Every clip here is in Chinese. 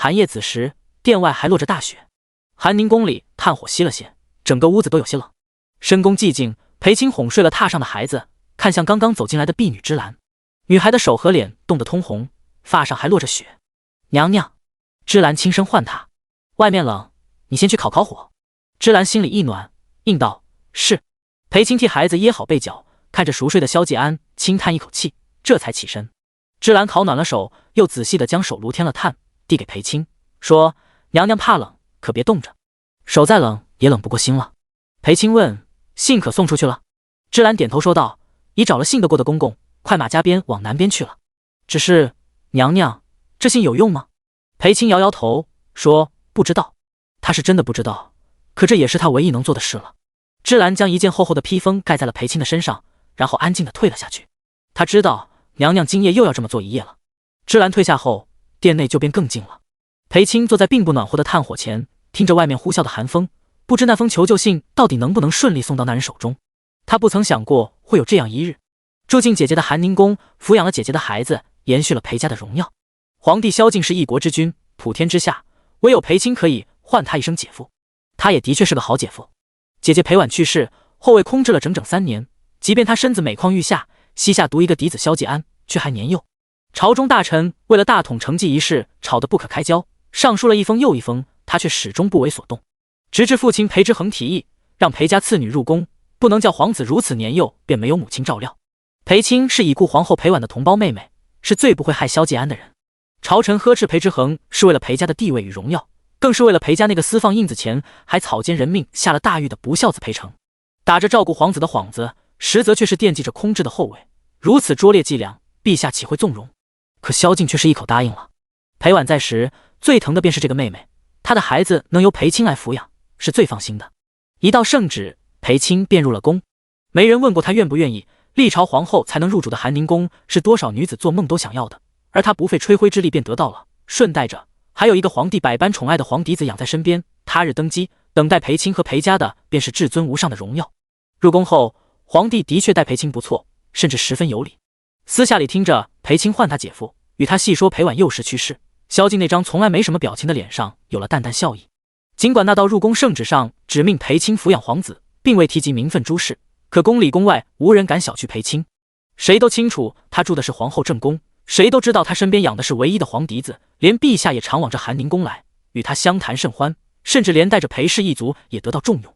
寒夜子时，殿外还落着大雪。寒宁宫里炭火熄了些，整个屋子都有些冷。深宫寂静，裴青哄睡了榻上的孩子，看向刚刚走进来的婢女芝兰。女孩的手和脸冻得通红，发上还落着雪。娘娘，芝兰轻声唤她。外面冷，你先去烤火。芝兰心里一暖，应道是。裴青替孩子掖好被角，看着熟睡的萧继安，轻叹一口气，这才起身。芝兰烤暖了手，又仔细地将手炉添了炭，递给裴青，说：娘娘怕冷，可别冻着，手再冷也冷不过心了。裴青问：信可送出去了？芝兰点头说道：已找了信得过的公公，快马加鞭往南边去了。只是娘娘，这信有用吗？裴青摇摇头说：不知道。他是真的不知道，可这也是他唯一能做的事了。芝兰将一件厚厚的披风盖在了裴青的身上，然后安静地退了下去。他知道娘娘今夜又要这么做一夜了。芝兰退下后，殿内就变更静了。裴青坐在并不暖和的炭火前，听着外面呼啸的寒风，不知那封求救信到底能不能顺利送到那人手中。他不曾想过会有这样一日。住进姐姐的寒宁宫，抚养了姐姐的孩子，延续了裴家的荣耀。皇帝萧敬是一国之君，普天之下，唯有裴青可以唤他一声姐夫。他也的确是个好姐夫。姐姐裴婉去世，后位空置了整整3年，即便他身子每况愈下，膝下独一个嫡子萧继安却还年幼。朝中大臣为了大统成绩一事吵得不可开交，上书了一封又一封，他却始终不为所动。直至父亲裴之恒提议让裴家次女入宫，不能叫皇子如此年幼便没有母亲照料。裴青是已故皇后裴婉的同胞妹妹，是最不会害萧继安的人。朝臣呵斥裴之恒是为了裴家的地位与荣耀，更是为了裴家那个私放印子钱还草菅人命下了大狱的不孝子裴成。打着照顾皇子的幌子，实则却是惦记着空置的后位。如此拙劣伎俩，陛下岂会纵容？可萧敬却是一口答应了。裴婉在时，最疼的便是这个妹妹，她的孩子能由裴青来抚养，是最放心的。一道圣旨，裴青便入了宫。没人问过他愿不愿意。历朝皇后才能入主的寒宁宫，是多少女子做梦都想要的，而他不费吹灰之力便得到了，顺带着还有一个皇帝百般宠爱的皇嫡子养在身边。他日登基，等待裴青和裴家的便是至尊无上的荣耀。入宫后，皇帝的确待裴青不错，甚至十分有礼。私下里听着裴青唤他姐夫，与他细说裴婉幼时去世，萧敬那张从来没什么表情的脸上有了淡淡笑意。尽管那道入宫圣旨上指命裴青抚养皇子，并未提及名分诸事，可宫里宫外无人敢小觑裴青。谁都清楚他住的是皇后正宫，谁都知道他身边养的是唯一的皇嫡子，连陛下也常往这寒宁宫来，与他相谈甚欢，甚至连带着裴氏一族也得到重用。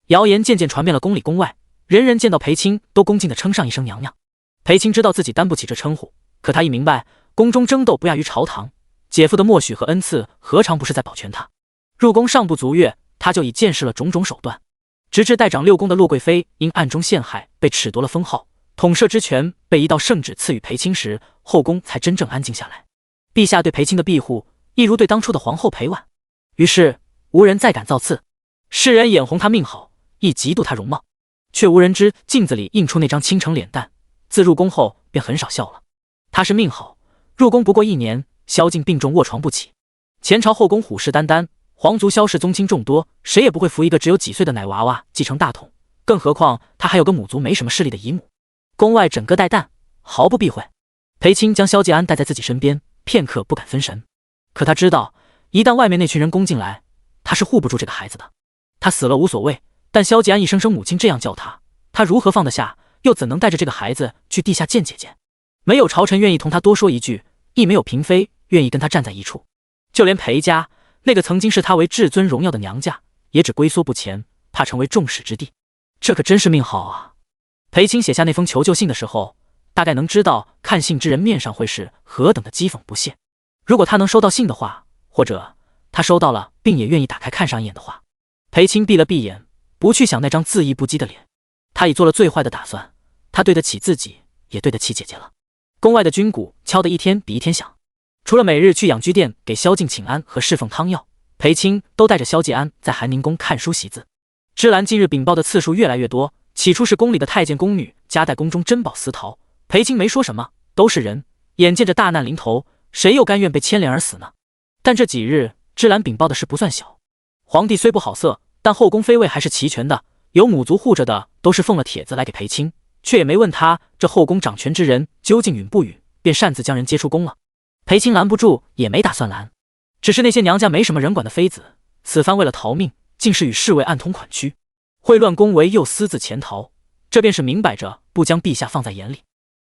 谣言渐渐传遍了宫里宫外，人人见到裴青都恭敬地称上一声娘娘。裴青知道自己担不起这称呼，可他已明白宫中争斗不亚于朝堂，姐夫的默许和恩赐何尝不是在保全他。入宫尚不足月，他就已见识了种种手段，直至代掌6宫的洛贵妃因暗中陷害被褫夺了封号，统摄之权被一道圣旨赐予裴青时，后宫才真正安静下来。陛下对裴青的庇护，一如对当初的皇后裴婉，于是无人再敢造次。世人眼红他命好，亦嫉妒他容貌，却无人知镜子里映出那张倾城脸蛋。自入宫后便很少笑了。他是命好，入宫不过1年，萧敬病重卧床不起。前朝后宫虎视眈眈，皇族萧氏宗亲众多，谁也不会扶一个只有几岁的奶娃娃继承大统，更何况他还有个母族没什么势力的姨母。宫外枕戈待旦，毫不避讳。裴青将萧继安带在自己身边，片刻不敢分神。可他知道，一旦外面那群人攻进来，他是护不住这个孩子的。他死了无所谓，但萧继安一声声母亲这样叫他，他如何放得下？又怎能带着这个孩子去地下见姐姐？没有朝臣愿意同他多说一句，亦没有嫔妃愿意跟他站在一处。就连裴家那个曾经视他为至尊荣耀的娘家，也只龟缩不前，怕成为众矢之的。这可真是命好啊！裴青写下那封求救信的时候，大概能知道看信之人面上会是何等的讥讽不屑。如果他能收到信的话，或者他收到了并也愿意打开看上一眼的话，裴青闭了闭眼，不去想那张恣意不羁的脸。他已做了最坏的打算，他对得起自己，也对得起姐姐了。宫外的军鼓敲得一天比一天响，除了每日去养居殿给萧敬请安和侍奉汤药，裴青都带着萧继安在寒宁宫看书习字。芝兰近日禀报的次数越来越多，起初是宫里的太监宫女夹带宫中珍宝私逃，裴青没说什么，都是人，眼见着大难临头，谁又甘愿被牵连而死呢？但这几日芝兰禀报的事不算小，皇帝虽不好色，但后宫妃位还是齐全的，有母族护着的都是奉了帖子来给裴青，却也没问他这后宫掌权之人究竟允不允，便擅自将人接出宫了。裴青拦不住，也没打算拦。只是那些娘家没什么人管的妃子，此番为了逃命，竟是与侍卫暗通款曲，秽乱宫闱又私自潜逃，这便是明摆着不将陛下放在眼里。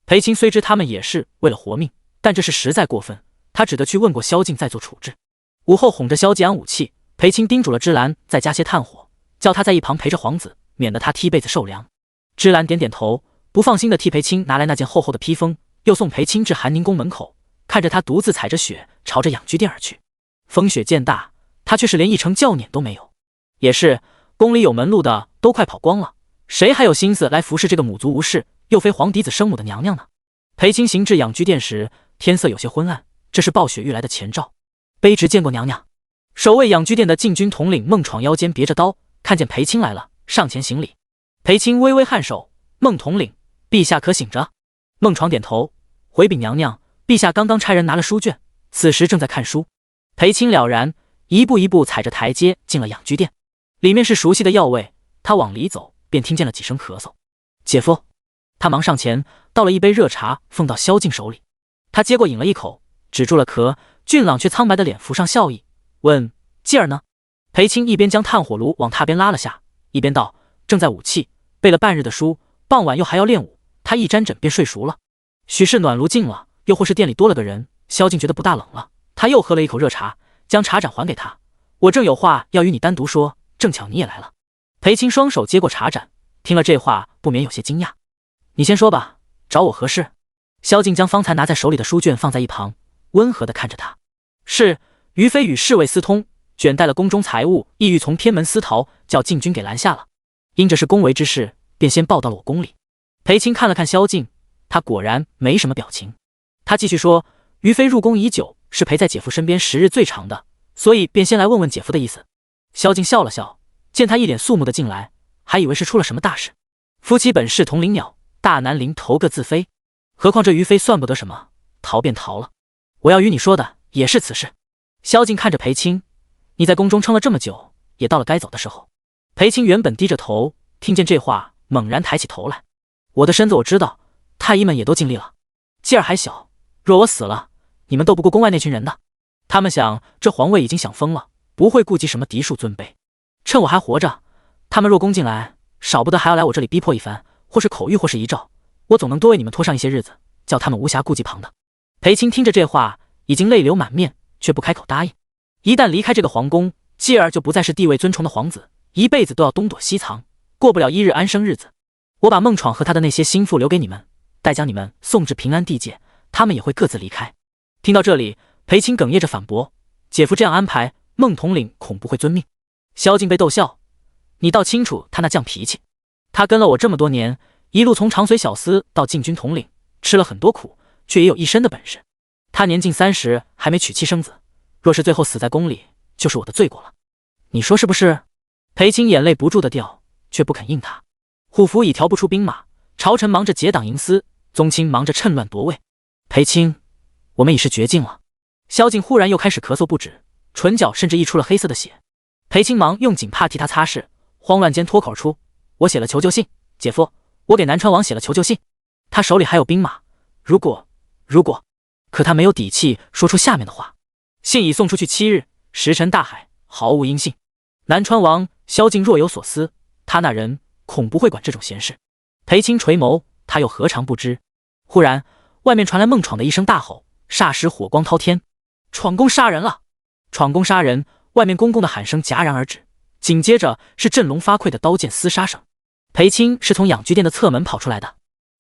裴青虽知他们也是为了活命，但这事实在过分，他只得去问过萧敬再做处置。午后哄着萧继安武器，裴青叮嘱了芝兰再加些炭火，叫他在一旁陪着皇子，免得他踢被子受凉。芝兰点点头，不放心地替裴青拿来那件厚厚的披风，又送裴青至寒宁宫门口，看着他独自踩着雪朝着养居殿而去。风雪渐大，他却是连一程轿辇都没有。也是，宫里有门路的都快跑光了，谁还有心思来服侍这个母族无事又非皇嫡子生母的娘娘呢？裴青行至养居殿时，天色有些昏暗，这是暴雪欲来的前兆。卑职见过娘娘。守卫养居殿的禁军统领孟闯腰间别着刀，看见裴青来了，上前行礼。裴青微微颔首：“孟统领，陛下可醒着？”孟闯点头，回禀娘娘，陛下刚刚差人拿了书卷，此时正在看书。裴青了然，一步一步踩着台阶进了养居殿。里面是熟悉的药味，他往里走，便听见了几声咳嗽。姐夫，他忙上前倒了一杯热茶奉到萧敬手里。他接过饮了一口，止住了咳，俊朗却苍白的脸浮上笑意，问：“继儿呢？”裴青一边将炭火炉往榻边拉了下，一边道：“正在舞气，背了半日的书，傍晚又还要练武，他一沾枕便睡熟了。许是暖炉尽了，又或是店里多了个人，萧敬觉得不大冷了，他又喝了一口热茶，将茶盏还给他。我正有话要与你单独说，正巧你也来了。”裴青双手接过茶盏，听了这话不免有些惊讶。“你先说吧，找我何事？”萧敬将方才拿在手里的书卷放在一旁，温和地看着他。“是于妃与侍卫私通，卷带了宫中财物，意欲从偏门私逃，叫禁军给拦下了。因这是宫闱之事，便先报到了我宫里。”裴青看了看萧敬，他果然没什么表情。他继续说：“于妃入宫已久，是陪在姐夫身边时日最长的，所以便先来问问姐夫的意思。”萧敬笑了笑，见他一脸肃穆的进来，还以为是出了什么大事。夫妻本是同林鸟，大难临头各自飞。何况这于妃算不得什么，逃便逃了。我要与你说的也是此事。萧敬看着裴青：“你在宫中撑了这么久，也到了该走的时候。”裴青原本低着头，听见这话，猛然抬起头来：“我的身子我知道，太医们也都尽力了。继儿还小，若我死了，你们斗不过宫外那群人的。他们想这皇位已经想疯了，不会顾及什么嫡庶尊卑。趁我还活着，他们若攻进来，少不得还要来我这里逼迫一番，或是口谕，或是遗诏，我总能多为你们拖上一些日子，叫他们无暇顾及旁的。”裴青听着这话，已经泪流满面，却不开口答应。一旦离开这个皇宫，继儿就不再是地位尊崇的皇子，一辈子都要东躲西藏，过不了一日安生日子。我把孟闯和他的那些心腹留给你们，待将你们送至平安地界，他们也会各自离开。听到这里，裴青哽咽着反驳：“姐夫这样安排，孟统领恐不会遵命。”萧敬被逗笑：“你倒清楚他那犟脾气。他跟了我这么多年，一路从长随小厮到禁军统领，吃了很多苦，却也有一身的本事。他年近30，还没娶妻生子，若是最后死在宫里，就是我的罪过了。你说是不是？”裴青眼泪不住的掉，却不肯应他。虎符已调不出兵马，朝臣忙着结党营私，宗亲忙着趁乱夺位。裴青，我们已是绝境了。萧敬忽然又开始咳嗽不止，唇角甚至溢出了黑色的血。裴青忙用锦帕替他擦拭，慌乱间脱口而出：“我写了求救信，姐夫，我给南川王写了求救信。他手里还有兵马，如果……可他没有底气说出下面的话。信已送出去7日，石沉大海，毫无音信。南川王萧敬若有所思，他那人恐不会管这种闲事。”裴青垂眸，他又何尝不知？忽然，外面传来孟闯的一声大吼，霎时火光滔天：“闯宫杀人了！闯宫杀人！”外面公公的喊声戛然而止，紧接着是振聋发聩的刀剑厮杀声。裴青是从养居殿的侧门跑出来的。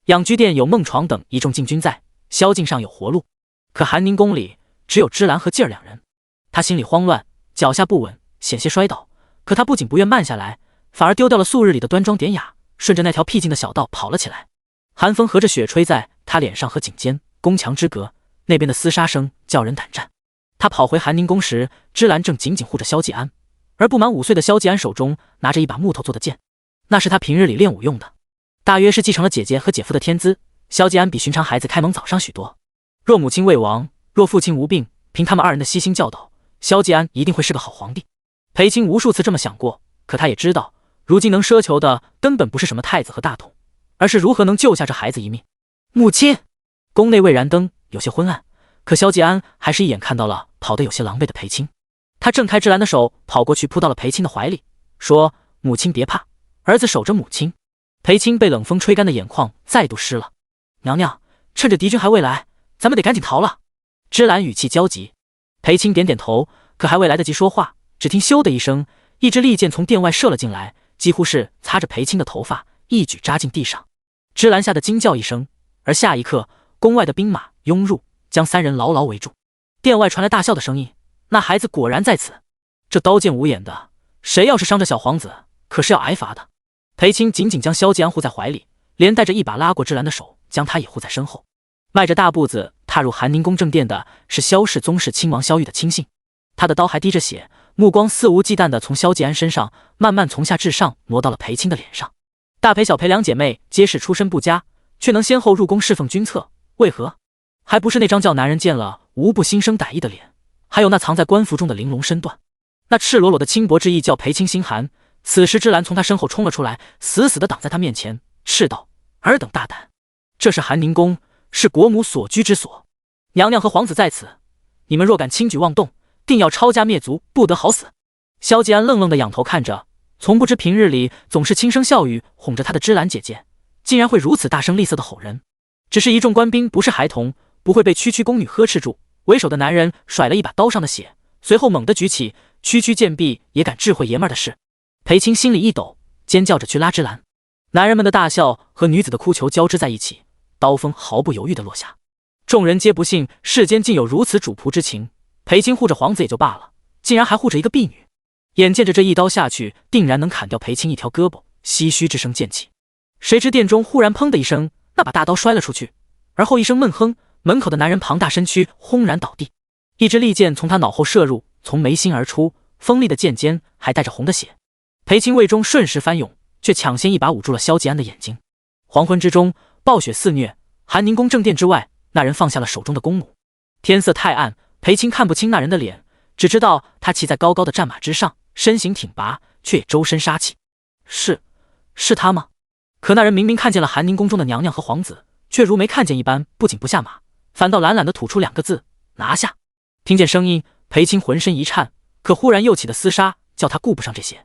养居殿有孟闯等一众禁军在，萧敬上有活路，可寒宁宫里只有芝兰和继儿2人。他心里慌乱，脚下不稳，险些摔倒。可他不仅不愿慢下来，反而丢掉了素日里的端庄典雅，顺着那条僻静的小道跑了起来。寒风和着雪吹在他脸上和颈间，宫墙之隔，那边的厮杀声叫人胆战。他跑回寒宁宫时，芝兰正紧紧护着萧继安，而不满5岁的萧继安手中拿着一把木头做的剑，那是他平日里练武用的，大约是继承了姐姐和姐夫的天资。萧继安比寻常孩子开蒙早上许多。若母亲未亡，若父亲无病，凭他们2人的悉心教导，萧继安一定会是个好皇帝。裴青无数次这么想过，可他也知道，如今能奢求的根本不是什么太子和大统，而是如何能救下这孩子一命。母亲，宫内未燃灯，有些昏暗，可萧继安还是一眼看到了跑得有些狼狈的裴青。他挣开芝兰的手，跑过去扑到了裴青的怀里，说：“母亲别怕，儿子守着母亲。”裴青被冷风吹干的眼眶再度湿了。娘娘，趁着敌军还未来，咱们得赶紧逃了。芝兰语气焦急。裴青点点头，可还未来得及说话，只听咻的一声，一支利箭从殿外射了进来，几乎是擦着裴青的头发，一举扎进地上。芝兰吓得惊叫一声，而下一刻，宫外的兵马拥入，将三人牢牢围住。殿外传来大笑的声音，那孩子果然在此。这刀剑无眼的，谁要是伤着小皇子，可是要挨罚的。裴青紧紧将萧吉安护在怀里，连带着一把拉过芝兰的手，将她也护在身后。迈着大步子踏入寒宁宫正殿的是萧氏宗室亲王萧玉的亲信，他的刀还滴着血，目光肆无忌惮地从萧吉安身上慢慢从下至上挪到了裴青的脸上。大裴小裴两姐妹皆是出身不佳，却能先后入宫侍奉君侧，为何？还不是那张叫男人见了无不心生歹意的脸，还有那藏在官服中的玲珑身段。那赤裸裸的轻薄之意叫裴青心寒。此时芝兰从他身后冲了出来，死死地挡在他面前，斥道：“尔等大胆！这是寒宁宫，是国母所居之所，娘娘和皇子在此，你们若敢轻举妄动，定要抄家灭族，不得好死！”萧吉安愣愣地仰头看着，从不知平日里总是轻声笑语哄着他的芝兰姐姐，竟然会如此大声厉色的吼人。只是一众官兵不是孩童，不会被区区宫女呵斥住。为首的男人甩了一把刀上的血，随后猛地举起，区区贱婢也敢智慧爷们儿的事。裴青心里一抖，尖叫着去拉芝兰。男人们的大笑和女子的哭求交织在一起，刀锋毫不犹豫地落下。众人皆不信世间竟有如此主仆之情，裴青护着皇子也就罢了，竟然还护着一个婢女。眼见着这一刀下去，定然能砍掉裴青一条胳膊，唏嘘之声渐起。谁知殿中忽然砰的一声，那把大刀摔了出去，而后一声闷哼，门口的男人庞大身躯轰然倒地，一支利箭从他脑后射入，从眉心而出，锋利的剑尖还带着红的血。裴青胃中瞬时翻涌，却抢先一把捂住了萧吉安的眼睛。黄昏之中，暴雪肆虐，寒宁宫正殿之外，那人放下了手中的弓弩。天色太暗，裴青看不清那人的脸，只知道他骑在高高的战马之上，身形挺拔，却也周身杀气。是他吗？可那人明明看见了寒宁宫中的娘娘和皇子，却如没看见一般，不仅不下马，反倒懒懒地吐出两个字：拿下。听见声音，裴青浑身一颤，可忽然又起的厮杀叫他顾不上这些。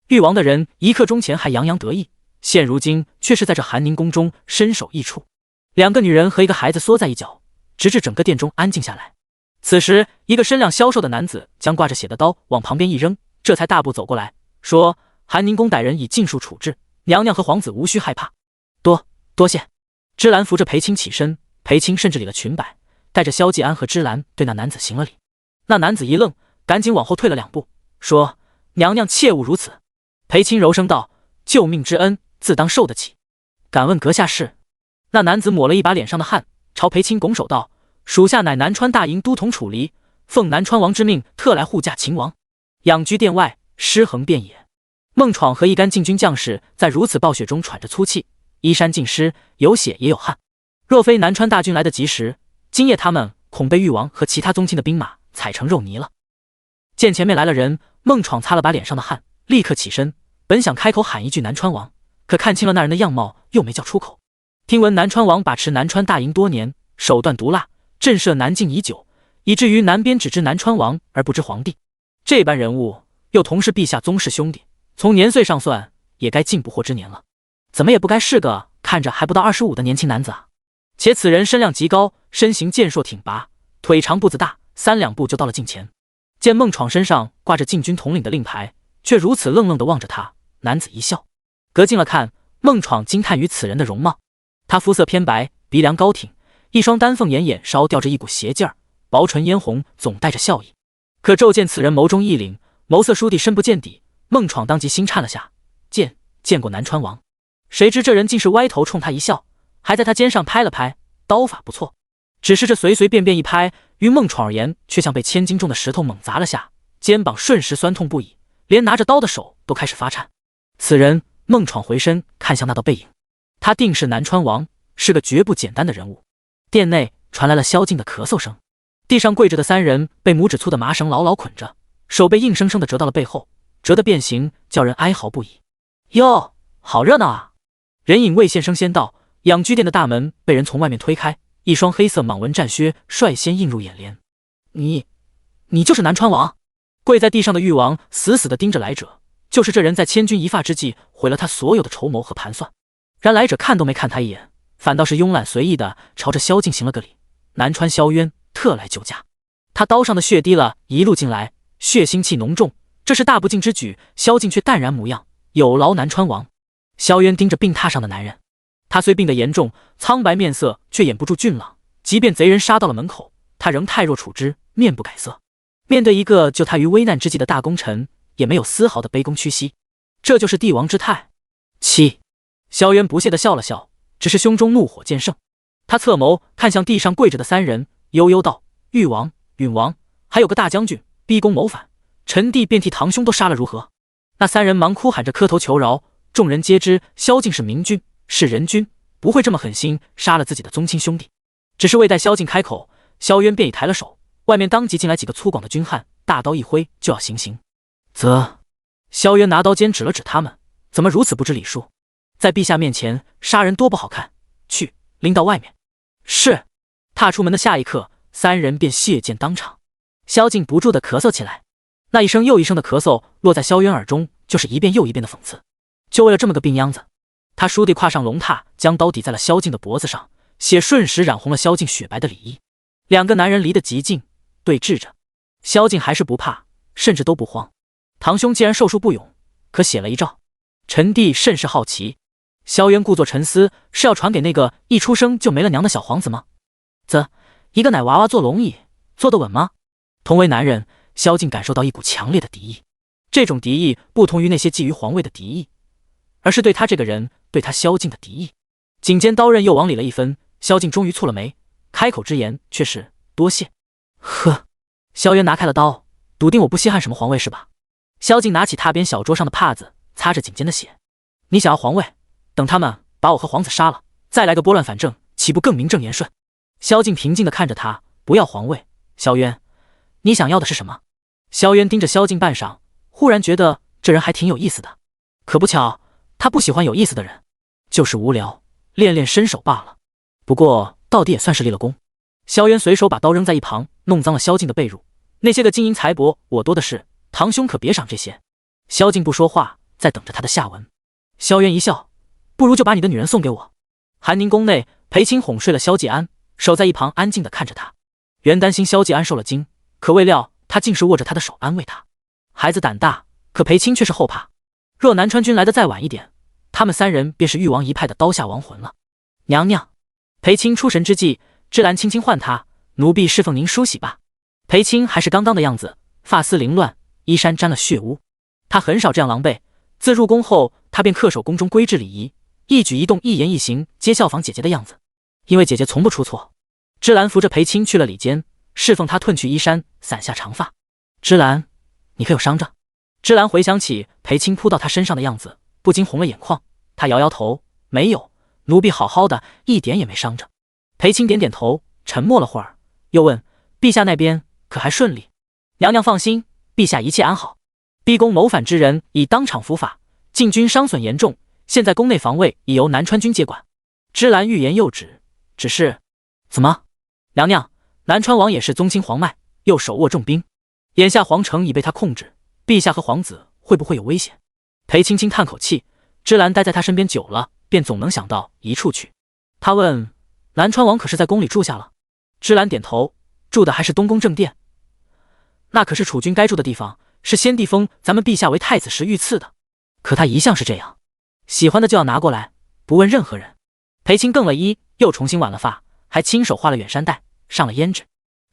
誉王的人一刻钟前还洋洋得意，现如今却是在这寒宁宫中身首异处。两个女人和一个孩子缩在一角，直至整个殿中安静下来。此时一个身量消瘦的男子将挂着血的刀往旁边一扔，这才大步走过来，说：“寒宁宫歹人已尽数处置，娘娘和皇子无需害怕。”多谢。芝兰扶着裴青起身，裴青甚至理了裙摆，带着萧继安和芝兰对那男子行了礼。那男子一愣，赶紧往后退了两步，说：“娘娘切勿如此。”裴青柔声道：“救命之恩，自当受得起。敢问阁下是？”那男子抹了一把脸上的汗，朝裴青拱手道：“属下乃南川大营都统楚离，奉南川王之命，特来护驾秦王。养居殿外，尸横遍野。”孟闯和一干禁军将士在如此暴雪中喘着粗气，衣衫尽湿，有血也有汗。若非南川大军来得及时，今夜他们恐被誉王和其他宗亲的兵马踩成肉泥了。见前面来了人，孟闯擦了把脸上的汗，立刻起身，本想开口喊一句南川王，可看清了那人的样貌，又没叫出口。听闻南川王把持南川大营多年，手段毒辣，震慑南境已久，以至于南边只知南川王而不知皇帝。这般人物又同是陛下宗室兄弟，从年岁上算也该进不惑之年了，怎么也不该是个看着还不到25的年轻男子啊。且此人身量极高，身形健硕挺拔，腿长步子大，3两步就到了近前。见孟闯身上挂着禁军统领的令牌，却如此愣愣地望着他，男子一笑。隔近了看，孟闯惊叹于此人的容貌。他肤色偏白，鼻梁高挺，一双丹凤眼稍吊着一股邪劲儿，薄唇嫣红，总带着笑意。可骤见此人眸中一凛，眸色倏地深不见底，孟闯当即心颤了下，见过南川王。谁知这人竟是歪头冲他一笑，还在他肩上拍了拍，刀法不错。只是这随随便便一拍，于孟闯而言却像被千斤重的石头猛砸了下，肩膀瞬时酸痛不已，连拿着刀的手都开始发颤。此人，孟闯回身看向那道背影，他定是南川王，是个绝不简单的人物。殿内传来了萧静的咳嗽声，地上跪着的3人被拇指粗的麻绳牢牢捆着，手被硬生生的折到了背后，折得变形，叫人哀嚎不已。哟，好热闹啊！人影未现声先到，养居殿的大门被人从外面推开，一双黑色蟒纹战靴率先映入眼帘。你就是南川王？跪在地上的誉王死死地盯着来者，就是这人在千钧一发之际毁了他所有的筹谋和盘算。然来者看都没看他一眼，反倒是慵懒随意地朝着萧敬行了个礼。南川萧渊特来救驾，他刀上的血滴了一路进来，血腥气浓重，这是大不敬之举。萧敬却淡然模样，有劳南川王。萧渊盯着病榻上的男人，他虽病得严重，苍白面色却掩不住俊朗。即便贼人杀到了门口，他仍泰若处之，面不改色。面对一个救他于危难之际的大功臣，也没有丝毫的卑躬屈膝，这就是帝王之态。萧渊不屑地笑了笑，只是胸中怒火渐盛。他侧眸看向地上跪着的三人，悠悠道：“誉王、允王，还有个大将军，逼宫谋反，臣弟便替堂兄都杀了，如何？”那三人忙哭喊着磕头求饶。众人皆知萧敬是明君，是仁君，不会这么狠心杀了自己的宗亲兄弟。只是未待萧敬开口，萧渊便已抬了手，外面当即进来几个粗犷的军汉，大刀一挥就要行刑。萧渊拿刀尖指了指他们，怎么如此不知礼数？在陛下面前杀人多不好看，去，拎到外面。是。踏出门的下一刻，三人便谢剑当场。萧敬不住地咳嗽起来，那一声又一声的咳嗽落在萧渊耳中，就是一遍又一遍的讽刺。就为了这么个病秧子，他倏地跨上龙榻，将刀抵在了萧敬的脖子上，血瞬时染红了萧敬雪白的里衣。两个男人离得极近，对峙着。萧敬还是不怕，甚至都不慌。堂兄既然受术不勇，可写了一诏，臣弟甚是好奇。萧渊故作沉思，是要传给那个一出生就没了娘的小皇子吗？一个奶娃娃坐龙椅，坐得稳吗？同为男人，萧敬感受到一股强烈的敌意。这种敌意不同于那些觊觎皇位的敌意，而是对他这个人，对他萧敬的敌意。颈间刀刃又往里了一分，萧敬终于蹙了眉，开口之言却是多谢。呵，萧渊拿开了刀，笃定我不稀罕什么皇位是吧？萧敬拿起榻边小桌上的帕子，擦着颈间的血。你想要皇位，等他们把我和皇子杀了，再来个拨乱反正，岂不更名正言顺？萧敬平静地看着他，不要皇位。萧渊，你想要的是什么？萧渊盯着萧敬半晌，忽然觉得这人还挺有意思的。可不巧，他不喜欢有意思的人，就是无聊，练练身手罢了。不过到底也算是立了功。萧渊随手把刀扔在一旁，弄脏了萧敬的被褥。那些个金银财帛我多的是，堂兄可别赏这些。萧敬不说话，在等着他的下文。萧渊一笑，不如就把你的女人送给我。寒宁宫内，裴青哄睡了萧继安，守在一旁安静地看着他。原担心萧继安受了惊，可未料他竟是握着他的手安慰他。孩子胆大，可裴青却是后怕。若南川军来得再晚一点，他们三人便是誉王一派的刀下亡魂了。娘娘，裴青出神之际，芝兰轻轻唤他，奴婢侍奉您梳洗吧。裴青还是刚刚的样子，发丝凌乱，衣衫沾了血污。他很少这样狼狈，自入宫后，他便恪守宫中规制礼仪，一举一动一言一行皆效仿姐姐的样子。因为姐姐从不出错。芝兰扶着裴青去了里间，侍奉他褪去衣衫，散下长发。芝兰，你可有伤着？芝兰回想起裴青扑到他身上的样子，不禁红了眼眶。他摇摇头，没有，奴婢好好的，一点也没伤着。裴青点点头，沉默了会儿，又问：陛下那边可还顺利？娘娘放心，陛下一切安好。逼宫谋反之人已当场伏法，禁军伤损严重，现在宫内防卫已由南川军接管。芝兰欲言又止，只是怎么？娘娘，南川王也是宗亲皇脉，又手握重兵，眼下皇城已被他控制，陛下和皇子会不会有危险？裴青轻叹口气，芝兰待在他身边久了，便总能想到一处去。他问：南川王可是在宫里住下了？芝兰点头，住的还是东宫正殿，那可是储君该住的地方，是先帝封咱们陛下为太子时御赐的。可他一向是这样，喜欢的就要拿过来，不问任何人。裴青更了衣，又重新挽了发，还亲手画了远山黛，上了胭脂。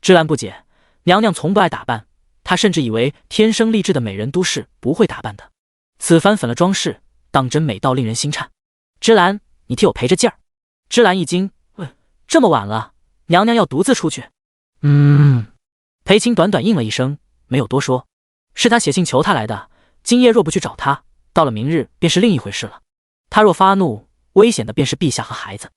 芝兰不解，娘娘从不爱打扮，她甚至以为天生丽质的美人都是不会打扮的，此番粉了装饰，当真美到令人心颤。芝兰，你替我陪着劲儿。芝兰一惊，问：这么晚了，娘娘要独自出去？裴青短短应了一声，没有多说。是他写信求他来的，今夜若不去找他，到了明日便是另一回事了。他若发怒，危险的便是陛下和孩子。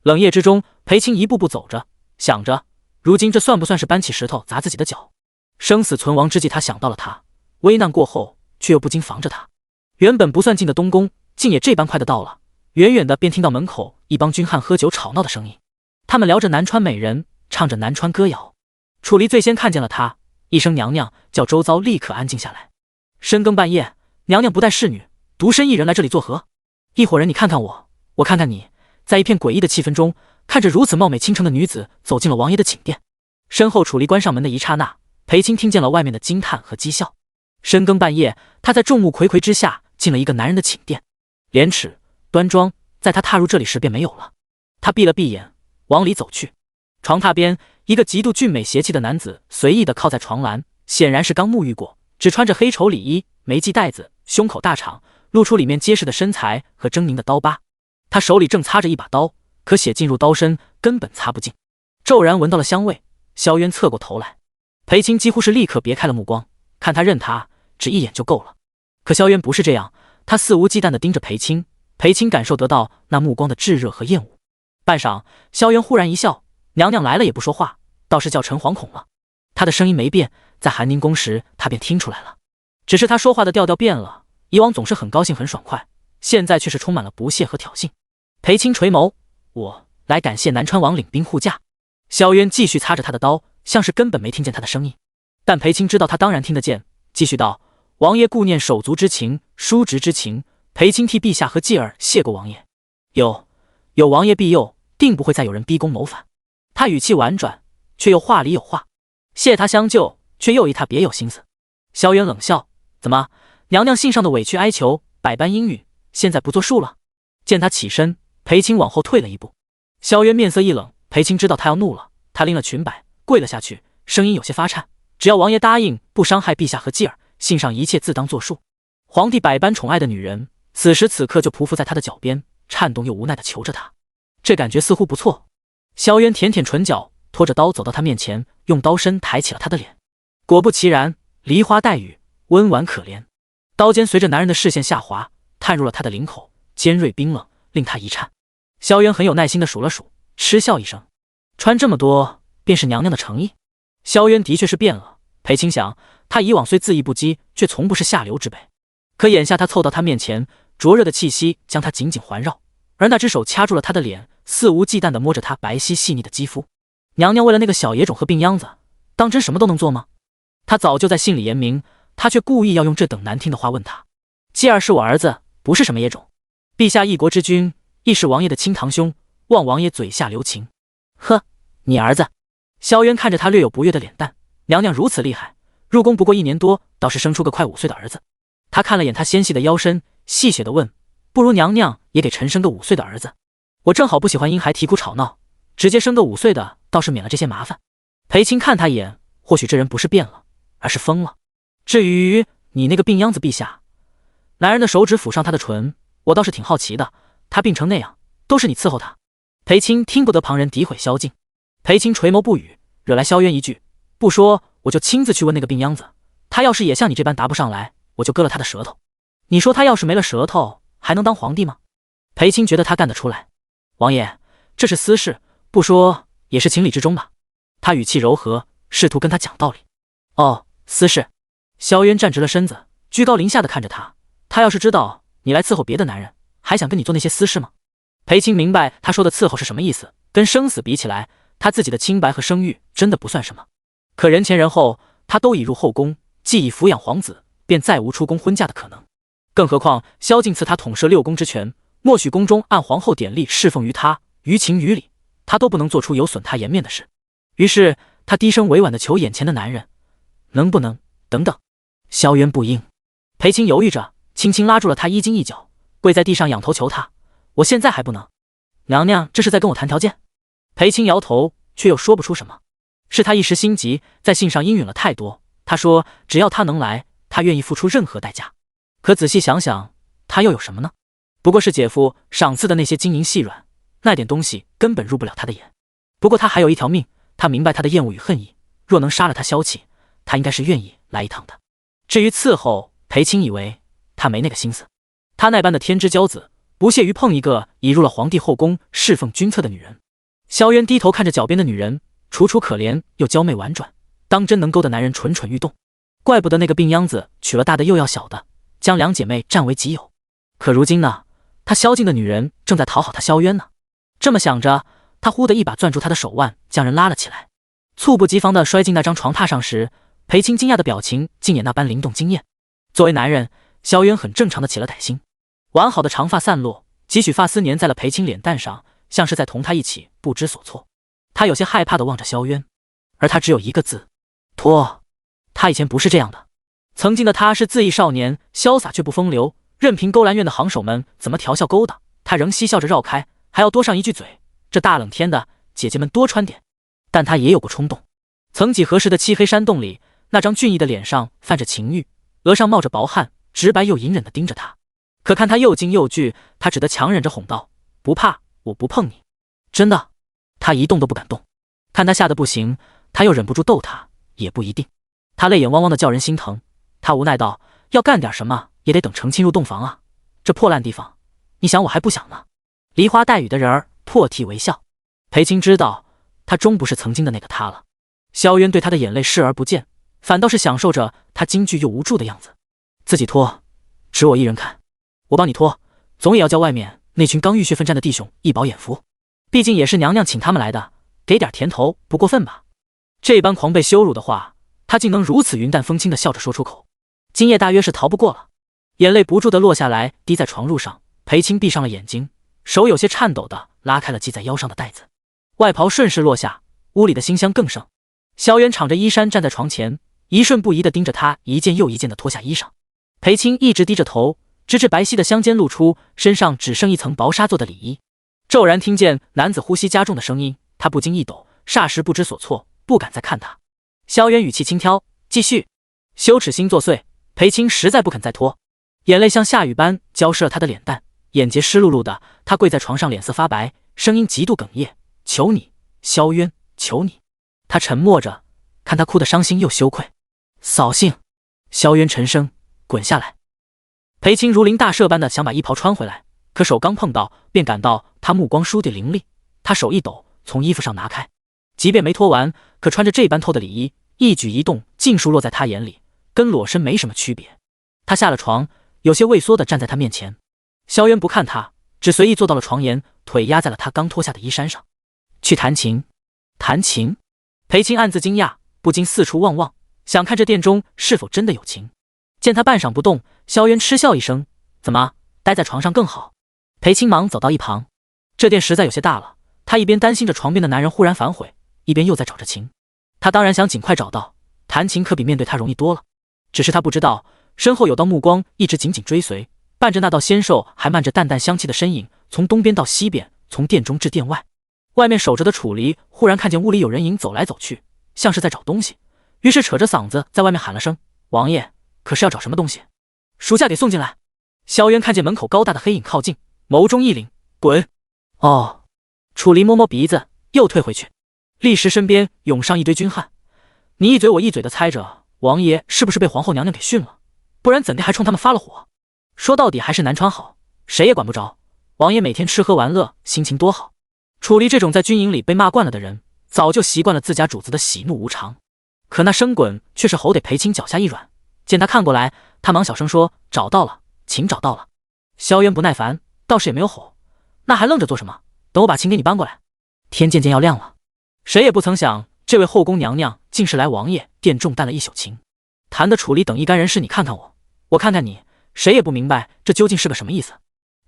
冷夜之中，裴青一步步走着，想着如今这算不算是搬起石头砸自己的脚？生死存亡之际，他想到了他，危难过后却又不禁防着他。原本不算近的东宫，竟也这般快的到了。远远的便听到门口一帮军汉喝酒吵闹的声音，他们聊着南川美人，唱着南川歌谣。楚离最先看见了他，一声娘娘叫周遭立刻安静下来。深更半夜，娘娘不带侍女，独身一人来这里作何？一伙人你看看我，我看看你，在一片诡异的气氛中，看着如此貌美倾城的女子走进了王爷的寝殿。身后楚离关上门的一刹那，裴青听见了外面的惊叹和讥笑。深更半夜，他在众目睽睽之下进了一个男人的寝殿，廉耻端庄，在他踏入这里时便没有了。他闭了闭眼，往里走去。床榻边，一个极度俊美邪气的男子随意地靠在床栏，显然是刚沐浴过，只穿着黑绸里衣，没系带子，胸口大敞，露出里面结实的身材和狰狞的刀疤。他手里正擦着一把刀，可血进入刀身，根本擦不净。骤然闻到了香味，萧渊侧过头来，裴青几乎是立刻别开了目光，看他认他，只一眼就够了。可萧渊不是这样，他肆无忌惮地盯着裴青，裴青感受得到那目光的炙热和厌恶。半晌，萧渊忽然一笑，娘娘来了也不说话，倒是叫臣惶恐了。他的声音没变，在寒宁宫时他便听出来了，只是他说话的调调变了，以往总是很高兴很爽快，现在却是充满了不屑和挑衅。裴青垂眸，我来感谢南川王领兵护驾。萧渊继续擦着他的刀，像是根本没听见他的声音，但裴青知道他当然听得见，继续道：王爷顾念手足之情，叔侄之情，裴青替陛下和继儿谢过王爷。有王爷庇佑，定不会再有人逼宫谋反。他语气婉转，却又话里有话，谢他相救，却又疑他别有心思。萧渊冷笑，怎么，娘娘信上的委屈哀求，百般阴语，现在不作数了？见他起身，裴青往后退了一步。萧渊面色一冷，裴青知道他要怒了，他拎了裙摆跪了下去，声音有些发颤，只要王爷答应不伤害陛下和继儿，信上一切自当作数。皇帝百般宠爱的女人，此时此刻就匍匐在他的脚边，颤动又无奈地求着他，这感觉似乎不错。萧渊舔舔唇角，拖着刀走到他面前，用刀身抬起了他的脸。果不其然，梨花带雨，温婉可怜。刀尖随着男人的视线下滑，探入了他的领口，尖锐冰冷，令他一颤。萧渊很有耐心地数了数，嗤笑一声，穿这么多便是娘娘的诚意。萧渊的确是变了，裴青想，他以往虽恣意不羁，却从不是下流之辈。可眼下他凑到他面前，灼热的气息将他紧紧环绕，而那只手掐住了他的脸，肆无忌惮地摸着他白皙细腻的肌肤。娘娘为了那个小野种和病秧子，当真什么都能做吗？他早就在信里言明，他却故意要用这等难听的话问他。继儿是我儿子，不是什么野种。陛下一国之君，亦是王爷的亲堂兄，望王爷嘴下留情。呵，你儿子？萧渊看着他略有不悦的脸蛋，娘娘如此厉害，入宫不过1年多，倒是生出个快5岁的儿子。他看了眼他纤细的腰身，戏谑地问，不如娘娘也给臣生个5岁的儿子？我正好不喜欢婴孩啼哭吵闹，直接生个5岁的，倒是免了这些麻烦。裴青看他一眼，或许这人不是变了，而是疯了。至于你那个病秧子陛下，男人的手指抚上他的唇，我倒是挺好奇的，他病成那样，都是你伺候他？裴青听不得旁人诋毁萧静，裴青垂眸不语，惹来萧渊一句，不说我就亲自去问那个病秧子，他要是也像你这般答不上来，我就割了他的舌头。你说他要是没了舌头，还能当皇帝吗？裴青觉得他干得出来。王爷，这是私事，不说也是情理之中吧。他语气柔和，试图跟他讲道理。哦，私事。萧渊站直了身子，居高临下的看着他，他要是知道你来伺候别的男人，还想跟你做那些私事吗？裴青明白他说的伺候是什么意思，跟生死比起来，他自己的清白和声誉真的不算什么。可人前人后，他都已入后宫，既已抚养皇子，便再无出宫婚嫁的可能。更何况萧敬赐他统摄6宫之权，默许宫中按皇后典例侍奉于他，于情于理，他都不能做出有损他颜面的事。于是他低声委婉地求眼前的男人，能不能等等。萧渊不应。裴青犹豫着，轻轻拉住了他衣襟一角，跪在地上仰头求他，我现在还不能。娘娘这是在跟我谈条件？裴青摇头，却又说不出什么。是他一时心急，在信上应允了太多，他说只要他能来，他愿意付出任何代价。可仔细想想，他又有什么呢？不过是姐夫赏赐的那些金银细软，那点东西根本入不了他的眼。不过他还有一条命，他明白他的厌恶与恨意，若能杀了他消气，他应该是愿意来一趟的。至于伺候，裴青以为他没那个心思。他那般的天之骄子，不屑于碰一个已入了皇帝后宫侍奉君侧的女人。萧渊低头看着脚边的女人，楚楚可怜又娇媚婉转，当真能勾的男人蠢蠢欲动。怪不得那个病秧子娶了大的又要小的，将两姐妹占为己有。可如今呢，他萧敬的女人正在讨好他萧渊呢。这么想着，他忽地一把攥住他的手腕，将人拉了起来，猝不及防地摔进那张床榻上时，裴青惊讶的表情竟也那般灵动惊艳。作为男人，萧渊很正常的起了歹心。完好的长发散落，几许发丝粘在了裴青脸蛋上，像是在同他一起不知所措。他有些害怕的望着萧渊，而他只有一个字：脱。他以前不是这样的，曾经的他是恣意少年，潇洒却不风流，任凭勾栏院的行手们怎么调笑勾搭，他仍嬉笑着绕开，还要多上一句嘴：这大冷天的，姐姐们多穿点。但他也有过冲动。曾几何时的漆黑山洞里，那张俊逸的脸上泛着情欲，额上冒着薄汗，直白又隐忍地盯着他。可看他又惊又惧，他只得强忍着哄道：不怕，我不碰你。真的。他一动都不敢动。看他吓得不行，他又忍不住逗他，也不一定。他泪眼汪汪的叫人心疼。他无奈道：要干点什么也得等程青入洞房啊，这破烂地方，你想我还不想呢。梨花带雨的人儿破涕为笑。裴青知道他终不是曾经的那个他了。萧渊对他的眼泪视而不见，反倒是享受着他惊惧又无助的样子。自己脱，只我一人看。我帮你脱，总也要叫外面那群刚浴血奋战的弟兄一饱眼福，毕竟也是娘娘请他们来的，给点甜头不过分吧。这般狂被羞辱的话，他竟能如此云淡风轻地笑着说出口。今夜大约是逃不过了。眼泪不住地落下来，滴在床褥上。裴青闭上了眼睛，手有些颤抖地拉开了系在腰上的带子，外袍顺势落下，屋里的馨香更盛。萧渊敞着衣衫站在床前，一瞬不移地盯着他一件又一件地脱下衣裳。裴青一直低着头，直至白皙的香肩露出，身上只剩一层薄纱做的里衣。骤然听见男子呼吸加重的声音，他不禁一抖，霎时不知所措，不敢再看他。萧渊语气轻佻，继续。羞耻心作祟，裴青实在不肯再脱，眼泪像下雨般浇湿了他的脸蛋，眼睫湿漉漉的。他跪在床上，脸色发白，声音极度哽咽：求你，萧渊，求你。他沉默着，看他哭得伤心又羞愧。扫兴。萧渊沉声：滚下来。裴青如临大赦般的想把衣袍穿回来，可手刚碰到，便感到他目光倏地凌厉。他手一抖，从衣服上拿开。即便没脱完，可穿着这般透的里衣，一举一动尽数落在他眼里，跟裸身没什么区别。他下了床，有些畏缩地站在他面前。萧渊不看他，只随意坐到了床沿，腿压在了他刚脱下的衣衫上。去弹琴。弹琴。裴青暗自惊讶，不禁四处望望，想看这殿中是否真的有情。见他半晌不动，萧渊嗤笑一声：怎么，待在床上更好？裴青忙走到一旁。这殿实在有些大了，他一边担心着床边的男人忽然反悔，一边又在找着琴。他当然想尽快找到，弹琴可比面对他容易多了。只是他不知道，身后有道目光一直紧紧追随，伴着那道纤瘦还漫着淡淡香气的身影，从东边到西边，从殿中至殿外。外面守着的楚离忽然看见屋里有人影走来走去，像是在找东西，于是扯着嗓子在外面喊了声：王爷，可是要找什么东西？属下得送进来。萧渊看见门口高大的黑影靠近，眸中一凛：滚！哦。楚离摸摸鼻子，又退回去。立时身边涌上一堆军汉，你一嘴我一嘴的猜着王爷是不是被皇后娘娘给训了，不然怎地还冲他们发了火？说到底还是南川好，谁也管不着。王爷每天吃喝玩乐，心情多好。楚离这种在军营里被骂惯了的人，早就习惯了自家主子的喜怒无常。可那生滚却是吼得裴青脚下一软，见他看过来，他忙小声说：找到了，琴找到了。萧渊不耐烦，倒是也没有吼，那还愣着做什么？等我把琴给你搬过来。天渐渐要亮了，谁也不曾想，这位后宫娘娘竟是来王爷殿中弹了一宿琴，弹的楚离等一干人是你看看我，我看看你，谁也不明白这究竟是个什么意思。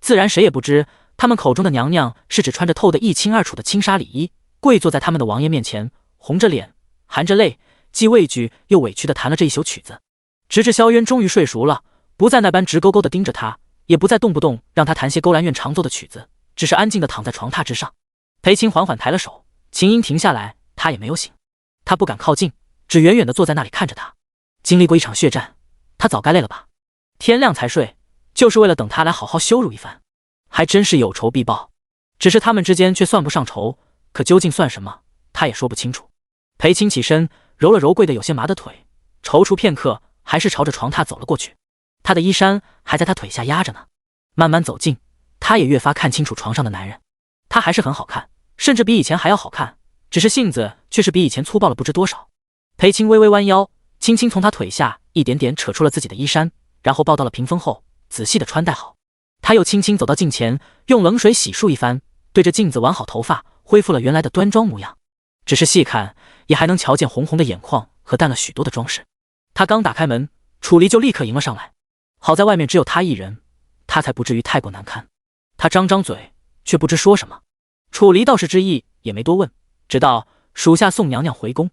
自然谁也不知，他们口中的娘娘是指穿着透得一清二楚的轻纱里衣，跪坐在他们的王爷面前，红着脸，含着泪，既畏惧又委屈地弹了这一宿曲子。直至萧渊终于睡熟了，不再那般直勾勾地盯着他，也不再动不动让他弹些勾栏院常奏的曲子，只是安静地躺在床榻之上。裴青缓缓抬了手，琴音停下来，他也没有醒。他不敢靠近，只远远地坐在那里看着他。经历过一场血战，他早该累了吧？天亮才睡，就是为了等他来好好羞辱一番。还真是有仇必报，只是他们之间却算不上仇，可究竟算什么，他也说不清楚。裴青起身，揉了揉跪得有些麻的腿，踌躇片刻，还是朝着床榻走了过去。他的衣衫还在他腿下压着呢。慢慢走近，他也越发看清楚床上的男人。他还是很好看，甚至比以前还要好看，只是性子却是比以前粗暴了不知多少。裴青微微弯腰，轻轻从他腿下一点点扯出了自己的衣衫，然后抱到了屏风后，仔细的穿戴好。他又轻轻走到镜前，用冷水洗漱一番，对着镜子挽好头发，恢复了原来的端庄模样。只是细看，也还能瞧见红红的眼眶和淡了许多的装饰。他刚打开门，楚离就立刻迎了上来。好在外面只有他一人，他才不至于太过难堪。他张张嘴，却不知说什么。楚离倒是知意，也没多问，直到属下送娘娘回宫。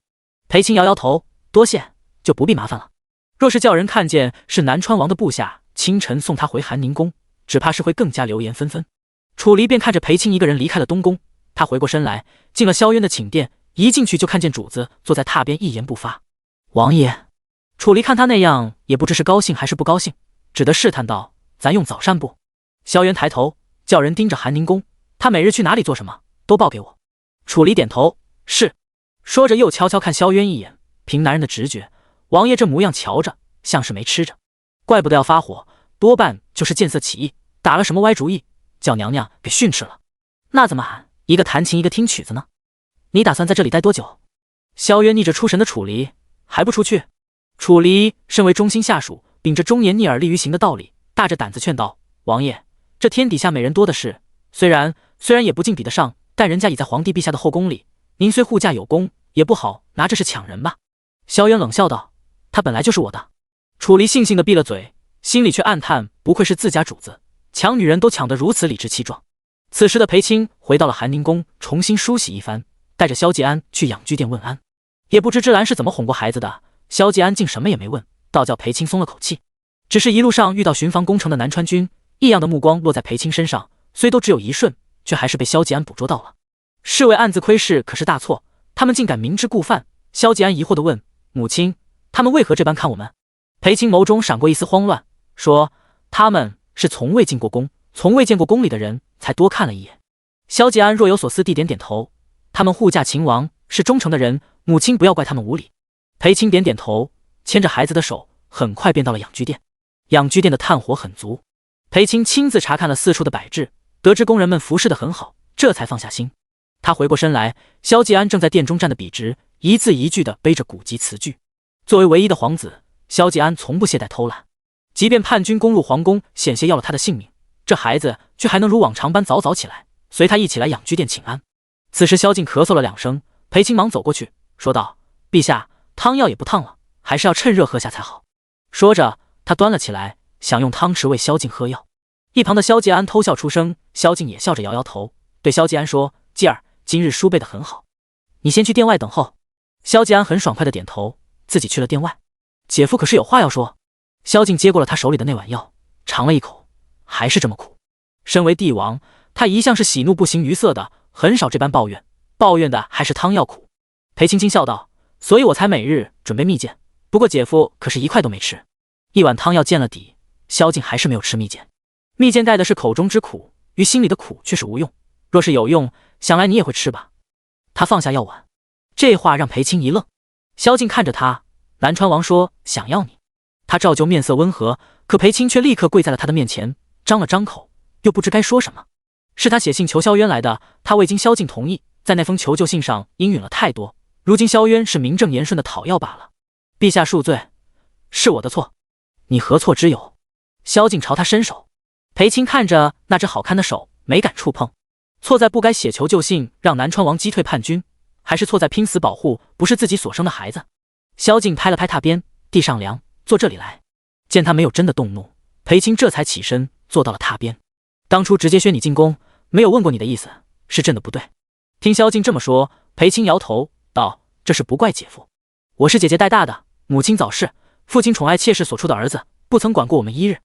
裴青摇摇头，多谢，就不必麻烦了。若是叫人看见是南川王的部下清晨送他回寒宁宫，只怕是会更加流言纷纷。楚离便看着裴青一个人离开了东宫，他回过身来，进了萧渊的寝殿，一进去就看见主子坐在榻边一言不发。王爷，楚离看他那样，也不知是高兴还是不高兴，只得试探道：“咱用早膳不？”萧渊抬头，叫人盯着寒宁宫，他每日去哪里做什么，都报给我。楚离点头，是。说着又悄悄看萧渊一眼，凭男人的直觉，王爷这模样瞧着像是没吃着，怪不得要发火，多半就是见色起意，打了什么歪主意，叫娘娘给训斥了。那怎么喊？一个弹琴，一个听曲子呢？你打算在这里待多久？萧渊逆着出神的楚离，还不出去？楚离身为忠心下属，秉着忠言逆耳利于行的道理，大着胆子劝道：“王爷，这天底下美人多的是，虽然也不尽比得上，但人家已在皇帝陛下的后宫里，您虽护驾有功，也不好拿这事抢人吧。”萧渊冷笑道：“他本来就是我的。”楚离悻悻地闭了嘴，心里却暗叹不愧是自家主子，抢女人都抢得如此理直气壮。此时的裴青回到了寒宁宫，重新梳洗一番，带着萧继安去养居殿问安。也不知芝兰是怎么哄过孩子的，萧继安竟什么也没问，倒叫裴青松了口气。只是一路上遇到巡防攻城的南川军，异样的目光落在裴青身上，虽都只有一瞬，却还是被萧继安捕捉到了。侍卫暗自窥视，可是大错，他们竟敢明知故犯。萧继安疑惑地问：“母亲，他们为何这般看我们？”裴青眸中闪过一丝慌乱，说：“他们是从未进过宫，从未见过宫里的人，才多看了一眼。”萧继安若有所思地点点头：“他们护驾秦王，是忠诚的人，母亲不要怪他们无礼。”裴青点点头，牵着孩子的手，很快便到了养居殿。养居殿的炭火很足，裴青亲自查看了四处的摆置，得知工人们服侍得很好，这才放下心。他回过身来，萧继安正在殿中站得笔直，一字一句地背着古籍词句。作为唯一的皇子，萧继安从不懈怠偷懒，即便叛军攻入皇宫，险些要了他的性命，这孩子却还能如往常般早早起来，随他一起来养居殿请安。此时萧静咳嗽了2声，裴青忙走过去说道：“陛下，汤药也不烫了，还是要趁热喝下才好。”说着他端了起来，想用汤匙为萧静喝药。一旁的萧继安偷笑出声，萧静也笑着摇摇头，对萧继安说：“继儿，今日书背得很好，你先去殿外等候。”萧继安很爽快的点头，自己去了殿外。姐夫可是有话要说。萧静接过了他手里的那碗药，尝了一口，还是这么苦。身为帝王，他一向是喜怒不形于色的，很少这般抱怨，抱怨的还是汤药苦。裴青青笑道：“所以我才每日准备蜜饯，不过姐夫可是一块都没吃。”一碗汤药见了底，萧静还是没有吃蜜饯。蜜饯带的是口中之苦，于心里的苦却是无用。若是有用，想来你也会吃吧。他放下药碗，这话让裴青一愣。萧静看着他：“南川王说想要你。”他照旧面色温和，可裴青却立刻跪在了他的面前，张了张口，又不知该说什么。是他写信求萧渊来的，他未经萧静同意，在那封求救信上应允了太多，如今萧渊是名正言顺的讨要罢了。陛下恕罪，是我的错。你何错之有？萧静朝他伸手。裴青看着那只好看的手，没敢触碰。错在不该写求救信让南川王击退叛军，还是错在拼死保护不是自己所生的孩子？萧静拍了拍榻边，地上凉，坐这里来。见他没有真的动怒，裴青这才起身坐到了榻边。当初直接宣你进宫，没有问过你的意思，是朕的不对。听萧静这么说，裴青摇头道：“这是不怪姐夫，我是姐姐带大的，母亲早逝，父亲宠爱妾室所出的儿子，不曾管过我们一日。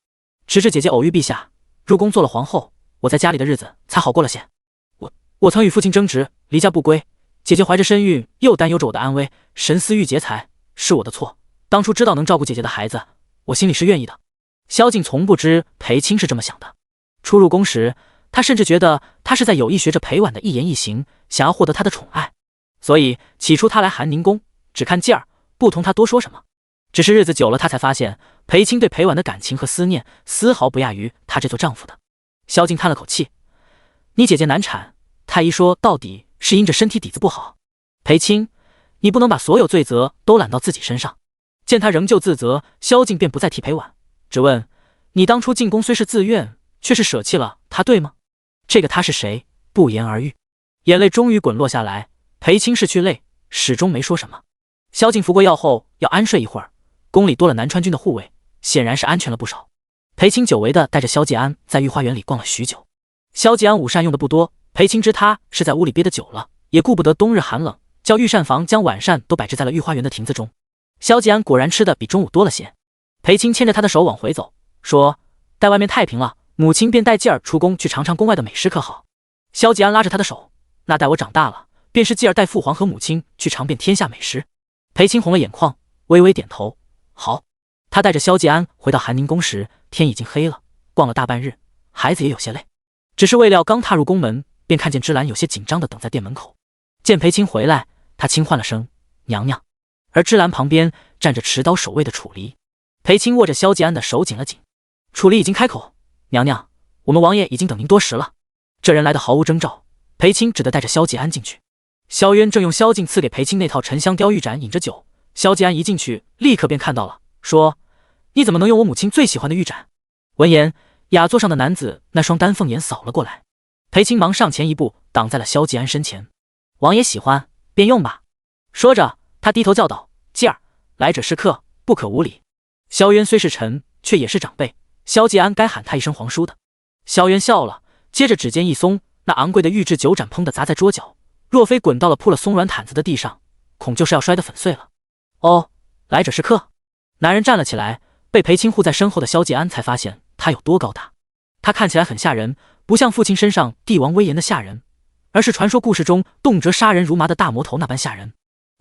直至姐姐偶遇陛下，入宫做了皇后，我在家里的日子才好过了些。我曾与父亲争执，离家不归，姐姐怀着身孕，又担忧着我的安危，神思欲劫财，是我的错。当初知道能照顾姐姐的孩子，我心里是愿意的。”萧静从不知裴青是这么想的。初入宫时，他甚至觉得他是在有意学着裴婉的一言一行，想要获得她的宠爱。所以起初他来寒宁宫，只看劲儿，不同他多说什么。只是日子久了，他才发现裴青对裴婉的感情和思念，丝毫不亚于他这做丈夫的。萧静叹了口气：“你姐姐难产，太医说到底是因着身体底子不好。裴青，你不能把所有罪责都揽到自己身上。”见他仍旧自责，萧静便不再提裴婉，只问：“你当初进宫虽是自愿，却是舍弃了他，对吗？”这个他是谁，不言而喻。眼泪终于滚落下来，裴青拭去泪，始终没说什么。萧静服过药后要安睡一会儿，宫里多了南川军的护卫，显然是安全了不少。裴青久违地带着萧继安在御花园里逛了许久。萧继安午膳用的不多，裴青知他是在屋里憋得久了，也顾不得冬日寒冷，叫御膳房将晚膳都摆置在了御花园的亭子中。萧继安果然吃的比中午多了些。裴青牵着他的手往回走，说：“待外面太平了，母亲便带继儿出宫去尝尝宫外的美食，可好？”萧继安拉着他的手：“那待我长大了，便是继儿带父皇和母亲去尝遍天下美食。”裴青红了眼眶，微微点头：“好。”他带着萧继安回到寒宁宫时，天已经黑了，逛了大半日，孩子也有些累，只是未料刚踏入宫门，便看见芝兰有些紧张地等在店门口。见裴青回来，他轻唤了声“娘娘”，而芝兰旁边站着持刀守卫的楚离。裴青握着萧继安的手紧了紧，楚离已经开口：“娘娘，我们王爷已经等您多时了。”这人来的毫无征兆，裴青只得带着萧继安进去。萧渊正用萧静赐给裴青那套沉香雕玉盏饮着酒，萧继安一进去，立刻便看到了，说：“你怎么能用我母亲最喜欢的玉盏？”闻言，雅座上的男子那双丹凤眼扫了过来。裴青忙上前一步，挡在了萧继安身前：“王爷喜欢，便用吧。”说着，他低头叫道：“继儿，来者是客，不可无礼。”萧渊虽是臣，却也是长辈，萧继安该喊他一声皇叔的。萧渊笑了，接着指尖一松，那昂贵的玉制酒盏砰地砸在桌角，若非滚到了铺了松软毯子的地上，恐就是要摔得粉碎了。哦，来者是客。男人站了起来，被裴青护在身后的萧继安才发现他有多高大。他看起来很吓人，不像父亲身上帝王威严的吓人，而是传说故事中动辄杀人如麻的大魔头那般吓人。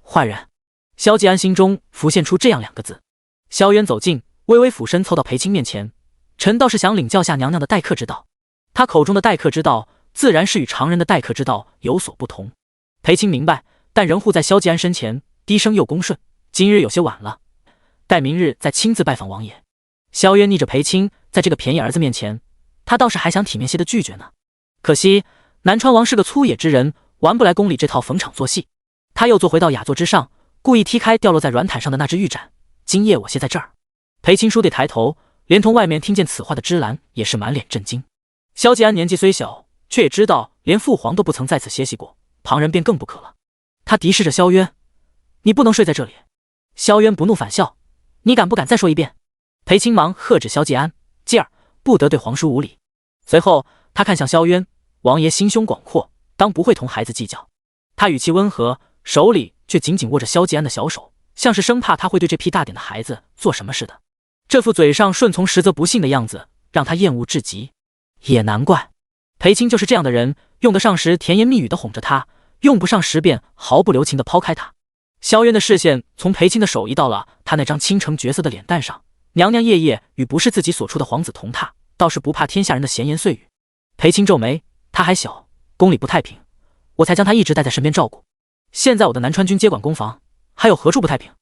坏人。萧继安心中浮现出这样两个字。萧渊走近，微微俯身凑到裴青面前：“臣倒是想领教下娘娘的待客之道。”他口中的待客之道，自然是与常人的待客之道有所不同。裴青明白，但仍护在萧继安身前，低声又恭顺：“今日有些晚了，待明日再亲自拜访王爷。”萧渊逆着裴青，在这个便宜儿子面前，他倒是还想体面些的拒绝呢。可惜南川王是个粗野之人，玩不来宫里这套逢场作戏。他又坐回到雅座之上，故意踢开掉落在软毯上的那只玉盏：“今夜我歇在这儿。”裴青倏地抬头，连同外面听见此话的芝兰也是满脸震惊。萧继安年纪虽小，却也知道连父皇都不曾在此歇息过，旁人便更不可了。他敌视着萧渊：“你不能睡在这里。”萧渊不怒反笑：“你敢不敢再说一遍？”裴青忙喝止萧继安：“继儿，不得对皇叔无礼。”随后他看向萧渊：“王爷心胸广阔，当不会同孩子计较。”他语气温和，手里却紧紧握着萧继安的小手，像是生怕他会对这屁大点的孩子做什么似的。这副嘴上顺从实则不信的样子，让他厌恶至极。也难怪，裴青就是这样的人，用得上时甜言蜜语的哄着他，用不上时便毫不留情的抛开他。萧渊的视线从裴青的手移到了他那张倾城绝色的脸蛋上，娘娘夜夜与不是自己所处的皇子同榻，倒是不怕天下人的闲言碎语。裴青皱眉：“他还小，宫里不太平，我才将他一直带在身边照顾。现在我的南川军接管宫防，还有何处不太平？”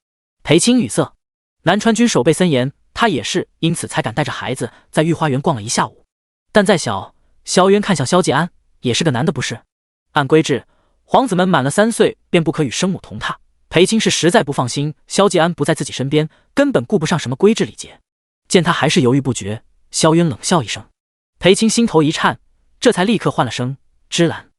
裴青语塞：“南川军守备森严，他也是因此才敢带着孩子在御花园逛了一下午。但再小，萧渊看向萧继安，也是个男的不是？按规制，皇子们满了3岁便不可与生母同榻。裴青是实在不放心萧继安不在自己身边，根本顾不上什么规制礼节。见他还是犹豫不决，萧渊冷笑一声。裴青心头一颤，这才立刻唤了声：“芝兰。”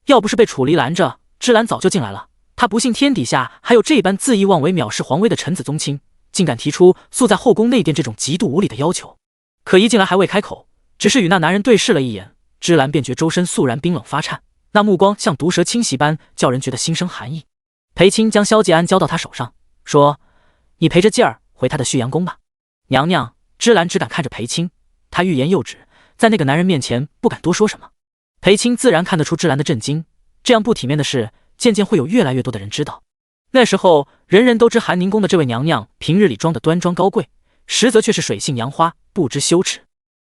要不是被楚离拦着，芝兰早就进来了。他不信天底下还有这般恣意妄为、藐视皇威的臣子宗亲，竟敢提出宿在后宫内殿这种极度无礼的要求。可一进来还未开口，只是与那男人对视了一眼，芝兰便觉周身肃然冰冷发颤，那目光像毒蛇侵袭般，叫人觉得心生寒意。裴青将萧继安交到他手上，说：“你陪着继儿回他的旭阳宫吧。”娘娘。芝兰只敢看着裴青，他欲言又止，在那个男人面前不敢多说什么。裴青自然看得出芝兰的震惊，这样不体面的事，渐渐会有越来越多的人知道。那时候人人都知寒宁宫的这位娘娘平日里装得端庄高贵，实则却是水性杨花，不知羞耻。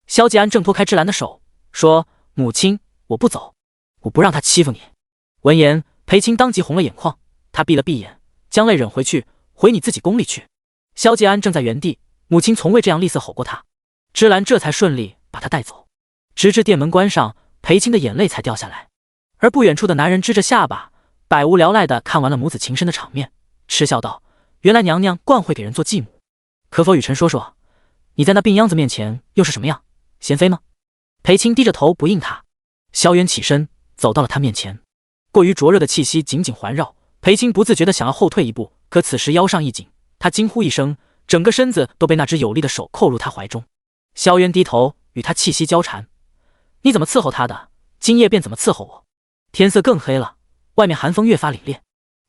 萧继安挣脱开芝兰的手，说：“母亲，我不走，我不让他欺负你。”闻言，裴青当即红了眼眶，他闭了闭眼，将泪忍回去：“回你自己宫里去。”萧继安正在原地，母亲从未这样厉色吼过他。芝兰这才顺利把他带走，直至店门关上，裴青的眼泪才掉下来。而不远处的男人支着下巴，百无聊赖地看完了母子情深的场面，嗤笑道：“原来娘娘惯会给人做继母，可否与臣说说，你在那病秧子面前又是什么样？贤妃吗？”裴青低着头不应他。萧渊起身走到了他面前，过于灼热的气息紧紧环绕，裴青不自觉地想要后退一步，可此时腰上一紧，他惊呼一声，整个身子都被那只有力的手扣入他怀中。萧渊低头与他气息交缠：“你怎么伺候他的，今夜便怎么伺候我。”天色更黑了，外面寒风越发凛冽，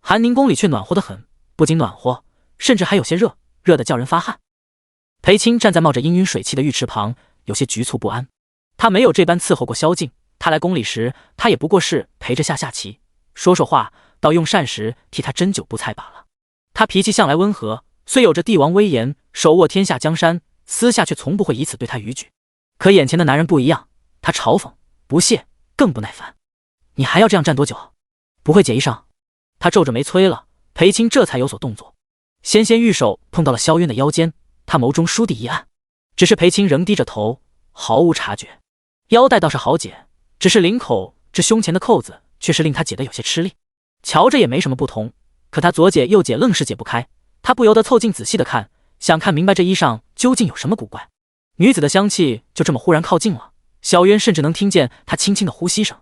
寒宁宫里却暖和得很，不仅暖和，甚至还有些热，热得叫人发汗。裴青站在冒着氤氲水汽的浴池旁，有些局促不安。他没有这般伺候过萧静，他来宫里时，他也不过是陪着下下棋，说说话，到用膳时替他斟酒布菜罢了。他脾气向来温和，虽有着帝王威严，手握天下江山，私下却从不会以此对他逾矩。可眼前的男人不一样，他嘲讽、不屑，更不耐烦：“你还要这样站多久？不会解衣裳？”他皱着眉催了，裴青这才有所动作。纤纤玉手碰到了萧渊的腰间，他眸中倏地一暗，只是裴青仍低着头，毫无察觉。腰带倒是好解，只是领口至胸前的扣子却是令他解得有些吃力。瞧着也没什么不同，可他左解右解愣是解不开。他不由得凑近仔细的看，想看明白这衣裳究竟有什么古怪。女子的香气就这么忽然靠近了，萧渊甚至能听见她轻轻的呼吸声。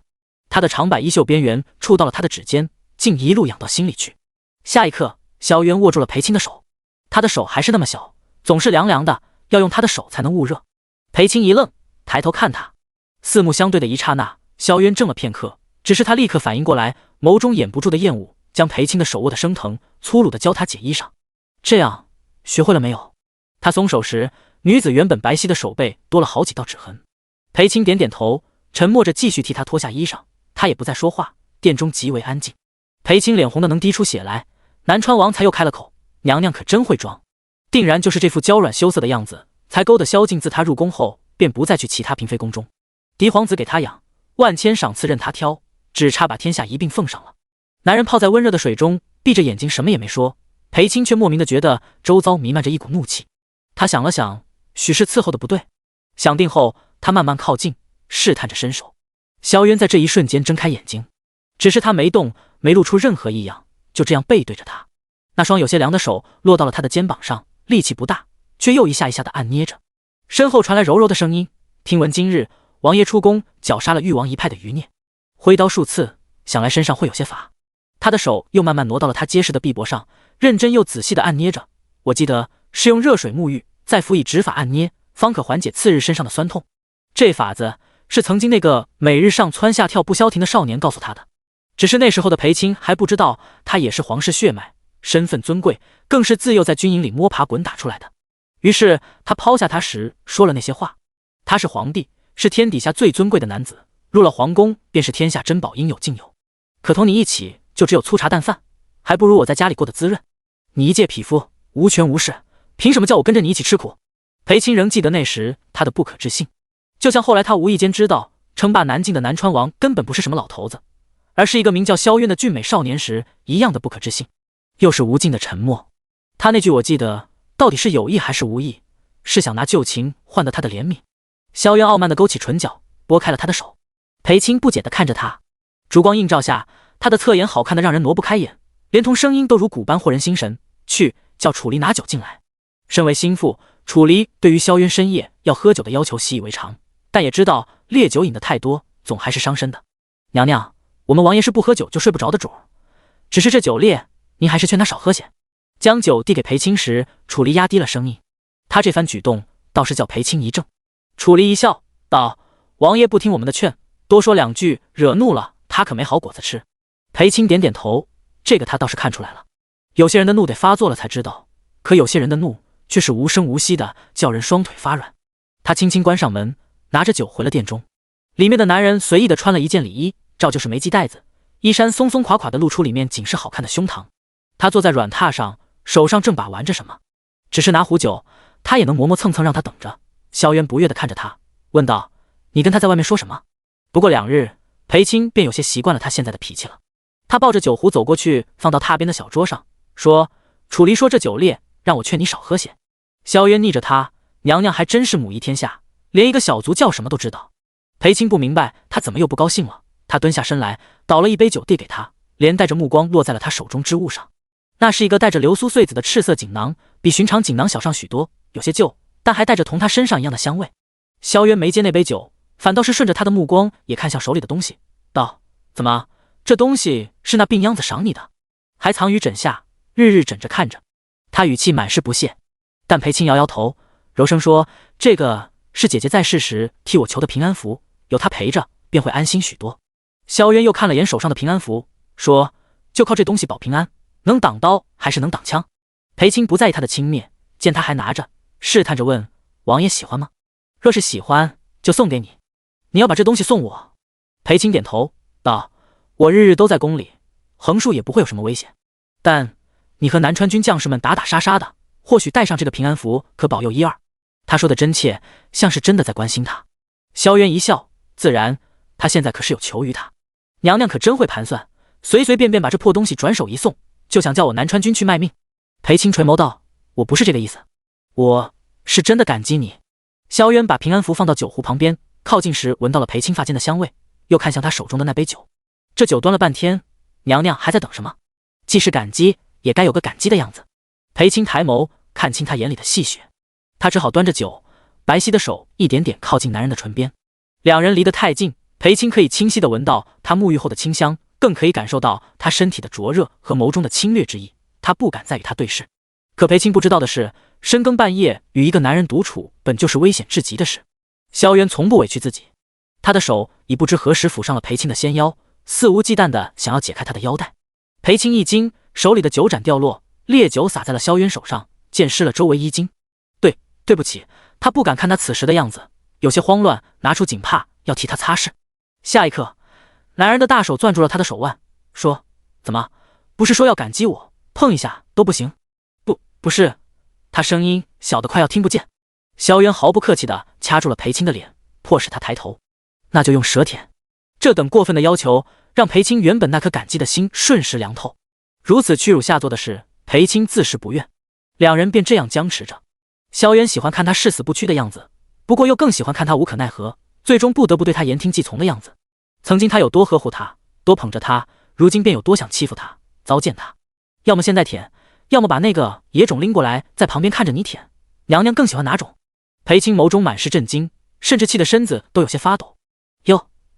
他的长摆衣袖边缘触到了她的指尖，竟一路痒到心里去。下一刻，萧渊握住了裴青的手，他的手还是那么小，总是凉凉的，要用他的手才能捂热。裴青一愣，抬头看他，四目相对的一刹那，萧渊怔了片刻，只是他立刻反应过来，眸中掩不住的厌恶将裴青的手握得生疼，粗鲁地教他解衣裳。这样学会了没有？他松手时，女子原本白皙的手背多了好几道指痕。裴青点点头，沉默着继续替他脱下衣裳，他也不再说话，殿中极为安静。裴青脸红的能滴出血来，南川王才又开了口：“娘娘可真会装，定然就是这副娇软羞涩的样子，才勾得萧静自他入宫后便不再去其他嫔妃宫中。嫡皇子给他养，万千赏赐任他挑，只差把天下一并奉上了。”男人泡在温热的水中，闭着眼睛什么也没说。裴青却莫名的觉得周遭弥漫着一股怒气。他想了想，许是伺候的不对。想定后，他慢慢靠近，试探着伸手。萧渊在这一瞬间睁开眼睛，只是他没动，没露出任何异样，就这样背对着他。那双有些凉的手落到了他的肩膀上，力气不大，却又一下一下的按捏着。身后传来柔柔的声音：“听闻今日王爷出宫绞杀了誉王一派的余孽，挥刀数次，想来身上会有些法。”他的手又慢慢挪到了他结实的臂膊上，认真又仔细地按捏着。我记得是用热水沐浴，再辅以指法按捏，方可缓解次日身上的酸痛。这法子是曾经那个每日上蹿下跳不消停的少年告诉他的。只是那时候的裴青还不知道，他也是皇室血脉，身份尊贵，更是自幼在军营里摸爬滚打出来的。于是他抛下他时说了那些话：他是皇帝，是天底下最尊贵的男子，入了皇宫便是天下珍宝应有尽有。可同你一起就只有粗茶淡饭，还不如我在家里过得滋润。你一介匹夫，无权无势，凭什么叫我跟着你一起吃苦？裴青仍记得那时他的不可置信，就像后来他无意间知道称霸南境的南川王根本不是什么老头子，而是一个名叫萧渊的俊美少年时一样的不可置信。又是无尽的沉默。他那句我记得到底是有意还是无意，是想拿旧情换得他的怜悯。萧渊傲慢地勾起唇角，拨开了他的手。裴青不解地看着他，烛光映照下，他的侧颜好看得让人挪不开眼，连同声音都如鼓般获人心神。去叫楚离拿酒进来。身为心腹，楚离对于萧渊深夜要喝酒的要求习以为常，但也知道烈酒饮得太多总还是伤身的。娘娘，我们王爷是不喝酒就睡不着的主儿，只是这酒烈，您还是劝他少喝些。将酒递给裴青时，楚离压低了声音。他这番举动倒是叫裴青一怔。楚离一笑道：“王爷不听我们的劝，多说两句惹怒了他可没好果子吃。”裴青点点头，这个他倒是看出来了。有些人的怒得发作了才知道，可有些人的怒却是无声无息的，叫人双腿发软。他轻轻关上门，拿着酒回了殿中。里面的男人随意的穿了一件里衣，照旧是没系带子，衣衫松松垮垮的露出里面仅是好看的胸膛。他坐在软榻上，手上正把玩着什么，只是拿壶酒，他也能磨磨蹭蹭让他等着。萧渊不悦地看着他，问道：“你跟他在外面说什么？”不过2日，裴青便有些习惯了他现在的脾气了。他抱着酒壶走过去，放到榻边的小桌上，说：“楚离说这酒烈，让我劝你少喝些。”萧渊逆着他：“娘娘还真是母仪天下，连一个小卒叫什么都知道。”裴青不明白他怎么又不高兴了，他蹲下身来，倒了一杯酒递给他，连带着目光落在了他手中之物上。那是一个带着流苏穗子的赤色锦囊，比寻常锦囊小上许多，有些旧，但还带着同他身上一样的香味。萧渊没接那杯酒，反倒是顺着他的目光也看向手里的东西，道：“怎么，这东西是那病秧子赏你的？还藏于枕下，日日枕着看着。”他语气满是不屑。但裴青摇摇头，柔声说：“这个是姐姐在世时替我求的平安符，有她陪着，便会安心许多。”萧渊又看了眼手上的平安符，说：“就靠这东西保平安，能挡刀还是能挡枪？”裴青不在意他的轻蔑，见他还拿着，试探着问：“王爷喜欢吗？若是喜欢，就送给你。你要把这东西送我？”裴青点头道：“我日日都在宫里，横竖也不会有什么危险。但你和南川军将士们打打杀杀的，或许带上这个平安符可保佑一二。”他说的真切，像是真的在关心他。萧渊一笑，自然，他现在可是有求于他。娘娘可真会盘算，随随便便把这破东西转手一送，就想叫我南川军去卖命。裴青垂眸道：“我不是这个意思，我是真的感激你。”萧渊把平安符放到酒壶旁边，靠近时闻到了裴青发间的香味，又看向他手中的那杯酒。这酒端了半天，娘娘还在等什么？既是感激，也该有个感激的样子。裴青抬眸看清他眼里的戏谑，他只好端着酒，白皙的手一点点靠近男人的唇边。两人离得太近，裴青可以清晰地闻到他沐浴后的清香，更可以感受到他身体的灼热和眸中的侵略之意。他不敢再与他对视。可裴青不知道的是，深更半夜与一个男人独处，本就是危险至极的事。萧渊从不委屈自己，他的手已不知何时抚上了裴青的纤腰，肆无忌惮地想要解开他的腰带。裴青一惊，手里的酒盏掉落，烈酒洒在了萧渊手上，溅湿了周围衣襟。对不起，他不敢看他此时的样子，有些慌乱，拿出锦帕要替他擦拭。下一刻，男人的大手攥住了他的手腕，说：“怎么，不是说要感激我，碰一下都不行？”不是。他声音小得快要听不见。萧渊毫不客气地掐住了裴青的脸，迫使他抬头。那就用舌舔。这等过分的要求，让裴青原本那颗感激的心瞬时凉透。如此屈辱下作的事，裴青自是不愿。两人便这样僵持着。萧渊喜欢看他誓死不屈的样子，不过又更喜欢看他无可奈何，最终不得不对他言听计从的样子。曾经他有多呵护他，多捧着他，如今便有多想欺负他，糟践他。要么现在舔，要么把那个野种拎过来，在旁边看着你舔。娘娘更喜欢哪种？裴青眸中满是震惊，甚至气得身子都有些发抖。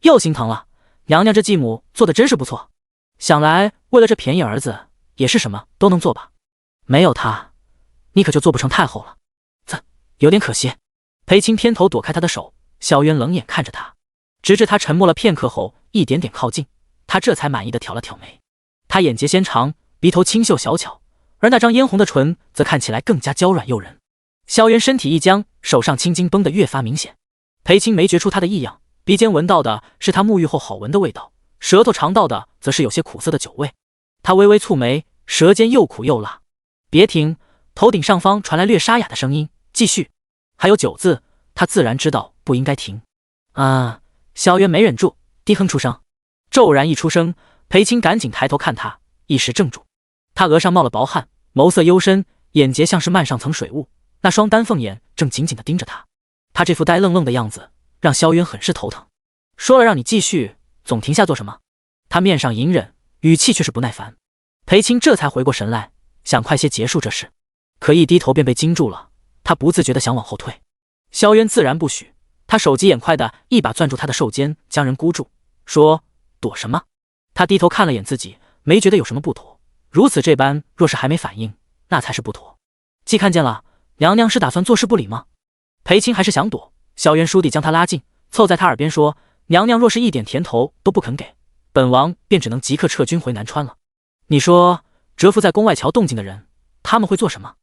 又心疼了，娘娘这继母做的真是不错。想来为了这便宜儿子，也是什么都能做吧。没有他，你可就做不成太后了。有点可惜。裴青偏头躲开他的手，萧渊冷眼看着他，直至他沉默了片刻后，一点点靠近，他这才满意地挑了挑眉。他眼睫纤长，鼻头清秀小巧，而那张嫣红的唇则看起来更加娇软诱人。萧渊身体一僵，手上青筋绷得越发明显。裴青没觉出他的异样，鼻尖闻到的是他沐浴后好闻的味道，舌头尝到的则是有些苦涩的酒味。他微微蹙眉，舌尖又苦又辣。别停！头顶上方传来略沙哑的声音，继续。还有9字，他自然知道不应该停。萧渊没忍住，低哼出声。骤然一出声，裴青赶紧抬头看他，一时怔住。他额上冒了薄汗，眸色幽深，眼睫像是漫上层水雾，那双丹凤眼正紧紧地盯着他。他这副呆愣愣的样子，让萧渊很是头疼。说了让你继续，总停下做什么？他面上隐忍，语气却是不耐烦。裴青这才回过神来，想快些结束这事，可一低头便被惊住了。他不自觉地想往后退，萧渊自然不许。他手疾眼快地一把攥住他的瘦肩，将人箍住，说：“躲什么？”他低头看了眼自己，没觉得有什么不妥。如此这般，若是还没反应，那才是不妥。既看见了，娘娘是打算坐视不理吗？裴青还是想躲，萧渊倏地将他拉近，凑在他耳边说：“娘娘若是一点甜头都不肯给，本王便只能即刻撤军回南川了。你说，蛰伏在宫外瞧动静的人，他们会做什么？”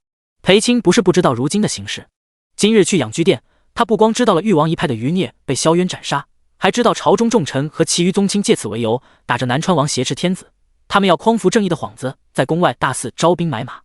裴青不是不知道如今的形势，今日去养居殿，他不光知道了誉王一派的余孽被萧渊斩杀，还知道朝中重臣和其余宗亲借此为由，打着南川王挟持天子，他们要匡扶正义的幌子，在宫外大肆招兵买马。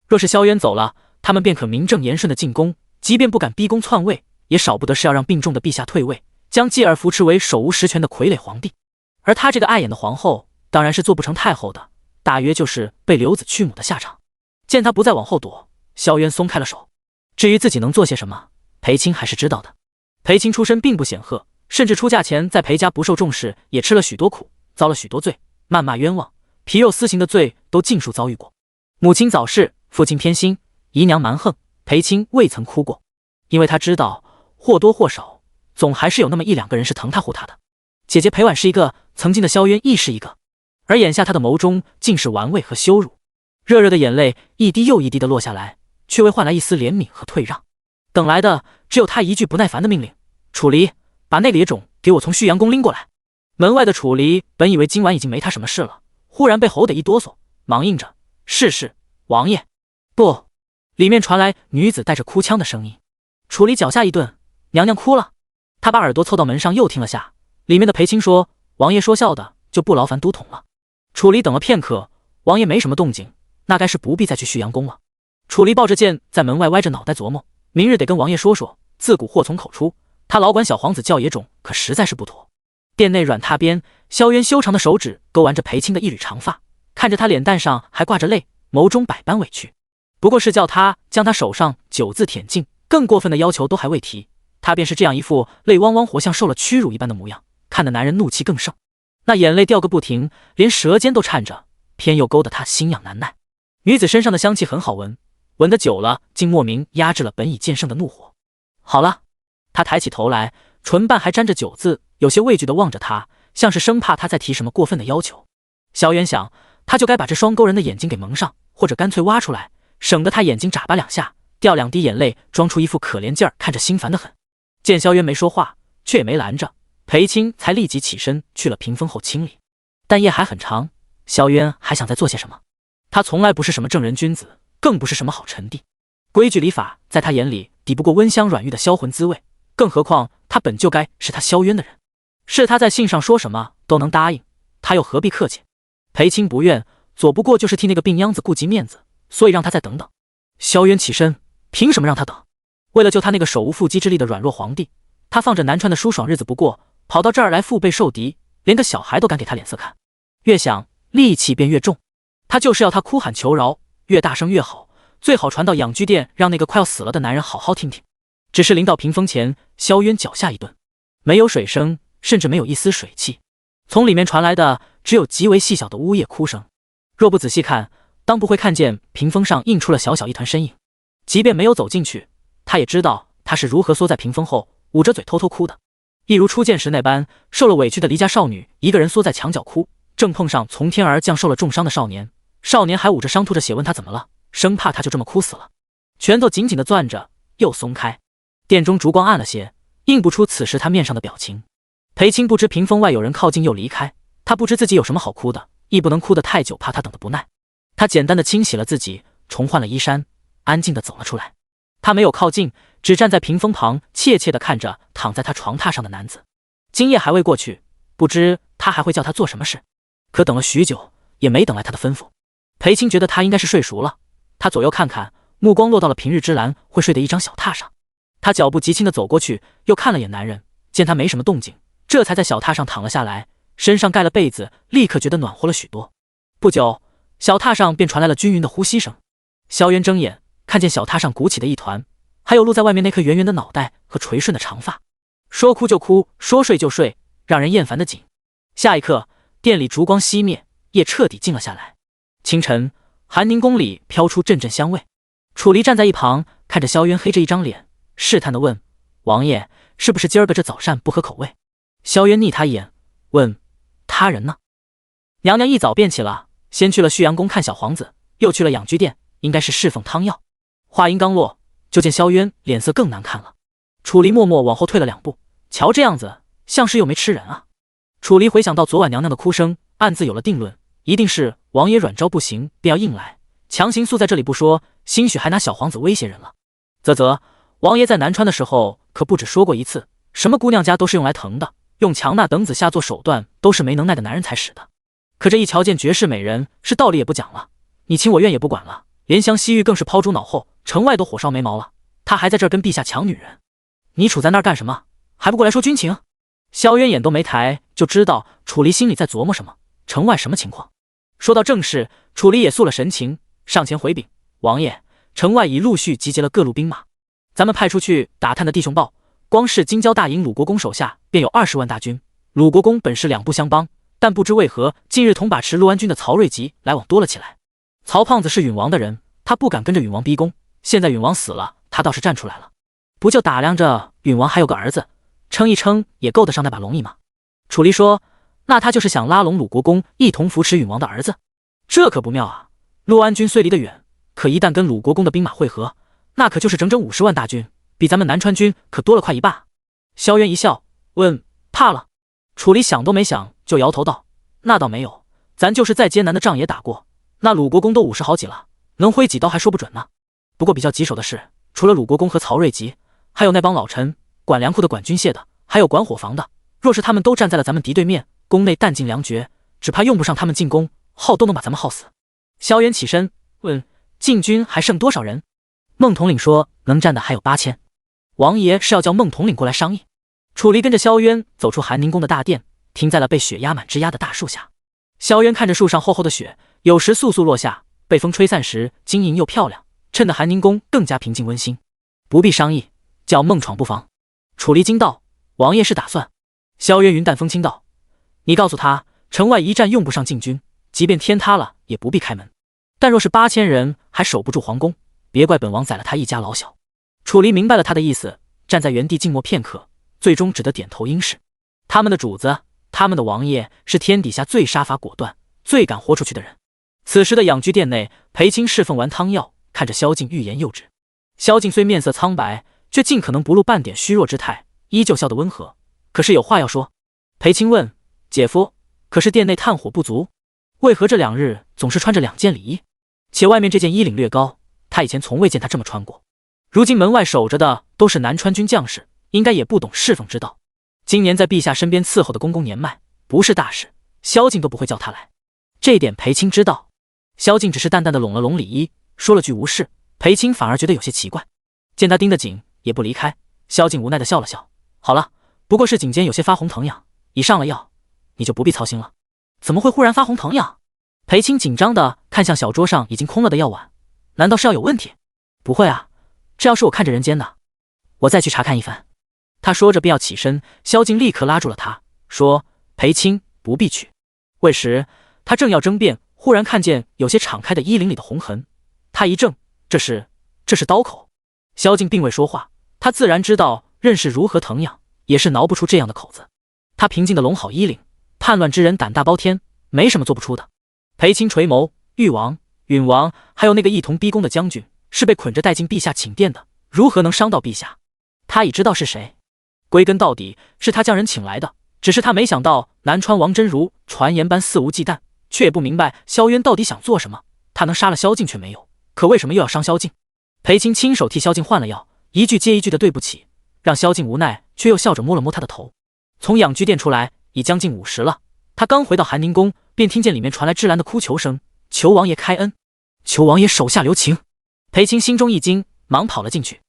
若是萧渊走了，他们便可名正言顺的进宫，即便不敢逼宫篡位，也少不得是要让病重的陛下退位，将继而扶持为手无实权的傀儡皇帝。而他这个碍眼的皇后，当然是做不成太后的，大约就是被留子去母的下场。见他不再往后躲，萧渊松开了手。至于自己能做些什么，裴青还是知道的。裴青出身并不显赫，甚至出嫁前在裴家不受重视，也吃了许多苦，遭了许多罪，谩骂冤枉，皮肉私刑的罪都尽数遭遇过。母亲早逝，父亲偏心，姨娘蛮横，裴青未曾哭过，因为他知道或多或少总还是有那么1-2个人是疼他护他的。姐姐裴婉是一个，曾经的萧渊亦是一个，而眼下他的眸中尽是玩味和羞辱。热热的眼泪一滴又一滴的落下来，却未换来一丝怜悯和退让，等来的只有他一句不耐烦的命令：“楚离，把那个野种给我从旭阳宫拎过来。”门外的楚离本以为今晚已经没他什么事了，忽然被吼得一哆嗦，忙应着：“是，王爷。”不，里面传来女子带着哭腔的声音。楚离脚下一顿：“娘娘哭了。”他把耳朵凑到门上又听了下，里面的裴青说：“王爷说笑的，就不劳烦都统了。”楚离等了片刻，王爷没什么动静，那该是不必再去旭阳宫了。楚离抱着剑在门外歪着脑袋琢磨，明日得跟王爷说说，自古祸从口出，他老管小皇子叫野种，可实在是不妥。殿内软榻边，萧渊修长的手指勾玩着裴青的一缕长发，看着他脸蛋上还挂着泪，眸中百般委屈。不过是叫他将他手上9字舔尽，更过分的要求都还未提，他便是这样一副泪汪汪活像受了屈辱一般的模样，看得男人怒气更盛，那眼泪掉个不停，连舌尖都颤着，偏又勾得他心痒难耐。女子身上的香气很好闻，闻得久了，竟莫名压制了本已渐盛的怒火。好了，他抬起头来，唇瓣还沾着9字，有些畏惧地望着他，像是生怕他再提什么过分的要求。萧渊想，他就该把这双勾人的眼睛给蒙上，或者干脆挖出来，省得他眼睛眨巴2下，掉2滴眼泪，装出一副可怜劲儿，看着心烦得很。见萧渊没说话，却也没拦着，裴青才立即起身去了屏风后清理。但夜还很长，萧渊还想再做些什么。他从来不是什么正人君子，更不是什么好臣弟，规矩礼法在他眼里抵不过温香软玉的销魂滋味，更何况他本就该是他萧渊的人，是他在信上说什么都能答应，他又何必客气？裴青不愿，左不过就是替那个病秧子顾及面子，所以让他再等等。萧渊起身，凭什么让他等？为了救他那个手无缚鸡之力的软弱皇帝，他放着南川的舒爽日子不过，跑到这儿来腹背受敌，连个小孩都敢给他脸色看。越想戾气便越重，他就是要他哭喊求饶，越大声越好，最好传到养居殿，让那个快要死了的男人好好听听。只是临到屏风前，萧渊脚下一顿，没有水声，甚至没有一丝水汽，从里面传来的只有极为细小的呜咽哭声。若不仔细看，当不会看见屏风上映出了小小一团身影。即便没有走进去，他也知道他是如何缩在屏风后捂着嘴偷偷哭的，一如初见时那般，受了委屈的离家少女一个人缩在墙角哭，正碰上从天而降受了重伤的少年，少年还捂着伤吐着血问他怎么了，生怕他就这么哭死了。拳头紧紧地攥着，又松开。殿中烛光暗了些，映不出此时他面上的表情。裴青不知屏风外有人靠近又离开，他不知自己有什么好哭的，亦不能哭得太久，怕他等得不耐。他简单的清洗了自己，重换了衣衫，安静地走了出来。他没有靠近，只站在屏风旁，怯怯地看着躺在他床榻上的男子。今夜还未过去，不知他还会叫他做什么事。可等了许久，也没等来他的吩咐。裴青觉得他应该是睡熟了，他左右看看，目光落到了平日之兰会睡的一张小榻上。他脚步极轻地走过去，又看了眼男人，见他没什么动静，这才在小榻上躺了下来，身上盖了被子，立刻觉得暖和了许多。不久，小榻上便传来了均匀的呼吸声。萧渊睁眼，看见小榻上鼓起的一团，还有露在外面那颗圆圆的脑袋和垂顺的长发，说哭就哭，说睡就睡，让人厌烦的紧。下一刻，店里烛光熄灭，夜彻底静了下来。清晨，寒宁宫里飘出阵阵香味。楚离站在一旁，看着萧渊黑着一张脸，试探地问：“王爷，是不是今儿个这早膳不合口味？”萧渊睨他一眼，问：“他人呢？”娘娘一早便起了，先去了旭阳宫看小皇子，又去了养居殿，应该是侍奉汤药。话音刚落，就见萧渊脸色更难看了。楚离默默往后退了2步，瞧这样子，像是又没吃人啊。楚离回想到昨晚娘娘的哭声，暗自有了定论，一定是王爷软招不行，便要硬来，强行宿在这里不说，兴许还拿小皇子威胁人了。啧，王爷在南川的时候可不止说过一次，什么姑娘家都是用来疼的，用强纳等子下作手段都是没能耐的男人才使的。可这一瞧见绝世美人，是道理也不讲了，你情我愿也不管了，怜香惜玉更是抛诸脑后，城外都火烧眉毛了，他还在这儿跟陛下抢女人，你杵在那儿干什么？还不过来说军情？萧渊眼都没抬，就知道楚离心里在琢磨什么，城外什么情况。说到正事，楚离也肃了神情，上前回禀：“王爷，城外已陆续集结了各路兵马，咱们派出去打探的弟兄报，光是京郊大营鲁国公手下便有20万大军。鲁国公本是两部相帮，但不知为何近日同把持陆安军的曹睿吉来往多了起来。曹胖子是允王的人，他不敢跟着允王逼宫，现在允王死了，他倒是站出来了，不就打量着允王还有个儿子，撑一撑也够得上那把龙翼吗？”楚离说：“那他就是想拉拢鲁国公一同扶持允王的儿子，这可不妙啊！陆安军虽离得远，可一旦跟鲁国公的兵马会合，那可就是整整50万大军，比咱们南川军可多了快一半。萧渊一笑，问：怕了？楚离想都没想就摇头道：那倒没有，咱就是再艰难的仗也打过，那鲁国公都50好几了，能挥几刀还说不准呢。不过比较棘手的是，除了鲁国公和曹睿吉，还有那帮老臣，管粮库的、管军械的，还有管伙房的，若是他们都站在了咱们敌对面，宫内弹尽粮绝，只怕用不上他们进攻，耗都能把咱们耗死。萧渊起身问：晋军还剩多少人？孟统领说能战的还有8000。王爷是要叫孟统领过来商议。楚离跟着萧渊走出寒宁宫的大殿，停在了被雪压满枝桠的大树下。萧渊看着树上厚厚的雪，有时簌簌落下，被风吹散时晶莹又漂亮，衬得寒宁宫更加平静温馨。不必商议，叫孟闯不妨。楚离惊道：王爷是打算？萧渊云淡风轻道：你告诉他，城外一战用不上禁军，即便天塌了也不必开门，但若是8000人还守不住皇宫，别怪本王宰了他一家老小。楚离明白了他的意思，站在原地静默片刻，最终只得点头应是。他们的主子，他们的王爷是天底下最杀伐果断、最敢豁出去的人。此时的养居殿内，裴青侍奉完汤药，看着萧静欲言又止。萧静虽面色苍白，却尽可能不露半点虚弱之态，依旧笑得温和，可是有话要说。裴青问：姐夫，可是殿内炭火不足？为何这2日总是穿着2件礼衣？且外面这件衣领略高，他以前从未见他这么穿过。如今门外守着的都是南川军将士，应该也不懂侍奉之道。今年在陛下身边伺候的公公年迈，不是大事，萧静都不会叫他来。这一点裴青知道。萧静只是淡淡的拢了拢礼衣，说了句无事。裴青反而觉得有些奇怪，见他盯得紧，也不离开。萧静无奈的笑了笑：好了，不过是颈间有些发红疼痒，已上了药，你就不必操心了。怎么会忽然发红疼痒？裴青紧张的看向小桌上已经空了的药碗，难道是要有问题？不会啊，这要是我看着人间的，我再去查看一番。他说着便要起身，萧静立刻拉住了他，说：裴青不必去。未时他正要争辩，忽然看见有些敞开的衣领里的红痕，他一怔，这是刀口。萧静并未说话，他自然知道任是如何疼痒，也是挠不出这样的口子。他平静地拢好衣领，叛乱之人胆大包天，没什么做不出的。裴青垂眸，誉王、允王还有那个一同逼宫的将军，是被捆着带进陛下寝殿的，如何能伤到陛下？他已知道是谁，归根到底是他将人请来的，只是他没想到南川王真如传言般肆无忌惮，却也不明白萧渊到底想做什么。他能杀了萧静却没有，可为什么又要伤萧静？裴青亲手替萧静换了药，一句接一句的对不起，让萧静无奈，却又笑着摸了摸他的头。从养居殿出来已将近50了，他刚回到寒宁宫，便听见里面传来芝兰的哭求声：求王爷开恩，求王爷手下留情。裴青心中一惊，忙跑了进去。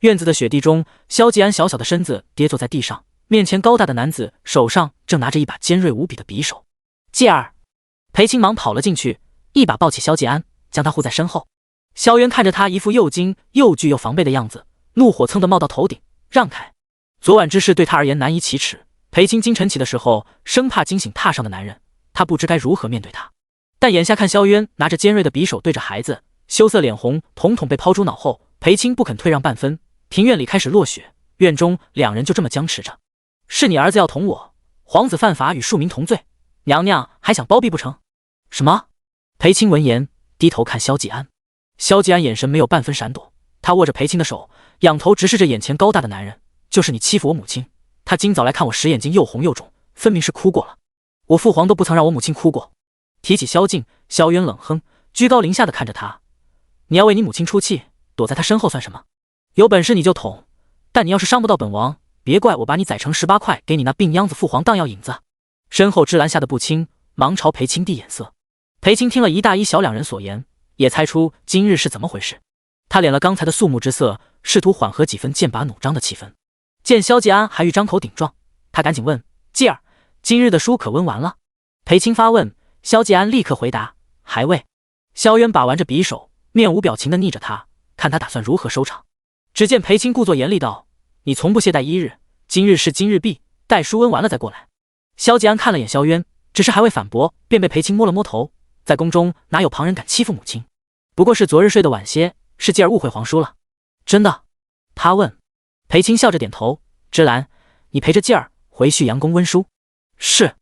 院子的雪地中，萧吉安小小的身子跌坐在地上，面前高大的男子手上正拿着一把尖锐无比的匕首。继儿，裴青忙跑了进去，一把抱起萧吉安，将他护在身后。萧渊看着他一副又惊又惧又防备的样子，怒火蹭地冒到头顶，让开！昨晚之事对他而言难以启齿，裴青今晨起的时候，生怕惊醒榻上的男人，他不知该如何面对他。但眼下看萧渊拿着尖锐的匕首对着孩子，羞涩脸红，统统被抛诸脑后，裴青不肯退让半分。庭院里开始落雪，院中2人就这么僵持着。是你儿子要捅我，皇子犯法与庶民同罪，娘娘还想包庇不成？什么？裴青闻言低头看萧继安，萧继安眼神没有半分闪躲，他握着裴青的手，仰头直视着眼前高大的男人。就是你欺负我母亲，他今早来看我时眼睛又红又肿，分明是哭过了。我父皇都不曾让我母亲哭过。提起萧静，萧渊冷哼，居高临下的看着他，你要为你母亲出气，躲在他身后算什么？有本事你就捅，但你要是伤不到本王，别怪我把你宰成18块给你那病秧子父皇当药引子。身后芝兰吓得不轻，忙朝裴青递眼色。裴青听了一大一小2人所言，也猜出今日是怎么回事。他敛了刚才的肃穆之色，试图缓和几分剑拔弩张的气氛。见萧继安还欲张口顶撞，他赶紧问：继儿，今日的书可温完了？裴青发问，萧继安立刻回答：还未。萧渊把玩着匕首，面无表情地睨着他，看他打算如何收场。只见裴青故作严厉道：你从不懈怠1日，今日事今日毕，待书温完了再过来。萧继安看了眼萧渊，只是还未反驳，便被裴青摸了摸头。在宫中哪有旁人敢欺负母亲？不过是昨日睡得晚些，是继儿误会皇叔了。真的？他问。裴青笑着点头。芝兰，你陪着继儿回旭阳宫温书。是。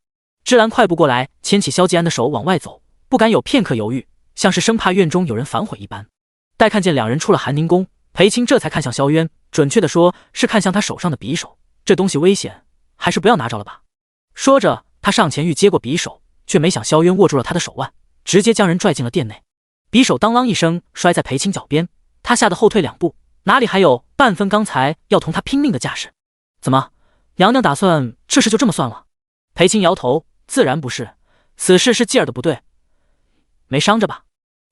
芝兰快步过来，牵起萧继安的手往外走，不敢有片刻犹豫，像是生怕院中有人反悔一般。待看见两人出了寒宁宫，裴青这才看向萧渊，准确的说是看向他手上的匕首。这东西危险，还是不要拿着了吧。说着，他上前欲接过匕首，却没想萧渊握住了他的手腕，直接将人拽进了殿内。匕首当啷一声摔在裴青脚边，他吓得后退2步，哪里还有半分刚才要同他拼命的架势？怎么，娘娘打算这事就这么算了？裴青摇头，自然不是，此事是继儿的不对，没伤着吧？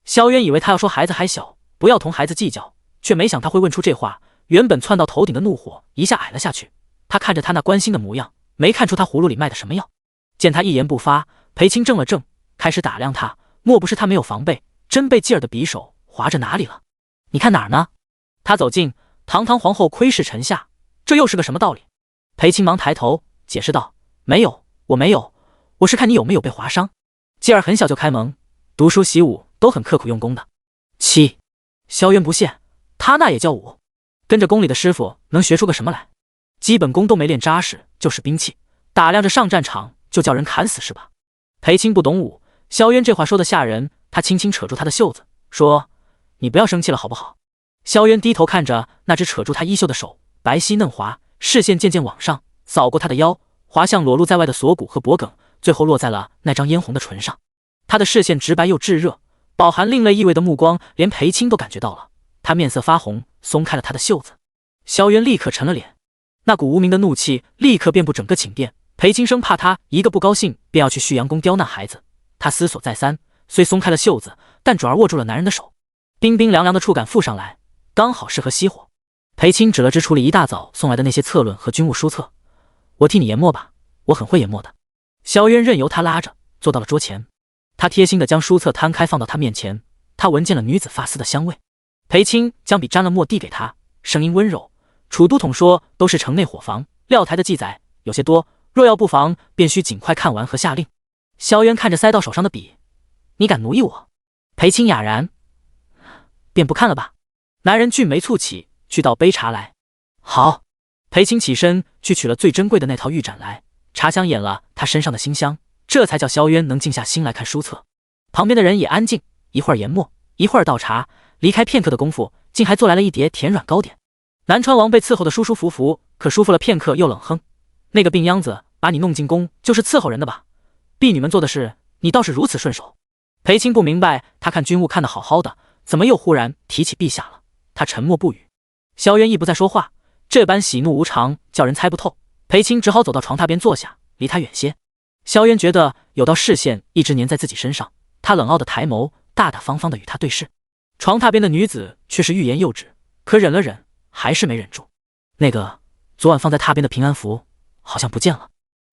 萧渊以为他要说孩子还小，不要同孩子计较，却没想他会问出这话。原本窜到头顶的怒火一下矮了下去，他看着他那关心的模样，没看出他葫芦里卖的什么药。见他一言不发，裴青怔了怔，开始打量他，莫不是他没有防备，真被继儿的匕首划着哪里了？你看哪儿呢？他走近，堂堂皇后窥视臣下，这又是个什么道理？裴青忙抬头解释道：没有，我没有，我是看你有没有被划伤。继儿很小就开蒙，读书习武都很刻苦用功的。7，萧渊不屑，他那也叫武？跟着宫里的师傅能学出个什么来？基本功都没练扎实，就是兵器，打量着上战场就叫人砍死是吧？裴青不懂武，萧渊这话说的吓人，他轻轻扯住他的袖子，说：你不要生气了好不好？萧渊低头看着那只扯住他衣袖的手，白皙嫩滑，视线渐渐往上扫过他的腰，滑向裸露在外的锁骨和脖颈，最后落在了那张嫣红的唇上。他的视线直白又炙热，饱含另类意味的目光连裴青都感觉到了。他面色发红，松开了他的袖子。萧渊立刻沉了脸，那股无名的怒气立刻遍布整个寝殿。裴青生怕他一个不高兴便要去旭阳宫刁难孩子，他思索再三，虽松开了袖子，但转而握住了男人的手，冰冰凉凉的触感附上来，刚好适合熄火。裴青指了指处理一大早送来的那些策论和军务书册，我替你研墨吧，我很会研墨的。萧渊任由他拉着坐到了桌前，他贴心地将书册摊开放到他面前，他闻见了女子发丝的香味。裴青将笔沾了墨递给他，声音温柔：楚都统说都是城内伙房，料台的记载有些多，若要不妨便需尽快看完和下令。萧渊看着塞到手上的笔，你敢奴役我？裴青哑然，便不看了吧。男人俊眉蹙起，去倒杯茶来。好。裴青起身去取了最珍贵的那套玉盏来，茶香掩了他身上的馨香，这才叫萧渊能静下心来看书册。旁边的人也安静，一会儿研墨，一会儿倒茶，离开片刻的功夫，竟还做来了一碟甜软糕点。南川王被伺候的舒舒服服，可舒服了片刻又冷哼，那个病秧子把你弄进宫就是伺候人的吧？婢女们做的事你倒是如此顺手。裴青不明白，他看军务看得好好的，怎么又忽然提起陛下了？他沉默不语。萧渊亦不再说话，这般喜怒无常叫人猜不透。裴青只好走到床榻边坐下，离他远些。萧渊觉得有道视线一直粘在自己身上，他冷傲的抬眸，大大方方的与他对视。床榻边的女子却是欲言又止，可忍了忍，还是没忍住。那个昨晚放在榻边的平安符好像不见了。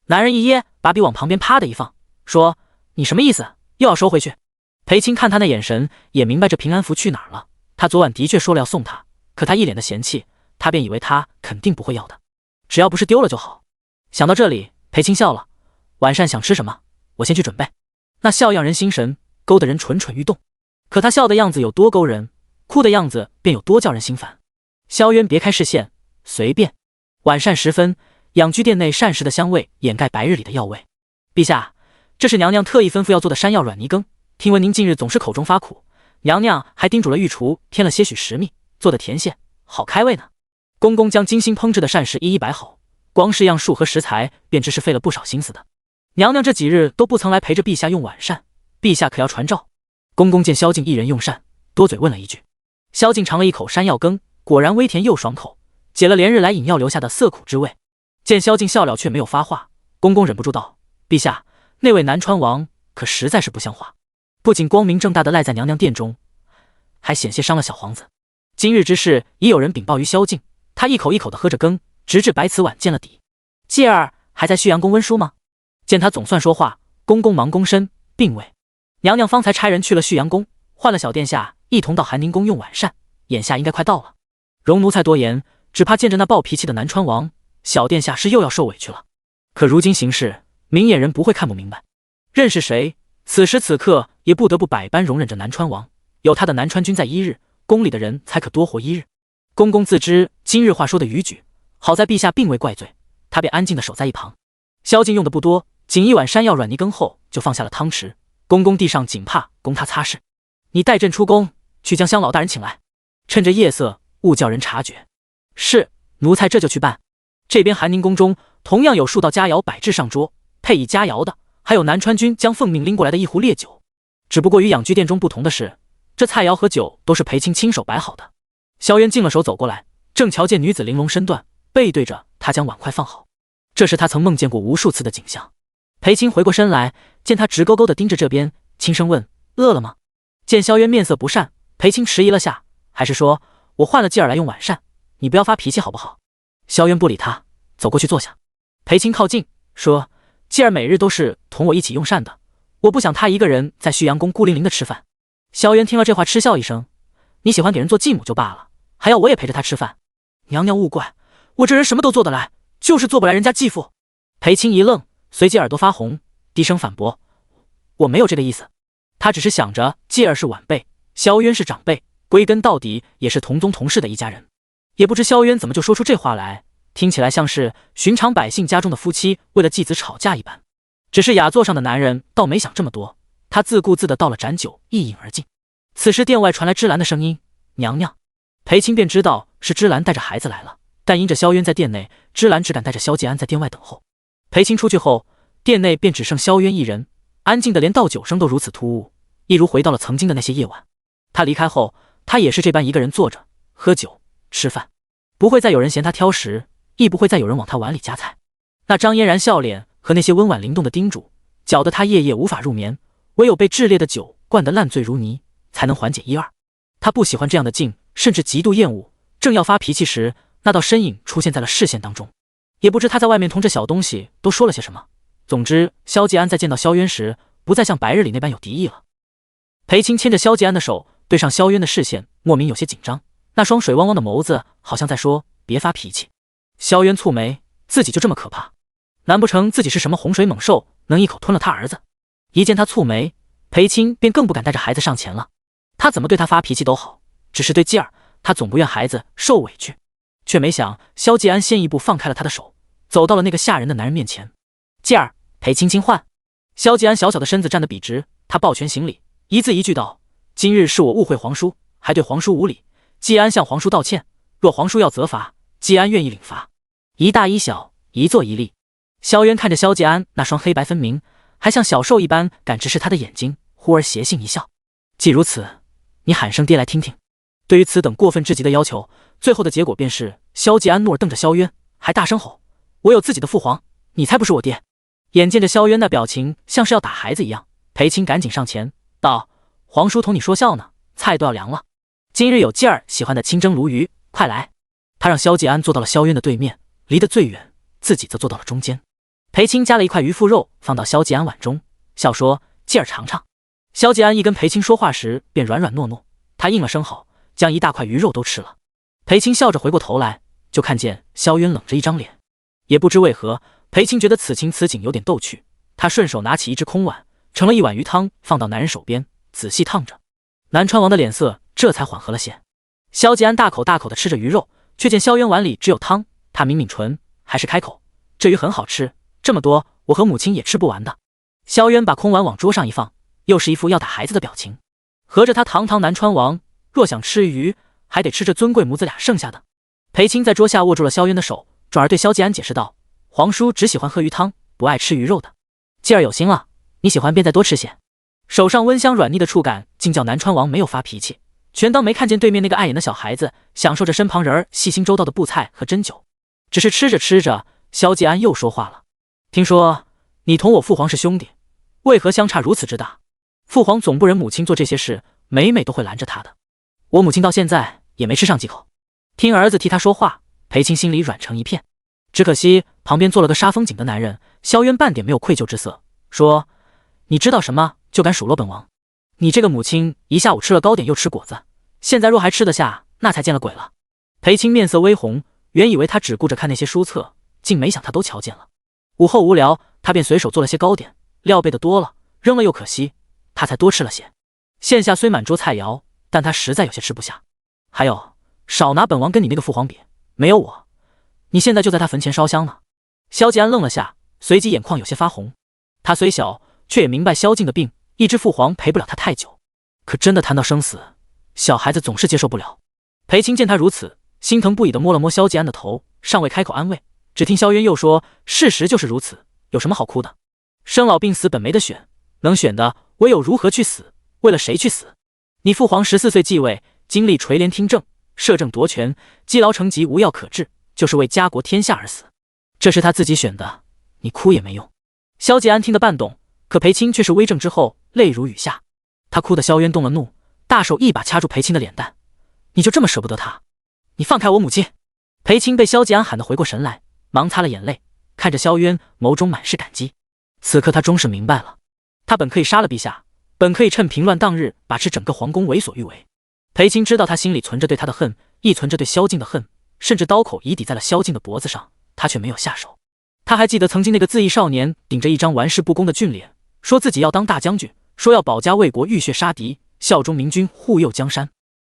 男人一噎，把笔往旁边啪的一放，说：你什么意思？又要收回去？裴青看他那眼神，也明白这平安符去哪儿了。他昨晚的确说了要送他，可他一脸的嫌弃，他便以为他肯定不会要的，只要不是丢了就好。想到这里，裴青笑了：晚膳想吃什么？我先去准备。那笑样人心神，勾得人蠢蠢欲动。可他笑的样子有多勾人，哭的样子便有多叫人心烦。萧渊别开视线，随便。晚膳时分，养居殿内膳食的香味掩盖白日里的药味。陛下，这是娘娘特意吩咐要做的山药软泥羹，听闻您近日总是口中发苦，娘娘还叮嘱了御厨添了些许食蜜，做的甜些，好开胃呢。公公将精心烹制的膳食一一摆好，光是样数和食材便知是费了不少心思的。娘娘这几日都不曾来陪着陛下用晚膳，陛下可要传召？公公见萧敬一人用膳，多嘴问了一句。萧敬尝了一口山药羹，果然微甜又爽口，解了连日来饮药留下的涩苦之味。见萧敬笑了却没有发话，公公忍不住道：陛下，那位南川王可实在是不像话，不仅光明正大的赖在娘娘殿中，还险些伤了小皇子。今日之事已有人禀报于萧敬，他一口一口的喝着羹，直至白瓷碗见了底。继儿还在旭阳宫温书吗？见他总算说话，公公忙躬身，并未。娘娘方才差人去了旭阳宫，换了小殿下一同到寒宁宫用晚膳，眼下应该快到了。容奴才多言，只怕见着那暴脾气的南川王，小殿下是又要受委屈了。可如今形势，明眼人不会看不明白。任是谁，此时此刻也不得不百般容忍着南川王，有他的南川君在一日，宫里的人才可多活一日。公公自知今日话说的逾矩，好在陛下并未怪罪，他便安静的守在一旁。萧敬用的不多，仅一碗山药软泥羹后就放下了汤匙，公公递上锦帕供他擦拭。你带朕出宫，去将乡老大人请来，趁着夜色勿叫人察觉。是，奴才这就去办。这边寒宁宫中同样有数道佳肴摆置上桌，配以佳肴的还有南川君将奉命拎过来的一壶烈酒。只不过与养居殿中不同的是，这菜肴和酒都是裴青亲手摆好的。萧渊净了手走过来，正瞧见女子玲珑身段，背对着他将碗筷放好。这是他曾梦见过无数次的景象。裴青回过身来，见他直勾勾地盯着这边，轻声问：“饿了吗？”见萧渊面色不善，裴青迟疑了下，还是说：“我换了继儿来用晚膳，你不要发脾气好不好？”萧渊不理他，走过去坐下。裴青靠近说：“继儿每日都是同我一起用膳的，我不想他一个人在旭阳宫孤零零的吃饭。”萧渊听了这话嗤笑一声：“你喜欢给人做继母就罢了，还要我也陪着他吃饭？娘娘勿怪，我这人什么都做得来，就是做不来人家继父。”裴青一愣，随即耳朵发红，低声反驳：“我没有这个意思。”他只是想着继儿是晚辈，萧渊是长辈，归根到底也是同宗同氏的一家人。也不知萧渊怎么就说出这话来，听起来像是寻常百姓家中的夫妻为了继子吵架一般。只是雅座上的男人倒没想这么多，他自顾自地倒了盏酒，一饮而尽。此时殿外传来芝兰的声音：“娘娘。”裴青便知道是芝兰带着孩子来了，但因着萧渊在殿内，芝兰只敢带着萧继安在殿外等候。裴青出去后，殿内便只剩萧渊一人，安静的连倒酒声都如此突兀，一如回到了曾经的那些夜晚。他离开后，他也是这般一个人坐着喝酒吃饭，不会再有人嫌他挑食，亦不会再有人往他碗里夹菜。那张嫣然笑脸和那些温婉灵动的叮嘱，搅得他夜夜无法入眠，唯有被炽烈的酒灌得烂醉如泥，才能缓解一二。他不喜欢这样的静，甚至极度厌恶。正要发脾气时，那道身影出现在了视线当中。也不知他在外面同这小东西都说了些什么。总之，萧继安在见到萧渊时，不再像白日里那般有敌意了。裴青牵着萧继安的手，对上萧渊的视线，莫名有些紧张。那双水汪汪的眸子，好像在说：“别发脾气。”萧渊蹙眉，自己就这么可怕？难不成自己是什么洪水猛兽，能一口吞了他儿子？一见他蹙眉，裴青便更不敢带着孩子上前了。他怎么对他发脾气都好，只是对继儿，他总不愿孩子受委屈。却没想萧继安先一步放开了他的手，走到了那个吓人的男人面前。继儿，裴青轻唤。萧继安小小的身子站得笔直，他抱拳行礼，一字一句道：“今日是我误会皇叔，还对皇叔无礼，继安向皇叔道歉。若皇叔要责罚，继安愿意领罚。一大一小，一坐一立。”萧渊看着萧继安那双黑白分明，还像小兽一般敢直视他的眼睛，忽而邪性一笑：“既如此，你喊声爹来听听。”对于此等过分至极的要求，最后的结果便是萧继安怒而瞪着萧渊，还大声吼：“我有自己的父皇，你才不是我爹！”眼见着萧渊那表情像是要打孩子一样，裴青赶紧上前道：“皇叔同你说笑呢，菜都要凉了。今日有继儿喜欢的清蒸鲈鱼，快来。”他让萧继安坐到了萧渊的对面，离得最远，自己则坐到了中间。裴青夹了一块鱼腹肉放到萧继安碗中，笑说：“继儿尝尝。”萧继安一跟裴青说话时便软软糯糯，他应了声好，将一大块鱼肉都吃了。裴青笑着回过头来，就看见萧渊冷着一张脸。也不知为何，裴青觉得此情此景有点逗趣。他顺手拿起一只空碗，盛了一碗鱼汤放到男人手边，仔细烫着。南川王的脸色这才缓和了些。萧继安大口大口地吃着鱼肉，却见萧渊碗里只有汤，他抿抿唇，还是开口：“这鱼很好吃，这么多我和母亲也吃不完的。”萧渊把空碗往桌上一放，又是一副要打孩子的表情。合着他堂堂南川王，若想吃鱼，还得吃这尊贵母子俩剩下的。裴青在桌下握住了萧渊的手，转而对萧继安解释道：“皇叔只喜欢喝鱼汤，不爱吃鱼肉的。继儿有心了，你喜欢便再多吃些。”手上温香软腻的触感竟叫南川王没有发脾气，全当没看见对面那个碍眼的小孩子享受着身旁人儿细心周到的布菜和针灸。只是吃着吃着，萧继安又说话了：“听说你同我父皇是兄弟，为何相差如此之大？父皇总不忍母亲做这些事，每每都会拦着他的。我母亲到现在也没吃上几口。”听儿子替他说话，裴青心里软成一片。只可惜旁边坐了个杀风景的男人，萧渊半点没有愧疚之色，说：“你知道什么就敢数落本王？你这个母亲一下午吃了糕点又吃果子，现在若还吃得下，那才见了鬼了。”裴青面色微红，原以为他只顾着看那些书册，竟没想他都瞧见了。午后无聊，他便随手做了些糕点，料备的多了，扔了又可惜，他才多吃了些。现下虽满桌菜肴，但他实在有些吃不下。还有，少拿本王跟你那个父皇比，没有我，你现在就在他坟前烧香呢。萧继安愣了下，随即眼眶有些发红。他虽小，却也明白萧敬的病，一只父皇陪不了他太久。可真的谈到生死，小孩子总是接受不了。裴青见他如此，心疼不已地摸了摸萧吉安的头，尚未开口安慰，只听萧渊又说：“事实就是如此，有什么好哭的？生老病死本没得选，能选的唯有如何去死，为了谁去死。你父皇14岁继位，经历垂帘听政，摄政夺权，积劳成疾，无药可治，就是为家国天下而死。这是他自己选的，你哭也没用。”萧吉安听得半懂，可裴青却是微怔之后泪如雨下。他哭得萧渊动了怒，大手一把掐住裴青的脸蛋：“你就这么舍不得他？你放开我母亲！”裴青被萧吉安喊得回过神来，忙擦了眼泪，看着萧渊，眸中满是感激。此刻他终是明白了，他本可以杀了陛下，本可以趁平乱当日把持整个皇宫为所欲为。裴青知道他心里存着对他的恨，亦存着对萧敬的恨，甚至刀口已抵在了萧敬的脖子上，他却没有下手。他还记得曾经那个自缢少年顶着一张玩世不恭的俊脸，说自己要当大将军，说要保家卫国，浴血杀敌，效忠明君，护佑江山。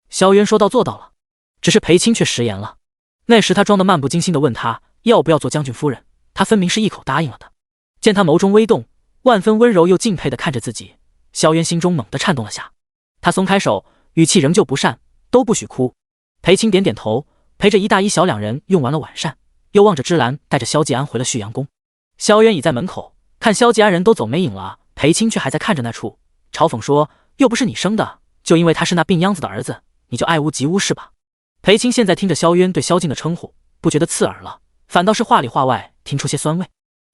萧渊说到做到了，只是裴青却食言了。那时他装得漫不经心地问他要不要做将军夫人，他分明是一口答应了的。见他眸中微动，万分温柔又敬佩地看着自己，萧渊心中猛地颤动了下。他松开手，语气仍旧不善：“都不许哭。”裴青点点头，陪着一大一小两人用完了晚膳，又望着芝兰带着萧吉安回了旭阳宫。萧渊已在门口，看萧吉安人都走没影了，裴青却还在看着那处，嘲讽说：“又不是你生的，就因为他是那病秧子的儿子，你就爱屋及乌是吧？”裴青现在听着萧渊对萧敬的称呼，不觉得刺耳了，反倒是话里话外听出些酸味。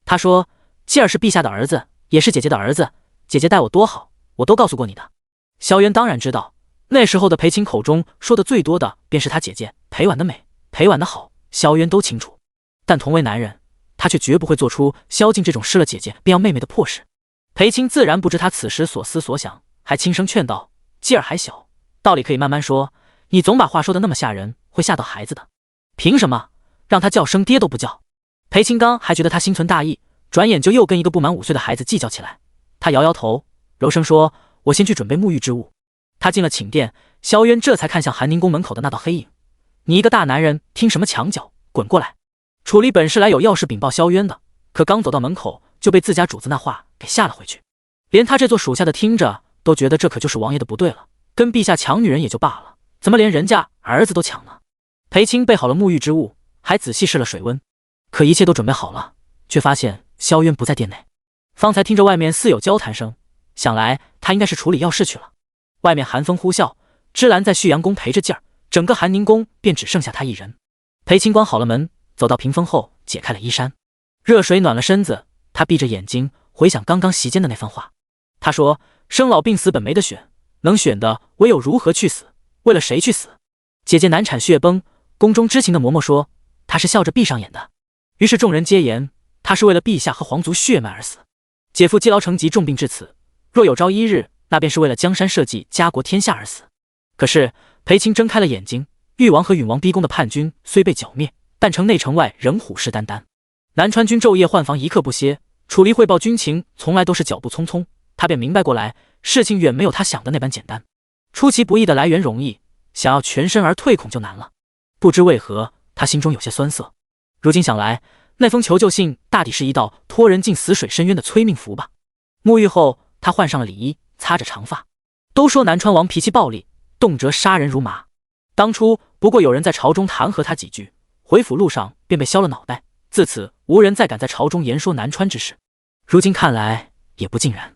他说：“继儿是陛下的儿子，也是姐姐的儿子，姐姐待我多好，我都告诉过你的。”萧渊当然知道，那时候的裴青口中说的最多的便是他姐姐裴婉的美，裴婉的好，萧渊都清楚。但同为男人，他却绝不会做出萧敬这种失了姐姐便要妹妹的破事。裴青自然不知他此时所思所想，还轻声劝道：“继儿还小，道理可以慢慢说，你总把话说得那么吓人，会吓到孩子的。凭什么让他叫声爹都不叫？”裴青刚还觉得他心存大义，转眼就又跟一个不满5岁的孩子计较起来。他摇摇头，柔声说：“我先去准备沐浴之物。”他进了寝殿，萧渊这才看向寒宁宫门口的那道黑影：“你一个大男人听什么墙角，滚过来！”楚离本是来有要事禀报萧渊的，可刚走到门口就被自家主子那话给吓了回去。连他这座属下的听着都觉得这可就是王爷的不对了，跟陛下抢女人也就罢了，怎么连人家儿子都抢呢？裴青备好了沐浴之物，还仔细试了水温，可一切都准备好了，却发现萧渊不在殿内。方才听着外面似有交谈声，想来他应该是处理要事去了。外面寒风呼啸，芝兰在旭阳宫陪着劲儿，整个寒宁宫便只剩下他一人。裴青关好了门，走到屏风后解开了衣衫，热水暖了身子，他闭着眼睛回想刚刚席间的那番话。他说：“生老病死本没得选，能选的唯有如何去死，为了谁去死。姐姐难产血崩，宫中知情的嬷嬷说她是笑着闭上眼的，于是众人皆言她是为了陛下和皇族血脉而死。姐夫积劳成疾，重病至此，若有朝一日，那便是为了江山社稷，家国天下而死。”可是裴青睁开了眼睛，誉王和允王逼宫的叛军虽被剿灭，但城内城外仍虎视眈眈。南川军昼夜换防，一刻不歇。楚离汇报军情从来都是脚步匆匆，他便明白过来，事情远没有他想的那般简单。出其不意的来源容易，想要全身而退恐就难了。不知为何，他心中有些酸涩。如今想来，那封求救信大抵是一道拖人进死水深渊的催命符吧。沐浴后，他换上了礼衣，擦着长发。都说南川王脾气暴戾，动辄杀人如麻。当初不过有人在朝中弹劾他几句，回府路上便被削了脑袋，自此无人再敢在朝中言说南川之事。如今看来也不尽然。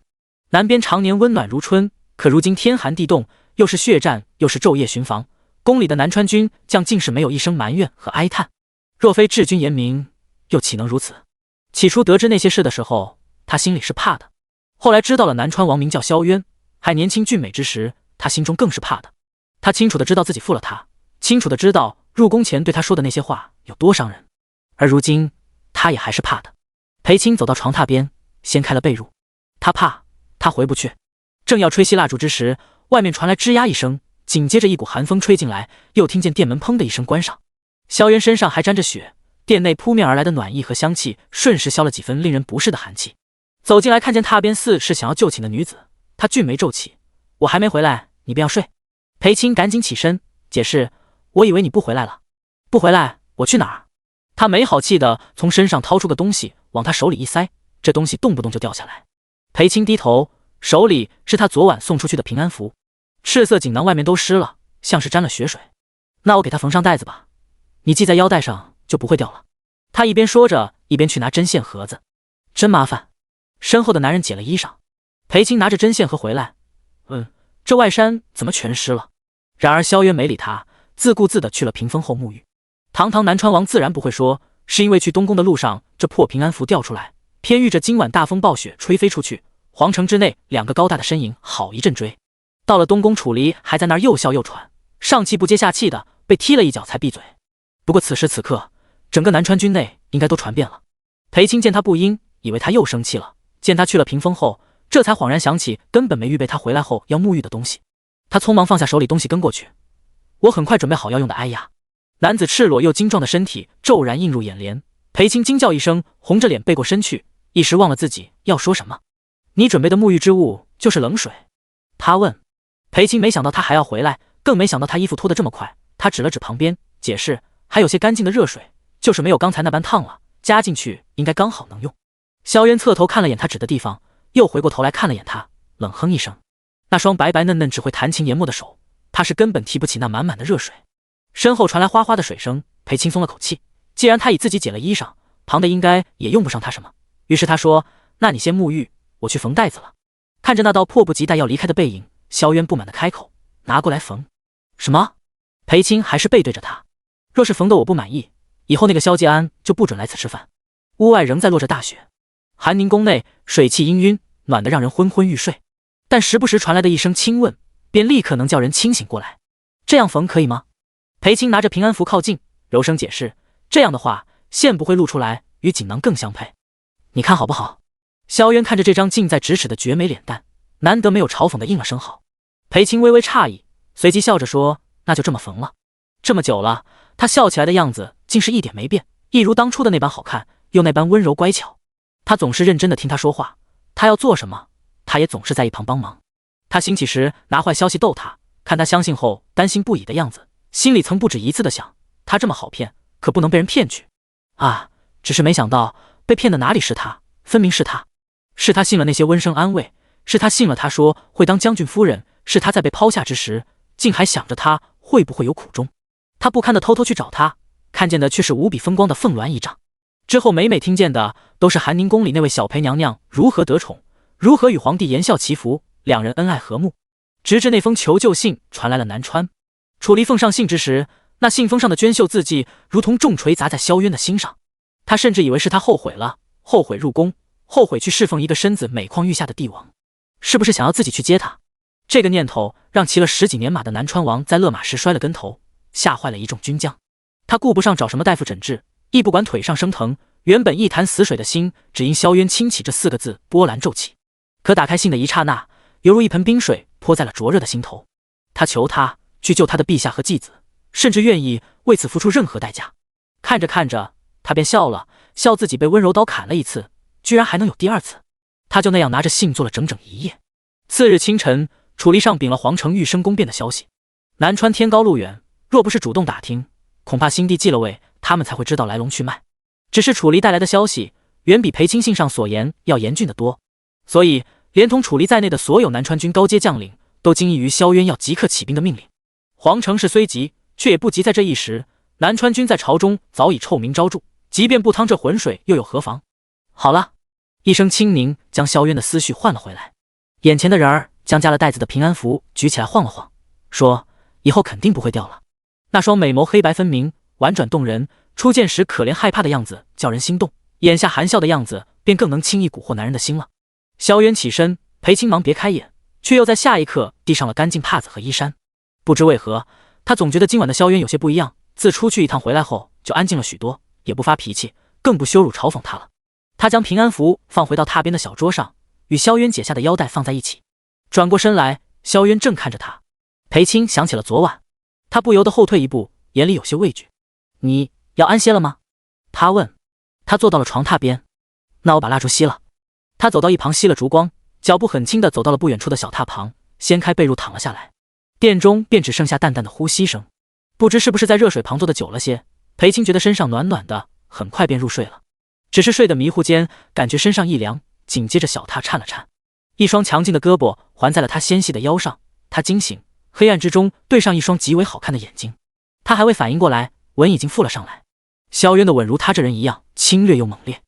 南边常年温暖如春，可如今天寒地冻，又是血战，又是昼夜巡防，宫里的南川军将竟是没有一声埋怨和哀叹。若非治军严明，又岂能如此？起初得知那些事的时候，他心里是怕的。后来知道了南川王名叫萧渊，还年轻俊美之时，他心中更是怕的。他清楚的知道自己负了他，清楚的知道入宫前对他说的那些话有多伤人，而如今他也还是怕的。裴青走到床榻边，掀开了被褥。他怕，他回不去。正要吹熄蜡烛之时，外面传来吱呀一声，紧接着一股寒风吹进来，又听见殿门砰的一声关上。萧渊身上还沾着血，殿内扑面而来的暖意和香气瞬时消了几分令人不适的寒气。走进来看见榻边似是想要就寝的女子，他俊眉皱起：“我还没回来，你便要睡？”裴青赶紧起身解释：“我以为你不回来了。”“不回来我去哪儿？”他没好气的从身上掏出个东西往他手里一塞，这东西动不动就掉下来。裴青低头，手里是他昨晚送出去的平安符，赤色锦囊外面都湿了，像是沾了血水。那我给他缝上带子吧，你系在腰带上就不会掉了。他一边说着，一边去拿针线盒子。真麻烦。身后的男人解了衣裳。裴青拿着针线盒回来，这外衫怎么全湿了？然而萧渊没理他，自顾自地去了屏风后沐浴。堂堂南川王自然不会说，是因为去东宫的路上这破平安符掉出来，偏遇着今晚大风暴雪吹飞出去，皇城之内2个高大的身影好一阵追。到了东宫，楚离还在那儿又笑又喘，上气不接下气的被踢了一脚才闭嘴。不过此时此刻，整个南川军内应该都传遍了。裴青见他不应，以为他又生气了，见他去了屏风后，这才恍然想起根本没预备他回来后要沐浴的东西。他匆忙放下手里东西跟过去。我很快准备好要用的哀呀。男子赤裸又精壮的身体骤然映入眼帘，裴青惊叫一声，红着脸背过身去，一时忘了自己要说什么。你准备的沐浴之物就是冷水？他问。裴青没想到他还要回来，更没想到他衣服脱得这么快。他指了指旁边，解释还有些干净的热水，就是没有刚才那般烫了，加进去应该刚好能用。萧渊侧头看了眼他指的地方，又回过头来看了眼他，冷哼一声。那双白白嫩嫩只会弹琴研墨的手，他是根本提不起那满满的热水。身后传来哗哗的水声，裴青松了口气。既然他已自己解了衣裳，旁的应该也用不上他什么。于是他说：“那你先沐浴，我去缝带子了。”看着那道迫不及待要离开的背影，萧渊不满地开口：“拿过来缝。”什么？裴青还是背对着他。若是缝得我不满意，以后那个萧介安就不准来此吃饭。屋外仍在落着大雪，寒宁宫内水汽氤氲，暖得让人昏昏欲睡。但时不时传来的一声轻问，便立刻能叫人清醒过来。这样缝可以吗？裴青拿着平安符靠近，柔声解释：“这样的话，线不会露出来，与锦囊更相配。你看好不好？”萧渊看着这张近在咫尺的绝美脸蛋，难得没有嘲讽的应了声好。裴青微微诧异，随即笑着说：“那就这么缝了。”这么久了，他笑起来的样子竟是一点没变，一如当初的那般好看，又那般温柔乖巧。他总是认真的听他说话，他要做什么，他也总是在一旁帮忙。他兴起时拿坏消息逗他，看他相信后担心不已的样子，心里曾不止一次的想，他这么好骗，可不能被人骗去啊！只是没想到被骗的哪里是他，分明是他。是他信了那些温声安慰，是他信了他说会当将军夫人，是他在被抛下之时，竟还想着他会不会有苦衷。他不堪的偷偷去找他，看见的却是无比风光的凤鸾仪仗。之后每每听见的都是寒宁宫里那位小裴娘娘如何得宠，如何与皇帝言笑祈福，两人恩爱和睦。直至那封求救信传来了南川，楚离奉上信之时，那信封上的娟秀字迹如同重锤砸在萧渊的心上。他甚至以为是他后悔了，后悔入宫，后悔去侍奉一个身子每况愈下的帝王。是不是想要自己去接他？这个念头让骑了10几年马的南川王在勒马时摔了跟头，吓坏了一众军将。他顾不上找什么大夫诊治，亦不管腿上生疼，原本一潭死水的心，只因萧渊轻启这4个字波澜骤起。可打开信的一刹那，犹如一盆冰水泼在了灼热的心头。他求他去救他的陛下和继子，甚至愿意为此付出任何代价。看着看着，他便笑了，笑自己被温柔刀砍了一次，居然还能有第2次。他就那样拿着信做了整整1夜。次日清晨，楚离上禀了皇城玉生宫变的消息。南川天高路远，若不是主动打听，恐怕新帝继了位，他们才会知道来龙去脉。只是楚离带来的消息远比裴青信上所言要严峻得多，所以连同楚离在内的所有南川军高阶将领都惊异于萧渊要即刻起兵的命令。皇城事虽急，却也不急在这一时。南川军在朝中早已臭名昭著，即便不趟这浑水又有何妨？好了，一声轻狞将萧渊的思绪换了回来。眼前的人儿将夹了带子的平安符举起来晃了晃，说：“以后肯定不会掉了。”那双美眸黑白分明，婉转动人，初见时可怜害怕的样子叫人心动，眼下含笑的样子便更能轻易蛊惑男人的心了。萧渊起身，裴青忙别开眼，却又在下一刻递上了干净帕子和衣衫。不知为何，他总觉得今晚的萧渊有些不一样，自出去一趟回来后就安静了许多，也不发脾气，更不羞辱嘲讽他了。他将平安符放回到榻边的小桌上，与萧渊解下的腰带放在一起，转过身来，萧渊正看着他。裴青想起了昨晚，他不由得后退一步，眼里有些畏惧。你要安歇了吗？他问。他坐到了床榻边。那我把蜡烛熄了。他走到一旁熄了烛光，脚步很轻地走到了不远处的小榻旁，掀开被褥躺了下来。殿中便只剩下淡淡的呼吸声。不知是不是在热水旁坐的久了些，裴青觉得身上暖暖的，很快便入睡了。只是睡得迷糊间，感觉身上一凉，紧接着小榻颤了颤，一双强劲的胳膊环在了他纤细的腰上。他惊醒，黑暗之中对上一双极为好看的眼睛。他还未反应过来，吻已经附了上来。萧渊的吻如他这人一样侵略又猛烈。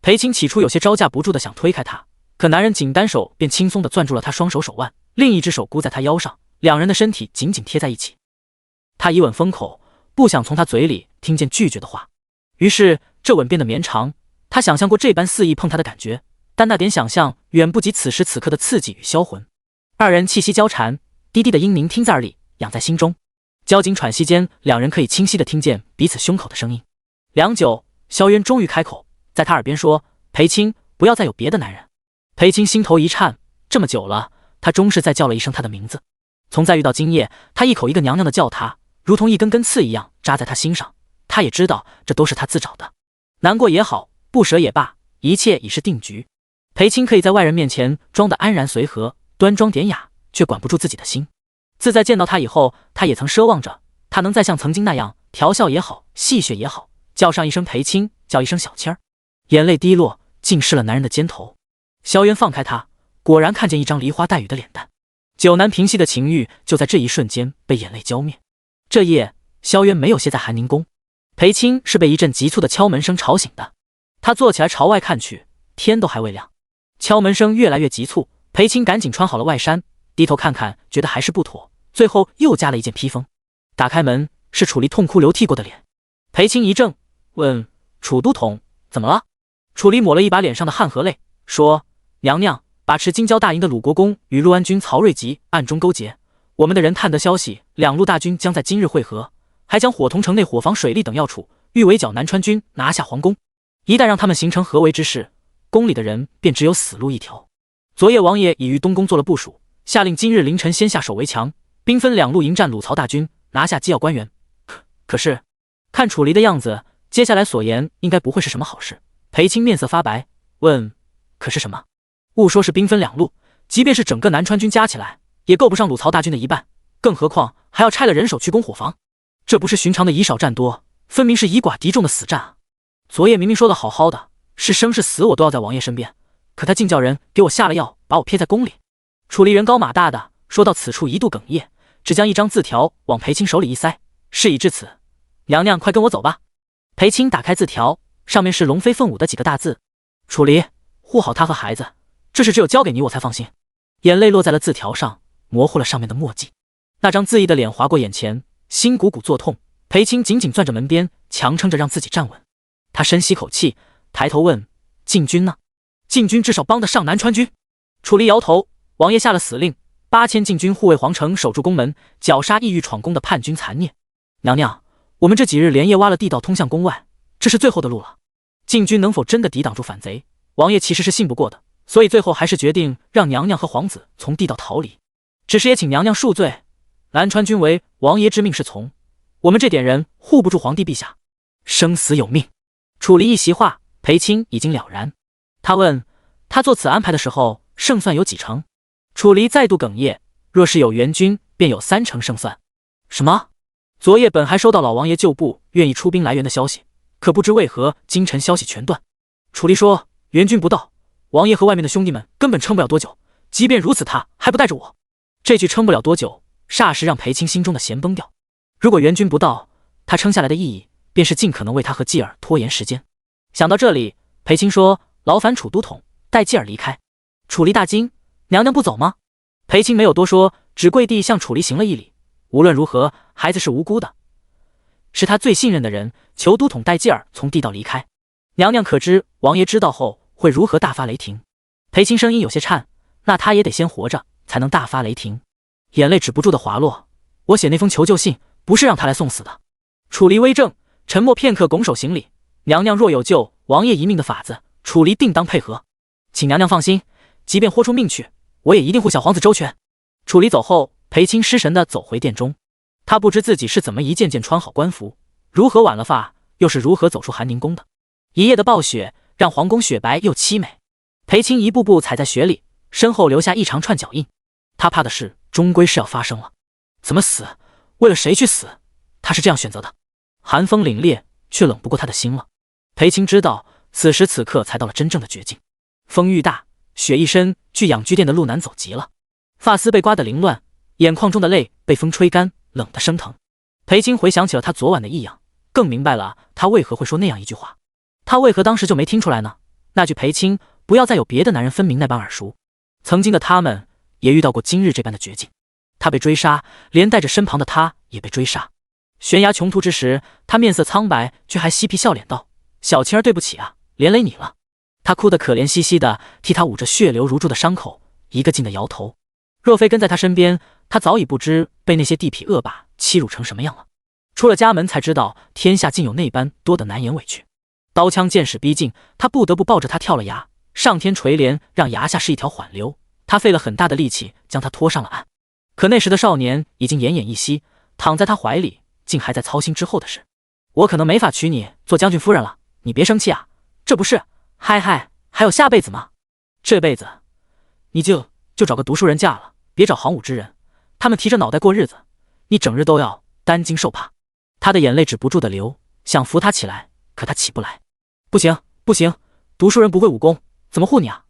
裴青起初有些招架不住的想推开他，可男人仅单手便轻松地攥住了他双手手腕，另一只手箍在他腰上，两人的身体紧紧贴在一起。他以吻封口，不想从他嘴里听见拒绝的话，于是这吻变得绵长。他想象过这般肆意碰他的感觉，但那点想象远不及此时此刻的刺激与销魂。二人气息交缠，低低的音鸣听在耳里，养在心中。交紧喘息间，两人可以清晰地听见彼此胸口的声音。良久，萧渊终于开口，在他耳边说：“裴青，不要再有别的男人。”裴青心头一颤，这么久了，他终是再叫了一声他的名字。从再遇到今夜，他一口一个娘娘的叫他，如同一根根刺一样扎在他心上。他也知道这都是他自找的，难过也好，不舍也罢，一切已是定局。裴青可以在外人面前装得安然随和、端庄典雅，却管不住自己的心。自在见到他以后，他也曾奢望着他能再像曾经那样调笑也好，戏谑也好，叫上一声裴青，叫一声小青儿。眼泪滴落，浸湿了男人的肩头。萧渊放开他，果然看见一张梨花带雨的脸蛋，久难平息的情欲就在这一瞬间被眼泪浇灭。这夜，萧渊没有歇在寒宁宫，裴青是被一阵急促的敲门声吵醒的。他坐起来朝外看去，天都还未亮。敲门声越来越急促，裴青赶紧穿好了外衫，低头看看，觉得还是不妥，最后又加了一件披风。打开门，是楚离痛哭流涕过的脸。裴青一怔，问：“楚都统，怎么了？”楚离抹了一把脸上的汗和泪，说：“娘娘，把持京郊大营的鲁国公与陆安军曹睿吉暗中勾结，我们的人探得消息，两路大军将在今日会合，还将伙同城内伙房、水利等要处，欲围剿南川军，拿下皇宫。一旦让他们形成合围之势，宫里的人便只有死路一条。昨夜王爷已于东宫做了部署，下令今日凌晨先下手为强，兵分两路迎战鲁曹大军，拿下机要官员。可是看楚离的样子，接下来所言应该不会是什么好事。”裴青面色发白，问：“可是什么？”勿说是兵分两路，即便是整个南川军加起来，也够不上鲁曹大军的一半，更何况还要差了人手去攻伙房。这不是寻常的以少战多，分明是以寡敌众的死战啊！昨夜明明说的好好的，是生是死我都要在王爷身边，可他竟叫人给我下了药，把我撇在宫里。楚离人高马大的，说到此处一度哽咽，只将一张字条往裴青手里一塞。事已至此，娘娘快跟我走吧。裴青打开字条，上面是龙飞凤舞的几个大字：“楚离，护好他和孩子，这事只有交给你我才放心。”眼泪落在了字条上，模糊了上面的墨迹。那张自意的脸划过眼前，心鼓鼓作痛。裴青紧紧攥着门边，强撑着让自己站稳。他深吸口气，抬头问：“禁军呢？禁军至少帮得上南川军？”楚离摇头：“王爷下了死令，8000禁军护卫皇城，守住宫门，绞杀意欲闯宫的叛军残孽。娘娘，我们这几日连夜挖了地道通向宫外，这是最后的路了。禁军能否真的抵挡住反贼，王爷其实是信不过的，所以最后还是决定让娘娘和皇子从地道逃离。只是也请娘娘恕罪，南川军为王爷之命是从，我们这点人护不住皇帝陛下，生死有命。”楚离一席话，裴青已经了然。他问：“他做此安排的时候，胜算有几成？”楚离再度哽咽：“若是有援军，便有3成胜算。”什么？昨夜本还收到老王爷旧部愿意出兵来援的消息，可不知为何今晨消息全断。楚离说：“援军不到，王爷和外面的兄弟们根本撑不了多久，即便如此，他还不带着我。”这句撑不了多久，霎时让裴青心中的弦崩掉。如果援军不到，他撑下来的意义便是尽可能为他和继儿拖延时间。想到这里，裴青说：“劳烦楚都统带继儿离开。”楚离大惊：“娘娘不走吗？”裴青没有多说，只跪地向楚离行了一礼。无论如何，孩子是无辜的，是他最信任的人，求都统带继儿从地道离开。娘娘可知王爷知道后会如何大发雷霆？裴青声音有些颤：“那他也得先活着，才能大发雷霆。”眼泪止不住的滑落。我写那封求救信，不是让他来送死的。楚离微怔，沉默片刻，拱手行礼：“娘娘若有救王爷一命的法子，楚离定当配合。请娘娘放心，即便豁出命去，我也一定护小皇子周全。”楚离走后，裴青失神地走回殿中。他不知自己是怎么一件件穿好官服，如何挽了发，又是如何走出寒宁宫的。一夜的暴雪让皇宫雪白又凄美。裴青一步步踩在雪里，身后留下一长串脚印。他怕的是终归是要发生了。怎么死？为了谁去死？他是这样选择的。寒风凛冽，却冷不过他的心了。裴青知道，此时此刻才到了真正的绝境。风愈大，雪一身，距养居殿的路难走极了。发丝被刮得凌乱，眼眶中的泪被风吹干，冷得生疼。裴青回想起了他昨晚的异样，更明白了他为何会说那样一句话。他为何当时就没听出来呢？那句裴青不要再有别的男人分明那般耳熟。曾经的他们也遇到过今日这般的绝境，他被追杀，连带着身旁的他也被追杀。悬崖穷途之时，他面色苍白，却还嬉皮笑脸道：“小青儿，对不起啊，连累你了。”他哭得可怜兮兮的，替他捂着血流如注的伤口，一个劲的摇头。若非跟在他身边，他早已不知被那些地痞恶霸欺辱成什么样了。出了家门才知道，天下竟有那般多的难言委屈。刀枪剑矢逼近，他不得不抱着他跳了崖。上天垂怜，让崖下是一条缓流。他费了很大的力气将他拖上了岸。可那时的少年已经奄奄一息，躺在他怀里，竟还在操心之后的事。我可能没法娶你做将军夫人了，你别生气啊。这不是，嗨，还有下辈子吗？这辈子，你就找个读书人嫁了，别找行伍之人，他们提着脑袋过日子，你整日都要担惊受怕。他的眼泪止不住的流，想扶他起来，可他起不来。不行，读书人不会武功，怎么护你啊？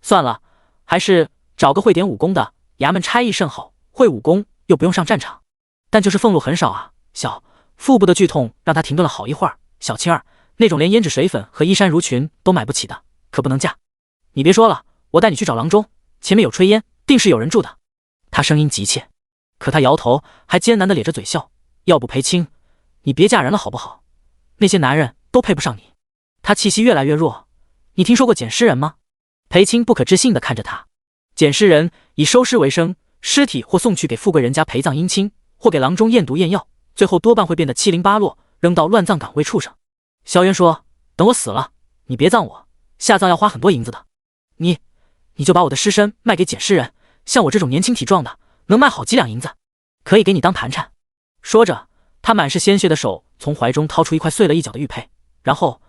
算了，还是找个会点武功的，衙门差役甚好，会武功又不用上战场，但就是俸禄很少啊。腹部的剧痛让他停顿了好一会儿。小青儿，那种连胭脂水粉和衣衫襦裙都买不起的，可不能嫁。你别说了，我带你去找郎中，前面有炊烟，定是有人住的。他声音急切，可他摇头，还艰难地咧着嘴笑。要不裴青，你别嫁人了好不好？那些男人都配不上你。他气息越来越弱。你听说过捡尸人吗？裴青不可置信地看着他。捡尸人以收尸为生，尸体或送去给富贵人家陪葬姻亲，或给郎中验毒验药，最后多半会变得七零八落，扔到乱葬岗喂畜生。萧渊说，等我死了，你别葬我，下葬要花很多银子的。你就把我的尸身卖给捡尸人，像我这种年轻体壮的，能卖好几两银子，可以给你当盘缠。说着，他满是鲜血的手从怀中掏出一块碎了一角的玉佩，然后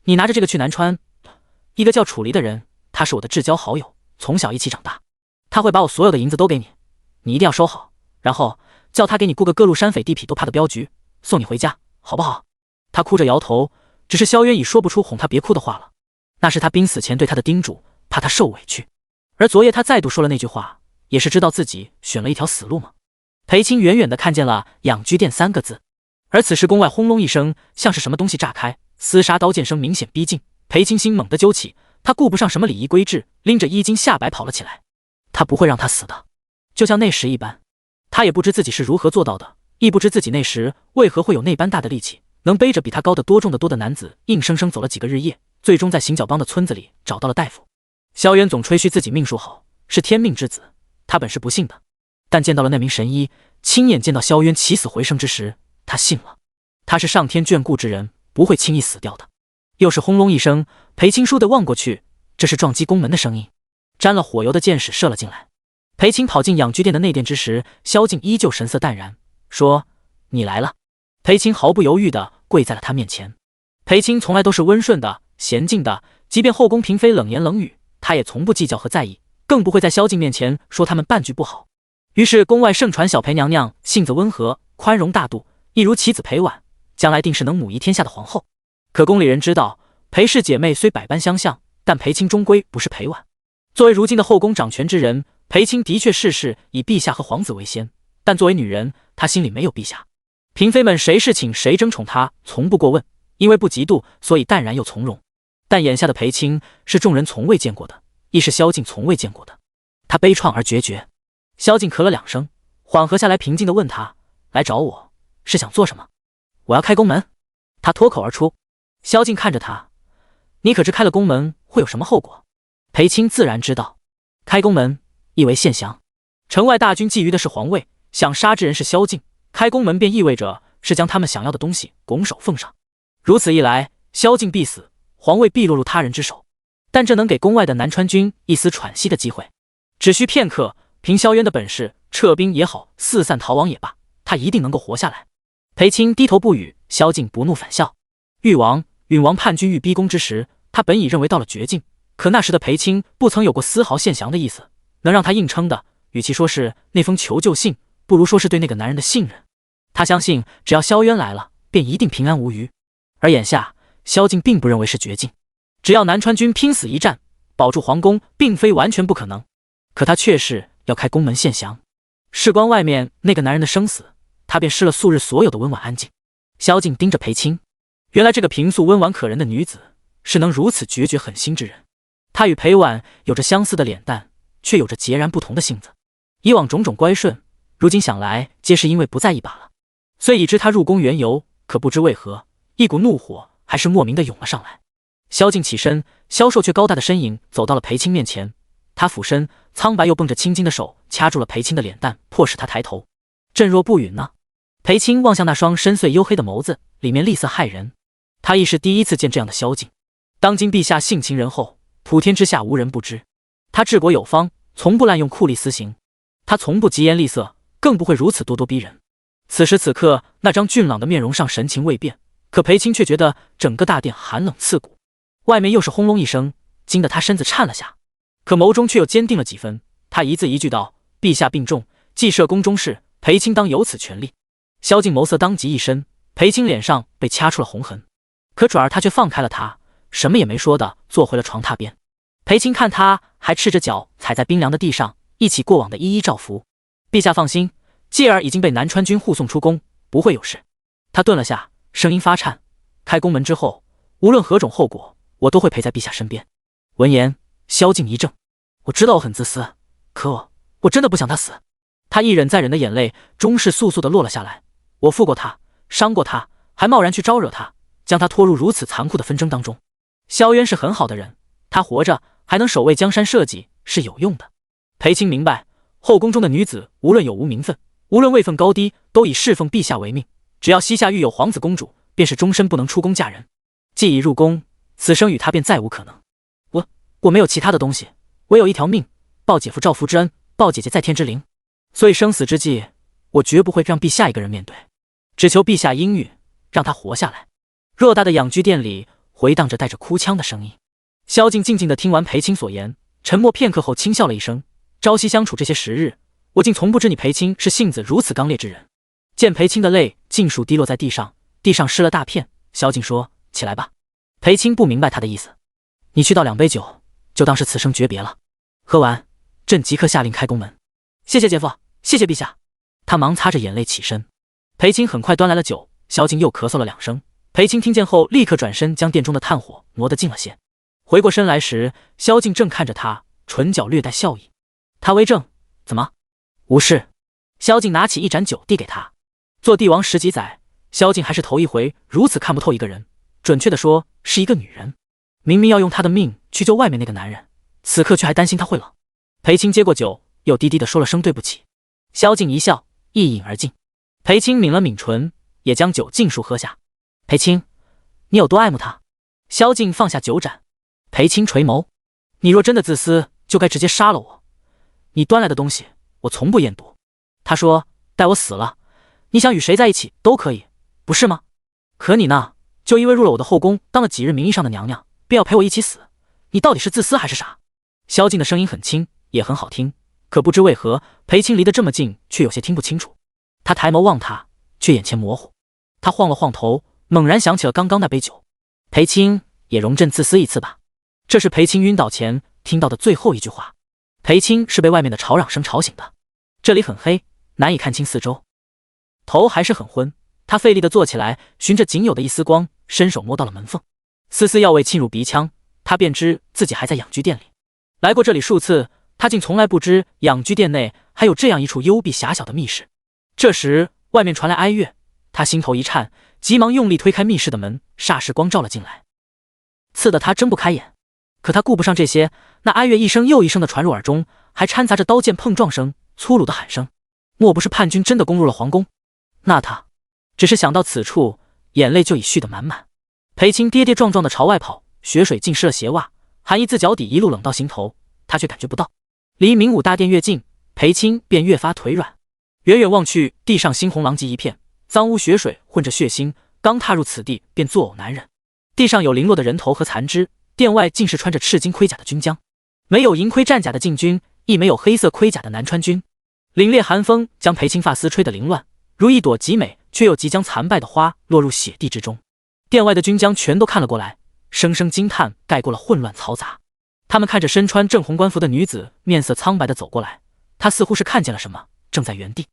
你拿着这个去南川，一个叫楚离的人，他是我的至交好友，从小一起长大，他会把我所有的银子都给你，你一定要收好，然后叫他给你雇个各路山匪地痞都怕的镖局，送你回家，好不好？他哭着摇头，只是萧渊已说不出哄他别哭的话了，那是他临死前对他的叮嘱，怕他受委屈。而昨夜他再度说了那句话，也是知道自己选了一条死路吗？裴青远远地看见了养居店3个字，而此时宫外轰隆一声，像是什么东西炸开，厮杀刀剑声明显逼近。裴青心猛地揪起，他顾不上什么礼仪规制，拎着衣襟下摆跑了起来。他不会让他死的，就像那时一般。他也不知自己是如何做到的，亦不知自己那时为何会有那般大的力气，能背着比他高得多重得多的男子，硬生生走了几个日夜，最终在行脚帮的村子里找到了大夫。萧渊总吹嘘自己命数好，是天命之子，他本是不信的，但见到了那名神医，亲眼见到萧渊起死回生之时，他信了。他是上天眷顾之人，不会轻易死掉的。又是轰隆一声，裴青倏地望过去，这是撞击宫门的声音，沾了火油的箭矢射了进来。裴青跑进养居店的内殿之时，萧静依旧神色淡然，说：“你来了。”裴青毫不犹豫地跪在了他面前。裴青从来都是温顺的、娴静的，即便后宫嫔妃冷言冷语，他也从不计较和在意，更不会在萧静面前说他们半句不好。于是宫外盛传小裴娘娘性子温和、宽容大度，一如其子裴婉，将来定是能母仪天下的皇后。可宫里人知道，裴氏姐妹虽百般相像，但裴青终归不是裴婉。作为如今的后宫掌权之人，裴青的确事事以陛下和皇子为先，但作为女人，她心里没有陛下。嫔妃们谁侍寝谁争宠，她从不过问，因为不嫉妒，所以淡然又从容。但眼下的裴青是众人从未见过的，亦是萧静从未见过的。他悲怆而决绝。萧静咳了2声，缓和下来，平静地问他：“来找我是想做什么？”“我要开宫门。”他脱口而出。萧静看着他：“你可知开了宫门会有什么后果？”裴青自然知道，开宫门意为献降。城外大军觊觎的是皇位，想杀之人是萧静，开宫门便意味着是将他们想要的东西拱手奉上。如此一来，萧静必死，皇位必落入他人之手。但这能给宫外的南川军一丝喘息的机会。只需片刻，凭萧渊的本事，撤兵也好，四散逃亡也罢，他一定能够活下来。裴青低头不语，萧静不怒反笑。允王叛军欲逼宫之时，他本已认为到了绝境，可那时的裴青不曾有过丝毫献降的意思，能让他硬撑的，与其说是那封求救信，不如说是对那个男人的信任。他相信，只要萧渊来了，便一定平安无虞。而眼下，萧静并不认为是绝境，只要南川军拼死一战，保住皇宫，并非完全不可能。可他却是要开宫门献降。事关外面那个男人的生死，他便失了素日所有的温婉安静。萧静盯着裴青，原来这个平素温婉可人的女子是能如此决绝狠心之人。她与裴婉有着相似的脸蛋，却有着截然不同的性子。以往种种乖顺，如今想来皆是因为不在意罢了。虽已知他入宫缘由，可不知为何一股怒火还是莫名的涌了上来。萧静起身，消瘦却高大的身影走到了裴青面前，他俯身，苍白又绷着青筋的手掐住了裴青的脸蛋，迫使他抬头。朕若不允呢？裴青望向那双深邃黝黑的眸子，里面厉色骇人。他亦是第一次见这样的萧静。当今陛下性情仁厚，普天之下无人不知。他治国有方，从不滥用酷吏私刑。他从不疾言厉色，更不会如此咄咄逼人。此时此刻，那张俊朗的面容上神情未变，可裴青却觉得整个大殿寒冷刺骨。外面又是轰隆一声，惊得他身子颤了下，可眸中却又坚定了几分。他一字一句道：“陛下病重，既设宫中事，裴青当有此权利。”萧静眸色当即一深，裴青脸上被掐出了红痕，可转而他却放开了他，什么也没说的坐回了床榻边。裴青看他还赤着脚踩在冰凉的地上，一起过往的一一照拂。陛下放心，继儿已经被南川军护送出宫，不会有事。他顿了下，声音发颤：“开宫门之后，无论何种后果，我都会陪在陛下身边。”闻言，萧静一怔：“我知道我很自私，可我真的不想他死。”他一忍再忍的眼泪终是簌簌的落了下来。我负过他，伤过他，还贸然去招惹他，将他拖入如此残酷的纷争当中。萧渊是很好的人，他活着还能守卫江山社稷是有用的。裴青明白，后宫中的女子无论有无名分，无论位分高低，都以侍奉陛下为命，只要膝下育有皇子公主，便是终身不能出宫嫁人。既已入宫，此生与他便再无可能。我没有其他的东西，唯有一条命，报姐夫赵福之恩，报姐姐在天之灵。所以生死之际，我绝不会让陛下一个人面对，只求陛下应允，让他活下来。偌大的养居殿里回荡着带着哭腔的声音。萧静静静地听完裴青所言，沉默片刻后轻笑了一声：“朝夕相处这些时日，我竟从不知你裴青是性子如此刚烈之人。”见裴青的泪尽数滴落在地上，地上湿了大片，萧静说：“起来吧。”裴青不明白他的意思：“你去倒2杯酒，就当是此生诀别了。喝完，朕即刻下令开宫门。”“谢谢姐夫，谢谢陛下。”他忙擦着眼泪起身。裴青很快端来了酒，萧静又咳嗽了2声。裴青听见后立刻转身将殿中的炭火挪得近了些。回过身来时，萧静正看着他，唇角略带笑意。他微怔：“怎么？”“无事。”萧静拿起一盏酒递给他。做帝王10几载，萧静还是头一回如此看不透一个人，准确的说是一个女人。明明要用她的命去救外面那个男人，此刻却还担心他会冷。裴青接过酒，又低低的说了声对不起。萧静一笑，一饮而尽。裴青抿了抿唇，也将酒尽数喝下。“裴青，你有多爱慕他？”萧静放下酒盏。裴青垂眸：“你若真的自私，就该直接杀了我。你端来的东西，我从不厌毒。”他说：“待我死了，你想与谁在一起都可以，不是吗？可你呢，就因为入了我的后宫，当了几日名义上的娘娘，便要陪我一起死，你到底是自私还是傻？”萧静的声音很轻，也很好听，可不知为何，裴青离得这么近，却有些听不清楚。他抬眸望他，却眼前模糊。他晃了晃头，猛然想起了刚刚那杯酒。裴青，也容朕自私一次吧。这是裴青晕倒前听到的最后一句话。裴青是被外面的吵嚷声吵醒的。这里很黑，难以看清四周，头还是很昏。他费力地坐起来，循着仅有的一丝光，伸手摸到了门缝。丝丝药味沁入鼻腔，他便知自己还在养居殿里。来过这里数次，他竟从来不知养居殿内还有这样一处幽闭狭小的密室。这时外面传来哀乐，他心头一颤，急忙用力推开密室的门，霎时光照了进来，刺得他睁不开眼。可他顾不上这些，那哀乐一声又一声的传入耳中，还掺杂着刀剑碰撞声、粗鲁的喊声。莫不是叛军真的攻入了皇宫？那他只是想到此处，眼泪就已蓄得满满。裴青跌跌撞撞的朝外跑，血水浸湿了鞋袜，寒意自脚底一路冷到心头，他却感觉不到。离明武大殿越近，裴青便越发腿软。远远望去，地上猩红狼藉一片，脏污血水混着血腥，刚踏入此地便作呕难忍。地上有零落的人头和残肢，殿外竟是穿着赤金盔甲的军将，没有银盔战甲的禁军，亦没有黑色盔甲的南川军。凛冽寒风将裴青发丝吹得凌乱，如一朵极美却又即将残败的花落入血地之中。殿外的军将全都看了过来，声声惊叹盖过了混乱嘈杂。他们看着身穿正红官服的女子面色苍白地走过来，她似乎是看见了什么，正在原地。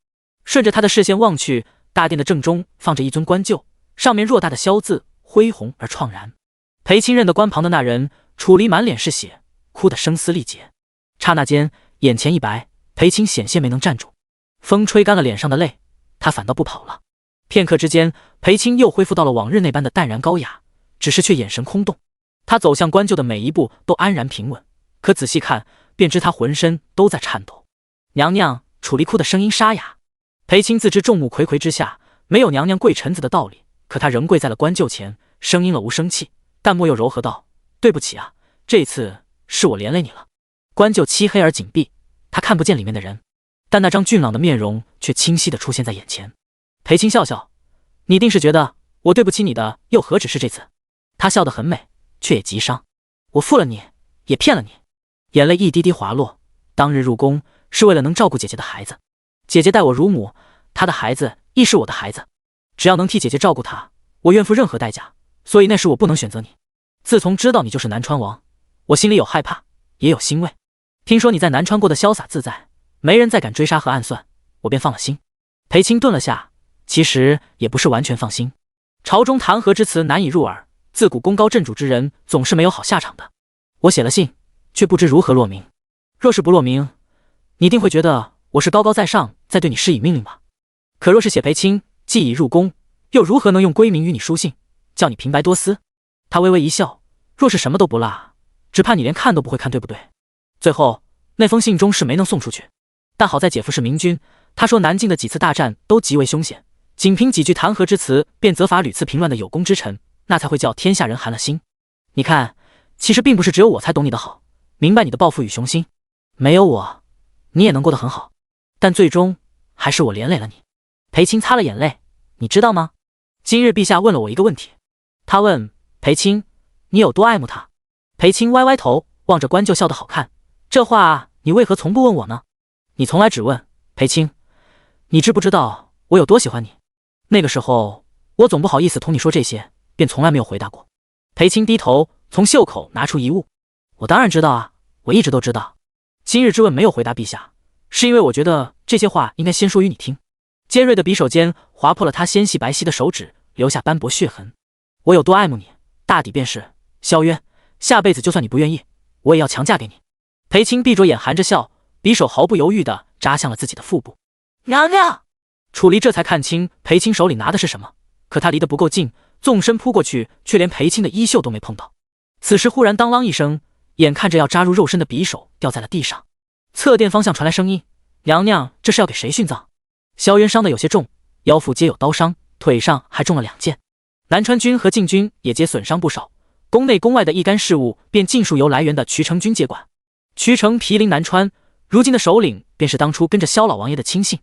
顺着他的视线望去，大殿的正中放着一尊棺柩，上面偌大的萧字恢宏而怆然。裴青认得棺旁的那人，楚离满脸是血，哭得声嘶力竭。刹那间，眼前一白，裴青险些没能站住。风吹干了脸上的泪，他反倒不跑了。片刻之间，裴青又恢复到了往日那般的淡然高雅，只是却眼神空洞。他走向棺柩的每一步都安然平稳，可仔细看，便知他浑身都在颤抖。娘娘，楚离哭的声音沙哑。裴青自知众目睽睽之下，没有娘娘跪臣子的道理，可他仍跪在了棺柩前，声音了无生气，淡漠又柔和道：“对不起啊，这次是我连累你了。”棺柩漆黑而紧闭，他看不见里面的人，但那张俊朗的面容却清晰地出现在眼前。裴青笑笑：“你定是觉得我对不起你的，又何止是这次？”他笑得很美，却也极伤。我负了你，也骗了你。眼泪一滴滴滑落。当日入宫是为了能照顾姐姐的孩子，姐姐待我如母，她的孩子亦是我的孩子，只要能替姐姐照顾她，我愿付任何代价。所以那时我不能选择你。自从知道你就是南川王，我心里有害怕，也有欣慰。听说你在南川过得潇洒自在，没人再敢追杀和暗算，我便放了心。裴青顿了下，其实也不是完全放心。朝中弹劾之词难以入耳，自古功高震主之人总是没有好下场的。我写了信，却不知如何落名。若是不落名，你定会觉得我是高高在上，在对你施以命令吧？可若是写裴青既已入宫，又如何能用闺名与你书信，叫你平白多思？他微微一笑，若是什么都不落，只怕你连看都不会看，对不对？最后那封信中是没能送出去，但好在姐夫是明君，他说南境的几次大战都极为凶险，仅凭几句弹劾之词，便责罚屡次平乱的有功之臣，那才会叫天下人寒了心。你看，其实并不是只有我才懂你的好，明白你的抱负与雄心。没有我，你也能过得很好，但最终还是我连累了你。裴青擦了眼泪，你知道吗？今日陛下问了我一个问题。他问裴青，你有多爱慕他？裴青歪歪头，望着棺柩笑得好看。这话你为何从不问我呢？你从来只问裴青，你知不知道我有多喜欢你？那个时候我总不好意思同你说这些，便从来没有回答过。裴青低头从袖口拿出一物，我当然知道啊，我一直都知道。今日之问没有回答陛下，是因为我觉得这些话应该先说与你听。尖锐的匕首尖划破了他纤细白皙的手指，留下斑驳血痕。我有多爱慕你，大抵便是萧渊，下辈子就算你不愿意，我也要强嫁给你。裴青闭着眼含着笑，匕首毫不犹豫地扎向了自己的腹部。娘娘！楚离这才看清裴青手里拿的是什么，可他离得不够近，纵身扑过去，却连裴青的衣袖都没碰到。此时忽然当啷一声，眼看着要扎入肉身的匕首掉在了地上。侧殿方向传来声音：娘娘，这是要给谁殉葬？萧渊伤得有些重，腰腹皆有刀伤，腿上还中了2箭。南川军和晋军也皆损伤不少，宫内宫外的一干事务便尽数由来源的渠成军接管。渠成毗邻南川，如今的首领便是当初跟着萧老王爷的亲信。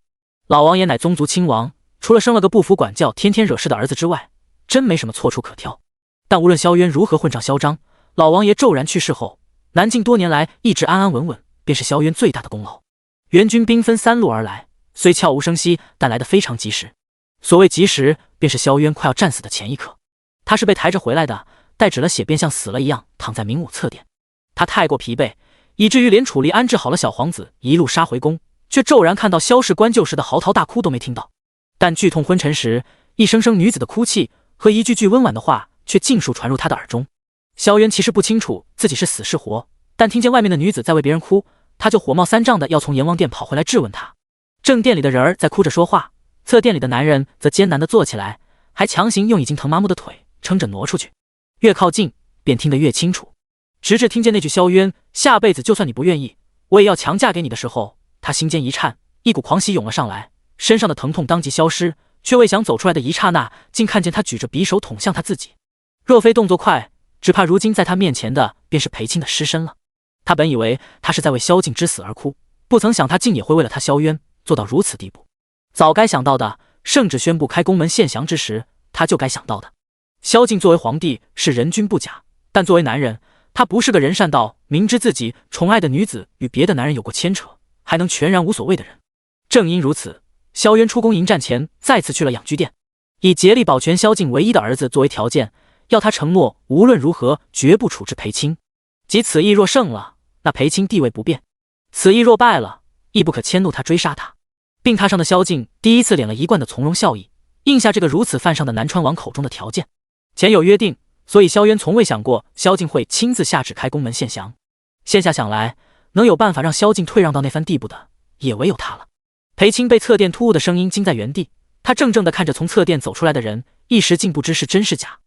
老王爷乃宗族亲王，除了生了个不服管教天天惹事的儿子之外，真没什么错处可挑。但无论萧渊如何混账嚣张，老王爷骤然去世后，南境多年来一直安安稳稳，便是萧渊最大的功劳。援军兵分3路而来，虽悄无声息，但来得非常及时。所谓及时，便是萧渊快要战死的前一刻。他是被抬着回来的，带止了血，便像死了一样躺在明武侧殿。他太过疲惫，以至于连楚离安置好了小皇子一路杀回宫，却骤然看到萧氏棺柩时的嚎啕大哭都没听到。但剧痛昏沉时，一声声女子的哭泣和一句句温婉的话却尽数传入他的耳中。萧渊其实不清楚自己是死是活，但听见外面的女子在为别人哭，他就火冒三丈的要从阎王殿跑回来质问他。正殿里的人儿在哭着说话，侧殿里的男人则艰难地坐起来，还强行用已经疼麻木的腿撑着挪出去。越靠近便听得越清楚，直至听见那句萧渊，下辈子就算你不愿意，我也要强嫁给你的时候，他心间一颤，一股狂喜涌了上来，身上的疼痛当即消失，却未想走出来的一刹那，竟看见他举着匕首捅向他自己。若非动作快，只怕如今在他面前的便是裴青的尸身了。他本以为他是在为萧静之死而哭，不曾想他竟也会为了他萧渊做到如此地步。早该想到的，圣旨宣布开宫门献降之时，他就该想到的。萧静作为皇帝是人君不假，但作为男人，他不是个人善到明知自己宠爱的女子与别的男人有过牵扯，还能全然无所谓的人。正因如此，萧渊出宫迎战前再次去了养居殿，以竭力保全萧静唯一的儿子作为条件，要他承诺无论如何绝不处置裴青。即此意若胜了，那裴青地位不变；此意若败了，亦不可迁怒他追杀他。病榻上的萧敬第一次敛了一贯的从容笑意，应下这个如此犯上的南川王口中的条件。前有约定，所以萧渊从未想过萧敬会亲自下旨开宫门献降。现下想来，能有办法让萧敬退让到那番地步的，也唯有他了。裴青被侧殿突兀的声音惊在原地，他怔怔地看着从侧殿走出来的人，一时竟不知是真是假。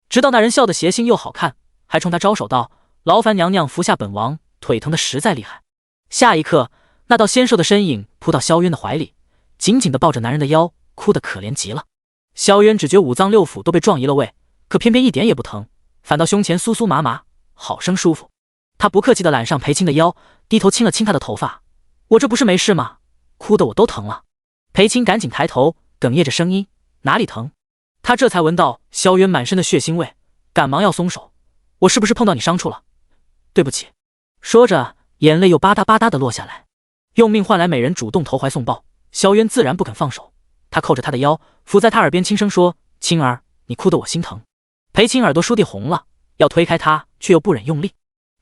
直到那人笑得邪性又好看，还冲他招手道：“劳烦娘娘扶下本王，腿疼的实在厉害。”下一刻，那道纤瘦的身影扑到萧渊的怀里，紧紧地抱着男人的腰，哭得可怜极了。萧渊只觉五脏六腑都被撞移了位，可偏偏一点也不疼，反倒胸前酥酥麻麻，好生舒服。他不客气地揽上裴青的腰，低头亲了亲他的头发：“我这不是没事吗？哭得我都疼了。”裴青赶紧抬头，哽咽着声音：“哪里疼？”他这才闻到萧渊满身的血腥味，赶忙要松手：“我是不是碰到你伤处了？对不起。”说着，眼泪又吧嗒吧嗒地落下来。用命换来美人主动投怀送抱，萧渊自然不肯放手。他扣着他的腰，伏在他耳边轻声说：“青儿，你哭得我心疼。”裴青耳朵倏地红了，要推开他，却又不忍用力。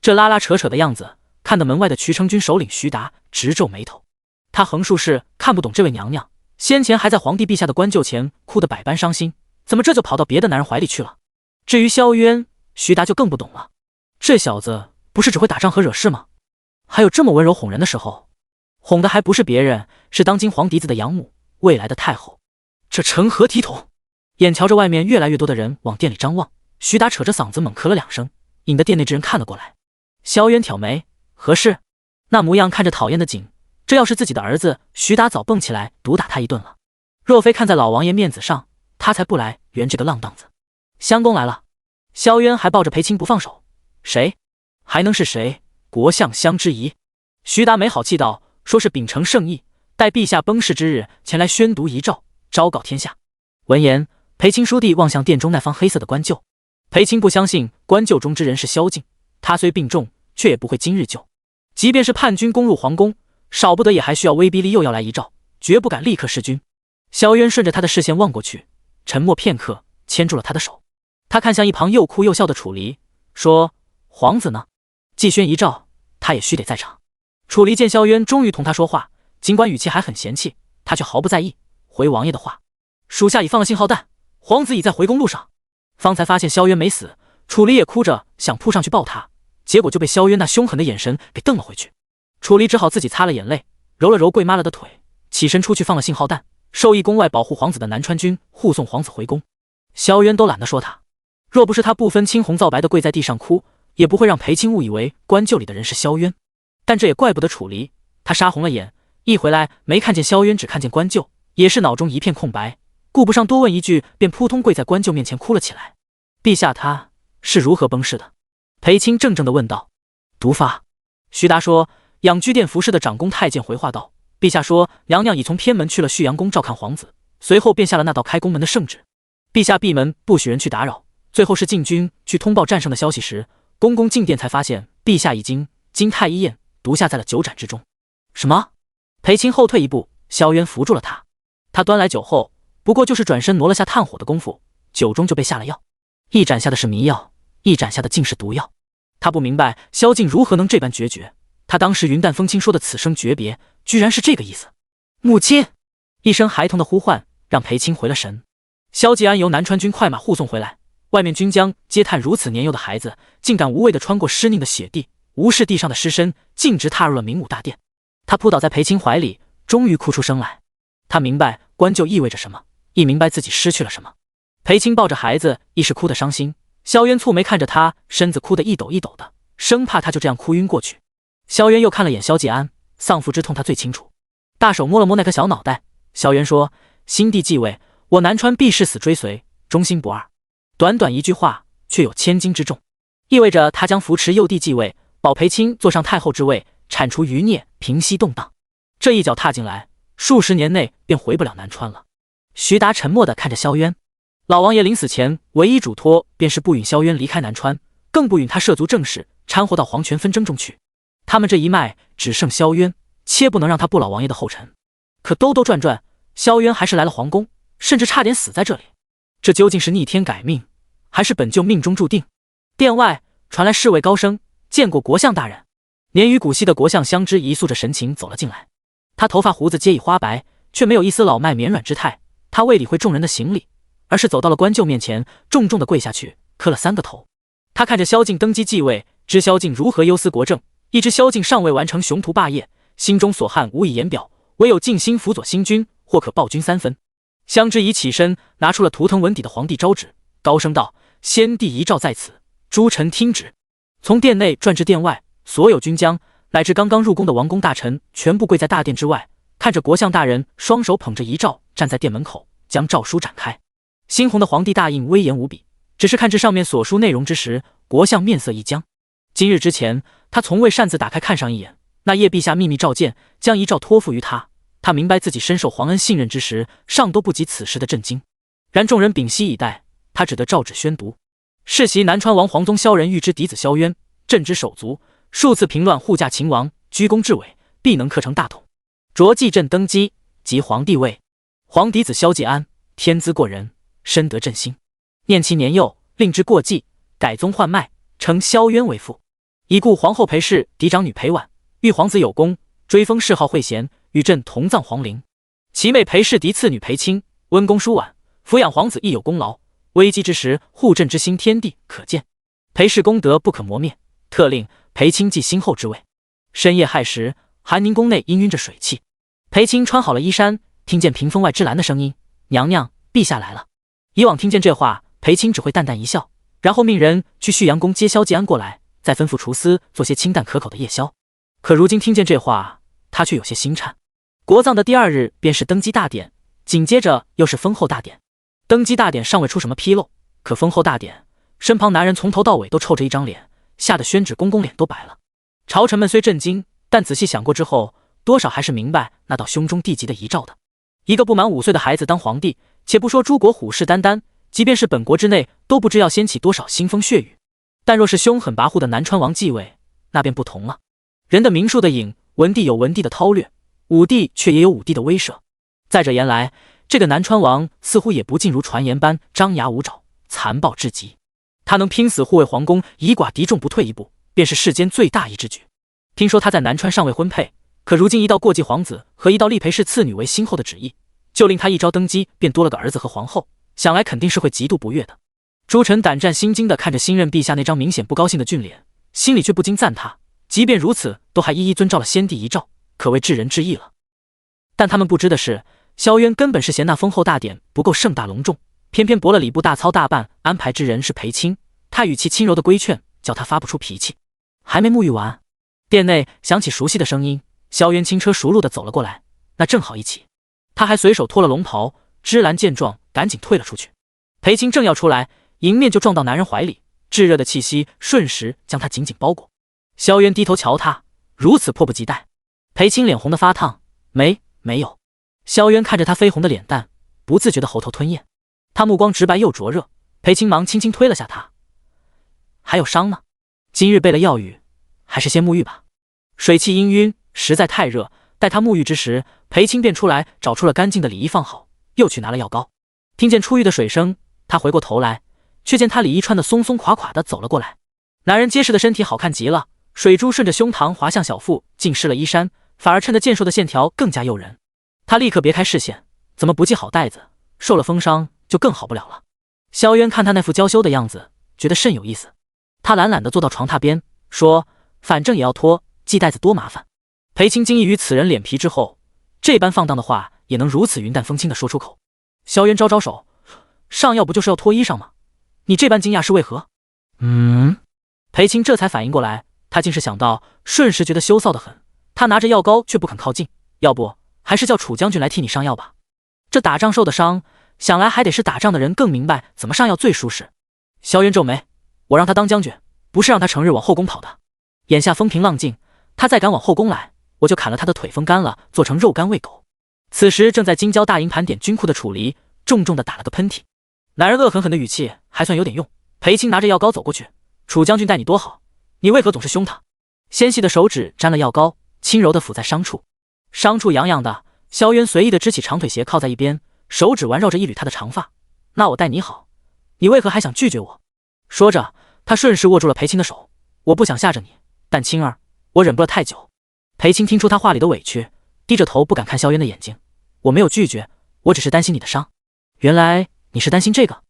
这拉拉扯扯的样子，看得门外的渠成军首领徐达直皱眉头。他横竖是看不懂这位娘娘，先前还在皇帝陛下的棺柩前哭得百般伤心，怎么这就跑到别的男人怀里去了？至于萧渊，徐达就更不懂了。这小子不是只会打仗和惹事吗？还有这么温柔哄人的时候，哄的还不是别人，是当今皇嫡子的养母，未来的太后。这成何体统？眼瞧着外面越来越多的人往店里张望，徐达扯着嗓子猛咳了2声，引得店内之人看了过来。萧渊挑眉：“何事？”那模样看着讨厌的紧，这要是自己的儿子，徐达早蹦起来毒打他一顿了。若非看在老王爷面子上，他才不来圆这个浪荡子。襄公来了。萧渊还抱着裴青不放手。谁？还能是谁？国相襄之仪。徐达没好气道：“说是秉承圣意，待陛下崩逝之日前来宣读遗诏，昭告天下。”闻言，裴青叔弟望向殿中那方黑色的棺柩。裴青不相信棺柩中之人是萧敬，他虽病重，却也不会今日救。即便是叛军攻入皇宫，少不得也还需要威逼利诱要来遗诏，绝不敢立刻弑君。萧渊顺着他的视线望过去，沉默片刻，牵住了他的手。他看向一旁又哭又笑的楚离，说：“皇子呢？既宣遗诏，他也须得在场。”楚离见萧渊终于同他说话，尽管语气还很嫌弃，他却毫不在意，回王爷的话：“属下已放了信号弹，皇子已在回宫路上。”方才发现萧渊没死，楚离也哭着想扑上去抱他，结果就被萧渊那凶狠的眼神给瞪了回去。楚离只好自己擦了眼泪，揉了揉贵妈了的腿，起身出去放了信号弹，授意宫外保护皇子的南川军护送皇子回宫。萧渊都懒得说他，若不是他不分青红皂白的跪在地上哭，也不会让裴青误以为棺柩里的人是萧渊。但这也怪不得楚离，他杀红了眼，一回来没看见萧渊，只看见棺柩，也是脑中一片空白，顾不上多问一句，便扑通跪在棺柩面前哭了起来。陛下他是如何崩逝的？裴青怔怔地问道。毒发。徐达说，养居殿服侍的长宫太监回话道，陛下说娘娘已从偏门去了旭阳宫照看皇子，随后便下了那道开宫门的圣旨。陛下闭门不许人去打扰，最后是禁军去通报战胜的消息时，公公进殿才发现陛下已经经太医验毒下在了酒盏之中。什么？裴青后退一步，萧渊扶住了他。他端来酒后，不过就是转身挪了下炭火的功夫，酒中就被下了药。一盏下的是迷药，一盏下的竟是毒药。他不明白萧敬如何能这般决绝，他当时云淡风轻说的此生诀别，居然是这个意思。母亲！一声孩童的呼唤让裴青回了神。萧继安由南川军快马护送回来，外面军将嗟叹如此年幼的孩子，竟敢无畏地穿过湿泞的血地，无视地上的尸身，径直踏入了明武大殿。他扑倒在裴青怀里，终于哭出声来。他明白棺柩意味着什么，亦明白自己失去了什么。裴青抱着孩子，一时哭得伤心。萧渊蹙眉看着他，身子哭得一抖一抖的，生怕他就这样哭晕过去。萧渊又看了眼萧继安，丧父之痛他最清楚，大手摸了摸那颗小脑袋。萧渊说：“新帝继位，我南川必誓死追随，忠心不二。”短短一句话，却有千斤之重，意味着他将扶持幼帝继位，保裴青坐上太后之位，铲除余孽，平息动荡。这一脚踏进来，数十年内便回不了南川了。徐达沉默地看着萧渊。老王爷临死前唯一嘱托便是不允萧渊离开南川，更不允他涉足政事，掺和到皇权纷争中去。他们这一脉只剩萧渊，切不能让他步老王爷的后尘。可兜兜转转，萧渊还是来了皇宫，甚至差点死在这里。这究竟是逆天改命，还是本就命中注定？殿外传来侍卫高声：“见过国相大人。”年逾古稀的国相襄之仪肃着神情走了进来。他头发胡子皆已花白，却没有一丝老迈绵软之态。他未理会众人的行礼，而是走到了关舅面前，重重地跪下去，磕了3个头。他看着萧敬登基继位，知萧敬如何忧思国政，亦知萧敬尚未完成雄图霸业，心中所憾无以言表，唯有尽心辅佐新君，或可报君3分。相知已起身，拿出了图腾文底的皇帝诏旨，高声道：“先帝遗诏在此，诸臣听旨。”从殿内转至殿外，所有军将乃至刚刚入宫的王公大臣全部跪在大殿之外，看着国相大人双手捧着遗诏站在殿门口，将诏书展开。猩红的皇帝大印威严无比，只是看至上面所书内容之时，国相面色一僵。今日之前，他从未擅自打开看上一眼，那夜陛下秘密召见，将遗诏托付于他。他明白自己深受皇恩信任之时，尚都不及此时的震惊。然众人屏息以待，他只得诏旨宣读。世袭南川王皇宗萧人欲之嫡子萧渊，朕之手足，数次平乱护驾秦王，居功至伟，必能克成大统。着继朕登基，即皇帝位。皇嫡子萧继安，天资过人，深得朕心。念其年幼，令之过继，改宗换脉，称萧渊为父。已故皇后裴氏嫡长女裴婉，遇皇子有功，追封谥号惠贤，与朕同葬皇陵。其妹裴氏嫡次女裴清，温公淑婉，抚养皇子亦有功劳，危机之时护朕之心天地可见。裴氏功德不可磨灭，特令裴清继先后之位。深夜亥时，寒宁宫内氤氲着水汽。裴清穿好了衣衫，听见屏风外芝兰的声音：“娘娘，陛下来了。”以往听见这话，裴清只会淡淡一笑，然后命人去旭阳宫接萧继安过来，再吩咐厨司做些清淡可口的夜宵。可如今听见这话，他却有些心颤。国葬的第2日便是登基大典，紧接着又是封后大典。登基大典尚未出什么纰漏，可封后大典，身旁男人从头到尾都臭着一张脸，吓得宣旨公公脸都白了。朝臣们虽震惊，但仔细想过之后，多少还是明白那道兄终弟及的遗诏的。一个不满5岁的孩子当皇帝，且不说诸国虎视眈眈，即便是本国之内，都不知要掀起多少腥风血雨。但若是凶狠跋扈的南川王继位，那便不同了。人的名数的影，文帝有文帝的韬略，武帝却也有武帝的威慑。再者言来，这个南川王似乎也不尽如传言般张牙舞爪，残暴至极。他能拼死护卫皇宫，以寡敌众不退一步，便是世间最大义之举。听说他在南川尚未婚配，可如今一道过继皇子和一道立裴氏次女为新后的旨意，就令他一朝登基便多了个儿子和皇后，想来肯定是会极度不悦的。诸臣胆战心惊地看着新任陛下那张明显不高兴的俊脸，心里却不禁赞他，即便如此，都还一一遵照了先帝遗诏，可谓至仁至义了。但他们不知的是，萧渊根本是嫌那封后大典不够盛大隆重，偏偏驳了礼部大操大办安排之人是裴清，他语气轻柔的规劝，叫他发不出脾气。还没沐浴完，殿内响起熟悉的声音，萧渊轻车熟路地走了过来，那正好一起。他还随手脱了龙袍，芝兰见状赶紧退了出去。裴清正要出来，迎面就撞到男人怀里，炙热的气息瞬时将他紧紧包裹。萧渊低头瞧他，如此迫不及待。裴清脸红得发烫，没有。萧渊看着他绯红的脸蛋，不自觉的喉头吞咽。他目光直白又灼热，裴清忙轻轻推了下他。还有伤呢？今日备了药浴，还是先沐浴吧。水气氤氲，实在太热，待他沐浴之时，裴清便出来找出了干净的礼衣放好，又去拿了药膏。听见出浴的水声，他回过头来，却见他里衣穿得松松垮垮的走了过来。男人结实的身体好看极了，水珠顺着胸膛滑向小腹，浸湿了衣衫，反而衬得健硕的线条更加诱人。他立刻别开视线，怎么不系好带子？受了风伤就更好不了了。萧渊看他那副娇羞的样子，觉得甚有意思。他懒懒地坐到床榻边，说：“反正也要脱，系带子多麻烦。”裴清惊异于此人脸皮之厚，这般放荡的话也能如此云淡风轻地说出口。萧渊招招手：“上药不就是要脱衣裳吗？你这般惊讶是为何？”裴清这才反应过来，他竟是想到，瞬时觉得羞臊得很。他拿着药膏却不肯靠近，要不还是叫楚将军来替你上药吧。这打仗受的伤，想来还得是打仗的人更明白怎么上药最舒适。萧渊皱眉：“我让他当将军，不是让他成日往后宫跑的。眼下风平浪静，他再敢往后宫来，我就砍了他的腿，风干了，做成肉干喂狗。”此时正在京郊大营盘点军库的楚离重重地打了个喷嚏。男人恶狠狠的语气还算有点用。裴清拿着药膏走过去：“楚将军待你多好，你为何总是凶他？”纤细的手指沾了药膏，轻柔地抚在伤处，伤处痒痒的。萧渊随意地支起长腿鞋靠在一边，手指环绕着一缕他的长发：“那我待你好，你为何还想拒绝我？”说着，他顺势握住了裴清的手：“我不想吓着你，但青儿，我忍不了太久。”裴清听出他话里的委屈，低着头不敢看萧渊的眼睛，我没有拒绝，我只是担心你的伤。原来你是担心这个。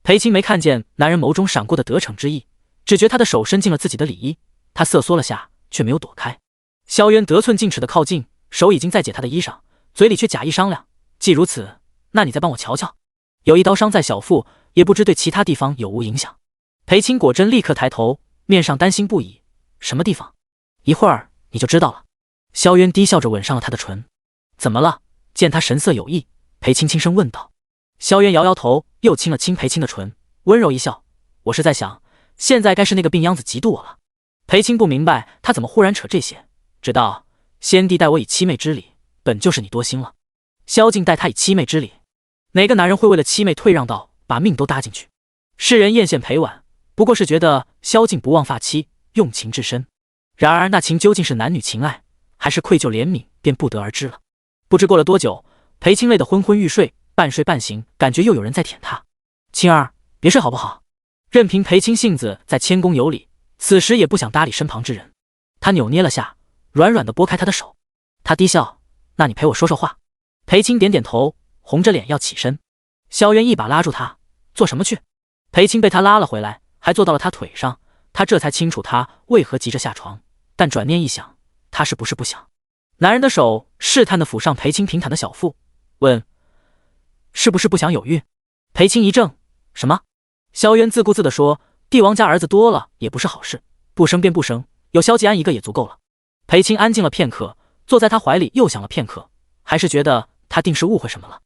裴青没看见男人眸中闪过的得逞之意，只觉他的手伸进了自己的里衣，他瑟缩了下，却没有躲开。萧渊得寸进尺的靠近，手已经在解他的衣裳，嘴里却假意商量：既如此，那你再帮我瞧瞧。有一刀伤在小腹，也不知对其他地方有无影响。裴青果真立刻抬头，面上担心不已：什么地方？一会儿你就知道了。萧渊低笑着吻上了他的唇。怎么了？见他神色有异，裴青轻声问道。萧渊摇摇头，又亲了亲裴青的唇，温柔一笑：我是在想，现在该是那个病秧子嫉妒我了。裴青不明白他怎么忽然扯这些，只道先帝待我以妻妹之礼，本就是你多心了。萧敬待他以妻妹之礼，哪个男人会为了妻妹退让到把命都搭进去？世人艳羡裴婉，不过是觉得萧敬不忘发妻，用情至深。然而那情究竟是男女情爱，还是愧疚怜悯，便不得而知了。不知过了多久，裴青累得昏昏欲睡，半睡半醒，感觉又有人在舔他。青儿，别睡好不好？任凭裴青性子在谦恭有礼，此时也不想搭理身旁之人。他扭捏了下，软软地拨开他的手。他低笑：那你陪我说说话。裴青点点头，红着脸要起身。萧渊一把拉住他：做什么去？裴青被他拉了回来，还坐到了他腿上。他这才清楚他为何急着下床，但转念一想，他是不是不想？男人的手试探地抚上裴青平坦的小腹，问：是不是不想有孕？裴青一怔：什么？萧渊自顾自地说：帝王家儿子多了也不是好事，不生便不生，有萧继安一个也足够了。裴青安静了片刻，坐在他怀里又想了片刻，还是觉得他定是误会什么了。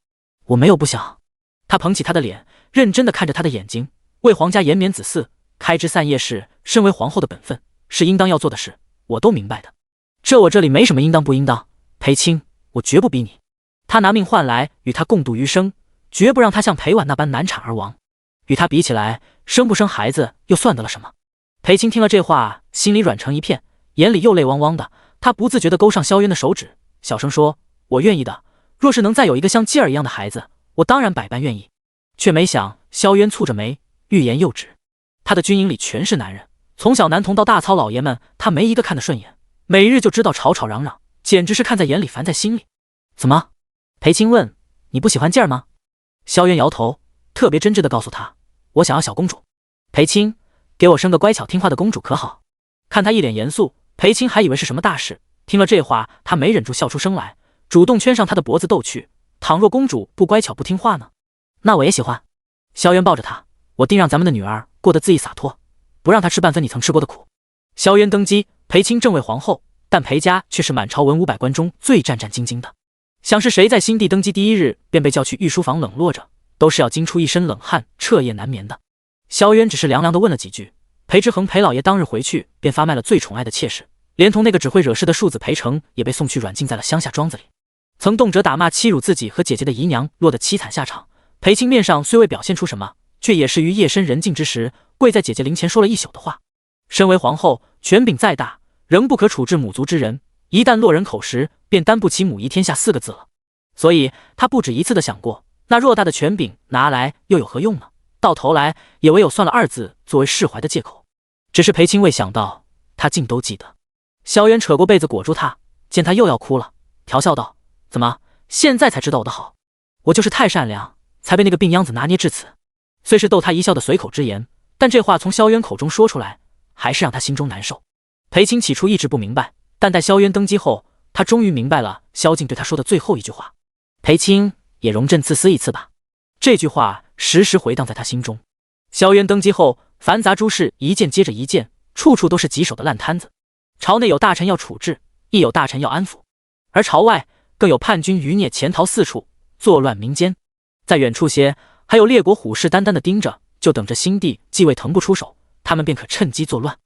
我没有不想。他捧起他的脸，认真地看着他的眼睛：为皇家延绵子嗣，开枝散叶是身为皇后的本分，是应当要做的事，我都明白的。我这里没什么应当不应当，裴青，我绝不逼你。他拿命换来与他共度余生，绝不让他像裴婉那般难产而亡。与他比起来，生不生孩子又算得了什么？裴青听了这话，心里软成一片，眼里又泪汪汪的。他不自觉地勾上萧渊的手指，小声说：我愿意的，若是能再有一个像继儿一样的孩子，我当然百般愿意。却没想萧渊蹙着眉，欲言又止。他的军营里全是男人，从小男童到大糙老爷们，他没一个看得顺眼，每日就知道吵吵嚷嚷，简直是看在眼里烦在心里。怎么？裴青问：你不喜欢劲儿吗？萧渊摇头，特别真挚地告诉他：我想要小公主。裴青，给我生个乖巧听话的公主可好？看他一脸严肃，裴青还以为是什么大事。听了这话，他没忍住笑出声来，主动圈上他的脖子逗去：倘若公主不乖巧不听话呢？那我也喜欢。萧渊抱着他：我定让咱们的女儿过得恣意洒脱，不让她吃半分你曾吃过的苦。萧渊登基，裴青正为皇后，但裴家却是满朝文武百官中最战战兢兢的。想是谁在新帝登基第一日便被叫去御书房冷落着，都是要惊出一身冷汗，彻夜难眠的。萧渊只是凉凉地问了几句，裴之恒裴老爷当日回去便发卖了最宠爱的妾室，连同那个只会惹事的庶子裴成也被送去软禁在了乡下庄子里。曾动辄打骂欺辱自己和姐姐的姨娘落得凄惨下场，裴青面上虽未表现出什么，却也是于夜深人静之时跪在姐姐灵前说了一宿的话。身为皇后，权柄再大，仍不可处置母族之人，一旦落人口实，便担不起母仪天下4个字了。所以他不止一次地想过，那偌大的权柄拿来又有何用呢？到头来也唯有算了2字作为释怀的借口。只是裴青未想到，他竟都记得。萧渊扯过被子裹住他，见他又要哭了，调笑道：怎么现在才知道我的好？我就是太善良，才被那个病秧子拿捏至此。虽是逗他一笑的随口之言，但这话从萧渊口中说出来，还是让他心中难受。裴青起初一直不明白，但待萧渊登基后，他终于明白了萧敬对他说的最后一句话：裴青，也容朕自私一次吧。这句话时时回荡在他心中。萧渊登基后，繁杂诸事一件接着一件，处处都是棘手的烂摊子。朝内有大臣要处置，亦有大臣要安抚，而朝外更有叛军余孽潜逃四处，作乱民间。在远处些，还有列国虎视眈眈地盯着，就等着新帝继位腾不出手，他们便可趁机作乱。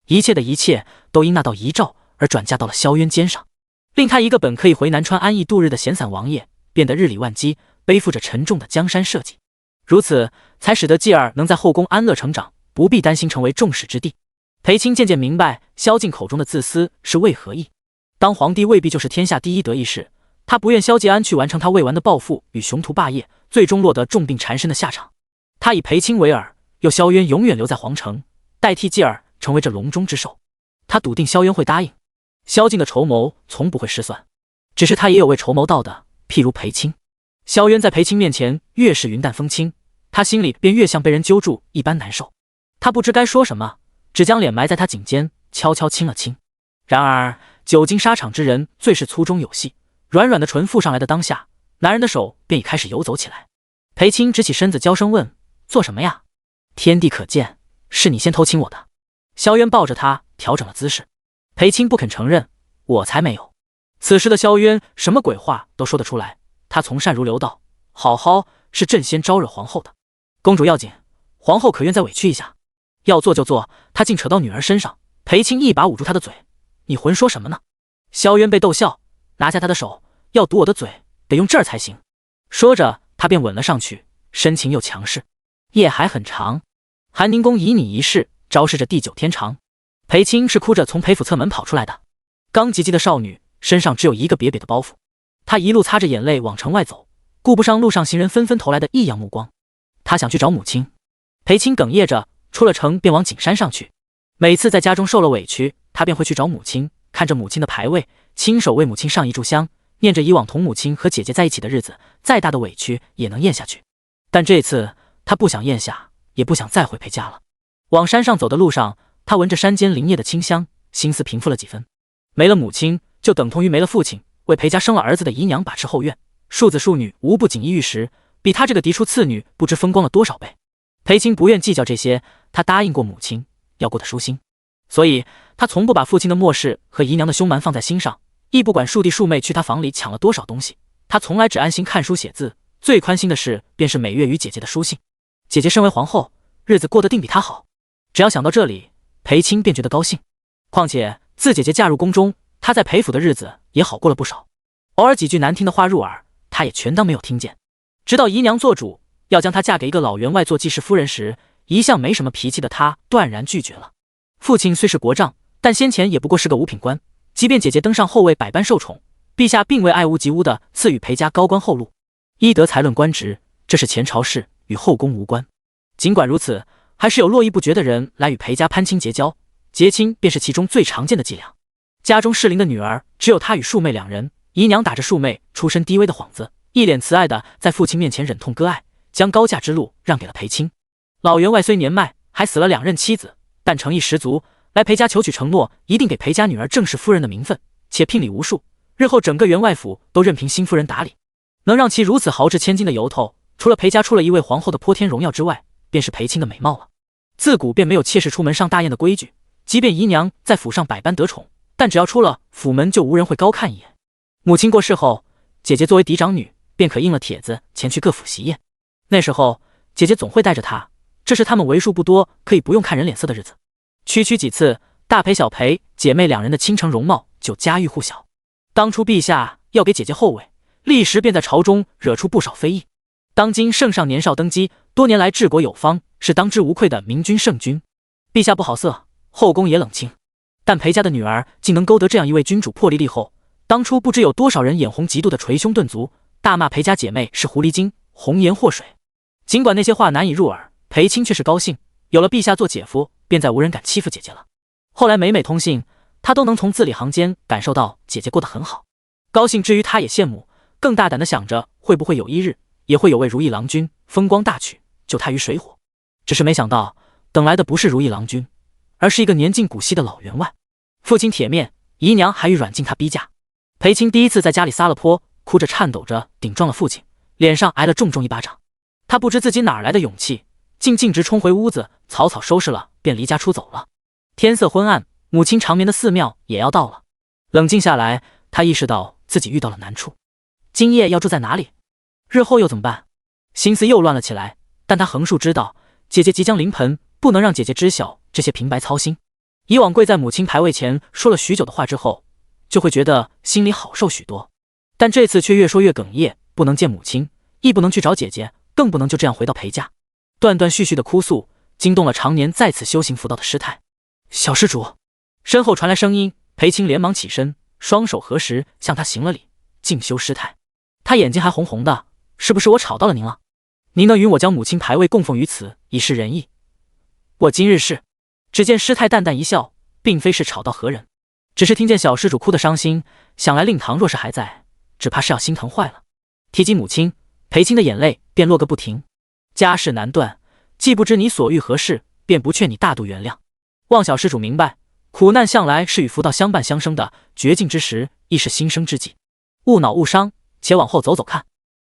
一切的一切都因那道遗诏而转嫁到了萧渊肩上，令他一个本可以回南川安逸度日的闲散王爷，变得日理万机，背负着沉重的江山社稷。如此才使得继儿能在后宫安乐成长，不必担心成为众矢之的。裴青渐渐明白萧敬口中的自私是为何意。当皇帝未必就是天下第一得意事，他不愿萧继安去完成他未完的抱负与雄图霸业，最终落得重病缠身的下场。他以裴青为饵，又萧渊永远留在皇城，代替继儿成为这笼中之兽。他笃定萧渊会答应。萧敬的筹谋从不会失算，只是他也有未筹谋到的，譬如裴青。萧渊在裴青面前越是云淡风轻，他心里便越像被人揪住一般难受。他不知该说什么，只将脸埋在他颈间，悄悄亲了亲。然而久经沙场之人最是粗中有细，软软的唇附上来的当下，男人的手便已开始游走起来。裴青直起身子，娇声问：“做什么呀？”天地可见，是你先偷亲我的。萧渊抱着他调整了姿势。裴青不肯承认：“我才没有。”此时的萧渊什么鬼话都说得出来，他从善如流道：“好好，是朕先招惹皇后的。公主要紧，皇后可愿再委屈一下？”要做就做，他竟扯到女儿身上。裴青一把捂住他的嘴：“你混说什么呢？”萧渊被逗笑，拿下他的手：“要堵我的嘴，得用这儿才行。”说着，他便吻了上去，深情又强势。夜还很长，韩宁公以你一事昭示着地久天长。裴青是哭着从裴府侧门跑出来的，刚及笄的少女身上只有一个瘪瘪的包袱，她一路擦着眼泪往城外走，顾不上路上行人纷纷投来的异样目光。她想去找母亲。裴青哽咽着出了城，便往景山上去。每次在家中受了委屈，他便会去找母亲，看着母亲的牌位，亲手为母亲上一炷香，念着以往同母亲和姐姐在一起的日子，再大的委屈也能咽下去。但这次他不想咽下，也不想再回裴家了。往山上走的路上，他闻着山间林叶的清香，心思平复了几分。没了母亲，就等同于没了父亲。为裴家生了儿子的姨娘把持后院，庶子庶女无不锦衣玉食，比他这个嫡出次女不知风光了多少倍。裴青不愿计较这些，他答应过母亲要过得舒心，所以他从不把父亲的漠视和姨娘的凶蛮放在心上，亦不管庶弟庶妹去他房里抢了多少东西。他从来只安心看书写字，最宽心的事便是每月与姐姐的书信。姐姐身为皇后，日子过得定比他好。只要想到这里，裴青便觉得高兴。况且自姐姐嫁入宫中，他在裴府的日子也好过了不少。偶尔几句难听的话入耳，他也全当没有听见。直到姨娘做主要将她嫁给一个老员外做继室夫人时，一向没什么脾气的她断然拒绝了。父亲虽是国丈，但先前也不过是个五品官，即便姐姐登上后位，百般受宠，陛下并未爱屋及乌的赐予裴家高官厚禄。依德才论官职，这是前朝事，与后宫无关。尽管如此，还是有络绎不绝的人来与裴家攀亲结交，结亲便是其中最常见的伎俩。家中适龄的女儿只有她与庶妹两人，姨娘打着庶妹出身低微的幌子，一脸慈爱的在父亲面前忍痛割爱，将高价之路让给了裴青。老员外虽年迈，还死了2任妻子，但诚意十足，来裴家求娶，承诺一定给裴家女儿正式夫人的名分，且聘礼无数，日后整个员外府都任凭新夫人打理。能让其如此豪掷千金的由头，除了裴家出了一位皇后的颇天荣耀之外，便是裴青的美貌了。自古便没有妾室出门上大宴的规矩，即便姨娘在府上百般得宠，但只要出了府门，就无人会高看一眼。母亲过世后，姐姐作为嫡长女，便可印了帖子前去各府席宴。那时候姐姐总会带着她，这是他们为数不多可以不用看人脸色的日子。区区几次，大裴小裴姐妹两人的倾城容貌就家喻户晓。当初陛下要给姐姐后位，立时便在朝中惹出不少非议。当今圣上年少登基，多年来治国有方，是当之无愧的明君圣君。陛下不好色，后宫也冷清，但裴家的女儿竟能勾得这样一位君主魄力立后，当初不知有多少人眼红嫉妒的捶胸顿足，大骂裴家姐妹是狐狸精，红颜祸水。尽管那些话难以入耳，裴青却是高兴，有了陛下做姐夫，便再无人敢欺负姐姐了。后来每每通信，他都能从字里行间感受到姐姐过得很好。高兴之余，他也羡慕，更大胆地想着会不会有一日也会有位如意郎君风光大取，救他于水火。只是没想到等来的不是如意郎君，而是一个年近古稀的老员外。父亲铁面，姨娘还欲软禁他逼嫁。裴青第一次在家里撒了泼，哭着颤抖着顶撞了父亲，脸上挨了重重一巴掌。他不知自己哪来的勇气，竟径直冲回屋子，草草收拾了便离家出走了。天色昏暗，母亲长眠的寺庙也要到了。冷静下来，他意识到自己遇到了难处。今夜要住在哪里？日后又怎么办？心思又乱了起来。但他横竖知道姐姐即将临盆，不能让姐姐知晓这些平白操心。以往跪在母亲牌位前说了许久的话之后，就会觉得心里好受许多，但这次却越说越哽咽，不能见母亲，亦不能去找姐姐，更不能就这样回到裴家。断断续续的哭诉惊动了常年在此修行佛道的师太。小施主，身后传来声音，裴青连忙起身，双手合十向他行了礼，静修师太。他眼睛还红红的，是不是我吵到了您了？您能允我将母亲牌位供奉于此，以示仁义。我今日是。只见师太淡淡一笑，并非是吵到何人，只是听见小施主哭得伤心，想来令堂若是还在，只怕是要心疼坏了。提及母亲，裴青的眼泪便落个不停。家事难断，既不知你所欲何事，便不劝你大度原谅。望小施主明白，苦难向来是与福道相伴相生的，绝境之时亦是新生之际。勿恼勿伤，且往后走走看。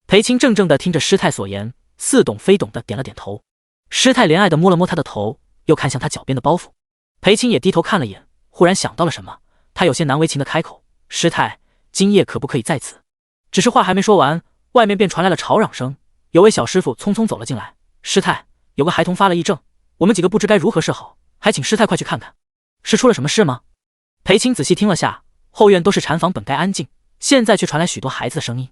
裴青怔怔地听着师太所言，似懂非懂地点了点头。师太怜爱地摸了摸他的头，又看向他脚边的包袱。裴青也低头看了眼，忽然想到了什么，他有些难为情地开口：“师太，今夜可不可以在此？”只是话还没说完，外面便传来了吵嚷声。有位小师傅匆匆走了进来：“师太，有个孩童发了癔症，我们几个不知该如何是好，还请师太快去看看。是出了什么事吗？”裴青仔细听了下，后院都是禅房，本该安静，现在却传来许多孩子的声音。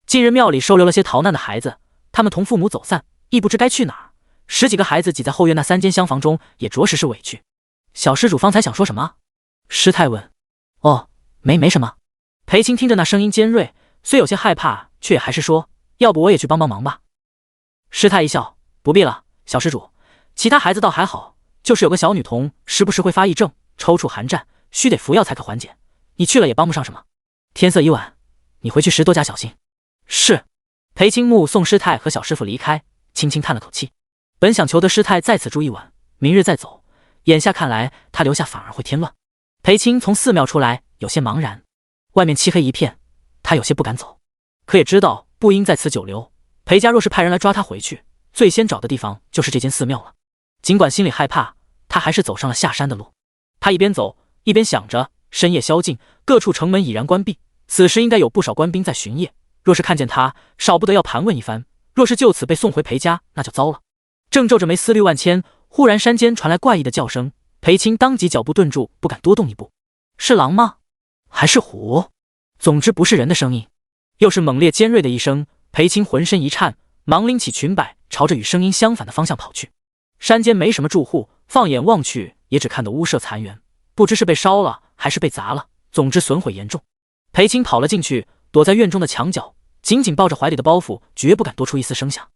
近日庙里收留了些逃难的孩子，他们同父母走散，亦不知该去哪儿。10几个孩子挤在后院那3间厢房中，也着实是委屈。小施主方才想说什么？师太问。哦，没什么。裴青听着那声音尖锐，虽有些害怕，却也还是说：“要不我也去帮忙吧。”师太一笑：“不必了，小施主，其他孩子倒还好，就是有个小女童时不时会发癔症，抽搐寒战，须得服药才可缓解。你去了也帮不上什么。天色已晚，你回去时多加小心。”是。裴青目送师太和小师傅离开，轻轻叹了口气。本想求得师太在此住一晚，明日再走，眼下看来他留下反而会添乱。裴青从寺庙出来，有些茫然，外面漆黑一片，他有些不敢走，可也知道不应在此久留。裴家若是派人来抓他回去，最先找的地方就是这间寺庙了。尽管心里害怕，他还是走上了下山的路。他一边走一边想着，深夜宵禁，各处城门已然关闭，此时应该有不少官兵在巡夜，若是看见他，少不得要盘问一番。若是就此被送回裴家，那就糟了。正皱着眉思虑万千，忽然山间传来怪异的叫声，裴青当即脚步顿住，不敢多动一步。是狼吗？还是虎？总之不是人的声音。又是猛烈尖锐的一声，裴青浑身一颤，忙拎起裙摆，朝着与声音相反的方向跑去。山间没什么住户，放眼望去，也只看得屋舍残垣，不知是被烧了还是被砸了，总之损毁严重。裴青跑了进去，躲在院中的墙角，紧紧抱着怀里的包袱，绝不敢多出一丝声响。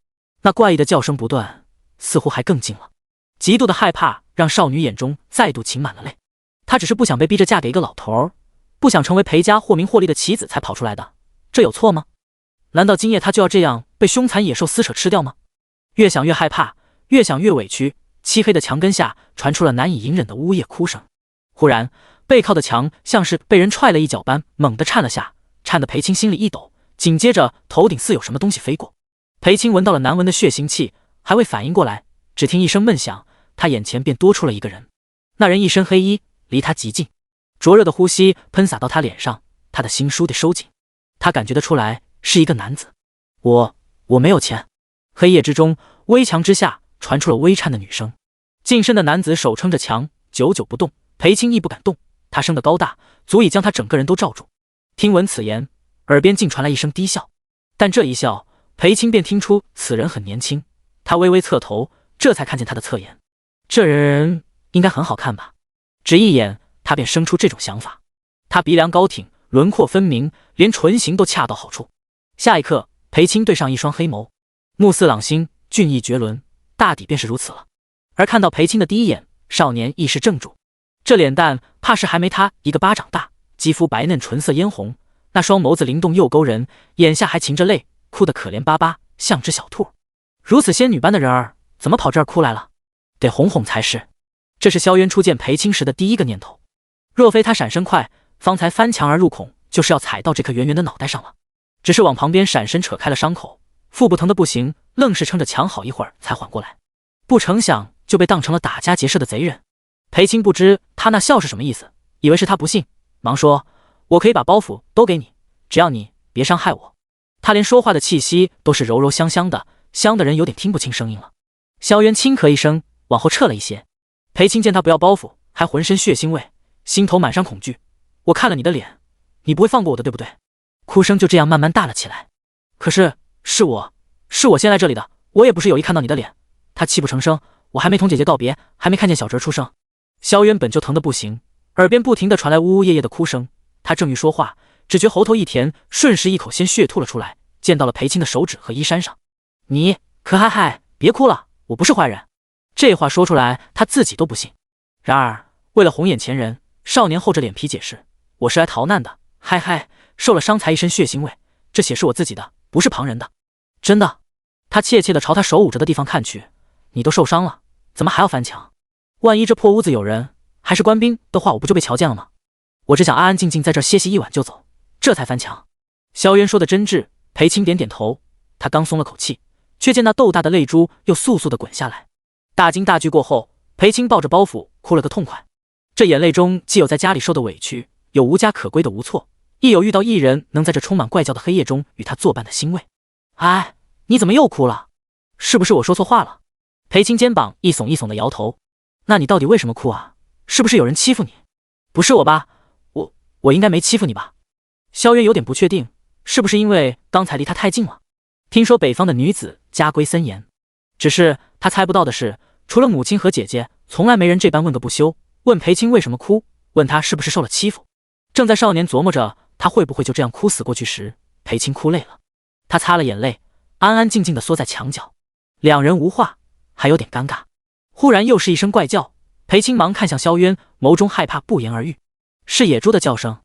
那怪异的叫声不断，似乎还更近了。极度的害怕让少女眼中再度噙满了泪。她只是不想被逼着嫁给一个老头儿，不想成为裴家或名或利的棋子才跑出来的，这有错吗？难道今夜她就要这样被凶残野兽撕扯吃掉吗？越想越害怕，越想越委屈。漆黑的墙根下传出了难以隐忍的呜咽哭声。忽然背靠的墙像是被人踹了一脚般猛地颤了下，颤得裴青心里一抖，紧接着头顶似有什么东西飞过。裴青闻到了难闻的血腥气，还未反应过来，只听一声闷响，他眼前便多出了一个人。那人一身黑衣，离他极近，灼热的呼吸喷洒到他脸上，他的心倏地收紧。他感觉得出来是一个男子。我没有钱。黑夜之中，危墙之下传出了微颤的女声。近身的男子手撑着墙，久久不动。裴青亦不敢动，他生得高大，足以将他整个人都罩住。听闻此言，耳边竟传来一声低笑，但这一笑，裴青便听出此人很年轻。他微微侧头，这才看见他的侧颜。这人应该很好看吧？只一眼，他便生出这种想法。他鼻梁高挺，轮廓分明，连唇形都恰到好处。下一刻，裴青对上一双黑眸，目似朗星，俊逸绝伦，大抵便是如此了。而看到裴青的第一眼，少年亦是怔住。这脸蛋怕是还没他一个巴掌大，肌肤白嫩，唇色嫣红，那双眸子灵动又勾人，眼下还噙着泪，哭得可怜巴巴，像只小兔。如此仙女般的人儿，怎么跑这儿哭来了？得哄哄才是。这是萧渊初见裴青时的第一个念头。若非他闪身快，方才翻墙而入孔，就是要踩到这颗圆圆的脑袋上了。只是往旁边闪身扯开了伤口，腹部疼得不行，愣是撑着墙好一会儿才缓过来。不成想就被当成了打家劫舍的贼人。裴青不知他那笑是什么意思，以为是他不信，忙说：“我可以把包袱都给你，只要你别伤害我。”他连说话的气息都是柔柔香香的，香的人有点听不清声音了。萧渊轻咳一声，往后撤了一些。裴青见他不要包袱，还浑身血腥味，心头满上恐惧。我看了你的脸，你不会放过我的，对不对？哭声就这样慢慢大了起来。可是是我先来这里的，我也不是有意看到你的脸。他泣不成声，我还没同姐姐告别，还没看见小侄出生。萧渊本就疼得不行，耳边不停地传来呜呜咽咽的哭声。他正欲说话，只觉喉头一甜，瞬时一口鲜血吐了出来，溅到了裴青的手指和衣衫上。你可嗨，别哭了，我不是坏人。这话说出来，他自己都不信。然而为了红眼前人，少年厚着脸皮解释：“我是来逃难的，嗨，受了伤才一身血腥味，这血是我自己的，不是旁人的。真的。他怯怯地朝他手捂着的地方看去，你都受伤了，怎么还要翻墙？万一这破屋子有人，还是官兵的话，我不就被瞧见了吗？我只想安安静静在这儿歇息一晚就走，这才翻墙。萧渊说的真挚，裴青点点头，他刚松了口气，却见那豆大的泪珠又簌簌地滚下来。大惊大惧过后，裴青抱着包袱哭了个痛快。这眼泪中既有在家里受的委屈，有无家可归的无措，亦有遇到一人能在这充满怪叫的黑夜中与他作伴的欣慰。哎，你怎么又哭了？是不是我说错话了？裴青肩膀一耸一耸的摇头。那你到底为什么哭啊？是不是有人欺负你？不是我吧？我应该没欺负你吧？萧渊有点不确定，是不是因为刚才离他太近了？听说北方的女子家规森严，只是他猜不到的是，除了母亲和姐姐，从来没人这般问个不休，问裴青为什么哭，问他是不是受了欺负。正在少年琢磨着他会不会就这样哭死过去时，裴青哭累了，他擦了眼泪，安安静静地缩在墙角。两人无话，还有点尴尬。忽然又是一声怪叫，裴青忙看向萧渊，眸中害怕不言而喻。是野猪的叫声。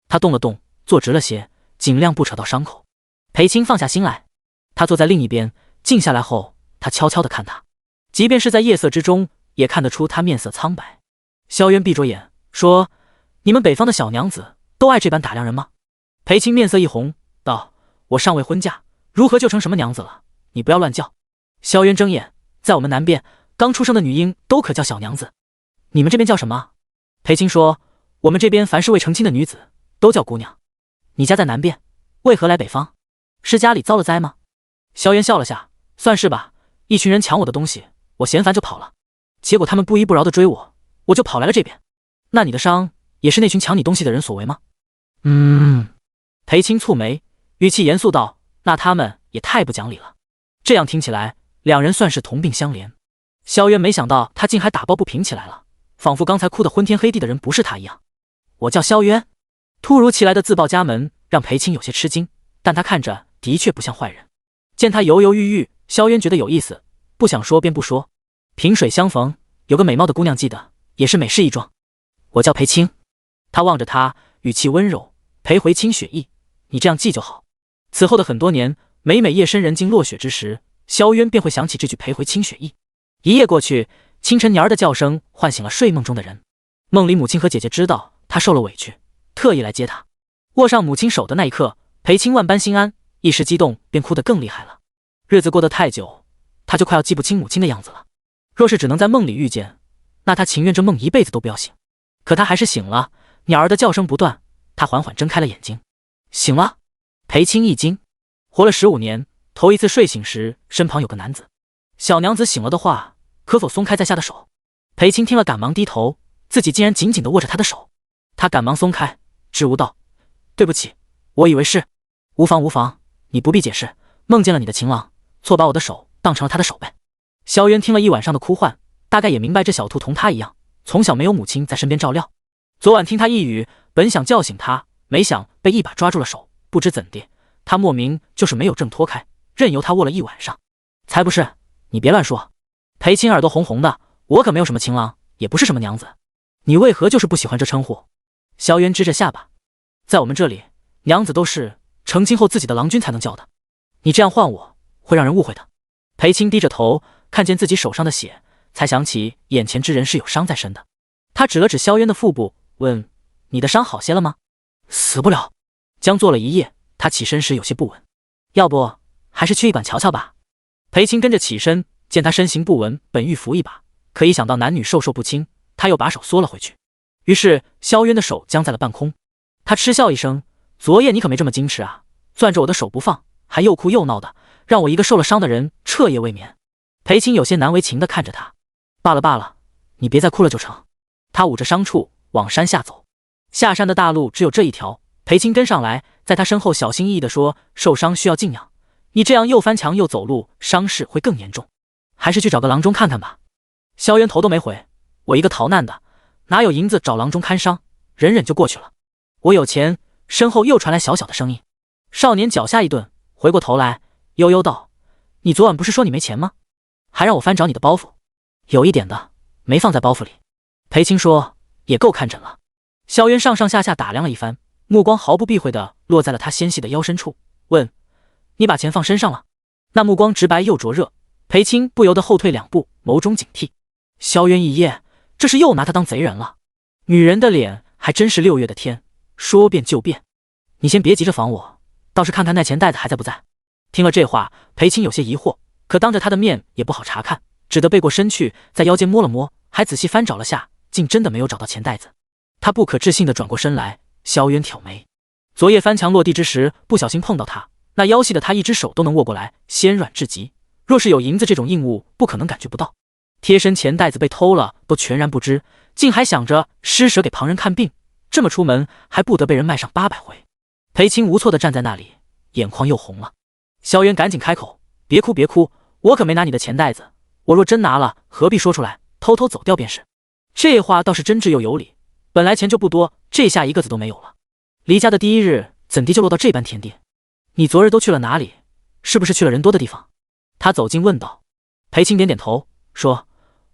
他动了动，坐直了些，尽量不扯到伤口。裴青放下心来，他坐在另一边，静下来后，他悄悄地看他，即便是在夜色之中，也看得出他面色苍白。萧渊闭着眼说：“你们北方的小娘子都爱这般打量人吗？”裴青面色一红，道：“我尚未婚嫁，如何就成什么娘子了？你不要乱叫。”萧渊睁眼，在我们南边，刚出生的女婴都可叫小娘子，你们这边叫什么？裴青说：“我们这边凡是未成亲的女子都叫姑娘。你家在南边，为何来北方？是家里遭了灾吗？”萧渊笑了下，算是吧，一群人抢我的东西，我嫌烦就跑了，结果他们不依不饶地追我，我就跑来了这边。那你的伤也是那群抢你东西的人所为吗？裴青蹙眉，语气严肃道：“那他们也太不讲理了。”这样听起来，两人算是同病相怜。萧渊没想到他竟还打抱不平起来了，仿佛刚才哭得昏天黑地的人不是他一样。我叫萧渊。突如其来的自报家门让裴青有些吃惊，但他看着的确不像坏人。见他犹犹豫豫，萧渊觉得有意思，不想说便不说。萍水相逢，有个美貌的姑娘记得，也是美事一桩。我叫裴青。他望着他，语气温柔：“裴回清雪意，你这样记就好。”此后的很多年，每每夜深人静落雪之时，萧渊便会想起这句裴回清雪意。一夜过去，清晨娘儿的叫声唤醒了睡梦中的人。梦里母亲和姐姐知道他受了委屈，特意来接他。握上母亲手的那一刻，裴青万般心安，一时激动便哭得更厉害了。日子过得太久，他就快要记不清母亲的样子了。若是只能在梦里遇见，那他情愿这梦一辈子都不要醒。可他还是醒了，鸟儿的叫声不断，他缓缓睁开了眼睛。醒了。裴青一惊，活了15年，头一次睡醒时身旁有个男子。小娘子醒了的话，可否松开在下的手？裴青听了赶忙低头，自己竟然紧紧地握着他的手。他赶忙松开，支吾道：“对不起，我以为是……无妨无妨，你不必解释，梦见了你的情郎，错把我的手当成了他的手呗。”萧渊听了一晚上的哭唤，大概也明白这小兔同他一样，从小没有母亲在身边照料。昨晚听他一语，本想叫醒他，没想被一把抓住了手，不知怎地，他莫名就是没有挣脱开，任由他握了一晚上。才不是，你别乱说。裴青耳朵红红的，我可没有什么情郎，也不是什么娘子，你为何就是不喜欢这称呼？萧渊支着下巴，在我们这里，娘子都是成亲后自己的郎君才能叫的，你这样唤我，会让人误会的。裴青低着头，看见自己手上的血，才想起眼前之人是有伤在身的。他指了指萧渊的腹部，问：“你的伤好些了吗？”死不了。将坐了一夜，他起身时有些不稳，要不还是去一板瞧瞧吧。裴青跟着起身，见他身形不稳，本欲扶一把，可一想到男女授受不亲，他又把手缩了回去。于是萧渊的手僵在了半空。他嗤笑一声：“昨夜你可没这么矜持啊，攥着我的手不放，还又哭又闹的，让我一个受了伤的人彻夜未眠。”裴青有些难为情地看着他：“罢了罢了，你别再哭了就成。”他捂着伤处往山下走。下山的大路只有这一条，裴青跟上来，在他身后小心翼翼地说：“受伤需要静养，你这样又翻墙又走路，伤势会更严重，还是去找个郎中看看吧。”萧渊头都没回：“我一个逃难的，哪有银子找郎中看伤？忍忍就过去了。我有钱。”身后又传来小小的声音。少年脚下一顿，回过头来，悠悠道：“你昨晚不是说你没钱吗？还让我翻找你的包袱。”“有一点的，没放在包袱里。”裴青说：“也够看诊了。”萧渊上上下下打量了一番，目光毫不避讳地落在了他纤细的腰身处，问：“你把钱放身上了？那目光直白又灼热，裴青不由得后退2步，眸中警惕。萧渊一噎，这是又拿他当贼人了。女人的脸还真是6月的天，说变就变。你先别急着防我，倒是看看那钱袋子还在不在。听了这话，裴青有些疑惑，可当着他的面也不好查看，只得背过身去，在腰间摸了摸，还仔细翻找了下，竟真的没有找到钱袋子。他不可置信地转过身来，萧渊挑眉。昨夜翻墙落地之时，不小心碰到他，那腰细的他一只手都能握过来，纤软至极。若是有银子这种硬物，不可能感觉不到。贴身钱袋子被偷了，都全然不知，竟还想着施舍给旁人看病，这么出门还不得被人卖上800回。裴青无措地站在那里，眼眶又红了。萧渊赶紧开口：别哭别哭，我可没拿你的钱袋子，我若真拿了，何必说出来，偷偷走掉便是。这话倒是真挚又有理，本来钱就不多，这下一个子都没有了。离家的第1日，怎地就落到这般田地？你昨日都去了哪里？是不是去了人多的地方？他走近问道。裴青点点头，说：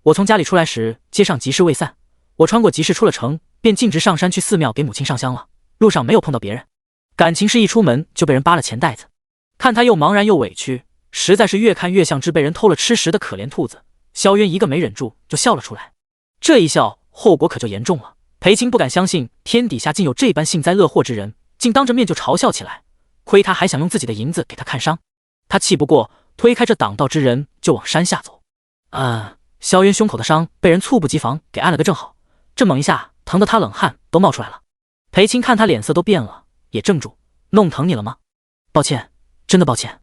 我从家里出来时，街上集市未散，我穿过集市出了城，便径直上山去寺庙给母亲上香了，路上没有碰到别人。感情是一出门就被人扒了钱袋子，看他又茫然又委屈，实在是越看越像只被人偷了吃食的可怜兔子。萧渊一个没忍住就笑了出来，这一笑后果可就严重了。裴青不敢相信天底下竟有这般幸灾乐祸之人，竟当着面就嘲笑起来，亏他还想用自己的银子给他看伤。他气不过，推开这挡道之人就往山下走。萧渊胸口的伤被人猝不及防给按了个正好，这猛一下疼得他冷汗都冒出来了。裴青看他脸色都变了，也怔住。弄疼你了吗？抱歉，真的抱歉。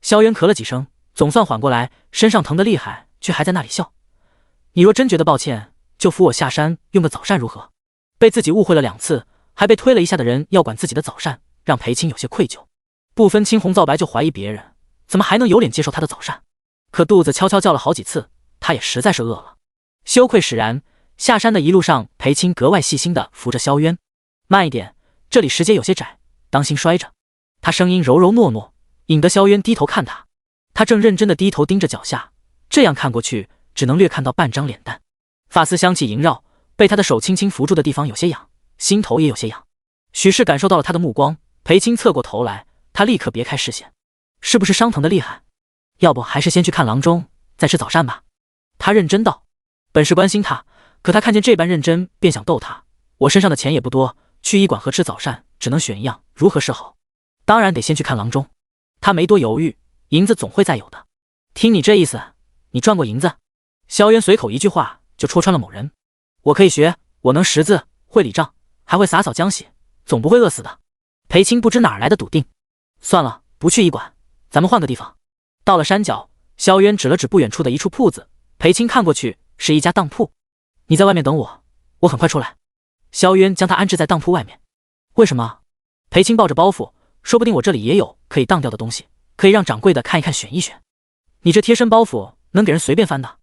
萧渊咳了几声，总算缓过来，身上疼得厉害，却还在那里笑。你若真觉得抱歉，就扶我下山用个早膳如何？被自己误会了2次，还被推了一下的人要管自己的早膳，让裴青有些愧疚。不分青红皂白就怀疑别人，怎么还能有脸接受他的早膳？可肚子悄悄叫了好几次，他也实在是饿了。羞愧使然，下山的一路上，裴青格外细心地扶着萧渊。慢一点，这里石阶有些窄，当心摔着。他声音柔柔糯糯，引得萧渊低头看他。他正认真地低头盯着脚下，这样看过去，只能略看到半张脸蛋。发丝香气萦绕，被他的手轻轻扶住的地方有些痒，心头也有些痒。许是感受到了他的目光，裴青侧过头来，他立刻别开视线。是不是伤疼的厉害？要不还是先去看郎中，再吃早膳吧。他认真道。本是关心他，可他看见这般认真，便想逗他。我身上的钱也不多，去医馆和吃早膳只能选一样，如何是好？当然得先去看郎中。他没多犹豫，银子总会再有的。听你这意思，你赚过银子？萧渊随口一句话就戳穿了某人。我可以学，我能识字，会理账，还会洒扫浆洗，总不会饿死的。裴青不知哪来的笃定。算了，不去医馆，咱们换个地方。到了山脚，萧渊指了指不远处的一处铺子，裴青看过去是一家当铺。你在外面等我，我很快出来。萧渊将他安置在当铺外面。为什么？裴青抱着包袱，说不定我这里也有可以当掉的东西，可以让掌柜的看一看选一选。你这贴身包袱能给人随便翻的？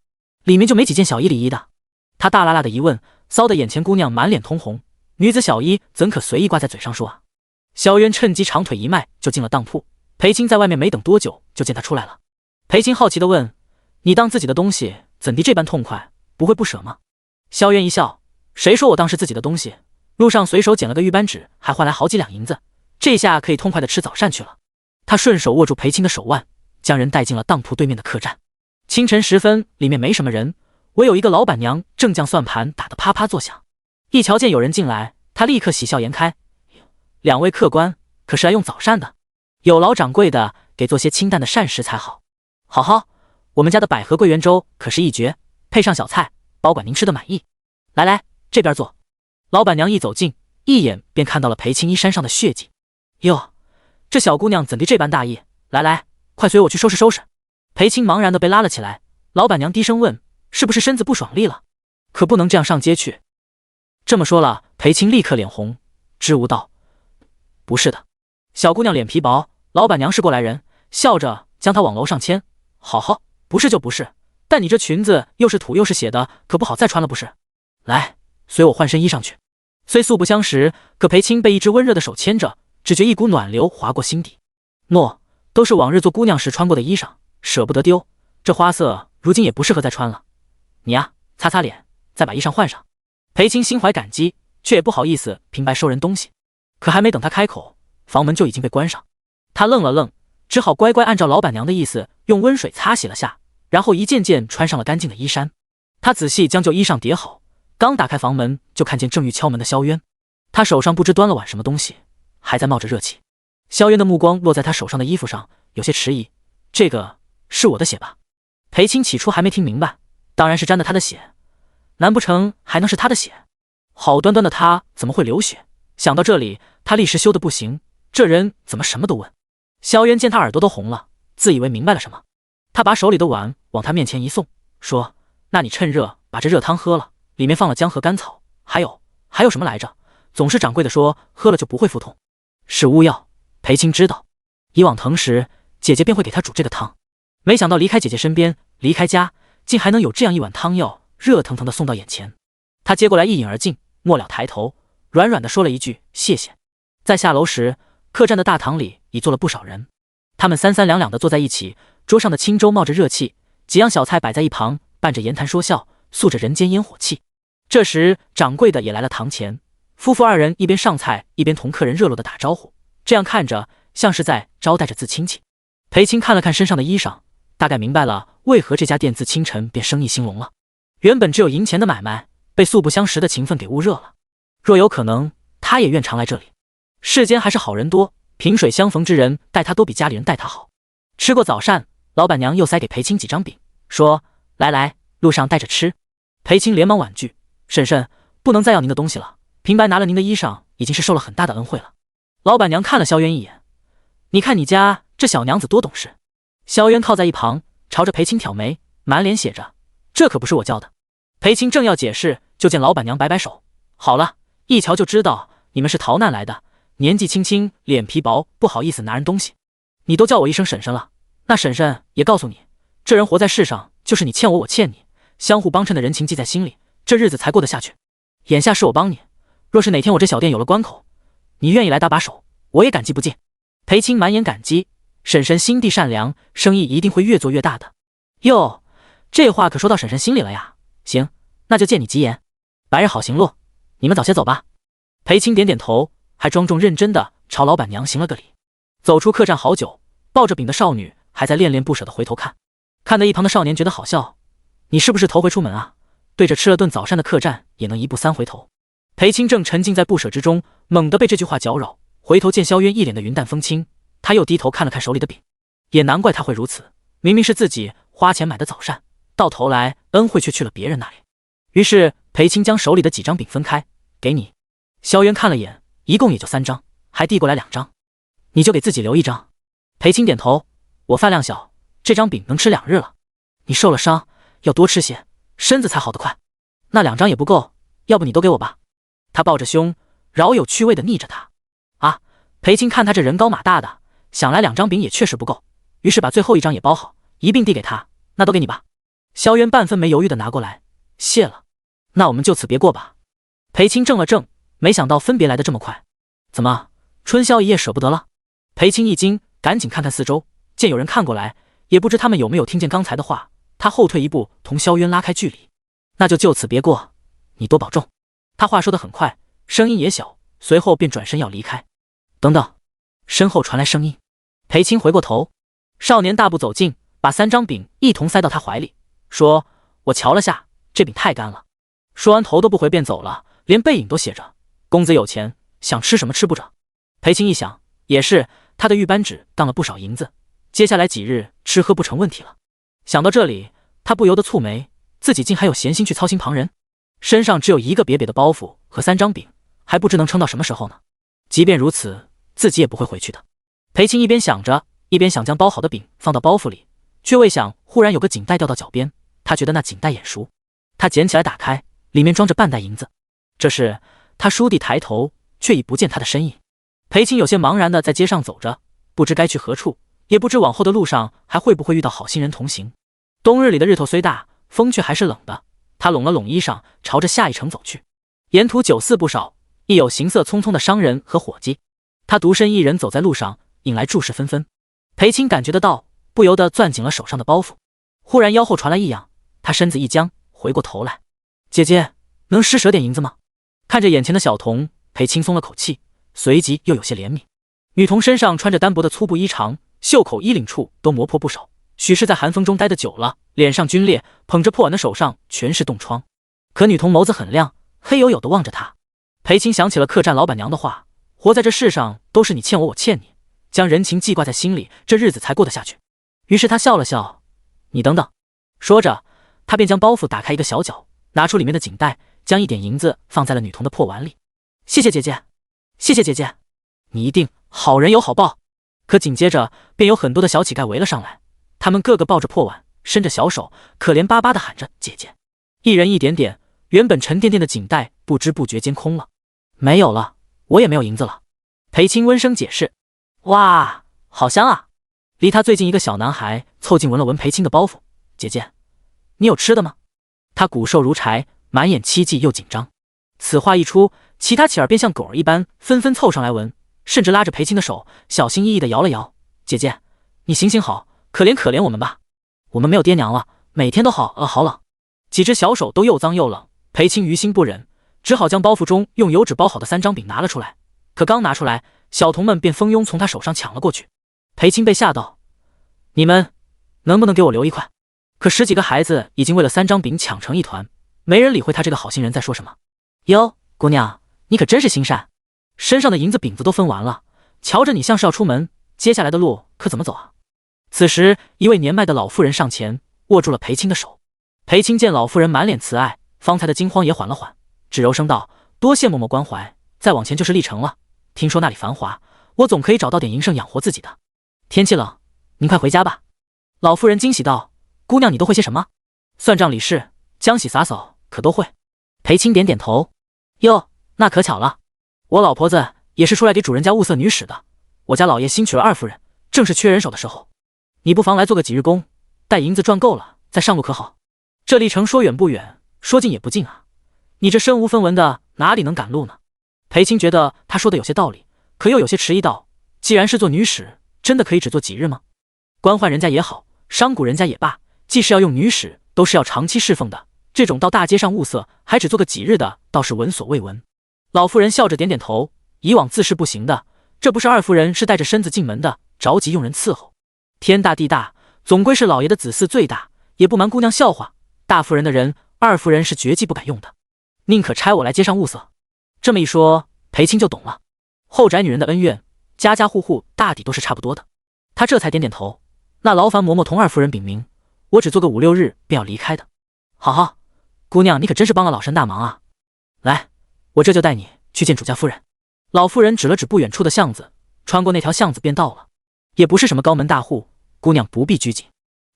里面就没几件小衣礼仪的？他大喇喇的一问，骚得眼前姑娘满脸通红。女子小衣怎可随意挂在嘴上说啊？萧渊趁机长腿一迈就进了当铺。裴青在外面没等多久就见他出来了。裴青好奇地问：你当自己的东西怎地这般痛快，不会不舍吗？萧渊一笑：谁说我当是自己的东西？路上随手捡了个玉扳指，还换来好几两银子，这下可以痛快地吃早膳去了。他顺手握住裴青的手腕，将人带进了当铺对面的客栈。清晨时分，里面没什么人，唯有一个老板娘正将算盘打得啪啪作响。一瞧见有人进来，他立刻喜笑颜开：两位客官可是来用早膳的？有劳掌柜的给做些清淡的膳食才好。好好，我们家的百合桂圆粥可是一绝，配上小菜，保管您吃得满意。来来，这边坐。老板娘一走近，一眼便看到了裴青衣衫上的血迹。哟，这小姑娘怎地这般大意？来来，快随我去收拾收拾。裴青茫然地被拉了起来。老板娘低声问：是不是身子不爽利了？可不能这样上街去。这么说了，裴青立刻脸红，支吾道：不是的。小姑娘脸皮薄，老板娘是过来人，笑着将她往楼上牵。好，不是就不是，但你这裙子又是土又是血的，可不好再穿了不是？来，随我换身衣裳去。虽素不相识，可裴青被一只温热的手牵着，只觉一股暖流划过心底。诺，都是往日做姑娘时穿过的衣裳，舍不得丢，这花色如今也不适合再穿了。你呀，擦擦脸，再把衣裳换上。裴青心怀感激，却也不好意思平白收人东西。可还没等他开口，房门就已经被关上。他愣了愣，只好乖乖按照老板娘的意思，用温水擦洗了下，然后一件件穿上了干净的衣衫。他仔细将旧衣裳叠好，刚打开房门，就看见正欲敲门的萧渊。他手上不知端了碗什么东西，还在冒着热气。萧渊的目光落在他手上的衣服上，有些迟疑：“这个是我的血吧？”裴青起初还没听明白，当然是沾的他的血，难不成还能是他的血？好端端的他怎么会流血？想到这里，他立时羞得不行，这人怎么什么都问？萧渊见他耳朵都红了，自以为明白了什么，他把手里的碗往他面前一送，说：“那你趁热把这热汤喝了，里面放了姜和甘草，还有什么来着？总是掌柜的说喝了就不会腹痛。”是乌药。裴青知道，以往疼时姐姐便会给他煮这个汤，没想到离开姐姐身边，离开家，竟还能有这样一碗汤药，热腾腾的送到眼前。他接过来一饮而尽，末了抬头，软软的说了一句谢谢。在下楼时，客栈的大堂里已坐了不少人，他们三三两两的坐在一起，桌上的清粥冒着热气，几样小菜摆在一旁，伴着言谈说笑，诉着人间烟火气。这时掌柜的也来了堂前，夫妇二人一边上菜，一边同客人热络的打招呼，这样看着像是在招待着自亲戚。裴青看了看身上的衣裳，大概明白了为何这家店自清晨便生意兴隆了。原本只有银钱的买卖，被素不相识的情分给捂热了。若有可能，他也愿常来这里。世间还是好人多，萍水相逢之人待他都比家里人待他好。吃过早膳，老板娘又塞给裴青几张饼，说：“来来，路上带着吃。”裴青连忙婉拒：“婶婶，不能再要您的东西了，平白拿了您的衣裳，已经是受了很大的恩惠了。”老板娘看了萧渊一眼：“你看你家这小娘子多懂事。”萧渊靠在一旁，朝着裴青挑眉，满脸写着：“这可不是我叫的。”裴青正要解释，就见老板娘摆摆手：“好了，一瞧就知道你们是逃难来的，年纪轻轻，脸皮薄，不好意思拿人东西。你都叫我一声婶婶了，那婶婶也告诉你，这人活在世上，就是你欠我，我欠你，相互帮衬的人情记在心里，这日子才过得下去。眼下是我帮你，若是哪天我这小店有了关口，你愿意来搭把手，我也感激不尽。”裴青满眼感激，婶婶心地善良，生意一定会越做越大的。哟，这话可说到婶婶心里了呀。行，那就借你吉言，白日好行路，你们早些走吧。裴青点点头，还庄重认真的朝老板娘行了个礼。走出客栈好久，抱着饼的少女还在恋恋不舍的回头看，看得一旁的少年觉得好笑：“你是不是头回出门啊？对着吃了顿早膳的客栈也能一步三回头。”裴青正沉浸在不舍之中，猛地被这句话搅扰，回头见萧渊一脸的云淡风轻，他又低头看了看手里的饼，也难怪他会如此，明明是自己花钱买的早膳，到头来恩惠却去了别人那里。于是裴青将手里的几张饼分开：“给你。”萧渊看了眼，一共也就3张，还递过来2张：“你就给自己留1张。”裴青点头：“我饭量小，这张饼能吃2日了。你受了伤，要多吃些，身子才好得快。那2张也不够，要不你都给我吧。”他抱着胸，饶有趣味的睨着他。啊！裴青看他这人高马大的，想来2张饼也确实不够，于是把最后1张也包好，一并递给他：“那都给你吧。”萧渊半分没犹豫的拿过来：“谢了，那我们就此别过吧。”裴青怔了怔，没想到分别来得这么快。怎么，春宵一夜舍不得了？裴青一惊，赶紧看看四周，见有人看过来，也不知他们有没有听见刚才的话，他后退一步，同萧渊拉开距离：“那就此别过，你多保重。”他话说得很快，声音也小，随后便转身要离开。等等，身后传来声音。裴青回过头，少年大步走近，把3张饼一同塞到他怀里，说：“我瞧了下，这饼太干了。”说完头都不回便走了，连背影都写着：“公子有钱，想吃什么吃不着。”裴青一想，也是，他的玉扳指当了不少银子，接下来几日吃喝不成问题了。想到这里，他不由得蹙眉，自己竟还有闲心去操心旁人，身上只有一个瘪瘪的包袱和3张饼，还不知能撑到什么时候呢。即便如此，自己也不会回去的。裴青一边想着，一边想将包好的饼放到包袱里，却未想忽然有个锦带掉到脚边，他觉得那锦带眼熟，他捡起来打开，里面装着半袋银子。这时他倏地抬头，却已不见他的身影。裴青有些茫然的在街上走着，不知该去何处，也不知往后的路上还会不会遇到好心人同行。冬日里的日头虽大，风却还是冷的。他拢了拢衣裳，朝着下一城走去。沿途酒肆不少，亦有行色匆匆的商人和伙计。他独身一人走在路上，引来注视纷纷。裴青感觉得到，不由得攥紧了手上的包袱。忽然腰后传来异样，他身子一僵，回过头来：“姐姐，能施舍点银子吗？”看着眼前的小童，裴青松了口气，随即又有些怜悯。女童身上穿着单薄的粗布衣裳，袖口衣领处都磨破不少，许是在寒风中待得久了，脸上皲裂，捧着破碗的手上全是冻疮。可女童眸子很亮，黑黝黝地望着他。裴青想起了客栈老板娘的话，活在这世上都是你欠我，我欠你，将人情记挂在心里，这日子才过得下去。于是他笑了笑，你等等。说着，他便将包袱打开一个小角，拿出里面的锦带，将一点银子放在了女童的破碗里。谢谢姐姐，谢谢姐姐，你一定好人有好报。可紧接着便有很多的小乞丐围了上来，他们个个抱着破碗，伸着小手，可怜巴巴地喊着姐姐。一人一点点，原本沉甸甸的锦带不知不觉间空了。没有了，我也没有银子了。裴青温声解释。哇，好香啊！离他最近一个小男孩凑近闻了闻裴青的包袱，姐姐，你有吃的吗？他骨瘦如柴，满眼期冀又紧张。此话一出，其他乞儿便像狗儿一般纷纷凑上来闻，甚至拉着裴青的手小心翼翼地摇了摇。姐姐，你行行好，可怜可怜我们吧，我们没有爹娘了，每天都好饿好冷。几只小手都又脏又冷，裴青于心不忍，只好将包袱中用油纸包好的3张饼拿了出来。可刚拿出来，小童们便蜂拥从他手上抢了过去。裴青被吓到，你们能不能给我留一块？可10几个孩子已经为了3张饼抢成一团，没人理会他这个好心人在说什么。哟，姑娘，你可真是心善，身上的银子饼子都分完了，瞧着你像是要出门，接下来的路可怎么走啊？此时一位年迈的老妇人上前握住了裴青的手。裴青见老妇人满脸慈爱，方才的惊慌也缓了缓，只柔声道，多谢嬷嬷关怀，再往前就是历城了，听说那里繁华，我总可以找到点营生养活自己的。天气冷，您快回家吧。老妇人惊喜道，姑娘你都会些什么？算账理事、浆洗洒扫可都会。裴青点点头，哟，那可巧了，我老婆子也是出来给主人家物色女使的，我家老爷新娶了2夫人，正是缺人手的时候，你不妨来做个几日工，待银子赚够了再上路可好？这历城说远不远，说近也不近啊，你这身无分文的哪里能赶路呢？裴青觉得他说的有些道理，可又有些迟疑道，既然是做女使，真的可以只做几日吗？官宦人家也好，商贾人家也罢，既是要用女使，都是要长期侍奉的，这种到大街上物色还只做个几日的，倒是闻所未闻。老妇人笑着点点头，以往自是不行的，这不是2夫人是带着身子进门的，着急用人伺候。天大地大，总归是老爷的子嗣最大，也不瞒姑娘笑话，大夫人的人2夫人是绝技不敢用的，宁可差我来街上物色。这么一说，裴青就懂了，后宅女人的恩怨，家家户户大抵都是差不多的。他这才点点头，那劳烦嬷嬷同2夫人禀明，我只做个5、6日便要离开的。好好，姑娘你可真是帮了老身大忙啊！来，我这就带你去见主家夫人。老妇人指了指不远处的巷子，穿过那条巷子便到了，也不是什么高门大户，姑娘不必拘谨。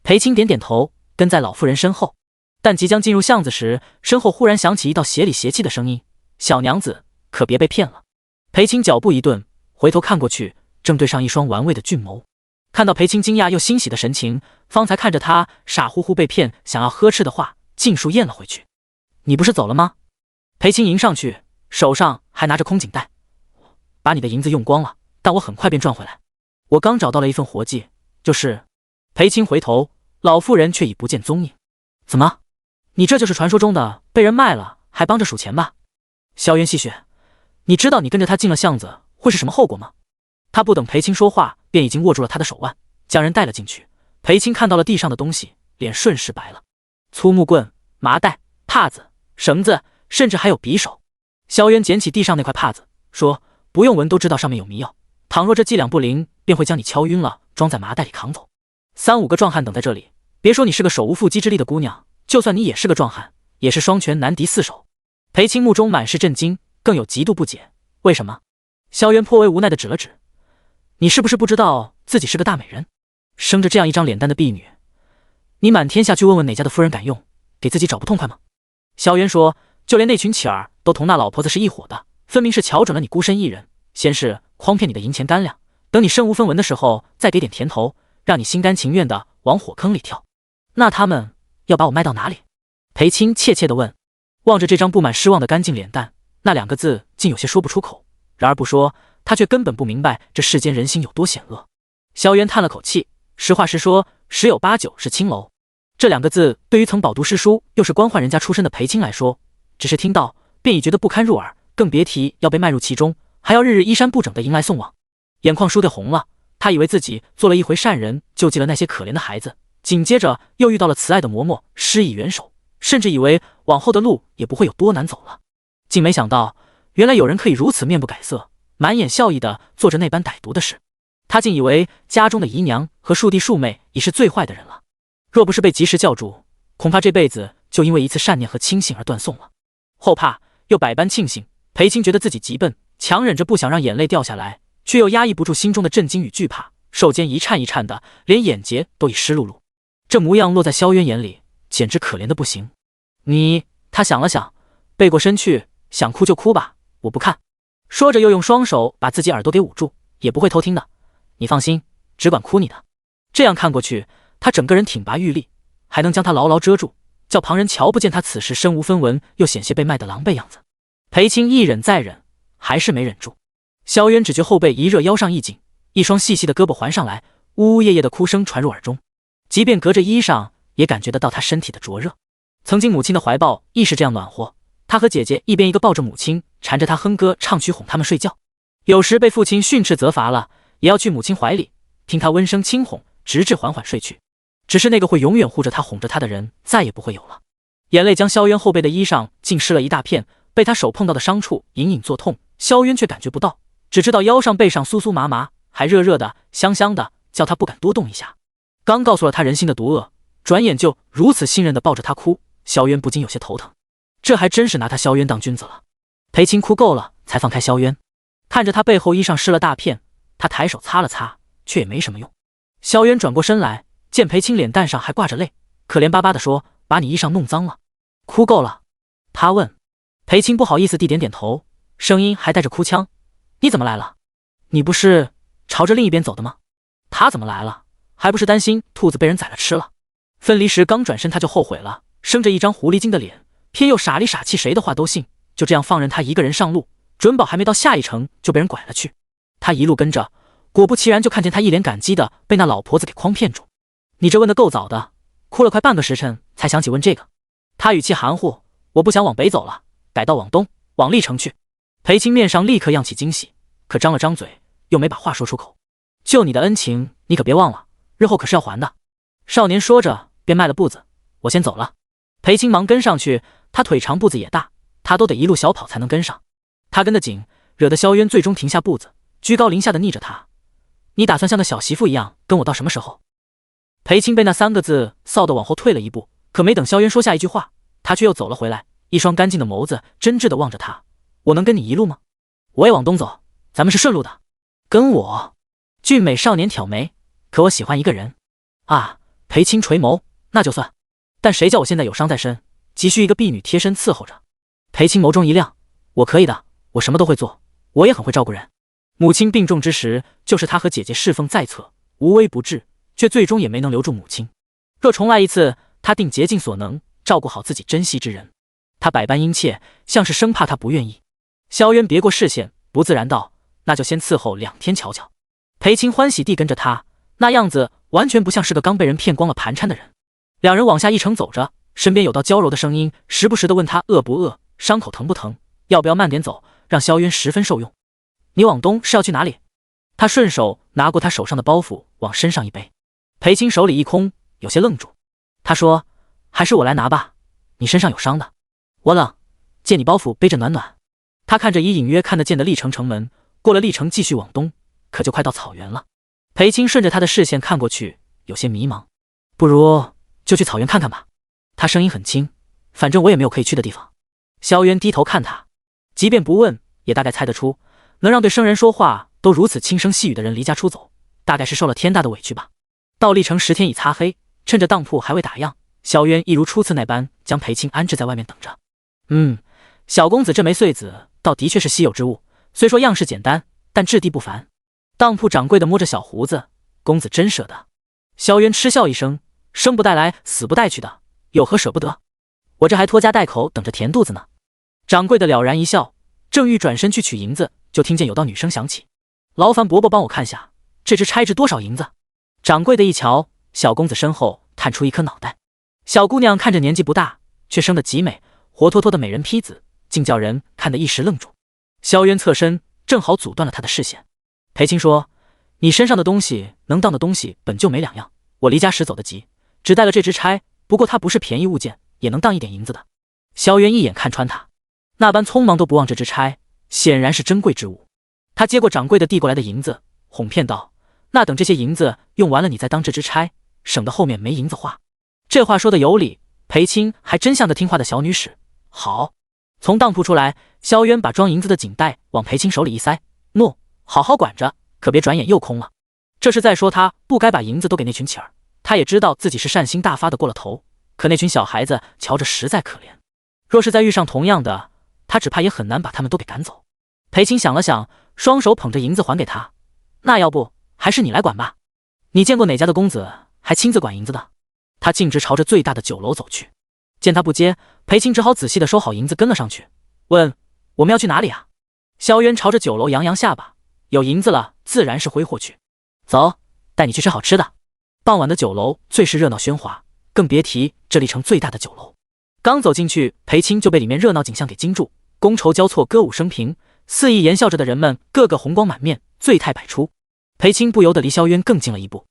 裴青点点头，跟在老妇人身后。但即将进入巷子时，身后忽然响起一道邪里邪气的声音，小娘子可别被骗了。裴青脚步一顿，回头看过去，正对上一双玩味的俊眸。看到裴青惊讶又欣喜的神情，方才看着他傻乎乎被骗，想要呵斥的话尽数咽了回去。你不是走了吗？裴青迎上去，手上还拿着空锦带，把你的银子用光了，但我很快便赚回来。我刚找到了一份活计，就是……裴青回头，老妇人却已不见踪影。怎么？你这就是传说中的被人卖了还帮着数钱吧？萧渊戏谑，你知道你跟着他进了巷子会是什么后果吗？他不等裴青说话，便已经握住了他的手腕，将人带了进去。裴青看到了地上的东西，脸瞬时白了，粗木棍、麻袋、帕子、绳子，甚至还有匕首。萧渊捡起地上那块帕子，说，不用闻都知道上面有迷药，倘若这伎俩不灵，便会将你敲晕了，装在麻袋里扛走。3、5个壮汉等在这里，别说你是个手无缚鸡之力的姑娘，就算你也是个壮汉，也是双拳难敌4手。裴青目中满是震惊，更有极度不解，为什么？萧渊颇为无奈地指了指，你是不是不知道自己是个大美人，生着这样一张脸蛋的婢女，你满天下去问问哪家的夫人敢用，给自己找不痛快吗？萧渊说，就连那群乞儿都同那老婆子是一伙的，分明是瞧准了你孤身一人，先是诓骗你的银钱干粮，等你身无分文的时候再给点甜头，让你心甘情愿地往火坑里跳。那他们要把我卖到哪里？裴青怯怯地问。望着这张布满失望的干净脸蛋，那2个字竟有些说不出口，然而不说，他却根本不明白这世间人心有多险恶。萧渊叹了口气，实话实说，10有8、9是青楼。这2个字对于曾饱读诗书又是官宦人家出身的裴青来说，只是听到便已觉得不堪入耳，更别提要被卖入其中，还要日日衣衫不整的迎来送往。眼眶倏地红了。他以为自己做了一回善人，救济了那些可怜的孩子，紧接着又遇到了慈爱的嬷嬷，施以援手，甚至以为往后的路也不会有多难走了。竟没想到，原来有人可以如此面不改色，满眼笑意地做着那般歹毒的事。他竟以为家中的姨娘和庶弟庶妹已是最坏的人了，若不是被及时叫住，恐怕这辈子就因为一次善念和轻信而断送了。后怕又百般庆幸，裴青觉得自己极笨，强忍着不想让眼泪掉下来，却又压抑不住心中的震惊与惧怕，手间一颤一颤的，连眼睫都已湿漉漉。这模样落在萧渊眼里，简直可怜的不行。他想了想，背过身去，想哭就哭吧，我不看。说着又用双手把自己耳朵给捂住，也不会偷听的。你放心，只管哭你的。这样看过去，他整个人挺拔玉立，还能将他牢牢遮住，叫旁人瞧不见他此时身无分文又险些被卖的狼狈样子。裴青一忍再忍，还是没忍住。萧渊只觉后背一热，腰上一紧，一双细细的胳膊环上来，呜呜咽咽的哭声传入耳中，即便隔着衣裳也感觉得到他身体的灼热。曾经母亲的怀抱亦是这样暖和，他和姐姐一边一个抱着母亲，缠着她哼歌唱曲哄他们睡觉。有时被父亲训斥责罚了，也要去母亲怀里，听她温声轻哄，直至缓缓睡去。只是那个会永远护着他哄着他的人再也不会有了。眼泪将萧渊后背的衣裳浸湿了一大片，被他手碰到的伤处隐隐作痛，萧渊却感觉不到，只知道腰上背上酥酥麻麻，还热热的香香的，叫他不敢多动一下。刚告诉了他人心的毒恶，转眼就如此信任地抱着他哭，萧渊不禁有些头疼。这还真是拿他萧渊当君子了。裴青哭够了才放开萧渊，看着他背后衣裳湿了大片，他抬手擦了擦，却也没什么用。萧渊转过身来，见裴青脸蛋上还挂着泪，可怜巴巴地说：“把你衣裳弄脏了。”哭够了？他问。裴青不好意思地点点头，声音还带着哭腔：“你怎么来了？你不是朝着另一边走的吗？”他怎么来了？还不是担心兔子被人宰了吃了。分离时刚转身他就后悔了，生着一张狐狸精的脸，偏又傻里傻气，谁的话都信，就这样放任他一个人上路，准保还没到下一城就被人拐了去。他一路跟着，果不其然就看见他一脸感激的被那老婆子给诓骗住。你这问的够早的，哭了快半个时辰才想起问这个。他语气含糊：“我不想往北走了，改道往东，往历城去。”裴青面上立刻漾起惊喜，可张了张嘴，又没把话说出口。救你的恩情，你可别忘了，日后可是要还的。少年说着，便迈了步子：“我先走了。”裴青忙跟上去，他腿长步子也大，他都得一路小跑才能跟上。他跟得紧，惹得萧渊最终停下步子，居高临下的睨着他：“你打算像个小媳妇一样跟我到什么时候？”裴青被那3个字臊得往后退了一步，可没等萧渊说下一句话，他却又走了回来，一双干净的眸子真挚地望着他：“我能跟你一路吗？我也往东走，咱们是顺路的。”跟我？俊美少年挑眉：“可我喜欢一个人。”啊！裴青垂眸：“那就算，但谁叫我现在有伤在身，急需一个婢女贴身伺候着。”裴青眸中一亮：“我可以的，我什么都会做，我也很会照顾人。”母亲病重之时，就是他和姐姐侍奉在侧，无微不至，却最终也没能留住母亲。若重来一次，他定竭尽所能照顾好自己珍惜之人。他百般殷切，像是生怕他不愿意。萧渊别过视线，不自然道：“那就先伺候2天瞧瞧。”裴青欢喜地跟着他，那样子完全不像是个刚被人骗光了盘缠的人。两人往下一城走着，身边有道娇柔的声音，时不时地问他饿不饿，伤口疼不疼，要不要慢点走，让萧渊十分受用。你往东是要去哪里？他顺手拿过他手上的包袱往身上一背。裴青手里一空，有些愣住。他说：“还是我来拿吧，你身上有伤的，我冷，借你包袱背着暖暖。”他看着已隐约看得见的历城城门，过了历城继续往东，可就快到草原了。裴青顺着他的视线看过去，有些迷茫：“不如就去草原看看吧。”他声音很轻：“反正我也没有可以去的地方。”萧渊低头看他，即便不问，也大概猜得出，能让对生人说话都如此轻声细语的人离家出走，大概是受了天大的委屈吧。到历城10天已擦黑，趁着当铺还未打烊，萧渊一如初次那般将裴青安置在外面等着。小公子这枚穗子倒的确是稀有之物，虽说样式简单，但质地不凡。当铺掌柜的摸着小胡子：“公子真舍得。”萧渊嗤笑一声：“生不带来，死不带去的，有何舍不得？我这还拖家带口等着填肚子呢。”掌柜的了然一笑，正欲转身去取银子，就听见有道女声响起：“劳烦伯伯帮我看下，这只钗值多少银子？”掌柜的一瞧，小公子身后探出一颗脑袋。小姑娘看着年纪不大，却生得极美，活脱脱的美人坯子，竟叫人看得一时愣住。萧渊侧身正好阻断了他的视线。裴青说：“你身上的东西能当的东西本就没两样，我离家时走得急，只带了这支钗，不过它不是便宜物件，也能当一点银子的。”萧渊一眼看穿他，那般匆忙都不忘这支钗，显然是珍贵之物。他接过掌柜的递过来的银子，哄骗道：“那等这些银子用完了，你再当这支钗，省得后面没银子花。”这话说的有理，裴青还真像个听话的小女使。好，从当铺出来，萧渊把装银子的锦袋往裴青手里一塞，诺，好好管着，可别转眼又空了。这是在说他不该把银子都给那群乞儿，他也知道自己是善心大发的过了头，可那群小孩子瞧着实在可怜，若是再遇上同样的，他只怕也很难把他们都给赶走。裴青想了想，双手捧着银子还给他：“那要不还是你来管吧，你见过哪家的公子还亲自管银子的？”他径直朝着最大的酒楼走去，见他不接，裴青只好仔细的收好银子跟了上去，问：“我们要去哪里啊？”萧渊朝着酒楼扬扬下巴：“有银子了，自然是挥霍去。走，带你去吃好吃的。”傍晚的酒楼最是热闹喧哗，更别提这里城最大的酒楼。刚走进去，裴青就被里面热闹景象给惊住，觥筹交错，歌舞升平，肆意言笑着的人们个个红光满面，醉态百出。裴青不由得离萧渊更近了一步：“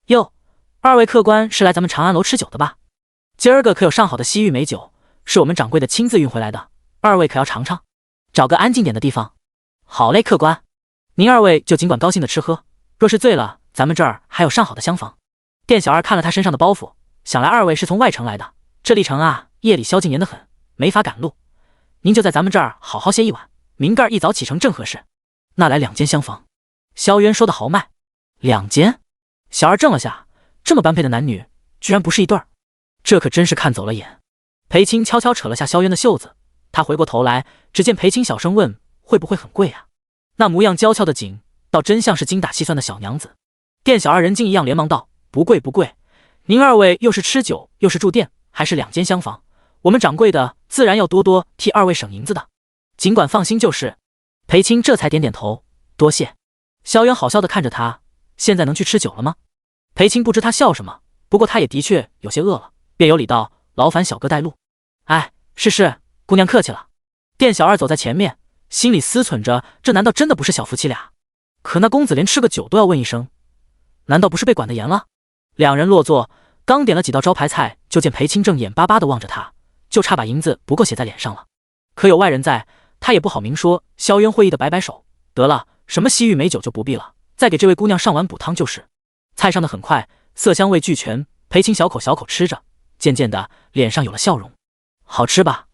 哟，二位客官是来咱们长安楼吃酒的吧？今儿个可有上好的西域美酒，是我们掌柜的亲自运回来的，二位可要尝尝？找个安静点的地方。”“好嘞，客官，您二位就尽管高兴的吃喝，若是醉了，咱们这儿还有上好的厢房。”店小二看了他身上的包袱，想来二位是从外城来的，这历程啊，夜里宵禁严得很，没法赶路，您就在咱们这儿好好歇一晚，明个儿一早启程正合适。那来2间厢房。萧渊说的豪迈，2间？小二怔了下，这么般配的男女，居然不是一对儿，这可真是看走了眼。裴青悄悄扯了下萧渊的袖子，他回过头来，只见裴青小声问：“会不会很贵啊？”那模样娇俏的紧，倒真像是精打细算的小娘子。店小二人精一样，连忙道：“不贵不贵，您二位又是吃酒又是住店，还是2间厢房，我们掌柜的自然要多多替二位省银子的，尽管放心就是。”裴青这才点点头：“多谢。”萧渊好笑地看着他：“现在能去吃酒了吗？”裴青不知他笑什么，不过他也的确有些饿了，便有礼道：“劳烦小哥带路。”“哎，是，姑娘客气了。”店小二走在前面，心里思忖着，这难道真的不是小夫妻俩？可那公子连吃个酒都要问一声，难道不是被管得严了？两人落座，刚点了几道招牌菜，就见裴青正眼巴巴地望着他，就差把银子不够写在脸上了。可有外人在，他也不好明说。萧渊会意的摆摆手：“得了，什么西域美酒就不必了，再给这位姑娘上碗补汤就是。”菜上的很快，色香味俱全，裴青小口小口吃着，渐渐的脸上有了笑容。“好吃吧？”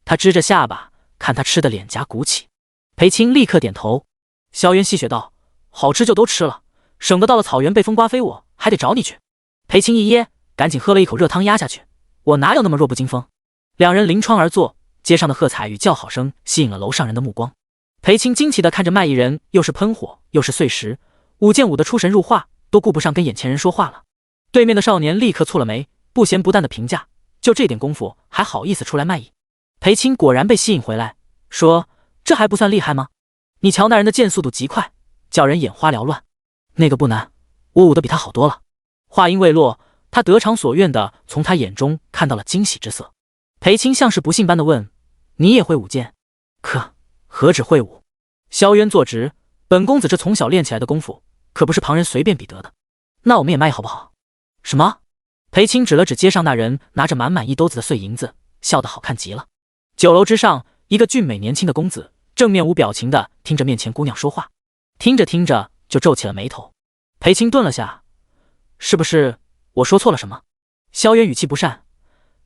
他支着下巴，看他吃的脸颊鼓起。裴青立刻点头。萧渊戏谑道：“好吃就都吃了，省得到了草原被风刮飞，我还得找你去。”裴青一噎，赶紧喝了一口热汤压下去：“我哪有那么弱不禁风？”两人临窗而坐，街上的喝彩与叫好声吸引了楼上人的目光。裴青惊奇地看着卖艺人，又是喷火又是碎石，舞剑舞得出神入化，都顾不上跟眼前人说话了。对面的少年立刻蹙了眉，不咸不淡地评价：“就这点功夫还好意思出来卖艺？”裴青果然被吸引回来，说：“这还不算厉害吗？你瞧那人的剑速度极快，叫人眼花缭乱。那个不难，我舞得比他好多了。”话音未落，他得偿所愿地从他眼中看到了惊喜之色。裴青像是不信般地问：“你也会舞剑？何止会舞？”萧渊坐直：“本公子这从小练起来的功夫，可不是旁人随便比得的。那我们也卖艺好不好？”“什么？”裴青指了指街上那人拿着满满一兜子的碎银子，笑得好看极了。酒楼之上，一个俊美年轻的公子正面无表情地听着面前姑娘说话，听着听着就皱起了眉头。裴青顿了下：“是不是我说错了什么？”萧渊语气不善：“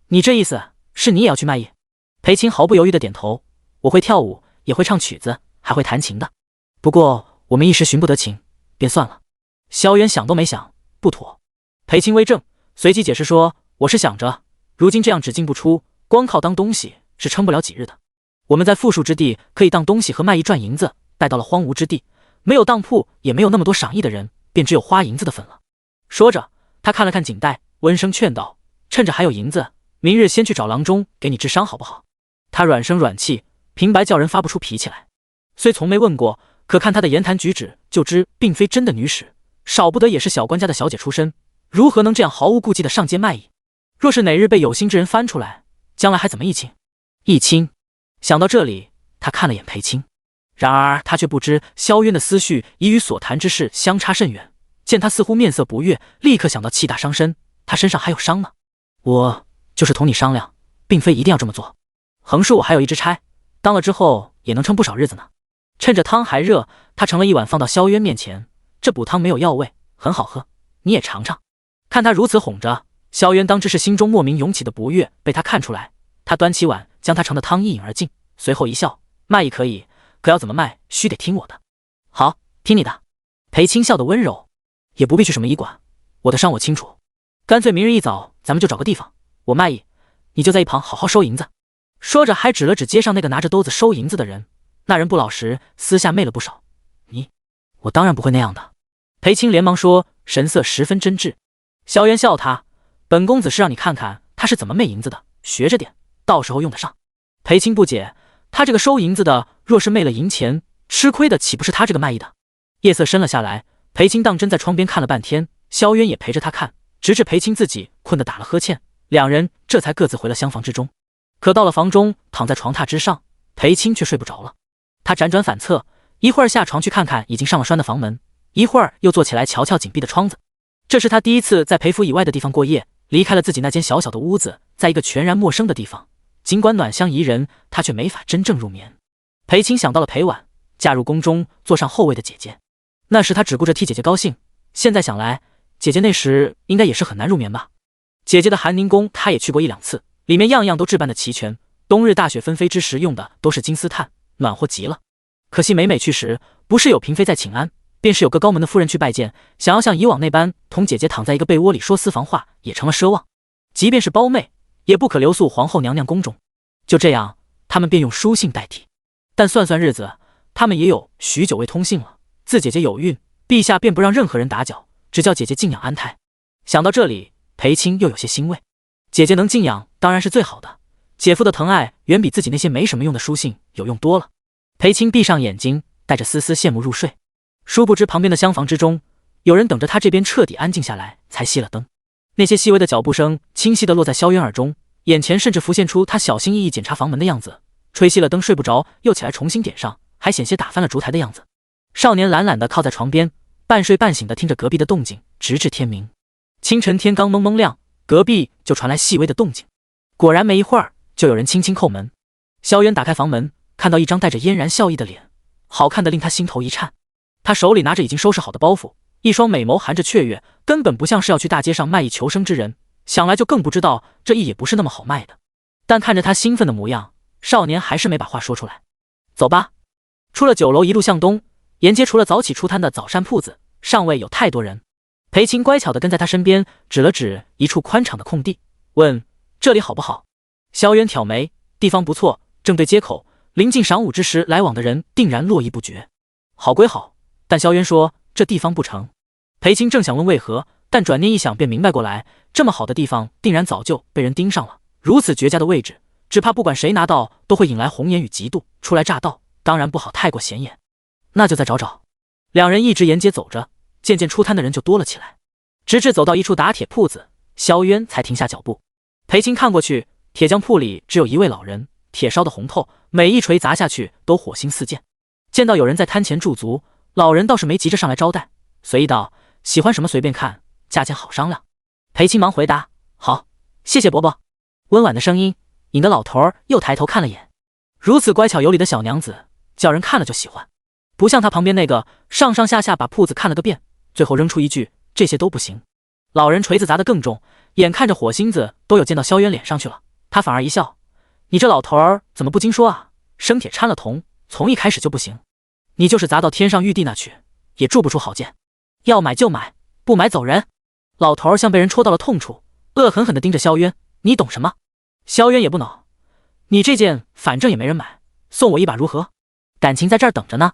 你这意思是你也要去卖艺？”裴青毫不犹豫地点头：“我会跳舞，也会唱曲子，还会弹琴的。不过我们一时寻不得情，便算了。”萧渊想都没想：“不妥。”裴青微怔，随即解释说：“我是想着，如今这样只进不出，光靠当东西是撑不了几日的。我们在富庶之地可以当东西和卖艺赚银子，待到了荒芜之地，没有当铺，也没有那么多赏艺的人，便只有花银子的份了。”说着，他看了看锦袋，温声劝道：“趁着还有银子，明日先去找郎中给你治伤好不好？”他软声软气，平白叫人发不出脾气来。虽从没问过，可看他的言谈举止，就知并非真的女使，少不得也是小官家的小姐出身，如何能这样毫无顾忌的上街卖艺？若是哪日被有心之人翻出来，将来还怎么议亲？想到这里，他看了眼裴青，然而他却不知萧渊的思绪已与所谈之事相差甚远，见他似乎面色不悦，立刻想到气大伤身，他身上还有伤呢。我就是同你商量，并非一定要这么做。横竖我还有一支差，当了之后也能撑不少日子呢。趁着汤还热，他盛了一碗放到萧渊面前，这补汤没有药味，很好喝，你也尝尝。看他如此哄着，萧渊当知是心中莫名涌起的不悦被他看出来，他端起碗将他盛的汤一饮而尽，随后一笑，卖艺可以，可要怎么卖须得听我的。好，听你的。裴青笑得温柔，也不必去什么医馆，我的伤我清楚，干脆明日一早咱们就找个地方，我卖艺，你就在一旁好好收银子。说着还指了指街上那个拿着兜子收银子的人，那人不老实，私下媚了不少。我当然不会那样的。裴青连忙说，神色十分真挚。萧渊笑他，本公子是让你看看他是怎么媚银子的，学着点，到时候用得上。裴青不解，他这个收银子的若是媚了银钱，吃亏的岂不是他这个卖艺的？夜色深了下来，裴青当真在窗边看了半天，萧渊也陪着他看，直至裴青自己困得打了呵欠，两人这才各自回了厢房之中。可到了房中，躺在床榻之上，裴青却睡不着了。他辗转反侧，一会儿下床去看看已经上了栓的房门，一会儿又坐起来瞧瞧紧闭的窗子。这是他第一次在裴府以外的地方过夜，离开了自己那间小小的屋子，在一个全然陌生的地方，尽管暖香宜人，他却没法真正入眠。裴青想到了裴婉嫁入宫中坐上后位的姐姐，那时他只顾着替姐姐高兴，现在想来，姐姐那时应该也是很难入眠吧。姐姐的寒宁宫他也去过一两次，里面样样都置办的齐全，冬日大雪纷飞之时用的都是金丝炭，暖和极了。可惜每每去时，不是有嫔妃在请安，便是有个高门的夫人去拜见，想要像以往那般同姐姐躺在一个被窝里说私房话，也成了奢望。即便是胞妹，也不可留宿皇后娘娘宫中。就这样，他们便用书信代替。但算算日子，他们也有许久未通信了。自姐姐有孕，陛下便不让任何人打搅，只叫姐姐静养安胎。想到这里，裴青又有些欣慰。姐姐能静养当然是最好的，姐夫的疼爱远比自己那些没什么用的书信有用多了。裴青闭上眼睛，带着丝丝羡慕入睡。殊不知旁边的厢房之中，有人等着他这边彻底安静下来，才熄了灯。那些细微的脚步声清晰地落在萧渊耳中，眼前甚至浮现出他小心翼翼检查房门的样子，吹熄了灯睡不着，又起来重新点上，还险些打翻了烛台的样子。少年懒懒地靠在床边，半睡半醒地听着隔壁的动静，直至天明。清晨天刚蒙蒙亮，隔壁就传来细微的动静。果然没一会儿，就有人轻轻叩门。萧渊打开房门，看到一张带着嫣然笑意的脸，好看得令他心头一颤。他手里拿着已经收拾好的包袱，一双美眸含着雀跃，根本不像是要去大街上卖艺求生之人，想来就更不知道这艺也不是那么好卖的。但看着他兴奋的模样，少年还是没把话说出来。走吧。出了酒楼，一路向东，沿街除了早起出摊的早膳铺子，尚未有太多人。裴青乖巧地跟在他身边，指了指一处宽敞的空地，问：这里好不好？萧渊挑眉，地方不错，正对街口，临近晌午之时，来往的人定然络绎不绝。好归好，但萧渊说这地方不成。裴青正想问为何，但转念一想便明白过来，这么好的地方定然早就被人盯上了，如此绝佳的位置，只怕不管谁拿到都会引来红颜与嫉妒，初来乍到当然不好太过显眼。那就再找找。两人一直沿街走着，渐渐出摊的人就多了起来，直至走到一处打铁铺子，萧渊才停下脚步。裴青看过去，铁匠铺里只有一位老人，铁烧的红透，每一锤砸下去都火星四溅。见到有人在摊前驻足，老人倒是没急着上来招待，随意道：喜欢什么随便看，价钱好商量。裴青忙回答：好，谢谢伯伯。温婉的声音引得老头儿又抬头看了眼，如此乖巧有礼的小娘子，叫人看了就喜欢，不像他旁边那个上上下下把铺子看了个遍，最后扔出一句这些都不行。老人锤子砸得更重，眼看着火星子都有溅到萧渊脸上去了，他反而一笑：你这老头儿怎么不经说啊？生铁掺了铜，从一开始就不行，你就是砸到天上玉帝那去，也铸不出好剑。要买就买，不买走人。老头儿像被人戳到了痛处，恶狠狠地盯着萧渊：你懂什么？萧渊也不恼：你这件反正也没人买，送我一把如何？感情在这儿等着呢。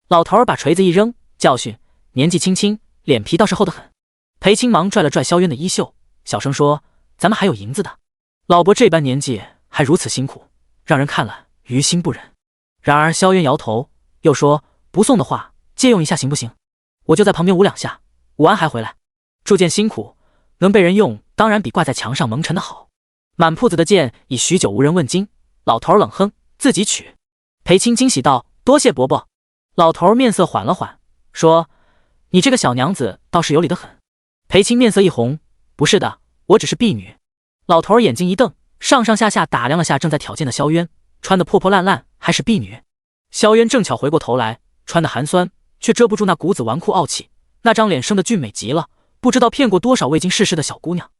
老头儿把锤子一扔，教训：年纪轻轻，脸皮倒是厚得很。裴青忙拽了拽萧渊的衣袖，小声说：咱们还有银子的，老伯这般年纪还如此辛苦，让人看了于心不忍。然而萧渊摇头，又说：不送的话，借用一下行不行？我就在旁边舞两下，舞完还回来。铸剑辛苦，能被人用，当然比挂在墙上蒙尘的好。满铺子的剑已许久无人问津，老头冷哼：自己取。裴青惊喜道：多谢伯伯。老头面色缓了缓，说：“你这个小娘子倒是有理得很。”裴青面色一红：“不是的，我只是婢女。”老头眼睛一瞪，上上下下打量了下正在挑剑的萧渊，穿得破破烂烂，还是婢女。萧渊正巧回过头来，穿得寒酸，却遮不住那股子纨绔傲气，那张脸生得俊美极了，不知道骗过多少未经世事的小姑娘。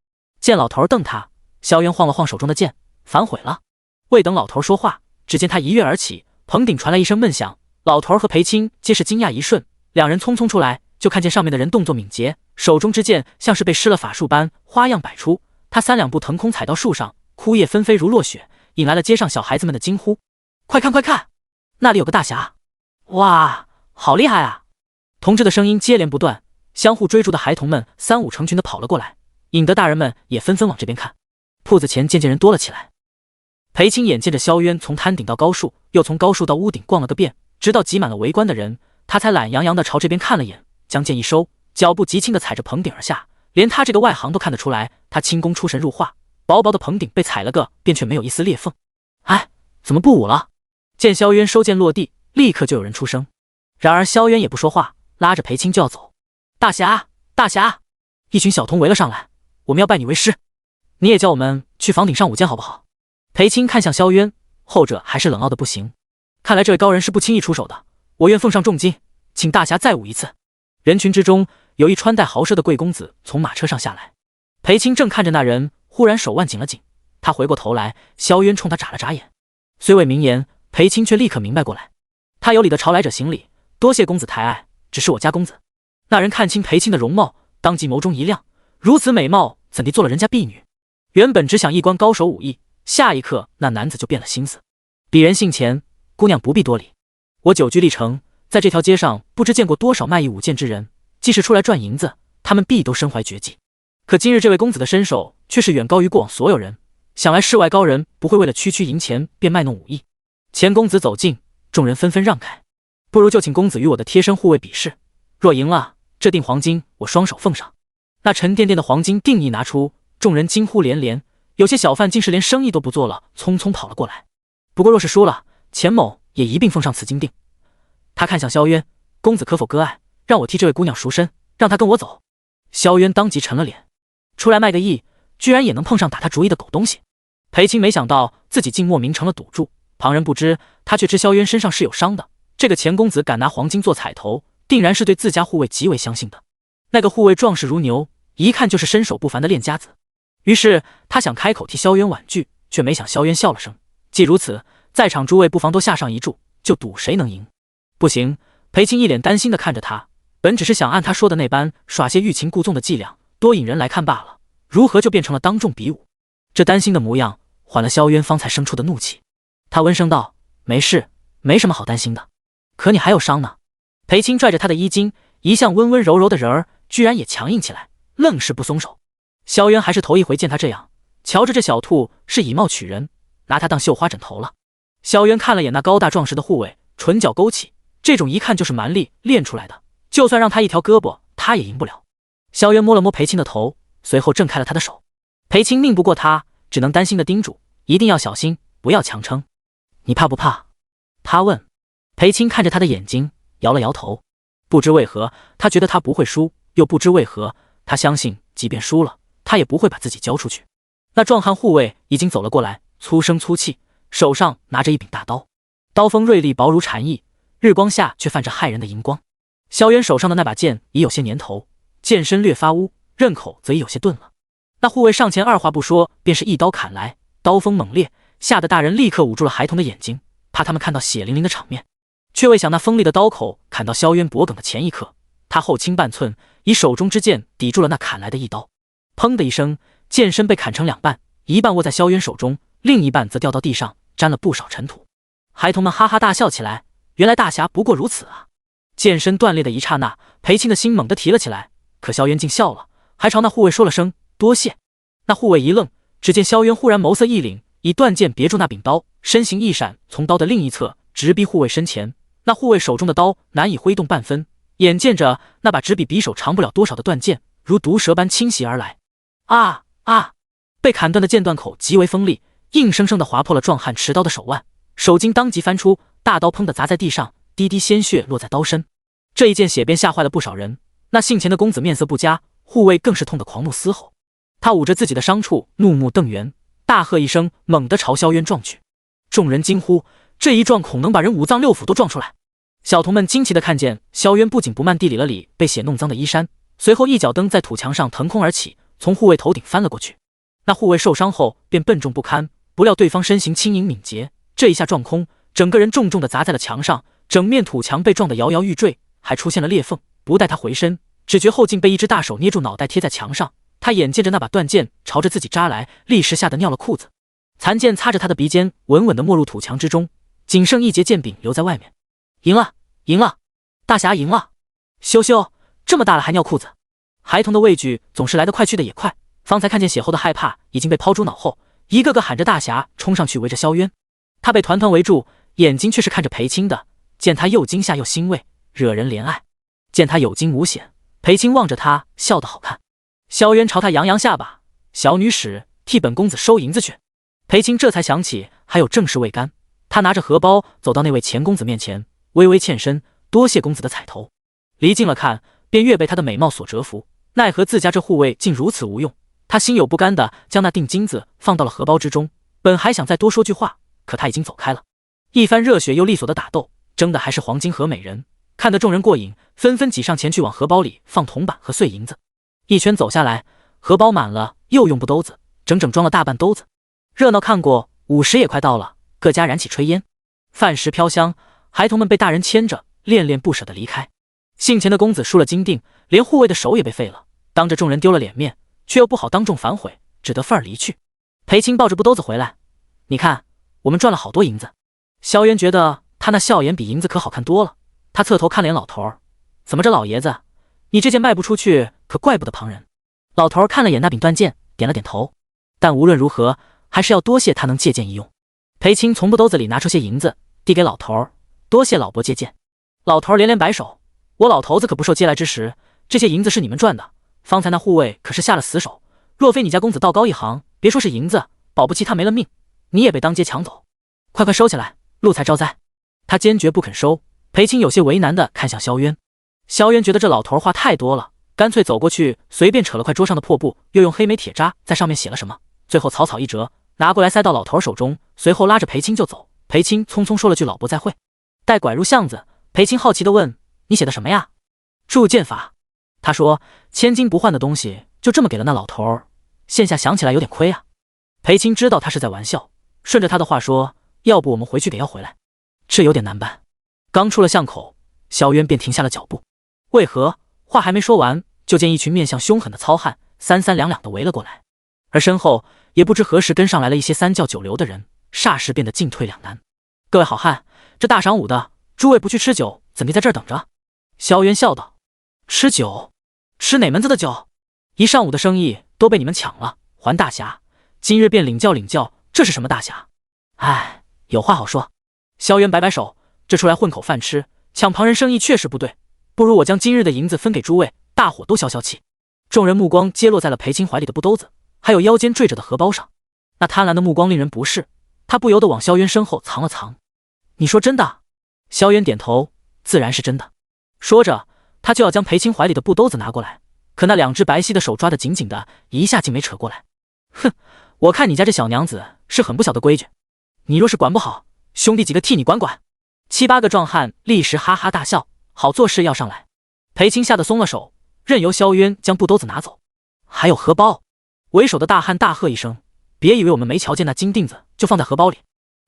见老头瞪他，萧渊晃了晃手中的剑，反悔了。未等老头说话，只见他一跃而起，棚顶传来一声闷响，老头和裴青皆是惊讶一瞬，两人匆匆出来，就看见上面的人动作敏捷，手中之剑像是被施了法术般花样百出。他3两步腾空踩到树上，枯叶纷飞如落雪，引来了街上小孩子们的惊呼：“快看快看，那里有个大侠！哇，好厉害啊！”同志的声音接连不断，相互追逐的孩童们3、5成群的跑了过来，引得大人们也纷纷往这边看。铺子前渐渐人多了起来。裴青眼见着萧渊从滩顶到高树，又从高树到屋顶逛了个遍，直到挤满了围观的人，他才懒洋洋地朝这边看了眼，将剑一收，脚步极轻地踩着棚顶而下。连他这个外行都看得出来，他轻功出神入化，薄薄的棚顶被踩了个便，却没有一丝裂缝。哎，怎么不舞了？见萧渊收剑落地，立刻就有人出声。然而萧渊也不说话，拉着裴青就要走。大侠，大侠！一群小童围了上来，我们要拜你为师，你也叫我们去房顶上舞剑好不好？裴青看向萧渊，后者还是冷傲的不行。看来这位高人是不轻易出手的，我愿奉上重金，请大侠再舞一次。人群之中，有一穿戴豪奢的贵公子从马车上下来。裴青正看着那人，忽然手腕紧了紧，他回过头来，萧渊冲他眨了眨眼。虽未明言，裴青却立刻明白过来。他有礼的朝来者行礼：“多谢公子抬爱，只是我家公子。”那人看清裴青的容貌，当即眸中一亮，如此美貌，怎地做了人家婢女？原本只想一观高手武艺，下一刻那男子就变了心思。鄙人姓钱，姑娘不必多礼。我久居历城，在这条街上不知见过多少卖艺舞剑之人，即使出来赚银子，他们必都身怀绝技。可今日这位公子的身手却是远高于过往所有人，想来世外高人不会为了区区银钱便卖弄武艺。钱公子走近，众人纷纷让开。不如就请公子与我的贴身护卫比试，若赢了，这锭黄金我双手奉上。那沉甸甸的黄金锭一拿出，众人惊呼连连，有些小贩竟是连生意都不做了，匆匆跑了过来。不过若是输了，钱某也一并奉上此金锭。他看向萧渊：“公子可否割爱，让我替这位姑娘赎身，让她跟我走？”萧渊当即沉了脸，出来卖个艺，居然也能碰上打他主意的狗东西。裴青没想到自己竟莫名成了赌注，旁人不知，他却知萧渊身上是有伤的。这个钱公子敢拿黄金做彩头，定然是对自家护卫极为相信的。那个护卫壮实如牛，一看就是身手不凡的练家子。于是他想开口替萧渊婉拒，却没想萧渊笑了声：“既如此，在场诸位不妨都下上一注，就赌谁能赢。”不行，裴青一脸担心地看着他，本只是想按他说的那般耍些欲擒故纵的伎俩，多引人来看罢了，如何就变成了当众比武？这担心的模样，缓了萧渊方才生出的怒气。他温声道：“没事，没什么好担心的。可你还有伤呢。”裴青拽着他的衣襟，一向温温柔柔的人儿，居然也强硬起来，愣是不松手。萧渊还是头一回见他这样，瞧着这小兔是以貌取人，拿他当绣花枕头了。萧渊看了眼那高大壮实的护卫，唇角勾起，这种一看就是蛮力练出来的，就算让他一条胳膊，他也赢不了。萧渊摸了摸裴青的头，随后挣开了他的手。裴青拧不过他，只能担心的叮嘱：“一定要小心，不要强撑。你怕不怕？”他问。裴青看着他的眼睛，摇了摇头。不知为何，他觉得他不会输，又不知为何，他相信即便输了，他也不会把自己交出去。那壮汉护卫已经走了过来，粗声粗气，手上拿着一柄大刀，刀锋锐利薄如蝉翼，日光下却泛着骇人的荧光。萧渊手上的那把剑已有些年头，剑身略发乌，刃口则已有些钝了。那护卫上前二话不说，便是一刀砍来，刀锋猛烈，吓得大人立刻捂住了孩童的眼睛，怕他们看到血淋淋的场面。却未想那锋利的刀口砍到萧渊脖颈的前一刻，他后倾半寸，以手中之剑抵住了那砍来的一刀。砰的一声，剑身被砍成两半，一半握在萧渊手中，另一半则掉到地上，沾了不少尘土。孩童们哈哈大笑起来，原来大侠不过如此啊！剑身断裂的一刹那，裴青的心猛地提了起来，可萧渊竟笑了，还朝那护卫说了声多谢。那护卫一愣，只见萧渊忽然眸色一凛，以断剑别住那柄刀，身形一闪，从刀的另一侧直逼护卫身前。那护卫手中的刀难以挥动半分，眼见着那把只比匕首长不了多少的断剑，如毒蛇般侵袭而来。啊啊！被砍断的剑断口极为锋利，硬生生地划破了壮汉持刀的手腕，手巾当即翻出，大刀砰地砸在地上，滴滴鲜血落在刀身。这一见血便吓坏了不少人，那姓钱的公子面色不佳，护卫更是痛得狂怒嘶吼。他捂着自己的伤处，怒目瞪圆，大喝一声，猛地朝萧渊撞去。众人惊呼，这一撞恐能把人五脏六腑都撞出来。小童们惊奇地看见萧渊不紧不慢地理了理被血弄脏的衣衫，随后一脚蹬在土墙上腾空而起，从护卫头顶翻了过去。那护卫受伤后便笨重不堪，不料对方身形轻盈敏捷，这一下撞空，整个人重重地砸在了墙上，整面土墙被撞得摇摇欲坠，还出现了裂缝。不待他回身，只觉后颈被一只大手捏住脑袋贴在墙上，他眼见着那把断剑朝着自己扎来，立时吓得尿了裤子。残剑擦着他的鼻尖，稳稳地没入土墙之中，仅剩一截剑柄留在外面。赢了，赢了，大侠赢了！羞羞，这么大了还尿裤子！孩童的畏惧总是来得快去的也快，方才看见血后的害怕已经被抛诸脑后，一个个喊着大侠冲上去围着萧渊。他被团团围住，眼睛却是看着裴青的，见他又惊吓又欣慰，惹人怜爱。见他有惊无险，裴青望着他笑得好看。萧渊朝他扬扬下巴，小女使，替本公子收银子去。裴青这才想起还有正事未干，他拿着荷包走到那位钱公子面前，微微欠身，多谢公子的彩头。离近了看，便越被他的美貌所折服，奈何自家这护卫竟如此无用。他心有不甘的将那锭金子放到了荷包之中，本还想再多说句话，可他已经走开了。一番热血又利索的打斗，争的还是黄金和美人，看得众人过瘾，纷纷挤上前去往荷包里放铜板和碎银子。一圈走下来，荷包满了，又用布兜子整整装了大半兜子。热闹看过，午时也快到了，各家燃起炊烟，饭食飘香，孩童们被大人牵着，恋恋不舍地离开。姓钱的公子输了金锭，连护卫的手也被废了，当着众人丢了脸面，却又不好当众反悔，只得愤而离去。裴青抱着布兜子回来，你看，我们赚了好多银子。萧渊觉得他那笑颜比银子可好看多了，他侧头看脸老头儿，怎么着老爷子，你这件卖不出去，可怪不得旁人。老头儿看了眼那柄断剑，点了点头，但无论如何还是要多谢他能借剑一用。裴青从布兜子里拿出些银子，递给老头儿，多谢老伯借剑。老头儿连连摆手，我老头子可不受嗟来之食，这些银子是你们赚的，方才那护卫可是下了死手，若非你家公子道高一行，别说是银子，保不齐他没了命，你也被当街抢走。快快收起来，路财招灾。他坚决不肯收。裴青有些为难的看向萧渊，萧渊觉得这老头话太多了，干脆走过去，随便扯了块桌上的破布，又用黑莓铁渣在上面写了什么，最后草草一折，拿过来塞到老头手中，随后拉着裴青就走。裴青匆匆说了句老伯再会，待拐入巷子，裴青好奇地问，你写的什么呀？铸剑法。他说千金不换的东西就这么给了那老头儿，现下想起来有点亏啊。裴青知道他是在玩笑，顺着他的话说，要不我们回去给要回来，这有点难办。刚出了巷口，萧渊便停下了脚步。为何？话还没说完，就见一群面相凶狠的糙汉三三两两的围了过来，而身后也不知何时跟上来了一些三教九流的人，霎时变得进退两难。各位好汉，这大晌午的，诸位不去吃酒，怎地在这儿等着？萧渊笑道，吃酒？吃哪门子的酒？一上午的生意都被你们抢了，还大侠，今日便领教领教，这是什么大侠？哎，有话好说。萧渊摆摆手，这出来混口饭吃，抢旁人生意确实不对，不如我将今日的银子分给诸位，大伙都消消气。众人目光皆落在了裴青怀里的布兜子，还有腰间坠着的荷包上，那贪婪的目光令人不适，他不由得往萧渊身后藏了藏。你说真的？萧渊点头，自然是真的。说着，他就要将裴青怀里的布兜子拿过来，可那两只白皙的手抓得紧紧的，一下竟没扯过来。哼，我看你家这小娘子是很不晓得规矩，你若是管不好，兄弟几个替你管管。七八个壮汉立时哈哈大笑，好做事要上来。裴青吓得松了手，任由萧渊将布兜子拿走。还有荷包！为首的大汉大喝一声，别以为我们没瞧见那金锭子就放在荷包里。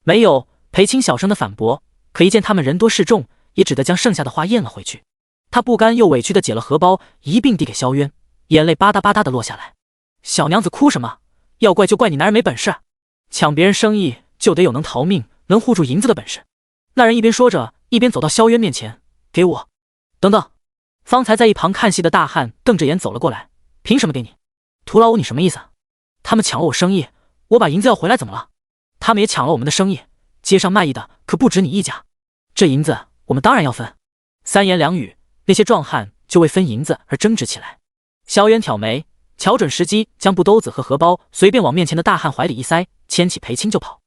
没有，裴青小声的反驳，可一见他们人多势众，也只得将剩下的话咽了回去。他不甘又委屈的解了荷包，一并递给萧渊，眼泪吧嗒吧嗒的落下来。小娘子哭什么？要怪就怪你男人没本事，抢别人生意就得有能逃命能护住银子的本事。那人一边说着，一边走到萧渊面前，给我。等等，方才在一旁看戏的大汉瞪着眼走了过来，凭什么给你？徒劳我你什么意思？他们抢了我生意，我把银子要回来怎么了？他们也抢了我们的生意，街上卖艺的可不止你一家，这银子我们当然要分。三言两语，那些壮汉就为分银子而争执起来。萧渊挑眉，瞧准时机，将布兜子和荷包随便往面前的大汉怀里一塞，牵起裴青就跑。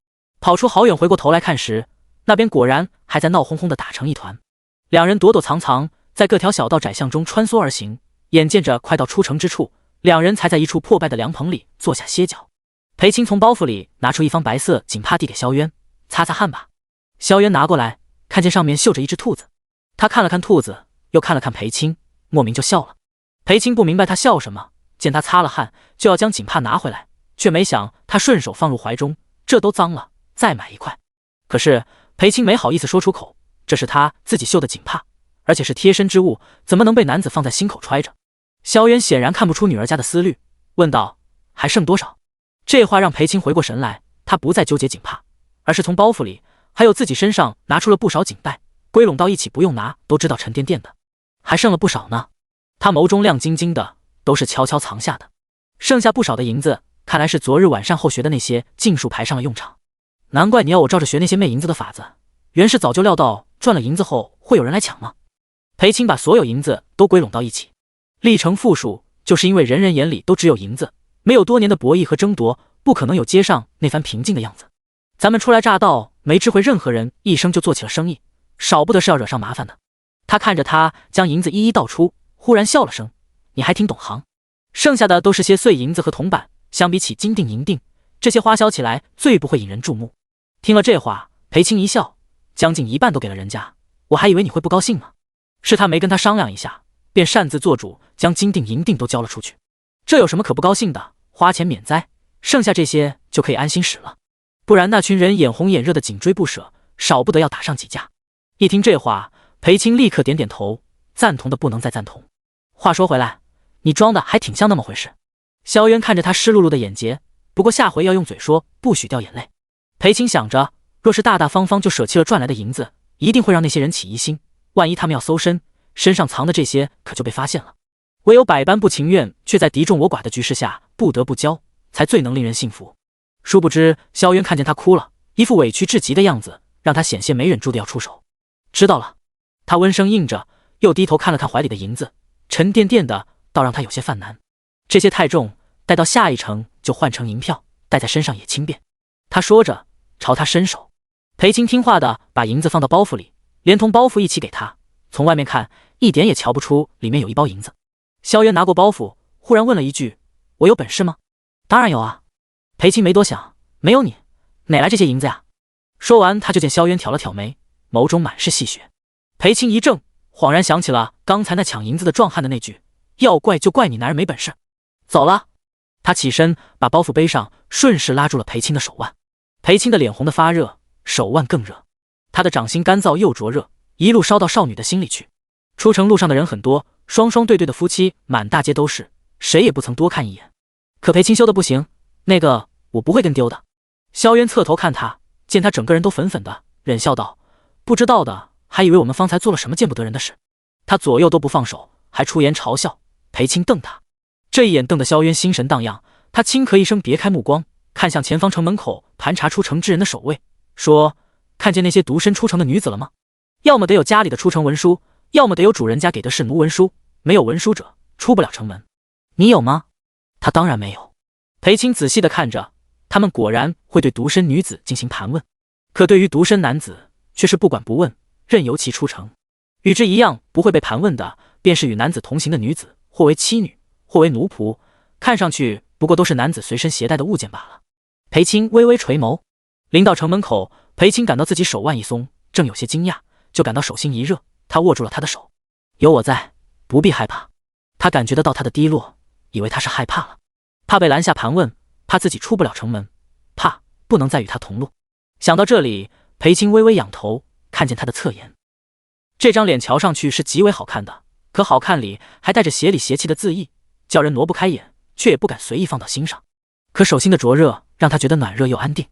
跑出好远，回过头来看时，那边果然还在闹哄哄的打成一团。两人躲躲藏藏，在各条小道窄巷中穿梭而行，眼见着快到出城之处，两人才在一处破败的凉棚里坐下歇脚。裴青从包袱里拿出一方白色锦帕递给萧渊，擦擦汗吧。萧渊拿过来，看见上面绣着一只兔子，他看了看兔子，又看了看裴青，莫名就笑了。裴青不明白他笑什么，见他擦了汗，就要将锦帕拿回来，却没想他顺手放入怀中，这都脏了，再买一块。可是裴青没好意思说出口，这是他自己绣的锦帕，而且是贴身之物，怎么能被男子放在心口揣着？萧渊显然看不出女儿家的思虑，问道：“还剩多少？”这话让裴青回过神来，他不再纠结锦帕，而是从包袱里还有自己身上拿出了不少锦带，归拢到一起，不用拿都知道沉甸甸的，还剩了不少呢。他眸中亮晶晶的，都是悄悄藏下的。剩下不少的银子，看来是昨日晚上后学的那些禁术牌上了用场。难怪你要我照着学那些媚银子的法子，原是早就料到赚了银子后会有人来抢吗？裴青把所有银子都归拢到一起，历成富庶，就是因为人人眼里都只有银子，没有多年的博弈和争夺，不可能有街上那番平静的样子。咱们初来乍到，没智慧，任何人一生就做起了生意，少不得是要惹上麻烦的。他看着他将银子一一倒出，忽然笑了声：“你还挺懂行。”剩下的都是些碎银子和铜板，相比起金锭银锭，这些花销起来最不会引人注目。听了这话，裴青一笑，将近一半都给了人家，我还以为你会不高兴呢。是他没跟他商量一下，便擅自做主，将金锭银锭都交了出去。这有什么可不高兴的？花钱免灾，剩下这些就可以安心使了。不然那群人眼红眼热的紧追不舍，少不得要打上几架。一听这话，裴青立刻点点头，赞同的不能再赞同。话说回来，你装的还挺像那么回事。萧渊看着他湿漉漉的眼睫，不过下回要用嘴说，不许掉眼泪。裴青想着，若是大大方方就舍弃了赚来的银子，一定会让那些人起疑心，万一他们要搜身，身上藏的这些可就被发现了。唯有百般不情愿，却在敌众我寡的局势下不得不交，才最能令人信服。殊不知萧渊看见他哭了，一副委屈至极的样子，让他险些没忍住的要出手。知道了，他温声应着，又低头看了看怀里的银子，沉甸甸的，倒让他有些犯难。这些太重，带到下一城就换成银票，带在身上也轻便。他说着，朝他伸手。裴青听话的把银子放到包袱里，连同包袱一起给他。从外面看，一点也瞧不出里面有一包银子。萧渊拿过包袱，忽然问了一句：“我有本事吗？”“当然有啊。”裴青没多想：“没有你，哪来这些银子呀？”说完，他就见萧渊挑了挑眉，眸中满是戏谑。裴青一怔，恍然想起了刚才那抢银子的壮汉的那句：“要怪就怪你男人没本事。”走了。他起身把包袱背上，顺势拉住了裴青的手腕。裴青的脸红得发热，手腕更热。他的掌心干燥又灼热，一路烧到少女的心里去。出城路上的人很多，双双对对的夫妻满大街都是，谁也不曾多看一眼。可裴青羞得不行，那个我不会跟丢的。萧渊侧头看他，见他整个人都粉粉的，忍笑道：“不知道的还以为我们方才做了什么见不得人的事。”他左右都不放手，还出言嘲笑。裴青瞪他，这一眼瞪得萧渊心神荡漾，他轻咳一声，别开目光，看向前方城门口盘查出城之人的守卫，说：“看见那些独身出城的女子了吗？要么得有家里的出城文书，要么得有主人家给的是奴文书，没有文书者出不了城门。你有吗？”他当然没有。裴青仔细地看着，他们果然会对独身女子进行盘问，可对于独身男子却是不管不问，任由其出城。与之一样不会被盘问的，便是与男子同行的女子，或为妻女，或为奴仆，看上去不过都是男子随身携带的物件罢了。裴青微微垂眸，临到城门口，裴青感到自己手腕一松，正有些惊讶，就感到手心一热，他握住了他的手：“有我在，不必害怕。”他感觉得到他的低落，以为他是害怕了，怕被拦下盘问，怕自己出不了城门，怕不能再与他同路。想到这里，裴青微微仰头，看见他的侧颜。这张脸瞧上去是极为好看的，可好看里还带着邪里邪气的自意，叫人挪不开眼，却也不敢随意放到心上。可手心的灼热让他觉得暖热又安定。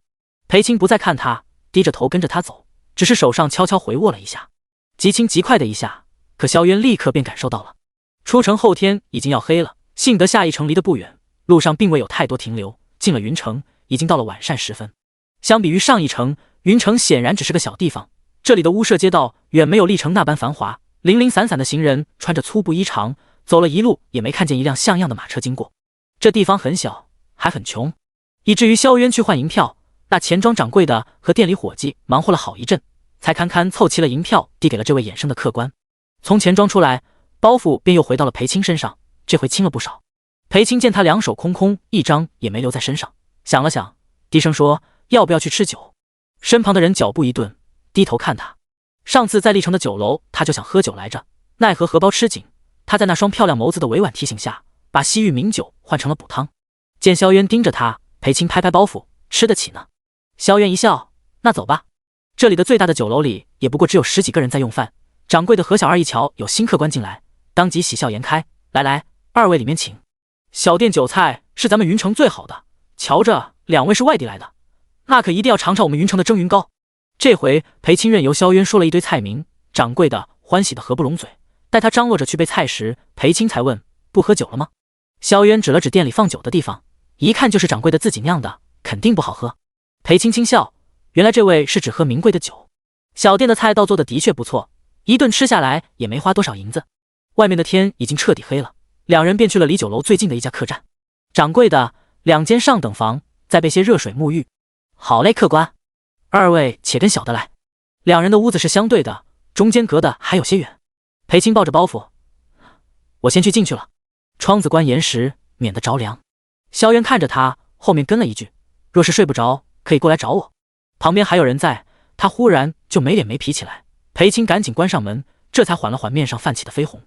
裴青不再看他，低着头跟着他走，只是手上悄悄回握了一下，极轻极快的一下，可萧渊立刻便感受到了。出城后天已经要黑了，幸得下一城离得不远，路上并未有太多停留，进了云城已经到了晚膳时分。相比于上一城，云城显然只是个小地方，这里的屋舍街道远没有历城那般繁华，零零散散的行人穿着粗布衣裳，走了一路也没看见一辆像样的马车经过。这地方很小，还很穷，以至于萧渊去换银票，那钱庄掌柜的和店里伙计忙活了好一阵，才堪堪凑齐了银票，递给了这位衍生的客官。从钱庄出来，包袱便又回到了裴青身上，这回轻了不少。裴青见他两手空空，一张也没留在身上，想了想，低声说：“要不要去吃酒？”身旁的人脚步一顿，低头看他。上次在历城的酒楼，他就想喝酒来着，奈何荷包吃紧。他在那双漂亮眸子的委婉提醒下，把西域名酒换成了补汤。见萧渊盯着他，裴青拍拍包袱：“吃得起呢。”萧渊一笑：“那走吧。”这里的最大的酒楼里也不过只有10几个人在用饭。掌柜的何小二一瞧有新客官进来，当即喜笑颜开：“来来，二位里面请。小店酒菜是咱们云城最好的，瞧着两位是外地来的，那可一定要尝尝我们云城的蒸云糕。”这回裴青任由萧渊说了一堆菜名，掌柜的欢喜的合不拢嘴。待他张罗着去备菜时，裴青才问：“不喝酒了吗？”萧渊指了指店里放酒的地方，一看就是掌柜的自己酿的，肯定不好喝。裴青轻笑，原来这位是只喝名贵的酒。小店的菜倒做的的确不错，一顿吃下来也没花多少银子。外面的天已经彻底黑了，两人便去了离酒楼最近的一家客栈。掌柜的，2间上等房，再备些热水沐浴。好嘞，客官，二位且跟小的来。两人的屋子是相对的，中间隔的还有些远。裴青抱着包袱：“我先去进去了，窗子关严实，免得着凉。”萧渊看着他，后面跟了一句：“若是睡不着，可以过来找我。”旁边还有人在，他忽然就没脸没皮起来。裴青赶紧关上门，这才缓了缓面上泛起的绯红。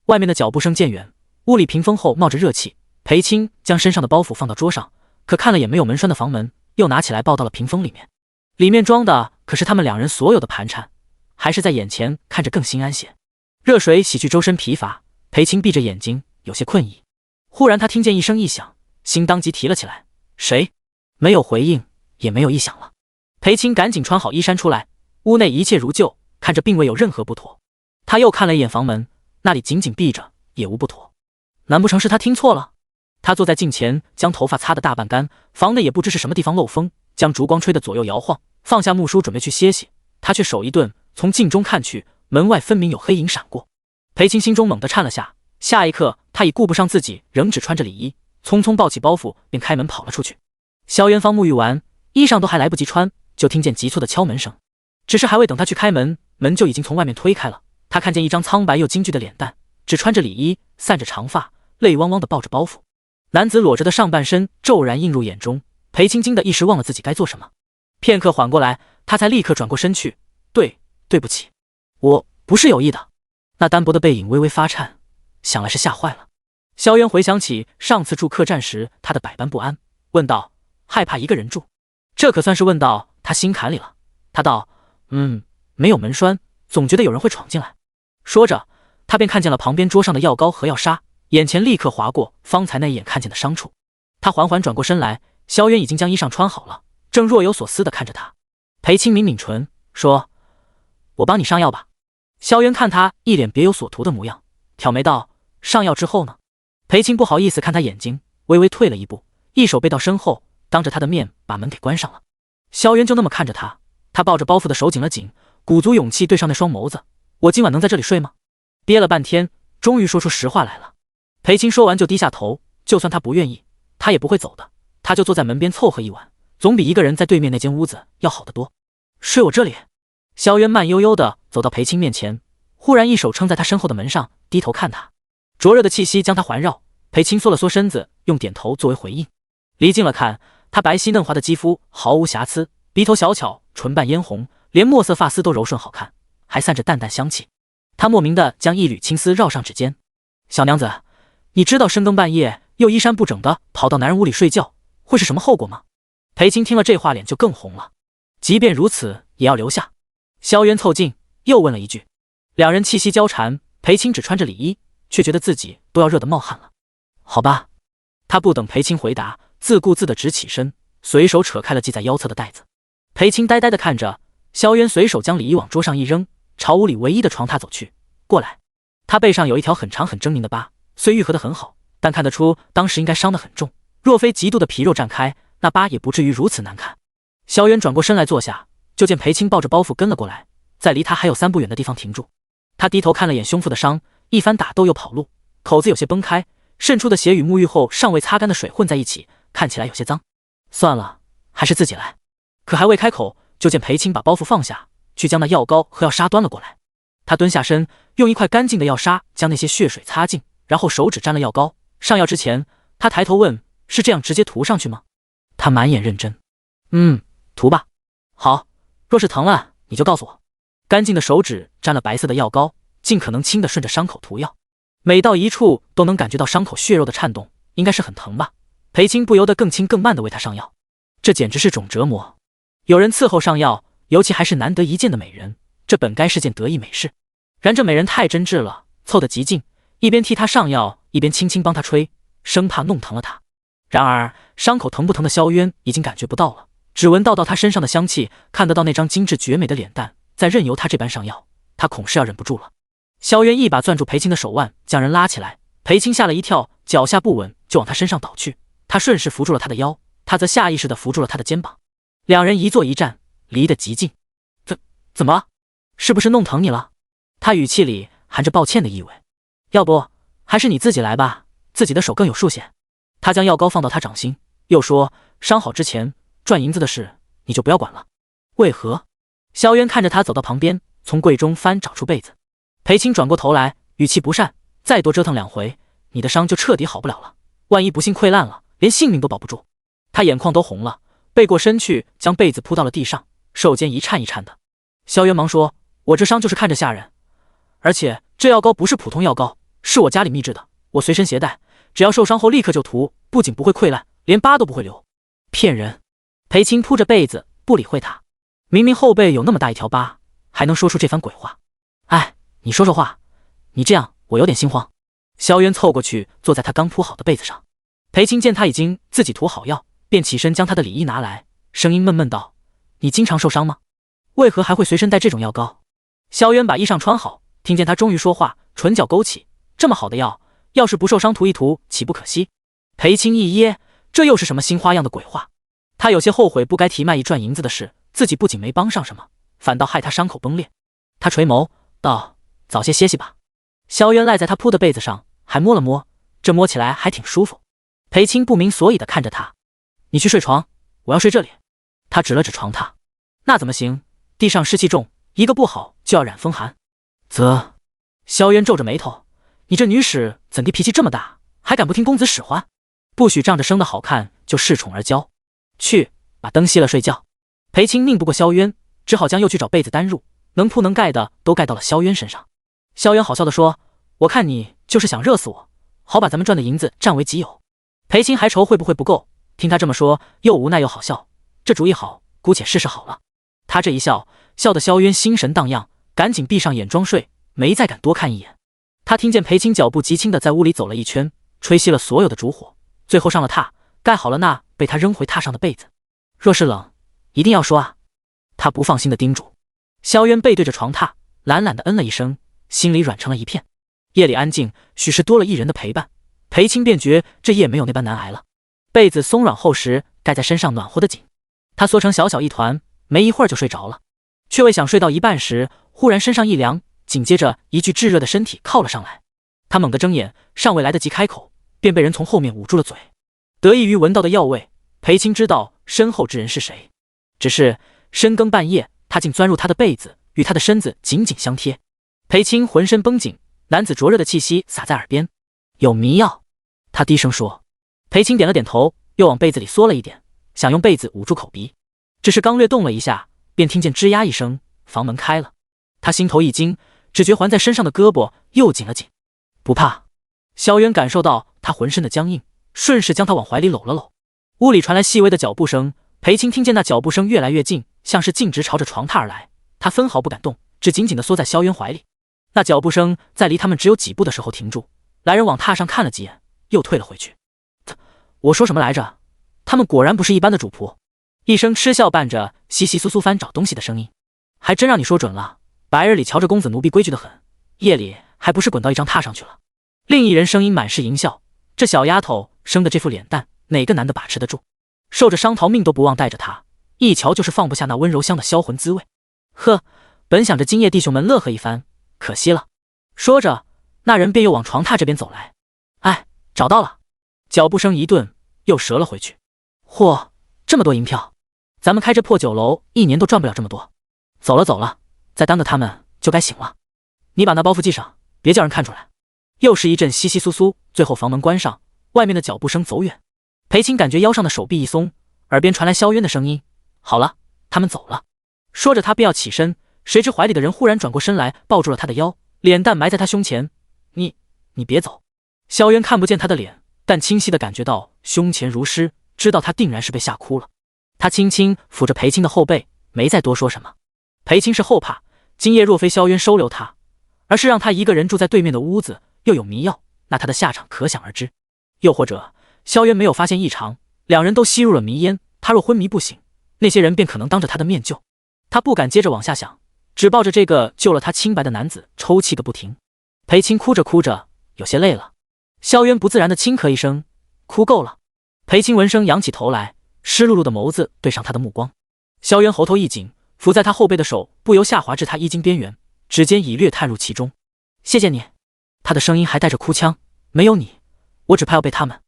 外面的脚步声渐远，屋里屏风后冒着热气。裴青将身上的包袱放到桌上，可看了眼没有门栓的房门，又拿起来抱到了屏风里面。里面装的可是他们两人所有的盘缠，还是在眼前看着更心安些。热水洗去周身疲乏，裴青闭着眼睛，有些困意。忽然他听见一声异响，心当即提了起来：“谁？”没有回应，也没有异响了。裴青赶紧穿好衣衫出来，屋内一切如旧，看着并未有任何不妥。他又看了一眼房门，那里紧紧闭着，也无不妥。难不成是他听错了？他坐在镜前，将头发擦得大半干，房内也不知是什么地方漏风，将烛光吹得左右摇晃，放下木梳准备去歇息，他却手一顿，从镜中看去，门外分明有黑影闪过。裴青心中猛地颤了下，下一刻他已顾不上自己仍只穿着里衣，匆匆抱起包袱便开门跑了出去。萧渊方沐浴完，衣裳都还来不及穿，就听见急促的敲门声。只是还未等他去开门，门就已经从外面推开了。他看见一张苍白又惊惧的脸蛋，只穿着里衣，散着长发，泪汪汪地抱着包袱。男子裸着的上半身骤然映入眼中，裴青惊得一时忘了自己该做什么。片刻缓过来，他才立刻转过身去：“对不起，我不是有意的。”那单薄的背影微微发颤，想来是吓坏了。萧渊回想起上次住客栈时他的百般不安，问道：“害怕一个人住？”这可算是问到他心坎里了。他道：“没有门栓，总觉得有人会闯进来。”说着，他便看见了旁边桌上的药膏和药砂，眼前立刻划过方才那一眼看见的伤处。他缓缓转过身来，萧渊已经将衣裳穿好了，正若有所思地看着他。裴青抿抿唇，说：“我帮你上药吧。”萧渊看他一脸别有所图的模样，挑眉道：“上药之后呢？”裴青不好意思看他眼睛，微微退了一步，一手背到身后，当着他的面把门给关上了。萧渊就那么看着他，他抱着包袱的手紧了紧，鼓足勇气对上那双眸子：“我今晚能在这里睡吗？”憋了半天，终于说出实话来了。裴青说完就低下头，就算他不愿意，他也不会走的，他就坐在门边凑合一晚，总比一个人在对面那间屋子要好得多。睡我这里。萧渊慢悠悠地走到裴青面前，忽然一手撑在他身后的门上，低头看他，灼热的气息将他环绕。裴青缩了缩身子，用点头作为回应。离近了看，他白皙嫩滑的肌肤毫无瑕疵，鼻头小巧，唇瓣嫣红，连墨色发丝都柔顺好看，还散着淡淡香气。他莫名地将一缕青丝绕上指尖：“小娘子，你知道深更半夜又衣衫不整的跑到男人屋里睡觉会是什么后果吗？”裴青听了这话，脸就更红了。即便如此，也要留下。萧渊凑近，又问了一句。两人气息交缠，裴青只穿着里衣，却觉得自己都要热得冒汗了。好吧。他不等裴青回答，自顾自地直起身，随手扯开了系在腰侧的带子。裴青呆呆地看着，萧渊随手将里衣往桌上一扔，朝屋里唯一的床榻走去。过来。他背上有一条很长很狰狞的疤，虽愈合得很好，但看得出当时应该伤得很重，若非极度的皮肉绽开，那疤也不至于如此难看。萧渊转过身来坐下，就见裴青抱着包袱跟了过来，在离他还有3步远的地方停住。他低头看了眼胸腹的伤，一番打斗又跑路，口子有些崩开，渗出的血与沐浴后尚未擦干的水混在一起，看起来有些脏。算了，还是自己来。可还未开口，就见裴青把包袱放下，去将那药膏和药砂端了过来。他蹲下身，用一块干净的药砂将那些血水擦净，然后手指沾了药膏。上药之前，他抬头问：“是这样直接涂上去吗？”他满眼认真：“涂吧。好，若是疼了，你就告诉我。”干净的手指沾了白色的药膏，尽可能轻地顺着伤口涂药，每到一处都能感觉到伤口血肉的颤动，应该是很疼吧。裴青不由得更轻更慢地为他上药，这简直是种折磨。有人伺候上药，尤其还是难得一见的美人，这本该是件得意美事。然这美人太真挚了，凑得极近，一边替他上药，一边轻轻帮他吹，生怕弄疼了他。然而伤口疼不疼的萧渊已经感觉不到了，只闻到他身上的香气，看得到那张精致绝美的脸蛋，再任由他这般上药，他恐是要忍不住了。萧渊一把攥住裴青的手腕，将人拉起来。裴青吓了一跳，脚下不稳，就往他身上倒去。他顺势扶住了他的腰，他则下意识地扶住了他的肩膀。两人一坐一站，离得极近。怎么了？是不是弄疼你了？他语气里含着抱歉的意味。要不还是你自己来吧，自己的手更有数些。他将药膏放到他掌心，又说：伤好之前赚银子的事你就不要管了。为何？萧渊看着他走到旁边，从柜中翻找出被子。裴青转过头来，语气不善：再多折腾2回，你的伤就彻底好不了了，万一不幸溃烂了，连性命都保不住。他眼眶都红了，背过身去，将被子铺到了地上，手间一颤一颤的。萧渊忙说：我这伤就是看着吓人，而且这药膏不是普通药膏，是我家里秘制的，我随身携带，只要受伤后立刻就涂，不仅不会溃烂，连疤都不会留。骗人！裴青铺着被子不理会他，明明后背有那么大一条疤，还能说出这番鬼话。哎，你说说话，你这样我有点心慌。萧渊凑过去坐在他刚铺好的被子上。裴青见他已经自己涂好药，便起身将他的里衣拿来，声音闷闷道：你经常受伤吗？为何还会随身带这种药膏？萧渊把衣裳穿好，听见他终于说话，唇角勾起：这么好的药，要是不受伤涂一涂，岂不可惜？裴青一噎，这又是什么新花样的鬼话？他有些后悔不该提卖艺赚银子的事，自己不仅没帮上什么，反倒害他伤口崩裂。他垂眸道：早些歇息吧。萧渊赖在他铺的被子上，还摸了摸，这摸起来还挺舒服。裴青不明所以的看着他：你去睡床，我要睡这里。他指了指床榻：那怎么行？地上湿气重，一个不好就要染风寒。萧渊皱着眉头：你这女使怎地脾气这么大，还敢不听公子使唤？不许仗着生的好看就恃宠而骄。去，把灯熄了睡觉。裴青拧不过萧渊，只好将又去找被子担入，能铺能盖的都盖到了萧渊身上。萧渊好笑地说：我看你就是想热死我，好把咱们赚的银子占为己有。裴青还愁会不会不够，听他这么说，又无奈又好笑。这主意好，姑且试试好了。他这一笑，笑得萧渊心神荡漾，赶紧闭上眼装睡，没再敢多看一眼。他听见裴青脚步极轻的在屋里走了一圈，吹熄了所有的烛火，最后上了榻，盖好了那被他扔回榻上的被子。若是冷，一定要说啊。他不放心的叮嘱。萧渊背对着床榻，懒懒的嗯了一声，心里软成了一片。夜里安静，许是多了一人的陪伴，裴青便觉这夜没有那般难挨了。被子松软厚实，盖在身上暖和的紧。他缩成小小一团，没一会儿就睡着了。却未想睡到一半时，忽然身上一凉，紧接着一具炙热的身体靠了上来。他猛地睁眼，尚未来得及开口，便被人从后面捂住了嘴。得益于闻到的药味，裴青知道身后之人是谁。只是深更半夜，他竟钻入他的被子，与他的身子紧紧相贴。裴青浑身绷紧，男子灼热的气息洒在耳边。有迷药，他低声说。裴青点了点头，又往被子里缩了一点，想用被子捂住口鼻。只是刚略动了一下，便听见吱呀一声，房门开了。他心头一惊，只觉环在身上的胳膊又紧了紧。不怕。萧渊感受到他浑身的僵硬，顺势将他往怀里搂了搂。屋里传来细微的脚步声，裴青听见那脚步声越来越近，像是径直朝着床榻而来。他分毫不敢动，只紧紧地缩在萧渊怀里。那脚步声在离他们只有几步的时候停住，来人往榻上看了几眼，又退了回去。我说什么来着？他们果然不是一般的主仆。一声嗤笑伴着窸窸窣窣翻找东西的声音。还真让你说准了，白日里瞧着公子奴婢规矩得很，夜里还不是滚到一张榻上去了。另一人声音满是淫笑，这小丫头生的这副脸蛋，哪个男的把持得住？受着伤逃命都不忘带着她，一瞧就是放不下那温柔乡的销魂滋味。呵，本想着今夜弟兄们乐呵一番，可惜了。说着，那人便又往床榻这边走来。哎，找到了。脚步声一顿，又折了回去。嚯，这么多银票，咱们开这破酒楼1年都赚不了这么多。走了走了，再耽搁他们就该醒了。你把那包袱系上，别叫人看出来。又是一阵窸窸窣窣，最后房门关上，外面的脚步声走远。裴青感觉腰上的手臂一松，耳边传来萧渊的声音：“好了，他们走了。”说着他便要起身，谁知怀里的人忽然转过身来，抱住了他的腰，脸蛋埋在他胸前。你别走。萧渊看不见他的脸，但清晰地感觉到胸前如湿，知道他定然是被吓哭了。他轻轻抚着裴青的后背，没再多说什么。裴青是后怕，今夜若非萧渊收留他，而是让他一个人住在对面的屋子，又有迷药，那他的下场可想而知。又或者萧渊没有发现异常，两人都吸入了迷烟，他若昏迷不醒，那些人便可能当着他的面救他。不敢接着往下想，只抱着这个救了他清白的男子抽泣个不停。裴青哭着哭着，有些累了。萧渊不自然的轻咳一声，哭够了。裴青闻声仰起头来，湿漉漉的眸子对上他的目光。萧渊喉头一紧，伏在他后背的手不由下滑至他衣襟边缘，指尖已略探入其中。谢谢你。他的声音还带着哭腔，没有你，我只怕要被他们。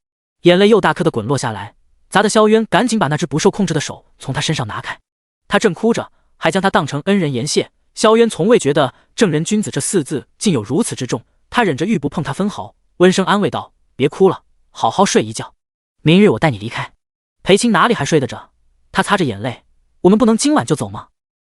眼泪又大颗的滚落下来，砸得萧渊赶紧把那只不受控制的手从他身上拿开。他正哭着，还将他当成恩人言谢。萧渊从未觉得正人君子这4字竟有如此之重，他忍着欲不碰他分毫，温声安慰道：“别哭了，好好睡一觉，明日我带你离开。”裴青哪里还睡得着？他擦着眼泪：“我们不能今晚就走吗？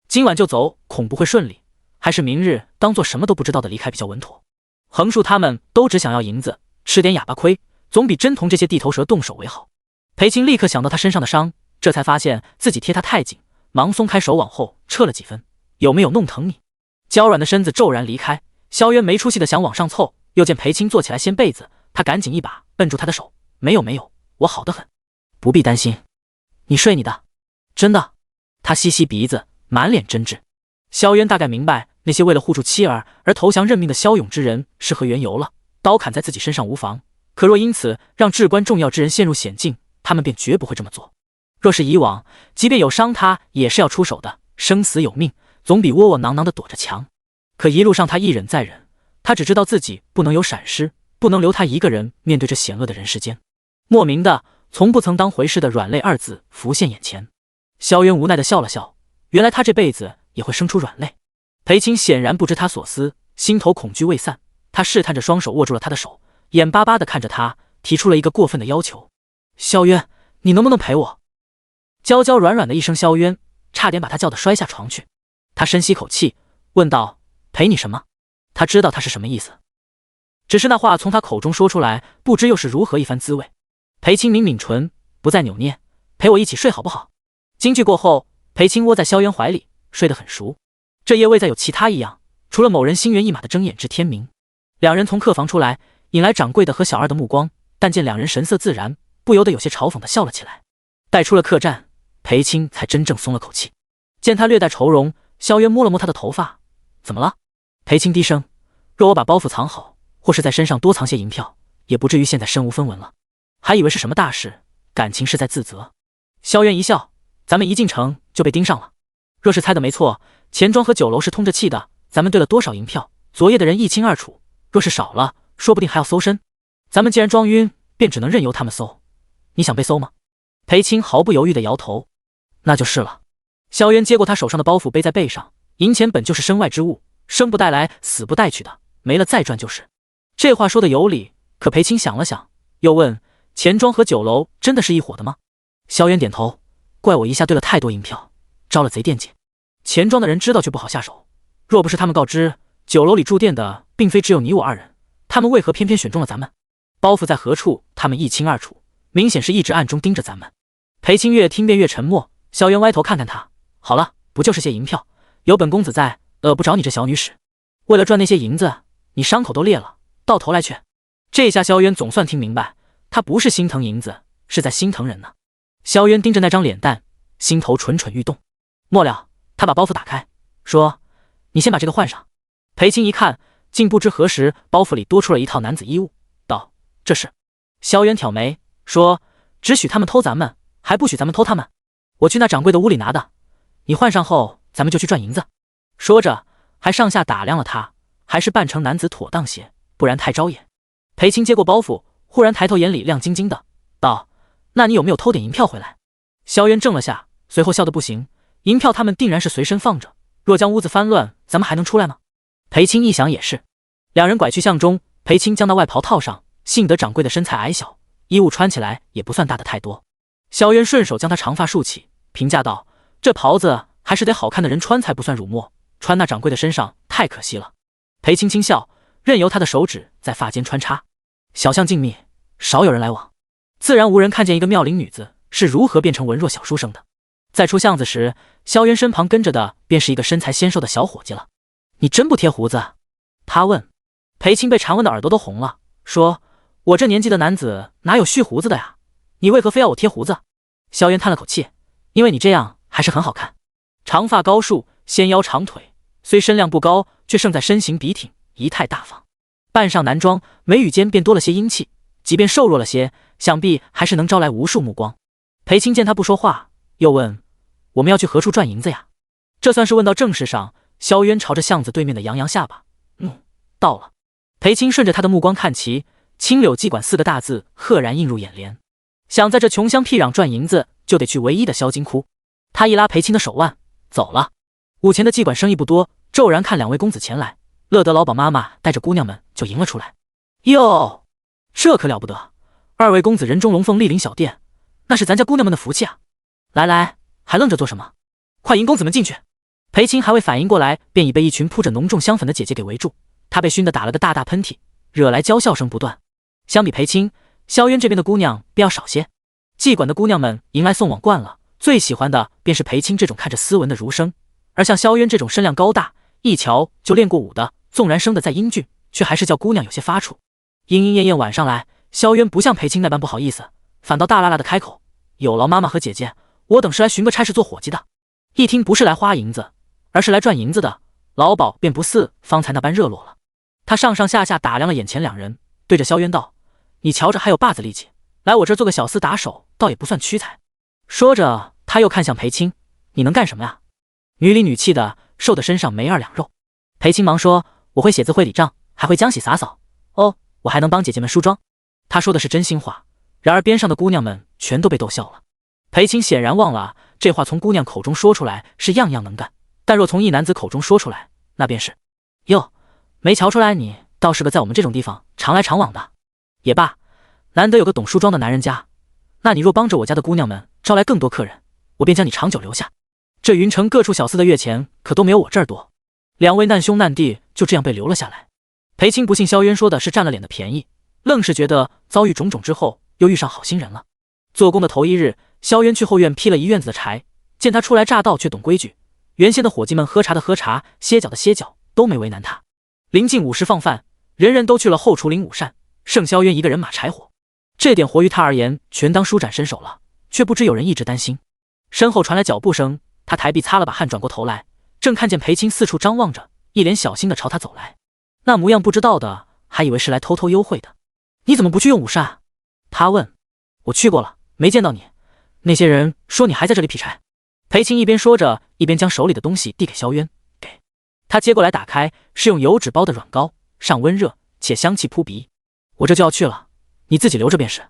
今晚就走恐不会顺利，还是明日当做什么都不知道的离开比较稳妥。横竖他们都只想要银子，吃点哑巴亏，总比真同这些地头蛇动手为好。”裴青立刻想到他身上的伤，这才发现自己贴他太紧，忙松开手往后撤了几分。有没有弄疼你？娇软的身子骤然离开，萧渊没出息的想往上凑，又见裴青坐起来掀被子，他赶紧一把摁住他的手：“没有，我好得很，不必担心，你睡你的。”真的。他吸吸鼻子，满脸真挚。萧渊大概明白那些为了护住妻儿而投降认命的骁勇之人是何缘由了。刀砍在自己身上无妨，可若因此让至关重要之人陷入险境，他们便绝不会这么做。若是以往，即便有伤他也是要出手的，生死有命，总比窝窝囊囊的躲着强。可一路上他一忍再忍，他只知道自己不能有闪失，不能留他一个人面对这险恶的人世间。莫名的，从不曾当回事的软肋2字浮现眼前。萧渊无奈的笑了笑，原来他这辈子也会生出软肋。裴青显然不知他所思，心头恐惧未散，他试探着双手握住了他的手，眼巴巴的看着他，提出了一个过分的要求：“萧渊，你能不能陪我？”娇娇软软的一声萧渊，差点把他叫得摔下床去。他深吸口气，问道：“陪你什么？”他知道他是什么意思，只是那话从他口中说出来，不知又是如何一番滋味。裴青抿抿唇，不再扭捏：“陪我一起睡好不好？”京剧过后，裴青窝在萧渊怀里，睡得很熟。这夜未再有其他异样，除了某人心猿意马的睁眼至天明。两人从客房出来，引来掌柜的和小二的目光，但见两人神色自然，不由得有些嘲讽的笑了起来。待出了客栈，裴青才真正松了口气。见他略带愁容，萧渊摸了摸他的头发：“怎么了？”裴青低声：“若我把包袱藏好，或是在身上多藏些银票，也不至于现在身无分文了。还以为是什么大事，感情是在自责。”萧渊一笑：“咱们一进城就被盯上了。若是猜得没错，钱庄和酒楼是通着气的，咱们兑了多少银票，昨夜的人一清二楚。若是少了，说不定还要搜身。咱们既然装晕，便只能任由他们搜。你想被搜吗？”裴青毫不犹豫地摇头：“那就是了。”萧渊接过他手上的包袱，背在背上。银钱本就是身外之物，生不带来，死不带去的，没了再赚就是。这话说的有理，可裴青想了想，又问：“钱庄和酒楼真的是一伙的吗？”萧渊点头：“怪我一下兑了太多银票，招了贼惦记。钱庄的人知道就不好下手，若不是他们告知酒楼里住店的并非只有你我2人，他们为何偏偏选中了咱们？包袱在何处，他们一清二楚，明显是一直暗中盯着咱们。”裴青越听便越沉默。萧渊歪头看看他：“好了，不就是些银票，有本公子在，不找你这小女使。为了赚那些银子，你伤口都裂了，到头来却……”这下萧渊总算听明白，他不是心疼银子，是在心疼人呢。萧渊盯着那张脸蛋，心头蠢蠢欲动。末了，他把包袱打开，说：“你先把这个换上。”裴青一看，竟不知何时包袱里多出了一套男子衣物，道：“这是？”萧渊挑眉说：“只许他们偷咱们，还不许咱们偷他们。我去那掌柜的屋里拿的，你换上后，咱们就去赚银子。”说着还上下打量了他，还是扮成男子妥当些，不然太招眼。裴青接过包袱，忽然抬头，眼里亮晶晶的，道：“那你有没有偷点银票回来？”萧渊怔了下，随后笑得不行。银票他们定然是随身放着，若将屋子翻乱，咱们还能出来吗？裴青一想也是，两人拐去巷中，裴青将那外袍套上，幸得掌柜的身材矮小，衣物穿起来也不算大的太多。萧渊顺手将他长发竖起，评价道：“这袍子还是得好看的人穿才不算辱没，穿那掌柜的身上太可惜了。”裴青轻笑，任由他的手指在发间穿插。小巷静谧，少有人来往，自然无人看见一个妙龄女子是如何变成文弱小书生的。在出巷子时，萧渊身旁跟着的便是一个身材纤瘦的小伙计了。“你真不贴胡子？”他问。裴青被缠问的耳朵都红了，说：“我这年纪的男子哪有蓄胡子的呀？你为何非要我贴胡子？”萧渊叹了口气：“因为你这样还是很好看，长发高束，纤腰长腿，虽身量不高，却胜在身形笔挺，仪态大方。扮上男装，眉宇间便多了些英气，即便瘦弱了些，想必还是能招来无数目光。”裴青见他不说话，又问：“我们要去何处赚银子呀？”这算是问到正事上。萧渊朝着巷子对面的扬扬下巴：“到了。”裴青顺着他的目光看齐，青柳妓馆4个大字赫然映入眼帘。想在这穷乡僻壤赚银子，就得去唯一的萧金窟。他一拉裴青的手腕，走了。午前的妓馆生意不多，骤然看两位公子前来，乐得老鸨妈妈带着姑娘们就迎了出来。哟，这可了不得！二位公子人中龙凤莅临小店，那是咱家姑娘们的福气啊！来来，还愣着做什么？快迎公子们进去！裴青还未反应过来，便已被一群铺着浓重香粉的姐姐给围住。他被熏得打了个大大喷嚏，惹来娇笑声不断。相比裴青，萧渊这边的姑娘便要少些。妓馆的姑娘们迎来送往惯了，最喜欢的便是裴青这种看着斯文的儒生，而像萧渊这种身量高大，一瞧就练过武的，纵然生得再英俊，却还是叫姑娘有些发怵。莺莺燕燕晚上来，萧渊不像裴青那般不好意思，反倒大啦啦的开口：“有劳妈妈和姐姐，我等是来寻个差事做伙计的。”一听不是来花银子，而是来赚银子的，老鸨便不似方才那般热络了。他上上下下打量了眼前两人，对着萧渊道：“你瞧着还有把子力气，来我这做个小厮打手，倒也不算屈才。”说着，他又看向裴青：“你能干什么呀？”女里女气的，瘦的身上没2两肉。裴青忙说：“我会写字，会理账，还会浆洗洒扫。哦，我还能帮姐姐们梳妆。”他说的是真心话，然而边上的姑娘们全都被逗笑了。裴青显然忘了，这话从姑娘口中说出来是样样能干，但若从一男子口中说出来，那便是哟，没瞧出来你倒是个在我们这种地方常来常往的。也罢，难得有个懂梳妆的男人家，那你若帮着我家的姑娘们招来更多客人，我便将你长久留下。这云城各处小厮的月钱可都没有我这儿多。两位难兄难弟就这样被留了下来。裴青不信萧渊说的是占了脸的便宜，愣是觉得遭遇种种之后又遇上好心人了。做工的头一日，萧渊去后院劈了一院子的柴，见他初来乍到却懂规矩，原先的伙计们喝茶的喝茶，歇脚的歇脚，都没为难他。临近午时放饭，人人都去了后厨领午膳，剩萧渊一个人码柴火。这点活于他而言全当舒展身手了，却不知有人一直担心。身后传来脚步声，他抬臂擦了把汗，转过头来，正看见裴青四处张望着，一脸小心的朝他走来。那模样不知道的还以为是来偷偷幽会的。你怎么不去用午膳？他问。我去过了，没见到你。那些人说你还在这里劈柴。裴青一边说着，一边将手里的东西递给萧渊。给他接过来打开，是用油纸包的软糕，上温热且香气扑鼻。我这就要去了，你自己留着便是。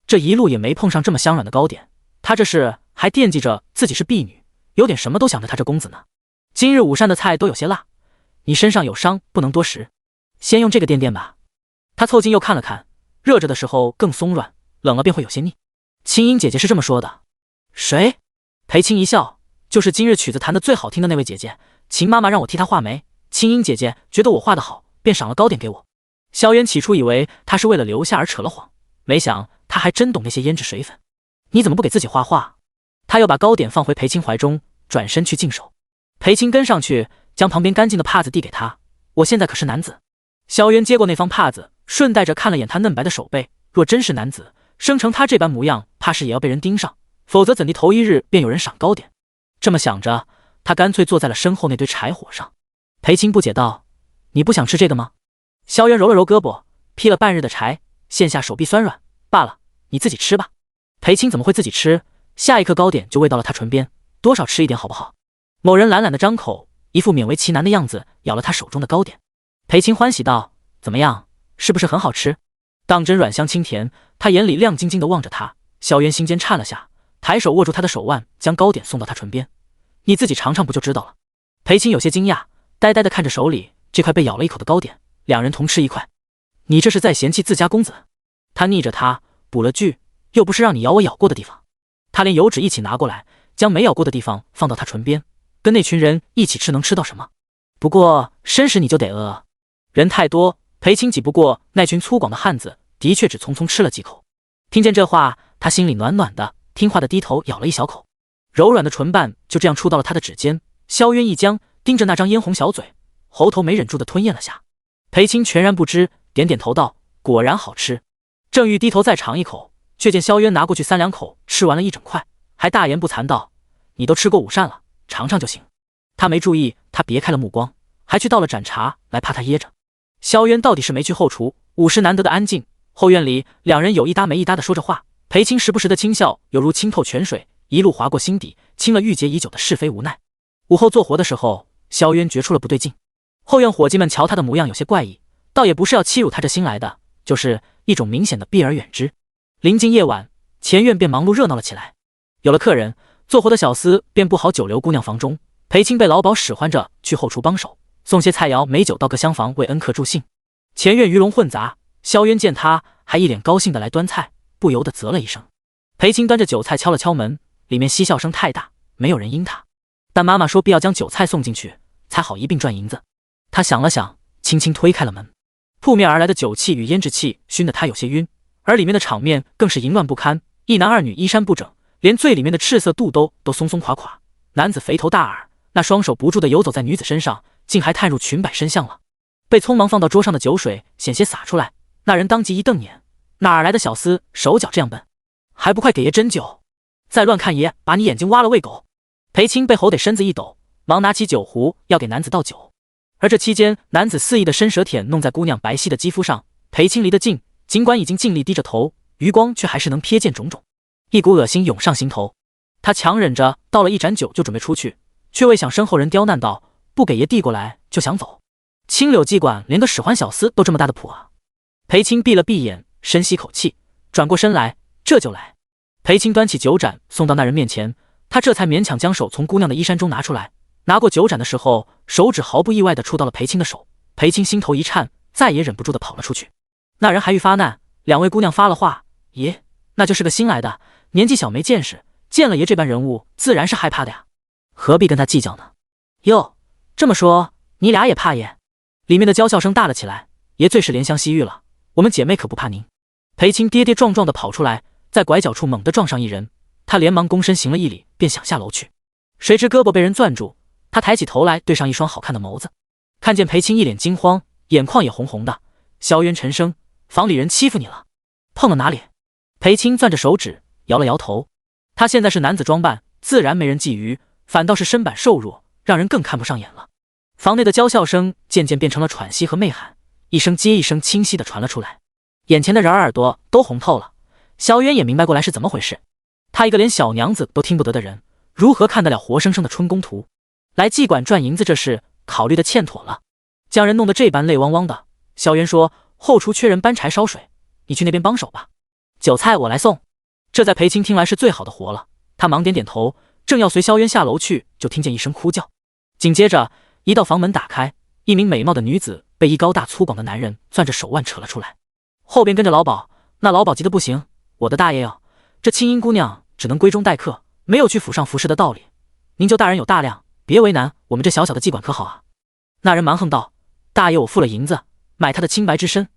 这一路也没碰上这么香软的糕点，他这是还惦记着自己是婢女，有点什么都想着他这公子呢。今日午膳的菜都有些辣，你身上有伤，不能多食，先用这个垫垫吧。他凑近又看了看，热着的时候更松软，冷了便会有些腻。青音姐姐是这么说的。谁？裴青一笑，就是今日曲子弹得最好听的那位姐姐，秦妈妈让我替她画眉，青音姐姐觉得我画得好，便赏了糕点给我。萧渊起初以为他是为了留下而扯了谎，没想他还真懂那些胭脂水粉。你怎么不给自己画画？他又把糕点放回裴青怀中，转身去净手。裴青跟上去，将旁边干净的帕子递给他。我现在可是男子。萧渊接过那方帕子，顺带着看了眼他嫩白的手背，若真是男子，生成他这般模样，怕是也要被人盯上，否则怎地头一日便有人赏糕点？这么想着，他干脆坐在了身后那堆柴火上。裴青不解道：“你不想吃这个吗？”萧渊揉了揉胳膊，劈了半日的柴，现下手臂酸软，罢了，你自己吃吧。裴青怎么会自己吃？下一颗糕点就喂到了他唇边，多少吃一点好不好？某人懒懒的张口，一副勉为其难的样子，咬了他手中的糕点。裴青欢喜道：“怎么样，是不是很好吃？当真软香清甜。”他眼里亮晶晶的望着他，萧渊心间颤了下，抬手握住他的手腕，将糕点送到他唇边。你自己尝尝不就知道了。裴青有些惊讶，呆呆地看着手里这块被咬了一口的糕点，两人同吃一块。你这是在嫌弃自家公子？他逆着他补了句，又不是让你咬我咬过的地方。他连油纸一起拿过来，将没咬过的地方放到他唇边，跟那群人一起吃能吃到什么？不过申时你就得人太多，裴青挤不过那群粗犷的汉子，的确只匆匆吃了几口。听见这话，他心里暖暖的，听话的低头咬了一小口，柔软的唇瓣就这样触到了他的指尖。萧渊一僵，盯着那张嫣红小嘴，喉头没忍住的吞咽了下。裴青全然不知，点点头道：“果然好吃。”正欲低头再尝一口，却见萧渊拿过去3-2口，吃完了一整块，还大言不惭道：“你都吃过午膳了，尝尝就行。”他没注意，他别开了目光，还去倒了盏茶来，怕他噎着。萧渊到底是没去后厨，午时难得的安静。后院里两人有一搭没一搭的说着话，裴青时不时的轻笑，犹如清透泉水，一路滑过心底，清了郁结已久的是非无奈。午后做活的时候，萧渊觉出了不对劲。后院伙计们瞧他的模样有些怪异，倒也不是要欺辱他这新来的，就是一种明显的避而远之。临近夜晚，前院便忙碌热闹了起来。有了客人，做活的小厮便不好久留姑娘房中。裴青被老鸨使唤着去后厨帮手，送些菜肴美酒到各厢房为恩客助兴。前院鱼龙混杂，萧渊见他还一脸高兴的来端菜，不由得啧了一声。裴青端着酒菜敲了敲门，里面嬉笑声太大，没有人应他。但妈妈说必要将酒菜送进去，才好一并赚银子。他想了想，轻轻推开了门。扑面而来的酒气与胭脂气熏得他有些晕，而里面的场面更是淫乱不堪，一男二女衣衫不整，连最里面的赤色肚兜都松松垮垮。男子肥头大耳，那双手不住地游走在女子身上，竟还探入裙摆深巷了。被匆忙放到桌上的酒水险些洒出来，那人当即一瞪眼，哪儿来的小厮，手脚这样笨，还不快给爷斟酒！再乱看爷，把你眼睛挖了喂狗！裴青被吼得身子一抖，忙拿起酒壶要给男子倒酒。而这期间，男子肆意的伸舌舔弄在姑娘白皙的肌肤上，裴青离得近，尽管已经尽力低着头，余光却还是能瞥见种种，一股恶心涌上心头。他强忍着倒了一盏酒就准备出去，却未想身后人刁难道：“不给爷递过来就想走？青柳妓馆连个使唤小厮都这么大的谱啊！”裴青闭了闭眼，深吸口气，转过身来，这就来。裴青端起酒盏送到那人面前，他这才勉强将手从姑娘的衣衫中拿出来。拿过酒盏的时候，手指毫不意外地触到了裴青的手。裴青心头一颤，再也忍不住地跑了出去。那人还欲发难，两位姑娘发了话：“爷，那就是个新来的，年纪小没见识，见了爷这般人物，自然是害怕的呀，何必跟他计较呢？”哟，这么说你俩也怕爷？里面的娇笑声大了起来。爷最是怜香惜玉了，我们姐妹可不怕您。裴青跌跌撞撞地跑出来，在拐角处猛地撞上一人，他连忙躬身行了一礼，便想下楼去。谁知胳膊被人攥住，他抬起头来，对上一双好看的眸子，看见裴青一脸惊慌，眼眶也红红的。萧渊沉声：“房里人欺负你了？碰了哪里？”裴青攥着手指，摇了摇头。他现在是男子装扮，自然没人觊觎，反倒是身板瘦弱，让人更看不上眼了。房内的娇笑声渐渐变成了喘息和媚喊，一声接一声清晰地传了出来。眼前的人耳朵都红透了，萧渊也明白过来是怎么回事。他一个连小娘子都听不得的人，如何看得了活生生的春宫图？来妓馆赚银子这事考虑的欠妥了，将人弄得这般泪汪汪的。萧渊说：“后厨缺人搬柴烧水，你去那边帮手吧，酒菜我来送。”这在裴青听来是最好的活了，他忙点点头，正要随萧渊下楼去，就听见一声哭叫，紧接着一道房门打开，一名美貌的女子被一高大粗犷的男人攥着手腕扯了出来，后边跟着老鸨。那老鸨急得不行：“我的大爷哟，这青音姑娘只能闺中待客，没有去府上服侍的道理，您就大人有大量，别为难我们这小小的妓馆可好啊？”那人蛮横道：“大爷我付了银子买他的清白之身，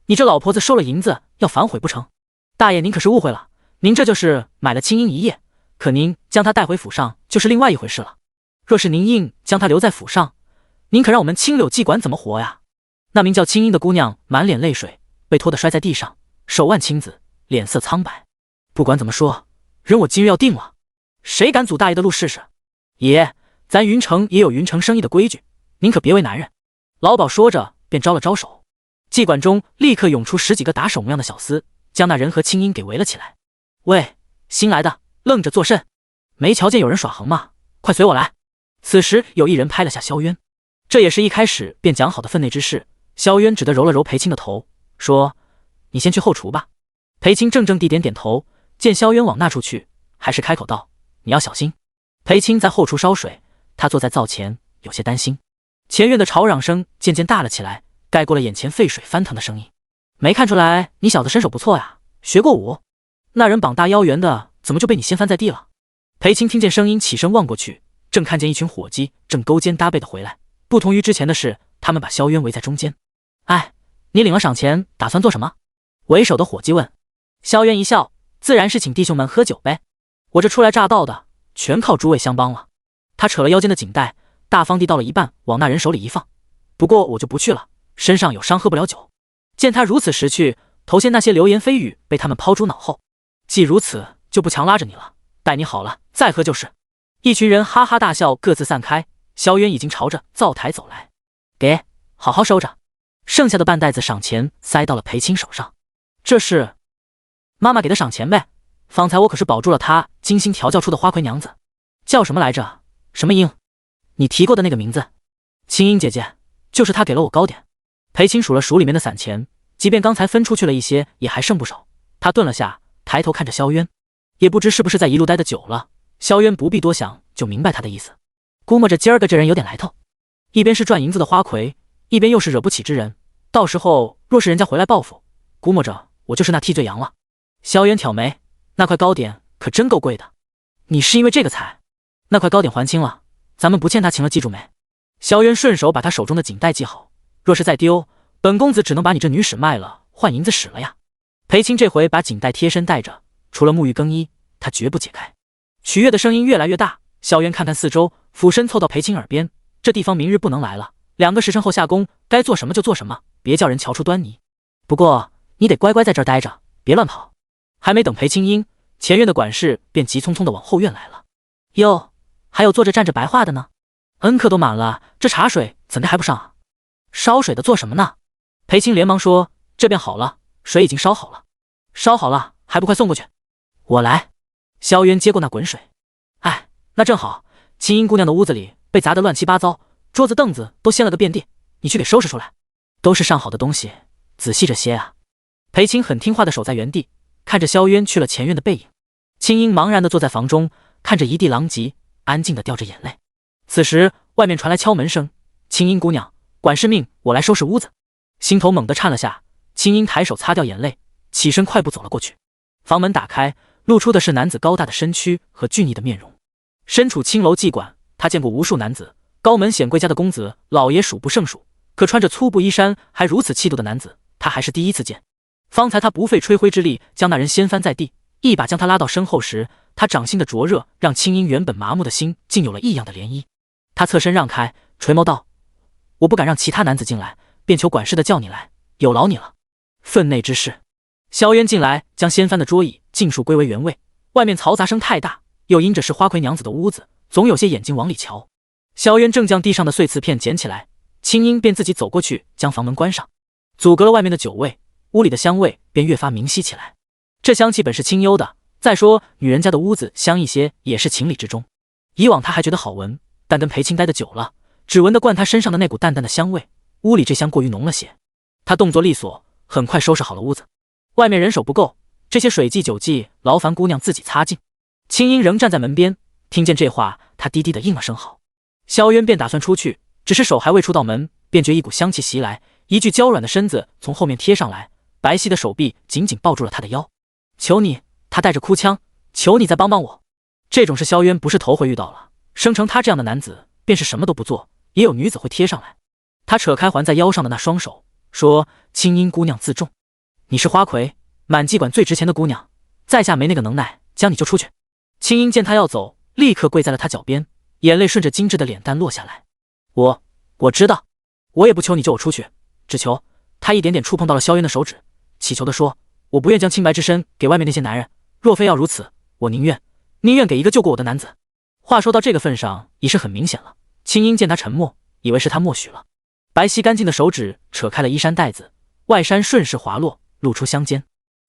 你这老婆子收了银子要反悔不成？大爷您可是误会了，您这就是买了青音一夜，可您将她带回府上就是另外一回事了。若是您硬将她留在府上，您可让我们青柳妓馆怎么活呀？”那名叫青音的姑娘满脸泪水，被拖得摔在地上，手腕青紫，脸色苍白。不管怎么说，人我今日要定了，谁敢阻大爷的路试试？爷，咱云城也有云城生意的规矩，您可别为难人。老鸨说着便招了招手，妓馆中立刻涌出10几个打手模样的小厮，将那人和青音给围了起来。喂，新来的，愣着作甚？没瞧见有人耍横吗？快随我来！此时有一人拍了下萧渊，这也是一开始便讲好的分内之事。萧渊只得揉了揉裴青的头，说：“你先去后厨吧。”裴青怔怔地点点头，见萧渊往那处去，还是开口道：“你要小心。”裴青在后厨烧水，他坐在灶前，有些担心。前院的吵嚷声渐渐大了起来，盖过了眼前沸水翻腾的声音。没看出来你小子身手不错呀，学过武？那人膀大腰圆的，怎么就被你掀翻在地了？裴青听见声音，起身望过去，正看见一群伙计正勾肩搭背的回来。不同于之前的是，他们把萧渊围在中间。哎，你领了赏钱，打算做什么？为首的伙计问。萧渊一笑，自然是请弟兄们喝酒呗。我这初来乍到的，全靠诸位相帮了。他扯了腰间的锦带，大方地倒了一半，往那人手里一放。不过我就不去了，身上有伤，喝不了酒。见他如此识趣，头先那些流言蜚语被他们抛诸脑后。既如此，就不强拉着你了，待你好了再喝就是。一群人哈哈大笑，各自散开。萧渊已经朝着灶台走来，给，好好收着。剩下的半袋子赏钱塞到了裴青手上。这是妈妈给的赏钱呗，方才我可是保住了她精心调教出的花魁娘子，叫什么来着？什么英？你提过的那个名字？青英姐姐，就是她给了我糕点。裴青数了数里面的散钱，即便刚才分出去了一些，也还剩不少。他顿了下，抬头看着萧渊，也不知是不是在一路待得久了，萧渊不必多想就明白他的意思。估摸着今儿个这人有点来头，一边是赚银子的花魁，一边又是惹不起之人，到时候若是人家回来报复，估摸着我就是那替罪羊了。萧渊挑眉，那块糕点可真够贵的，你是因为这个才？那块糕点还清了，咱们不欠他情了，记住没？萧渊顺手把他手中的锦带系好，若是再丢，本公子只能把你这女使卖了，换银子使了呀。裴青这回把锦带贴身带着，除了沐浴更衣，他绝不解开。曲悦的声音越来越大，萧渊看看四周，俯身凑到裴青耳边，这地方明日不能来了，2个时辰后下工，该做什么就做什么，别叫人瞧出端倪。不过你得乖乖在这儿待着，别乱跑。还没等裴青应，前院的管事便急匆匆地往后院来了。哟，还有坐着站着白话的呢，恩客都满了，这茶水怎的还不上啊？烧水的做什么呢？裴青连忙说，这便好了，水已经烧好了。烧好了还不快送过去？我来。萧渊接过那滚水。哎，那正好，青英姑娘的屋子里被砸得乱七八糟，桌子凳子都掀了个遍地，你去给收拾出来。都是上好的东西，仔细着些啊。裴青很听话的守在原地，看着萧渊去了前院的背影。青英茫然地坐在房中，看着一地狼藉，安静地掉着眼泪。此时外面传来敲门声，青英姑娘，管事命我来收拾屋子。心头猛地颤了下，青英抬手擦掉眼泪，起身快步走了过去。房门打开，露出的是男子高大的身躯和俊逸的面容。身处青楼妓馆，他见过无数男子，高门显贵家的公子老爷数不胜数，可穿着粗布衣衫还如此气度的男子，他还是第一次见。方才他不费吹灰之力将那人掀翻在地，一把将他拉到身后时，他掌心的灼热让青英原本麻木的心竟有了异样的涟漪。他侧身让开，垂眸道：我不敢让其他男子进来，便求管事的叫你来，有劳你了。分内之事。萧渊进来，将掀翻的桌椅尽数归为原位。外面嘈杂声太大，又因着是花魁娘子的屋子，总有些眼睛往里瞧。萧渊正将地上的碎瓷片捡起来，青英便自己走过去将房门关上，阻隔了外面的酒味，屋里的香味便越发明晰起来。这香气本是清幽的，再说女人家的屋子香一些也是情理之中。以往他还觉得好闻，但跟裴青待得久了，只闻得惯他身上的那股淡淡的香味，屋里这香过于浓了些。他动作利索，很快收拾好了屋子。外面人手不够，这些水迹酒迹劳烦姑娘自己擦净。青英仍站在门边，听见这话，他低低的应了声好。萧渊便打算出去，只是手还未触到门，便觉一股香气袭来，一具娇软的身子从后面贴上来，白皙的手臂紧紧抱住了他的腰。求你，他带着哭腔，求你再帮帮我。这种事萧渊不是头回遇到了，生成他这样的男子，便是什么都不做，也有女子会贴上来。他扯开环在腰上的那双手，说：青英姑娘自重，你是花魁，满妓馆最值钱的姑娘，在下没那个能耐将你救出去。青英见他要走，立刻跪在了他脚边，眼泪顺着精致的脸蛋落下来。我知道，我也不求你救我出去，只求他一点点触碰到了萧渊的手指，祈求的说：我不愿将清白之身给外面那些男人，若非要如此，我宁愿给一个救过我的男子。话说到这个份上，已是很明显了。青英见他沉默，以为是他默许了，白皙干净的手指扯开了衣衫带子，外衫顺势滑落，露出香肩。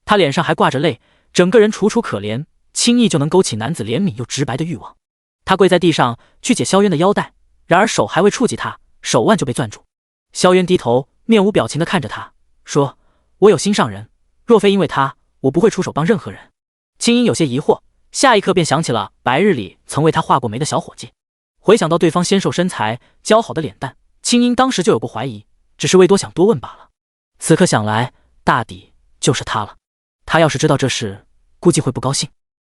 他脸上还挂着泪，整个人楚楚可怜，轻易就能勾起男子怜悯又直白的欲望。他跪在地上去解萧渊的腰带，然而手还未触及他，手腕就被攥住。萧渊低头面无表情地看着他，说：我有心上人，若非因为他，我不会出手帮任何人。青英有些疑惑，下一刻便想起了白日里曾为他画过眉的小伙计，回想到对方纤瘦身材、姣好的脸蛋，青音当时就有过怀疑，只是未多想多问罢了。此刻想来，大抵就是他了。他要是知道这事，估计会不高兴。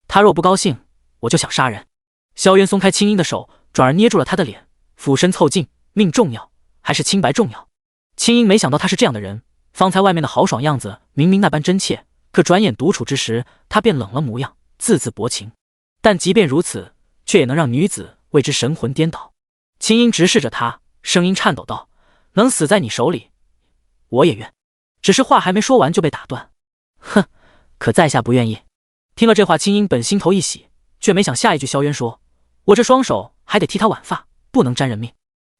他若不高兴，我就想杀人。萧渊松开青音的手，转而捏住了他的脸，俯身凑近，命重要还是清白重要？青音没想到他是这样的人，方才外面的豪爽样子明明那般真切，可转眼独处之时，他便冷了模样，字字薄情。但即便如此，却也能让女子为之神魂颠倒。青音直视着他，声音颤抖道：“能死在你手里，我也愿。”只是话还没说完就被打断。哼，可在下不愿意。听了这话，青音本心头一喜，却没想下一句萧渊说：“我这双手还得替他挽发，不能沾人命。”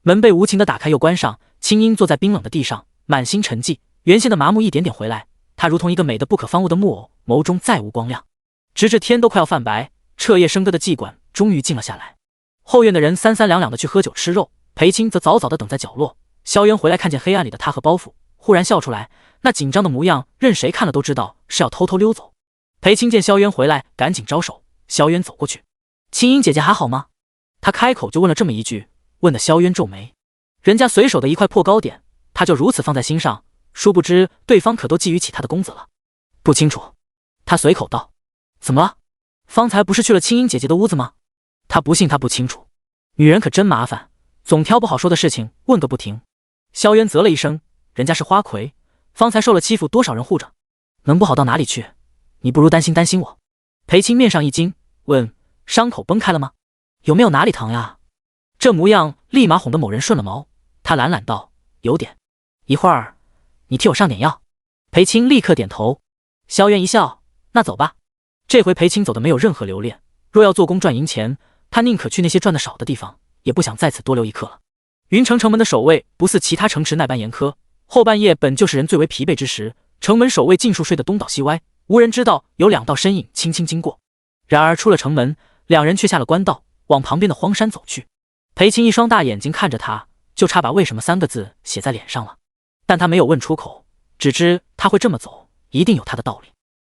门被无情的打开又关上，青音坐在冰冷的地上，满心沉寂，原先的麻木一点点回来。她如同一个美得不可方物的木偶，眸中再无光亮。直至天都快要泛白，彻夜笙歌的妓馆终于静了下来。后院的人三三两两的去喝酒吃肉，裴青则早早的等在角落。萧渊回来看见黑暗里的他和包袱，忽然笑出来，那紧张的模样，任谁看了都知道是要偷偷溜走。裴青见萧渊回来，赶紧招手。萧渊走过去：“青音姐姐还好吗？”他开口就问了这么一句，问得萧渊皱眉。人家随手的一块破糕点，他就如此放在心上，殊不知对方可都觊觎起他的公子了。不清楚。他随口道：“怎么了？方才不是去了青音姐姐的屋子吗？”他不信他不清楚。女人可真麻烦，总挑不好说的事情问个不停。萧渊啧了一声：“人家是花魁，方才受了欺负，多少人护着，能不好到哪里去？你不如担心担心我。”裴青面上一惊，问：“伤口崩开了吗？有没有哪里疼呀？”这模样立马哄得某人顺了毛。他懒懒道：“有点。一会儿你替我上点药。”裴青立刻点头。萧渊一笑：“那走吧。”这回裴青走的没有任何留恋，若要做工赚银钱，他宁可去那些赚得少的地方，也不想在此多留一刻了。云城城门的守卫不似其他城池那般严苛，后半夜本就是人最为疲惫之时，城门守卫尽数睡得东倒西歪，无人知道有两道身影轻轻经过。然而出了城门，两人却下了官道，往旁边的荒山走去。裴青一双大眼睛看着他，就差把为什么三个字写在脸上了。但他没有问出口，只知他会这么走，一定有他的道理。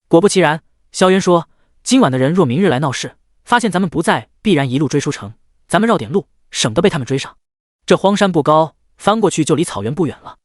果不其然，萧渊说：“今晚的人若明日来闹事，发现咱们不在，必然一路追出城，咱们绕点路，省得被他们追上。这荒山不高，翻过去就离草原不远了。”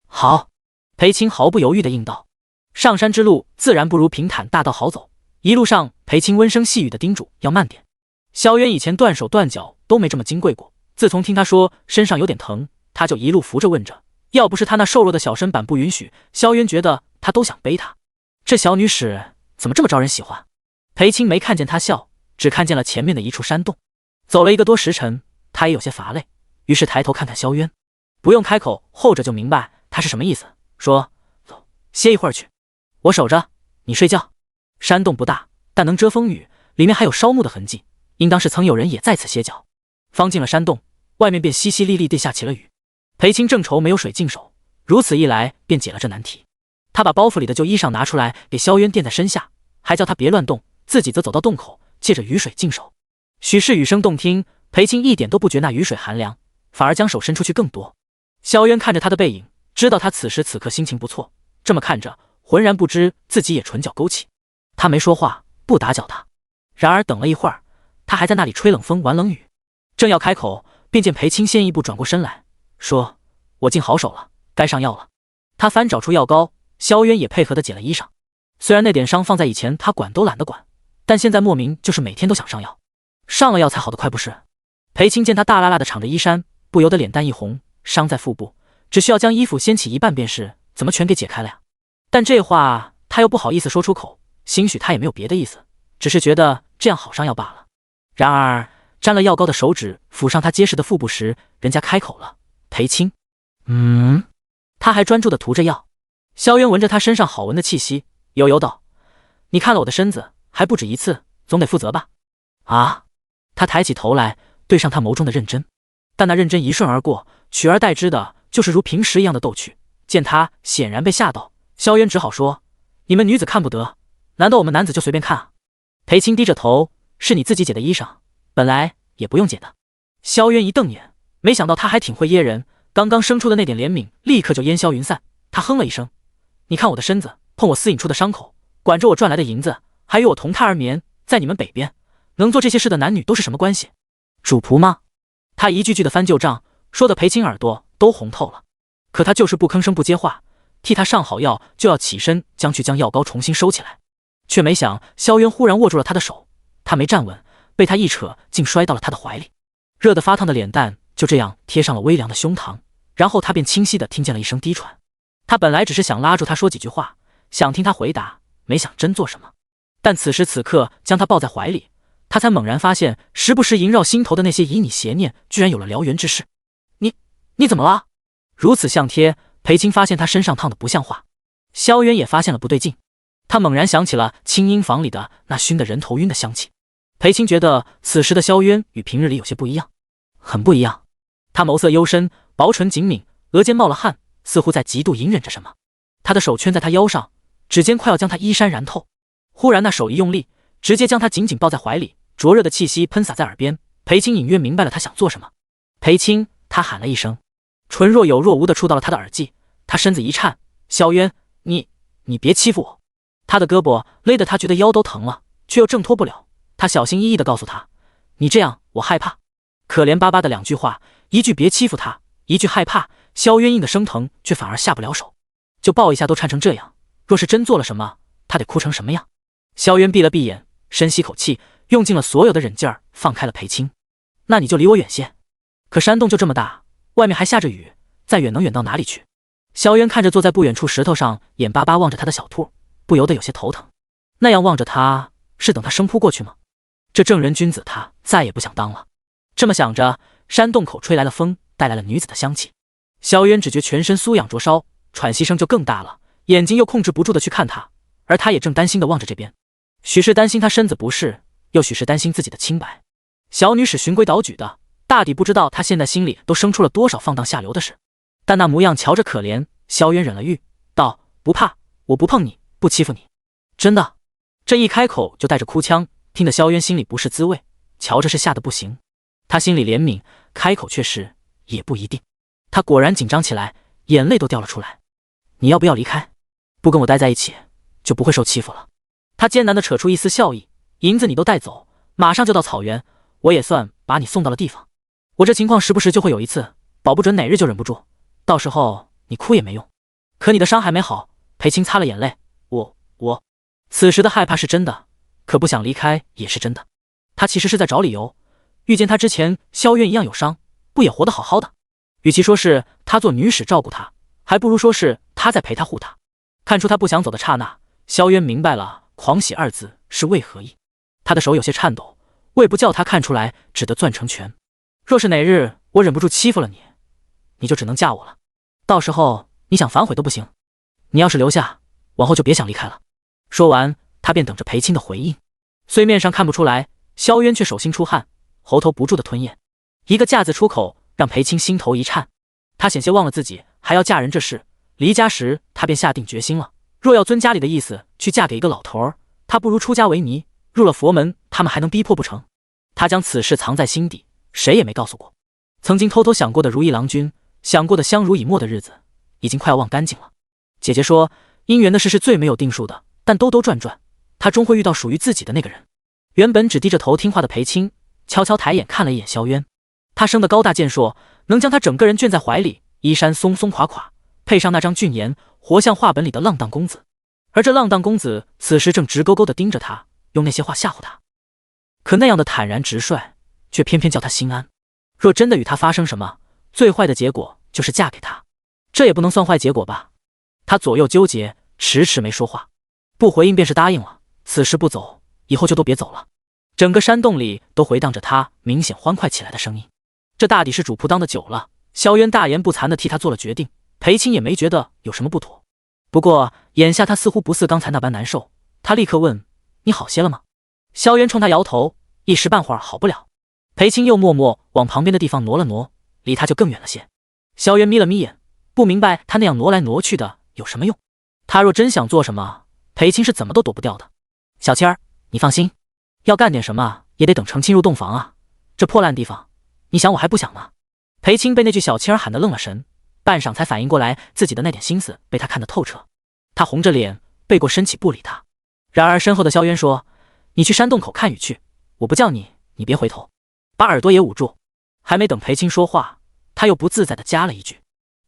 好。裴青毫不犹豫地应道。上山之路自然不如平坦大道好走，一路上裴青温声细语地叮嘱要慢点。萧渊以前断手断脚都没这么金贵过，自从听他说身上有点疼，他就一路扶着问着，要不是他那瘦弱的小身板不允许，萧渊觉得他都想背他。这小女使怎么这么招人喜欢？裴青没看见他笑，只看见了前面的一处山洞。走了1个多时辰，他也有些乏累，于是抬头看看萧渊。不用开口，后者就明白他是什么意思，说：“走，歇一会儿去，我守着，你睡觉。”山洞不大，但能遮风雨，里面还有烧木的痕迹，应当是曾有人也在此歇脚。方进了山洞，外面便淅淅沥沥地下起了雨。裴青正愁没有水净手，如此一来便解了这难题。他把包袱里的旧衣裳拿出来给萧渊垫在身下，还叫他别乱动，自己则走到洞口，借着雨水净手。许是雨声动听，裴青一点都不觉那雨水寒凉，反而将手伸出去更多。萧渊看着他的背影，知道他此时此刻心情不错，这么看着，浑然不知自己也唇角勾起。他没说话，不打搅他。然而等了一会儿，他还在那里吹冷风玩冷雨。正要开口，便见裴青先一步转过身来，说：“我尽好手了，该上药了。”他翻找出药膏，萧渊也配合地解了衣裳。虽然那点伤放在以前他管都懒得管，但现在莫名就是每天都想上药，上了药才好得快不是？裴青见他大拉拉地敞着衣衫，不由得脸蛋一红，伤在腹部，只需要将衣服掀起一半便是，怎么全给解开了呀？但这话他又不好意思说出口，兴许他也没有别的意思，只是觉得这样好上药罢了。然而沾了药膏的手指抚上他结实的腹部时，人家开口了：“裴青。”他还专注地涂着药。萧渊闻着他身上好闻的气息，悠悠道：“你看了我的身子还不止一次，总得负责吧？”啊！他抬起头来，对上他眸中的认真，但那认真一瞬而过，取而代之的就是如平时一样的逗趣。见他显然被吓到，萧渊只好说：“你们女子看不得，难道我们男子就随便看啊？”裴青低着头：“是你自己解的衣裳，本来也不用解的。”萧渊一瞪眼，没想到他还挺会噎人，刚刚生出的那点怜悯立刻就烟消云散。他哼了一声：“你看我的身子，碰我私隐处的伤口，管着我赚来的银子，还与我同榻而眠，在你们北边能做这些事的男女都是什么关系？主仆吗？他一句句的翻旧账，说的裴青耳朵都红透了。可他就是不吭声不接话，替他上好药，就要起身将药膏重新收起来，却没想萧渊忽然握住了他的手，他没站稳，被他一扯，竟摔到了他的怀里。热得发烫的脸蛋就这样贴上了微凉的胸膛，然后他便清晰地听见了一声低喘。他本来只是想拉住他说几句话，想听他回答，没想真做什么。但此时此刻将他抱在怀里，他才猛然发现时不时萦绕心头的那些旖旎邪念居然有了燎原之势。你怎么了？如此相贴，裴青发现他身上烫得不像话，萧渊也发现了不对劲，他猛然想起了清音房里的那熏得人头晕的香气。裴青觉得此时的萧渊与平日里有些不一样，很不一样。他眸色幽深，薄唇紧抿，额间冒了汗，似乎在极度隐忍着什么。他的手圈在他腰上，指尖快要将他衣衫燃透。忽然那手一用力，直接将他紧紧抱在怀里，灼热的气息喷洒在耳边。裴青隐约明白了他想做什么。裴青，他喊了一声，唇若有若无地触到了他的耳际。他身子一颤，萧渊，你别欺负我。他的胳膊勒得他觉得腰都疼了，却又挣脱不了。他小心翼翼地告诉他，你这样我害怕。可怜巴巴的两句话，一句别欺负他，一句害怕，萧渊硬的生疼，却反而下不了手。就抱一下都颤成这样，若是真做了什么，他得哭成什么样？萧渊闭了闭眼，深吸口气，用尽了所有的忍劲儿，放开了裴青。那你就离我远些。可山洞就这么大，外面还下着雨，再远能远到哪里去？萧渊看着坐在不远处石头上眼巴巴望着他的小兔，不由得有些头疼。那样望着他，是等他生扑过去吗？这正人君子他再也不想当了。这么想着，山洞口吹来了风，带来了女子的香气。萧渊只觉全身酥痒灼烧，喘息声就更大了，眼睛又控制不住的去看他，而他也正担心的望着这边，许是担心他身子不适，又许是担心自己的清白。小女使循规蹈矩的，大抵不知道他现在心里都生出了多少放荡下流的事，但那模样瞧着可怜。萧渊忍了欲，道：不怕，我不碰你，不欺负你。真的？这一开口就带着哭腔，听得萧渊心里不是滋味，瞧着是吓得不行。他心里怜悯，开口却是也不一定。他果然紧张起来，眼泪都掉了出来。你要不要离开？不跟我待在一起，就不会受欺负了。他艰难地扯出一丝笑意，银子你都带走，马上就到草原，我也算把你送到了地方。我这情况时不时就会有一次，保不准哪日就忍不住，到时候你哭也没用。可你的伤还没好。裴青擦了眼泪，我此时的害怕是真的，可不想离开也是真的。他其实是在找理由，遇见他之前，萧渊一样有伤，不也活得好好的？与其说是他做女使照顾他，还不如说是他在陪他护他。看出他不想走的刹那，萧渊明白了狂喜二字是为何意。他的手有些颤抖，为不叫他看出来，只得攥成拳。若是哪日我忍不住欺负了你，你就只能嫁我了，到时候你想反悔都不行。你要是留下，往后就别想离开了。说完，他便等着裴青的回应。虽面上看不出来，萧渊却手心出汗，喉头不住的吞咽。一个嫁字出口，让裴青心头一颤。他险些忘了自己还要嫁人这事。离家时，他便下定决心了，若要遵家里的意思去嫁给一个老头儿，他不如出家为尼。入了佛门，他们还能逼迫不成？他将此事藏在心底，谁也没告诉过。曾经偷偷想过的如意郎君，想过的相濡以沫的日子，已经快要忘干净了。姐姐说，姻缘的事是最没有定数的，但兜兜转转，他终会遇到属于自己的那个人。原本只低着头听话的裴青，悄悄抬眼看了一眼萧渊。他生得高大健硕，能将他整个人圈在怀里，衣衫松松垮垮，配上那张俊颜，活像画本里的浪荡公子。而这浪荡公子此时正直勾勾地盯着他，用那些话吓唬他。可那样的坦然直率，却偏偏叫他心安。若真的与他发生什么，最坏的结果就是嫁给他，这也不能算坏结果吧？他左右纠结，迟迟没说话。不回应便是答应了，此时不走，以后就都别走了。整个山洞里都回荡着他明显欢快起来的声音。这大抵是主仆当的久了，萧渊大言不惭地替他做了决定，裴青也没觉得有什么不妥。不过眼下他似乎不似刚才那般难受，他立刻问：你好些了吗？萧渊冲他摇头，一时半会儿好不了。裴青又默默往旁边的地方挪了挪，离他就更远了些。萧渊眯了眯眼，不明白他那样挪来挪去的有什么用。他若真想做什么，裴青是怎么都躲不掉的。小青儿，你放心，要干点什么也得等成亲入洞房啊，这破烂地方，你想我还不想吗？裴青被那句小青儿喊得愣了神，半晌才反应过来自己的那点心思被他看得透彻。他红着脸背过身起不理他。然而身后的萧渊说：你去山洞口看雨去，我不叫你，你别回头。把耳朵也捂住。还没等裴青说话，他又不自在地加了一句。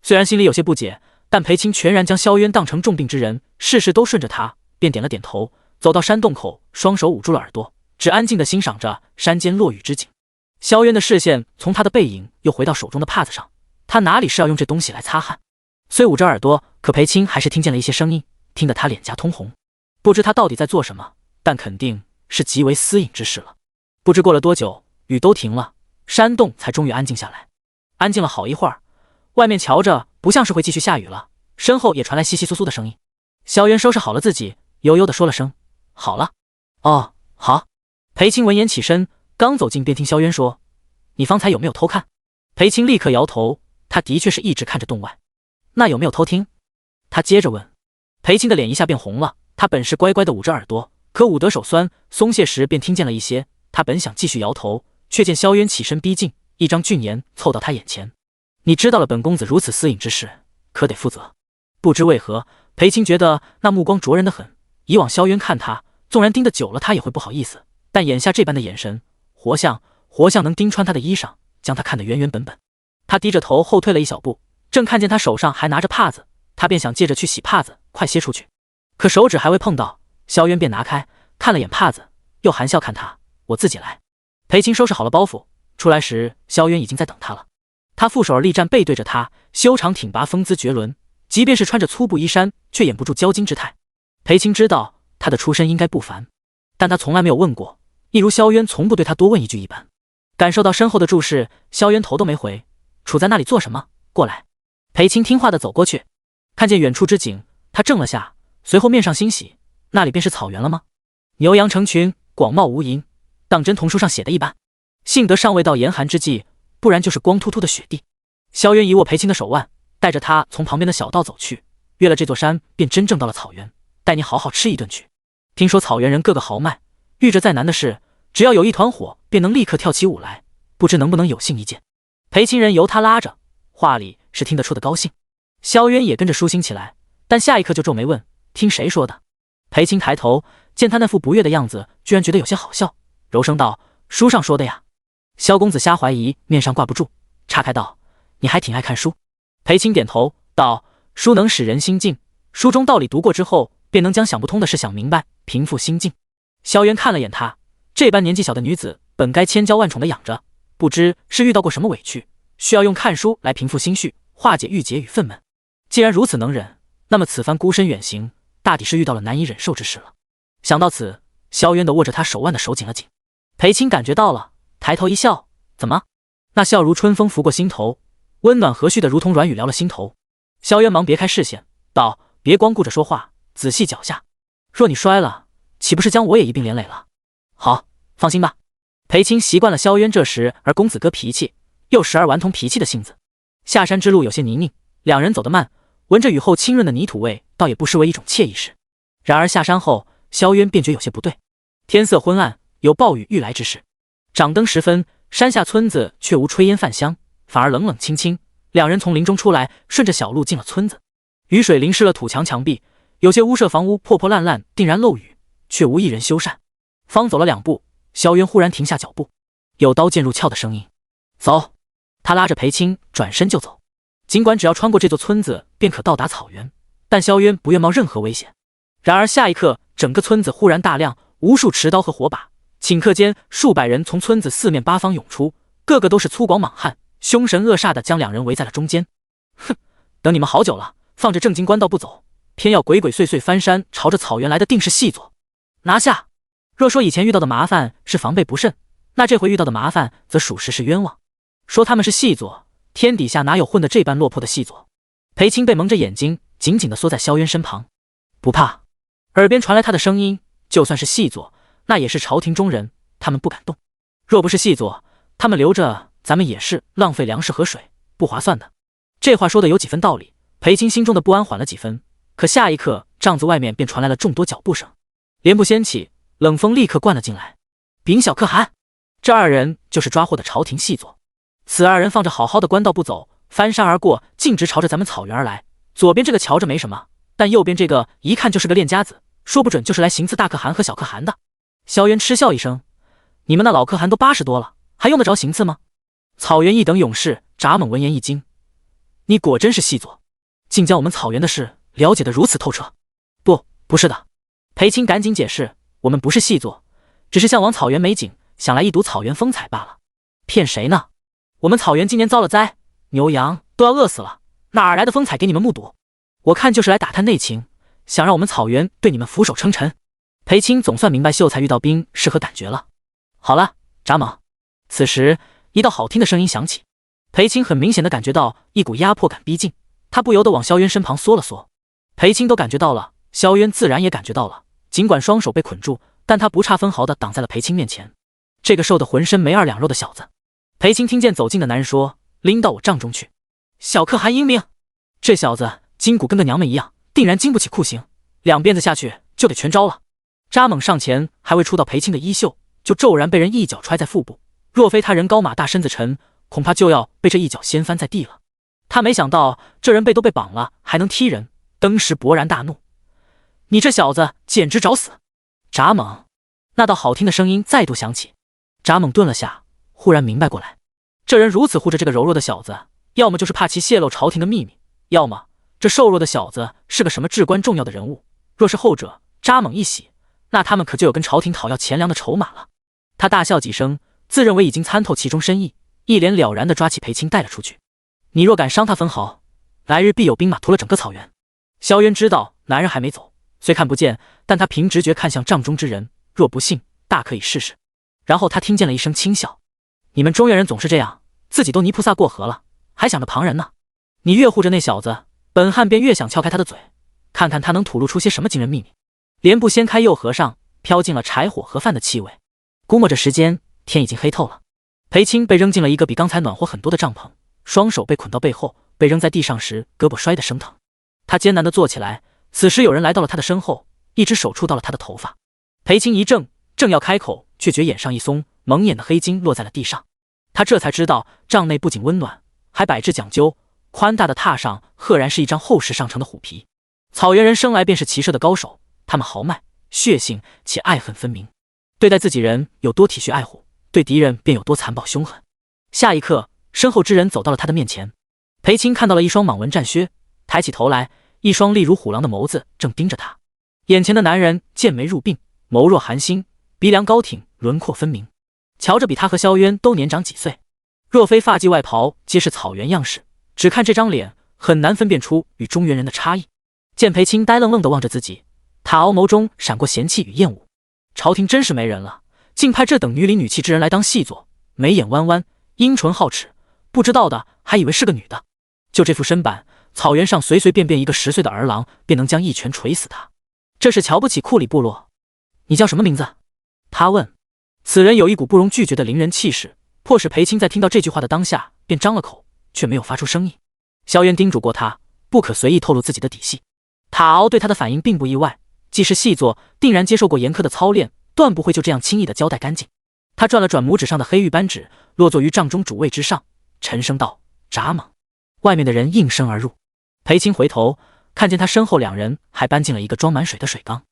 虽然心里有些不解，但裴青全然将萧渊当成重病之人，事事都顺着他，便点了点头，走到山洞口，双手捂住了耳朵，只安静地欣赏着山间落雨之景。萧渊的视线从他的背影又回到手中的帕子上，他哪里是要用这东西来擦汗？虽捂着耳朵，可裴青还是听见了一些声音，听得他脸颊通红。不知他到底在做什么，但肯定是极为私隐之事了。不知过了多久，雨都停了，山洞才终于安静下来。安静了好一会儿，外面瞧着不像是会继续下雨了，身后也传来窸窸窣窣的声音。萧渊收拾好了自己，悠悠地说了声好了。哦，好。裴青闻言起身，刚走近便听萧渊说，你方才有没有偷看？裴青立刻摇头，他的确是一直看着洞外。那有没有偷听？他接着问。裴青的脸一下变红了，他本是乖乖地捂着耳朵，可捂得手酸，松懈时便听见了一些。他本想继续摇头，却见萧渊起身逼近，一张俊颜凑到他眼前。你知道了本公子如此私隐之事，可得负责。不知为何，裴青觉得那目光灼人的很。以往萧渊看他，纵然盯得久了他也会不好意思，但眼下这般的眼神，活像能盯穿他的衣裳，将他看得原原本本。他低着头后退了一小步，正看见他手上还拿着帕子，他便想借着去洗帕子快些出去，可手指还未碰到，萧渊便拿开，看了眼帕子，又含笑看他，我自己来。裴青收拾好了包袱，出来时萧渊已经在等他了。他负手而立站，背对着他，修长挺拔，风姿绝伦，即便是穿着粗布衣衫，却掩不住骄矜之态。裴青知道他的出身应该不凡，但他从来没有问过，一如萧渊从不对他多问一句一般。感受到身后的注视，萧渊头都没回，杵在那里做什么？过来。裴青听话地走过去，看见远处之景，他怔了下，随后面上欣喜，那里便是草原了吗？牛羊成群，广袤无垠，当真童书上写的一般。幸得尚未到严寒之际，不然就是光秃秃的雪地。萧渊一握裴青的手腕，带着他从旁边的小道走去，越了这座山，便真正到了草原。带你好好吃一顿去。听说草原人个个豪迈，遇着再难的事，只要有一团火，便能立刻跳起舞来，不知能不能有幸一见。裴青人由他拉着，话里是听得出的高兴。萧渊也跟着舒心起来，但下一刻就皱眉问，听谁说的？裴青抬头见他那副不悦的样子，居然觉得有些好笑，柔声道，书上说的呀。萧公子瞎怀疑，面上挂不住，岔开道，你还挺爱看书。裴青点头道，书能使人心静，书中道理读过之后，便能将想不通的事想明白，平复心境。萧渊看了眼他，这般年纪小的女子，本该千娇万宠的养着，不知是遇到过什么委屈，需要用看书来平复心绪，化解郁结与愤懑。既然如此能忍，那么此番孤身远行，大抵是遇到了难以忍受之事了。想到此，萧渊的握着他手腕的手紧了紧。裴青感觉到了，抬头一笑，怎么？那笑如春风拂过心头，温暖和煦的如同软语撩了心头。萧渊忙别开视线，道，别光顾着说话，仔细脚下，若你摔了，岂不是将我也一并连累了？好，放心吧。裴青习惯了萧渊这时而公子哥脾气，又时而顽童脾气的性子。下山之路有些泥泞，两人走得慢，闻着雨后清润的泥土味，倒也不失为一种惬意事。然而下山后，萧渊便觉有些不对。天色昏暗，有暴雨欲来之势。掌灯时分，山下村子却无炊烟饭香，反而冷冷清清。两人从林中出来，顺着小路进了村子。雨水淋湿了土墙墙壁，有些屋舍房屋破破烂烂，定然漏雨，却无一人修缮。方走了两步，萧渊忽然停下脚步，有刀剑入鞘的声音。走！他拉着裴青转身就走。尽管只要穿过这座村子便可到达草原，但萧渊不愿冒任何危险。然而下一刻，整个村子忽然大亮，无数持刀和火把，顷刻间数百人从村子四面八方涌出，个个都是粗犷莽汉，凶神恶煞地将两人围在了中间。哼，等你们好久了，放着正经官道不走，偏要鬼鬼祟祟翻山，朝着草原来的定是细作。拿下！若说以前遇到的麻烦是防备不慎，那这回遇到的麻烦则属实是冤枉。说他们是细作，天底下哪有混得这般落魄的细作？裴青被蒙着眼睛，紧紧地缩在萧渊身旁。不怕。耳边传来他的声音，就算是细作，那也是朝廷中人，他们不敢动。若不是细作，他们留着咱们也是浪费粮食和水，不划算的。这话说的有几分道理，裴青心中的不安缓了几分。可下一刻，帐子外面便传来了众多脚步声，帘布掀起，冷风立刻灌了进来。禀小可汗，这二人就是抓获的朝廷细作。此二人放着好好的官道不走，翻山而过，径直朝着咱们草原而来。左边这个瞧着没什么，但右边这个一看就是个练家子，说不准就是来行刺大可汗和小可汗的。萧渊嗤笑一声，你们那老可汗都80多了，还用得着行刺吗？草原一等勇士札猛闻言一惊，你果真是细作，竟将我们草原的事了解得如此透彻。不是的，裴青赶紧解释，我们不是细作，只是向往草原美景，想来一睹草原风采罢了。骗谁呢？我们草原今年遭了灾，牛羊都要饿死了，哪儿来的风采给你们目睹？我看就是来打探内情，想让我们草原对你们俯首称臣。裴青总算明白秀才遇到兵是何感觉了。好了，札猛。此时一道好听的声音响起，裴青很明显的感觉到一股压迫感逼近，他不由得往萧渊身旁缩了缩。裴青都感觉到了，萧渊自然也感觉到了，尽管双手被捆住，但他不差分毫的挡在了裴青面前。这个瘦得浑身没二两肉的小子，裴青听见走近的男人说，拎到我帐中去。小可汗英明，这小子筋骨跟个娘们一样，定然经不起酷刑，两鞭子下去就得全招了。扎猛上前还未触到裴青的衣袖，就骤然被人一脚踹在腹部，若非他人高马大身子沉，恐怕就要被这一脚掀翻在地了。他没想到这人背都被绑了还能踢人，登时勃然大怒，你这小子简直找死！札猛！那道好听的声音再度响起。札猛顿了下，忽然明白过来，这人如此护着这个柔弱的小子，要么就是怕其泄露朝廷的秘密，要么这瘦弱的小子是个什么至关重要的人物。若是后者，札猛一喜，那他们可就有跟朝廷讨要钱粮的筹码了。他大笑几声，自认为已经参透其中深意，一脸了然地抓起裴青带了出去。你若敢伤他分毫，来日必有兵马屠了整个草原。萧渊知道男人还没走，虽看不见，但他凭直觉看向帐中之人，若不信，大可以试试。然后他听见了一声轻笑，你们中原人总是这样，自己都泥菩萨过河了，还想着旁人呢。你越护着那小子，本汉便越想撬开他的嘴，看看他能吐露出些什么惊人秘密。帘布掀开又合上，飘进了柴火和饭的气味。估摸着时间，天已经黑透了。裴青被扔进了一个比刚才暖和很多的帐篷，双手被捆到背后，被扔在地上时胳膊摔得生疼。他艰难地坐起来，此时有人来到了他的身后，一只手触到了他的头发。裴青一怔，正要开口，却觉眼上一松，蒙眼的黑巾落在了地上。他这才知道帐内不仅温暖，还摆置讲究，宽大的榻上赫然是一张厚实上乘的虎皮。草原人生来便是骑射的高手，他们豪迈血性且爱恨分明，对待自己人有多体恤爱护，对敌人便有多残暴凶狠。下一刻，身后之人走到了他的面前。裴青看到了一双蟒纹战靴，抬起头来，一双厉如虎狼的眸子正盯着他。眼前的男人剑眉入鬓，眸若寒星，鼻梁高挺，轮廓分明，瞧着比他和萧渊都年长几岁。若非发髻外袍皆是草原样式，只看这张脸，很难分辨出与中原人的差异。见裴青呆愣愣地望着自己，塔敖眸中闪过嫌弃与厌恶。朝廷真是没人了，竟派这等女里女气之人来当细作，眉眼弯弯，阴唇皓齿，不知道的还以为是个女的。就这副身板，草原上随随便便一个10岁的儿郎便能将一拳捶死他。这是瞧不起库里部落。你叫什么名字？他问。此人有一股不容拒绝的凌人气势，迫使裴青在听到这句话的当下便张了口，却没有发出声音。萧渊叮嘱过他，不可随意透露自己的底细。塔敖对他的反应并不意外，既是细作，定然接受过严苛的操练，断不会就这样轻易的交代干净。他转了转拇指上的黑玉扳指，落座于帐中主位之上，沉声道：札猛。外面的人应声而入。裴青回头看见他身后两人还搬进了一个装满水的水缸。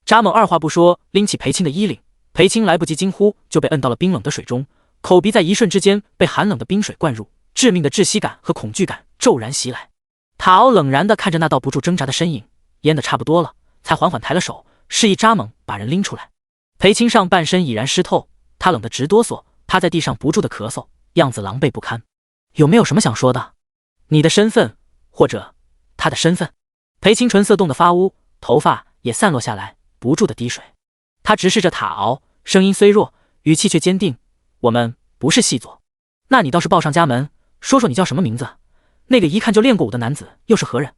札猛二话不说，拎起裴青的衣领，裴青来不及惊呼，就被摁到了冰冷的水中，口鼻在一瞬之间被寒冷的冰水灌入，致命的窒息感和恐惧感骤然袭来。塔敖冷然地看着那道不住挣扎的身影，淹得差不多了，才缓缓抬了手，示意札猛把人拎出来。裴青上半身已然湿透，他冷得直哆嗦，趴在地上不住的咳嗽，样子狼狈不堪。有没有什么想说的？你的身份，或者他的身份？裴青唇色冻得发乌，头发也散落下来，不住的滴水。他直视着塔敖，声音虽弱，语气却坚定：我们不是细作。那你倒是报上家门，说说你叫什么名字？那个一看就练过武的男子又是何人？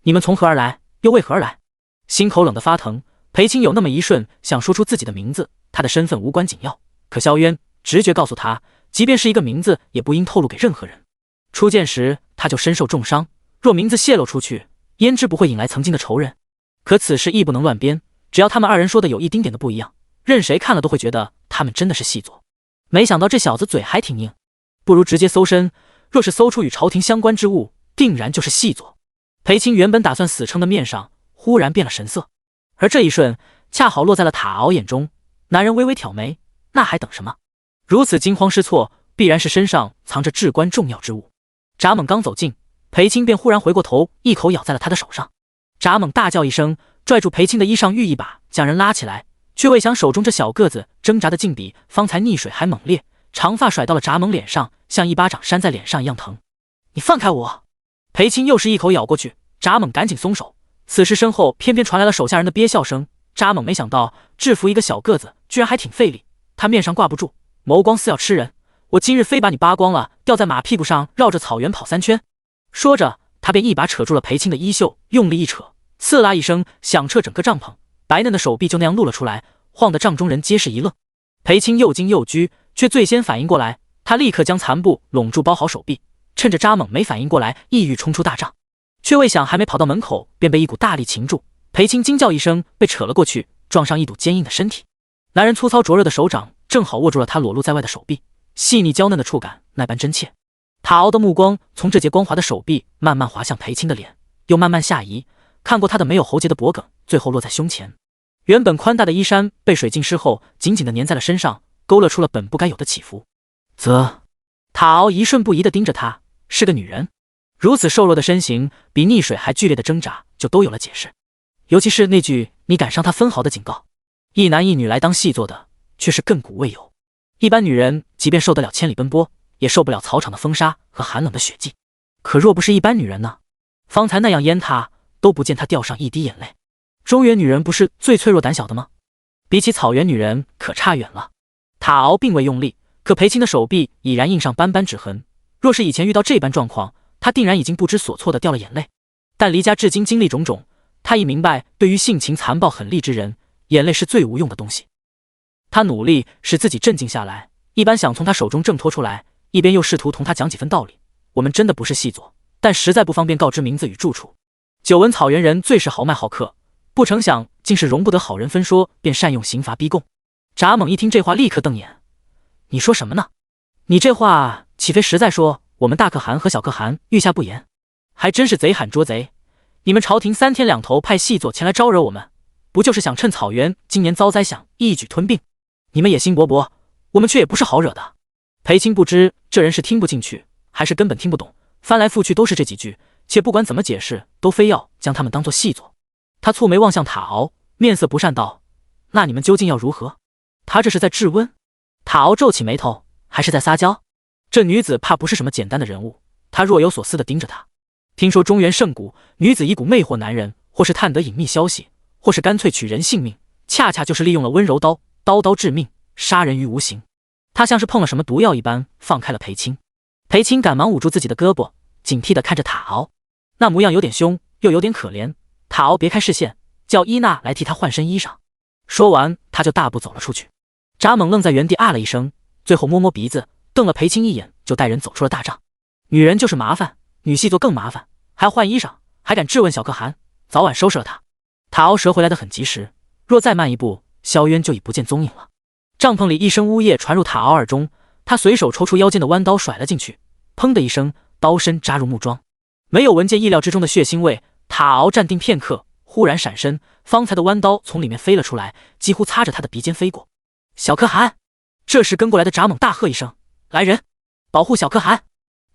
你们从何而来，又为何而来？心口冷得发疼，裴青有那么一瞬想说出自己的名字，他的身份无关紧要，可萧渊直觉告诉他，即便是一个名字也不应透露给任何人。初见时他就身受重伤，若名字泄露出去，焉知不会引来曾经的仇人？可此事亦不能乱编，只要他们二人说的有一丁点的不一样，任谁看了都会觉得他们真的是细作。没想到这小子嘴还挺硬，不如直接搜身，若是搜出与朝廷相关之物，定然就是细作。裴青原本打算死撑的面上忽然变了神色，而这一瞬恰好落在了塔敖眼中。男人微微挑眉，那还等什么？如此惊慌失措，必然是身上藏着至关重要之物。闸猛刚走近，裴青便忽然回过头，一口咬在了他的手上。闸猛大叫一声，拽住裴青的衣裳，欲一把将人拉起来，却未想手中这小个子挣扎的竟比方才溺水还猛烈，长发甩到了闸猛脸上，像一巴掌扇在脸上一样疼。你放开我！裴青又是一口咬过去，闸猛赶紧松手。此时身后偏偏传来了手下人的憋笑声。闸猛没想到制服一个小个子居然还挺费力，他面上挂不住，眸光似要吃人。我今日非把你扒光了，吊在马屁股上绕着草原跑3圈。说着，他便一把扯住了裴青的衣袖，用力一扯，刺啦一声响彻整个帐篷，白嫩的手臂就那样露了出来，晃得帐中人皆是一愣。裴青又惊又惧，却最先反应过来，他立刻将残布拢住包好手臂，趁着闸猛没反应过来，意欲冲出大帐，却未想还没跑到门口，便被一股大力擒住。裴青惊叫一声，被扯了过去，撞上一堵坚硬的身体。男人粗糙灼热的手掌正好握住了他裸露在外的手臂，细腻娇嫩的触感那般真切。塔敖的目光从这节光滑的手臂慢慢滑向裴青的脸，又慢慢下移，看过他的没有喉结的脖颈，最后落在胸前。原本宽大的衣衫被水浸湿后，紧紧地粘在了身上，勾勒出了本不该有的起伏。塔敖一瞬不移地盯着他，是个女人，如此瘦弱的身形，比溺水还剧烈的挣扎就都有了解释。尤其是那句“你敢伤他分毫”的警告，一男一女来当戏做的，却是亘古未有。一般女人即便受得了千里奔波，也受不了草场的风沙和寒冷的雪季。可若不是一般女人呢？方才那样淹她，都不见她掉上一滴眼泪。中原女人不是最脆弱胆小的吗？比起草原女人可差远了。塔敖并未用力，可裴青的手臂已然印上斑斑指痕。若是以前遇到这般状况，他定然已经不知所措地掉了眼泪。但离家至今经历种种，他已明白，对于性情残暴狠戾之人，眼泪是最无用的东西。他努力使自己镇静下来，一边想从他手中挣脱出来，一边又试图同他讲几分道理。我们真的不是细作，但实在不方便告知名字与住处。久闻草原人最是豪迈好客，不成想竟是容不得好人分说，便善用刑罚逼供。闸猛一听这话，立刻瞪眼：你说什么呢？你这话岂非实在说我们大可汗和小可汗御下不严？还真是贼喊捉贼！你们朝廷3天2头派细作前来招惹我们，不就是想趁草原今年遭灾想一举吞并？你们野心勃勃，我们却也不是好惹的。裴青不知这人是听不进去，还是根本听不懂，翻来覆去都是这几句，且不管怎么解释，都非要将他们当作细作。他蹙眉望向塔敖，面色不善道：那你们究竟要如何？他这是在质问？塔敖皱起眉头，还是在撒娇？这女子怕不是什么简单的人物。他若有所思地盯着她。听说中原甚古，女子以蛊魅惑男人，或是探得隐秘消息，或是干脆取人性命，恰恰就是利用了温柔刀，刀刀致命，杀人于无形。他像是碰了什么毒药一般，放开了裴青。裴青赶忙捂住自己的胳膊，警惕地看着塔敖，那模样有点凶，又有点可怜。塔敖别开视线，叫伊娜来替他换身衣裳。说完，他就大步走了出去。闸猛愣在原地啊了一声，最后摸摸鼻子，瞪了裴青一眼，就带人走出了大帐。女人就是麻烦，女细作更麻烦，还要换衣裳，还敢质问小可汗，早晚收拾了他。塔敖折回来的很及时，若再慢一步，萧渊就已不见踪影了。帐篷里一声呜咽传入塔敖耳中，他随手抽出腰间的弯刀甩了进去，砰的一声，刀身扎入木桩，没有闻见意料之中的血腥味。塔敖站定片刻，忽然闪身，方才的弯刀从里面飞了出来，几乎擦着他的鼻尖飞过。小可汗！这时跟过来的闸猛大喝一声：来人，保护小可汗！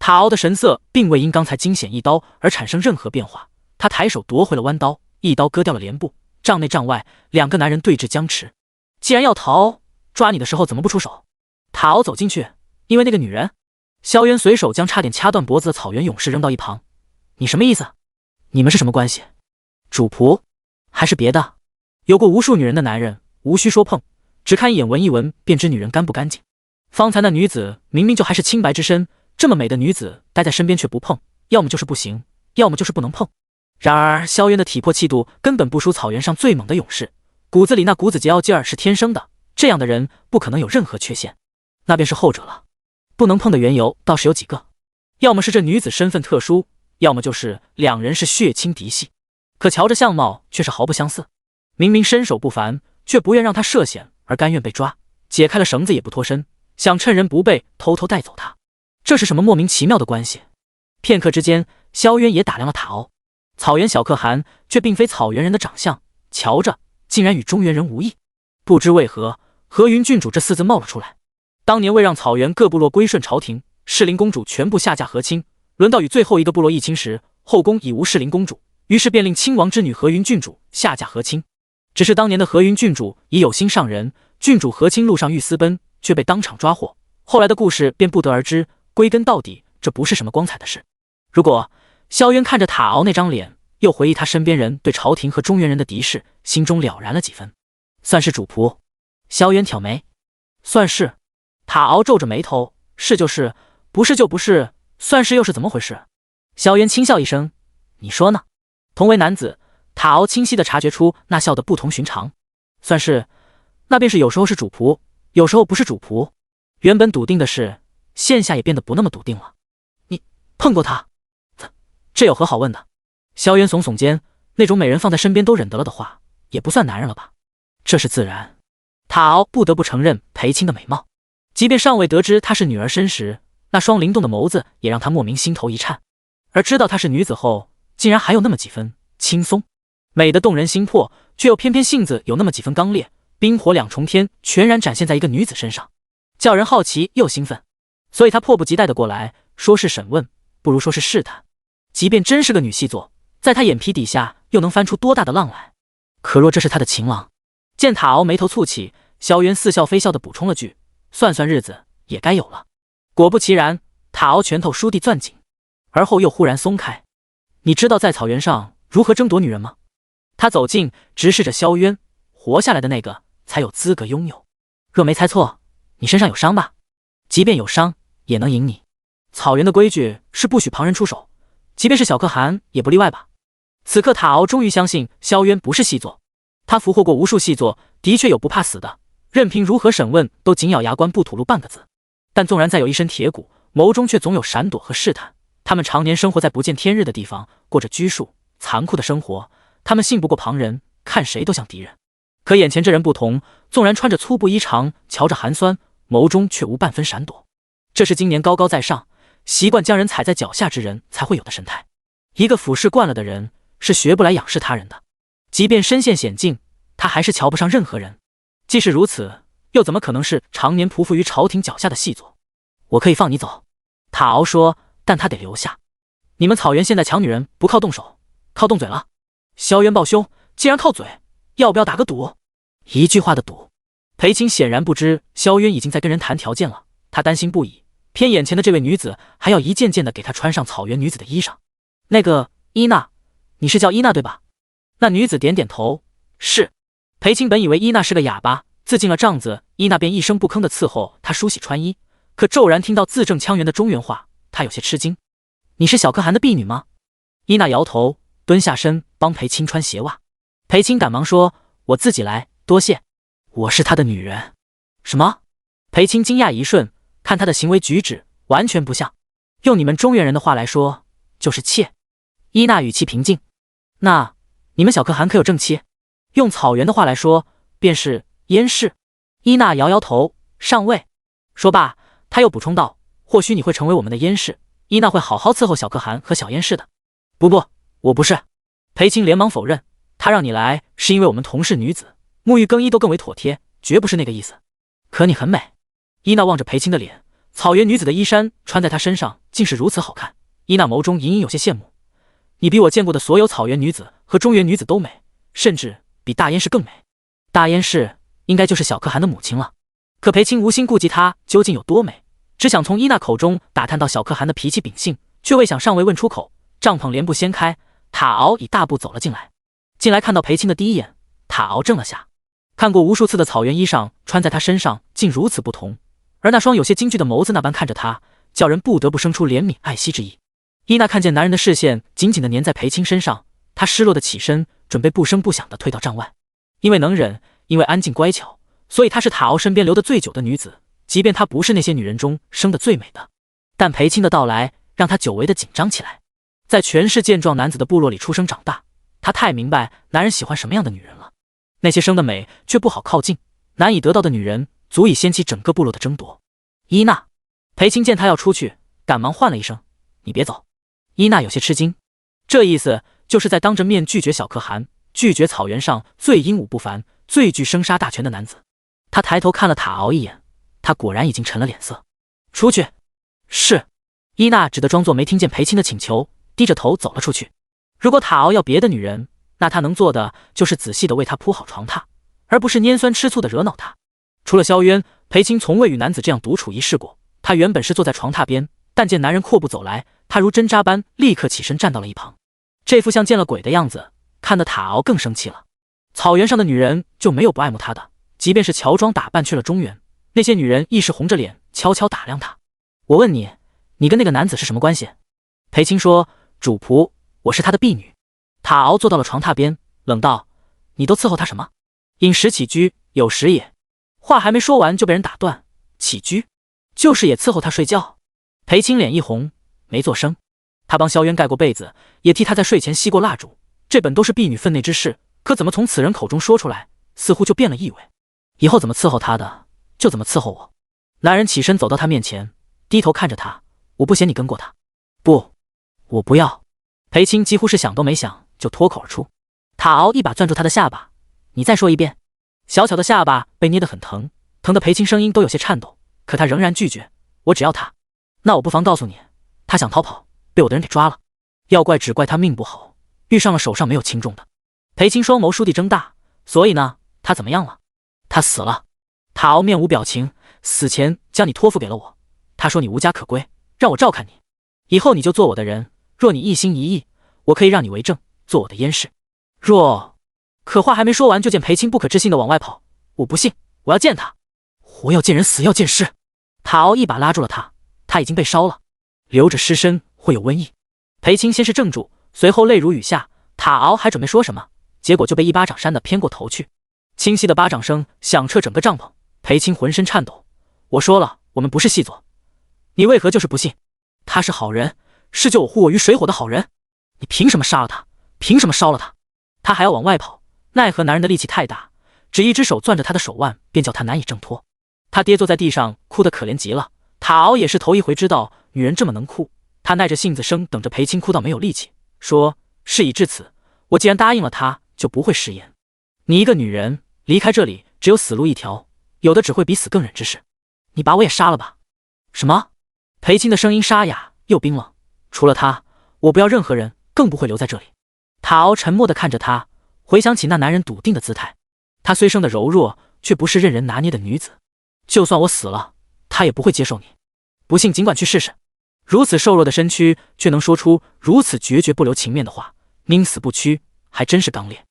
塔敖的神色并未因刚才惊险一刀而产生任何变化，他抬手夺回了弯刀，一刀割掉了帘布。帐内帐外两个男人对峙僵持。既然要逃，抓你的时候怎么不出手？塔敖走进去，因为那个女人。萧渊随手将差点掐断脖子的草原勇士扔到一旁。你什么意思？你们是什么关系？主仆还是别的？有过无数女人的男人无需说碰，只看一眼闻一闻便知女人干不干净。方才那女子明明就还是清白之身，这么美的女子待在身边却不碰，要么就是不行，要么就是不能碰。然而萧渊的体魄气度根本不输草原上最猛的勇士，骨子里那股子桀骜劲儿是天生的，这样的人不可能有任何缺陷，那便是后者了。不能碰的缘由倒是有几个，要么是这女子身份特殊，要么就是两人是血亲嫡系，可瞧着相貌却是毫不相似。明明身手不凡，却不愿让他涉险而甘愿被抓，解开了绳子也不脱身，想趁人不备偷偷带走他。这是什么莫名其妙的关系？片刻之间，萧渊也打量了塔敖。草原小可汗却并非草原人的长相，瞧着竟然与中原人无异。不知为何，和云郡主这4字冒了出来。当年为让草原各部落归顺朝廷，适龄公主全部下嫁和亲，轮到与最后一个部落议亲时，后宫已无适龄公主，于是便令亲王之女和云郡主下嫁和亲。只是当年的和云郡主已有心上人，郡主和亲路上欲私奔，却被当场抓获。后来的故事便不得而知。归根到底，这不是什么光彩的事。如果萧渊看着塔敖那张脸，又回忆他身边人对朝廷和中原人的敌视，心中了然了几分。算是主仆？萧渊挑眉，算是。塔敖皱着眉头，是就是，不是就不是，算是又是怎么回事？萧渊轻笑一声，你说呢？同为男子，塔敖清晰地察觉出那笑的不同寻常。算是，那便是有时候是主仆，有时候不是主仆。原本笃定的事，现下也变得不那么笃定了。你碰过他？这有何好问的？萧渊耸耸肩，那种美人放在身边都忍得了的话，也不算男人了吧？这是自然。塔敖不得不承认裴青的美貌，即便尚未得知她是女儿身时，那双灵动的眸子也让他莫名心头一颤。而知道她是女子后，竟然还有那么几分轻松，美得动人心魄，却又偏偏性子有那么几分刚烈，冰火两重天全然展现在一个女子身上，叫人好奇又兴奋。所以他迫不及待地过来，说是审问，不如说是试探。即便真是个女细作，在他眼皮底下又能翻出多大的浪来？可若这是他的情郎，见塔敖眉头蹙起，萧渊似笑非笑地补充了句：“算算日子也该有了。”果不其然，塔敖拳头倏地攥紧，而后又忽然松开。你知道在草原上如何争夺女人吗？他走近，直视着萧渊，活下来的那个才有资格拥有。若没猜错，你身上有伤吧？即便有伤，也能赢你。草原的规矩是不许旁人出手，即便是小可汗也不例外吧？此刻塔敖终于相信萧渊不是细作，他俘获过无数细作，的确有不怕死的，任凭如何审问都紧咬牙关不吐露半个字。但纵然再有一身铁骨，眸中却总有闪躲和试探。他们常年生活在不见天日的地方，过着拘束残酷的生活，他们信不过旁人，看谁都像敌人。可眼前这人不同，纵然穿着粗布衣裳，瞧着寒酸，眸中却无半分闪躲。这是今年高高在上，习惯将人踩在脚下之人才会有的神态。一个俯视惯了的人，是学不来仰视他人的。即便身陷险境，他还是瞧不上任何人。既是如此，又怎么可能是常年匍匐于朝廷脚下的细作？我可以放你走，塔敖说，但他得留下。你们草原现在抢女人不靠动手，靠动嘴了。萧渊抱胸，既然靠嘴，要不要打个赌？一句话的赌。裴青显然不知萧渊已经在跟人谈条件了，他担心不已，偏眼前的这位女子还要一件件的给他穿上草原女子的衣裳。那个伊娜，你是叫伊娜对吧？那女子点点头，是。裴青本以为伊娜是个哑巴，自进了帐子，伊娜便一声不吭的伺候他梳洗穿衣。可骤然听到字正腔圆的中原话，他有些吃惊。你是小可汗的婢女吗？伊娜摇头，蹲下身帮裴青穿鞋袜。裴青赶忙说，我自己来，多谢。我是他的女人。什么？裴青惊讶一瞬，看他的行为举止完全不像，用你们中原人的话来说，就是妾。伊娜语气平静，那你们小可汗可有正妻？用草原的话来说，便是燕氏。伊娜摇摇头，上位。说罢，他又补充道，或许你会成为我们的燕氏，伊娜会好好伺候小可汗和小燕氏的。不，我不是。裴青连忙否认，他让你来是因为我们同是女子，沐浴更衣都更为妥帖，绝不是那个意思。可你很美。伊娜望着裴青的脸，草原女子的衣衫穿在她身上竟是如此好看。伊娜眸中隐隐有些羡慕，你比我见过的所有草原女子和中原女子都美，甚至比大燕氏更美。大燕氏应该就是小可汗的母亲了。可裴青无心顾及她究竟有多美，只想从伊娜口中打探到小可汗的脾气秉性，却未想尚未问出口，帐篷帘布掀开，塔敖已大步走了进来。进来看到裴青的第一眼，塔敖怔了下。看过无数次的草原衣裳穿在他身上竟如此不同，而那双有些惊惧的眸子那般看着他，叫人不得不生出怜悯爱惜之意。伊娜看见男人的视线紧紧地粘在裴青身上，她失落地起身，准备不声不响地退到帐外。因为能忍，因为安静乖巧，所以她是塔敖身边留得最久的女子，即便她不是那些女人中生得最美的。但裴青的到来让她久违地紧张起来。在全是健壮男子的部落里出生长大，她太明白男人喜欢什么样的女人了。那些生得美却不好靠近，难以得到的女人，足以掀起整个部落的争夺。伊娜，裴青见她要出去，赶忙唤了一声，你别走。伊娜有些吃惊，这意思就是在当着面拒绝小可汗，拒绝草原上最英武不凡、最具生杀大权的男子。他抬头看了塔敖一眼，他果然已经沉了脸色。出去。是。伊娜只得装作没听见裴青的请求，低着头走了出去。如果塔敖要别的女人，那他能做的就是仔细的为她铺好床榻，而不是拈酸吃醋的惹恼她。除了萧渊，裴青从未与男子这样独处一室过。他原本是坐在床榻边，但见男人阔步走来，他如针扎般立刻起身站到了一旁。这副像见了鬼的样子，看得塔敖更生气了。草原上的女人就没有不爱慕他的，即便是乔装打扮去了中原，那些女人亦是红着脸悄悄打量他。我问你，你跟那个男子是什么关系？裴青说，主仆，我是他的婢女。塔敖坐到了床榻边，冷道，你都伺候他什么？饮食起居，有时也。话还没说完就被人打断，起居就是也伺候他睡觉。裴青脸一红，没作声。他帮萧渊盖过被子，也替他在睡前吸过蜡烛，这本都是婢女分内之事，可怎么从此人口中说出来，似乎就变了意味。以后怎么伺候他的，就怎么伺候我。男人起身走到他面前，低头看着他，我不嫌你跟过他。不，我不要。裴青几乎是想都没想就脱口而出。塔敖一把攥住他的下巴，你再说一遍。小巧的下巴被捏得很疼，疼得裴青声音都有些颤抖，可他仍然拒绝，我只要他。那我不妨告诉你，他想逃跑，被我的人给抓了。要怪只怪他命不好，遇上了手上没有轻重的。裴青双眸倏地睁大，所以呢，他怎么样了？他死了。塔敖面无表情，死前将你托付给了我，他说你无家可归，让我照看你，以后你就做我的人，若你一心一意，我可以让你为证，做我的阉士。可话还没说完，就见裴青不可置信的往外跑。我不信，我要见他，活要见人，死要见尸。塔敖一把拉住了他，他已经被烧了，留着尸身会有瘟疫。裴青先是怔住，随后泪如雨下。塔敖还准备说什么，结果就被一巴掌扇得偏过头去。清晰的巴掌声响彻整个帐篷，裴青浑身颤抖。我说了，我们不是细作，你为何就是不信？他是好人，是救我护我于水火的好人，你凭什么杀了他？凭什么烧了他？他还要往外跑，奈何男人的力气太大，只一只手攥着他的手腕，便叫他难以挣脱。他跌坐在地上，哭得可怜极了。塔敖也是头一回知道女人这么能哭，他耐着性子生等着裴青哭到没有力气，说，事已至此，我既然答应了他，就不会食言。你一个女人离开这里，只有死路一条，有的只会比死更忍之事。你把我也杀了吧。什么？裴青的声音沙哑又冰冷，除了他，我不要任何人，更不会留在这里。塔敖沉默地看着他，回想起那男人笃定的姿态，他虽生得柔弱，却不是任人拿捏的女子。就算我死了，他也不会接受你。不信尽管去试试。如此瘦弱的身躯，却能说出如此决绝不留情面的话，宁死不屈，还真是刚烈。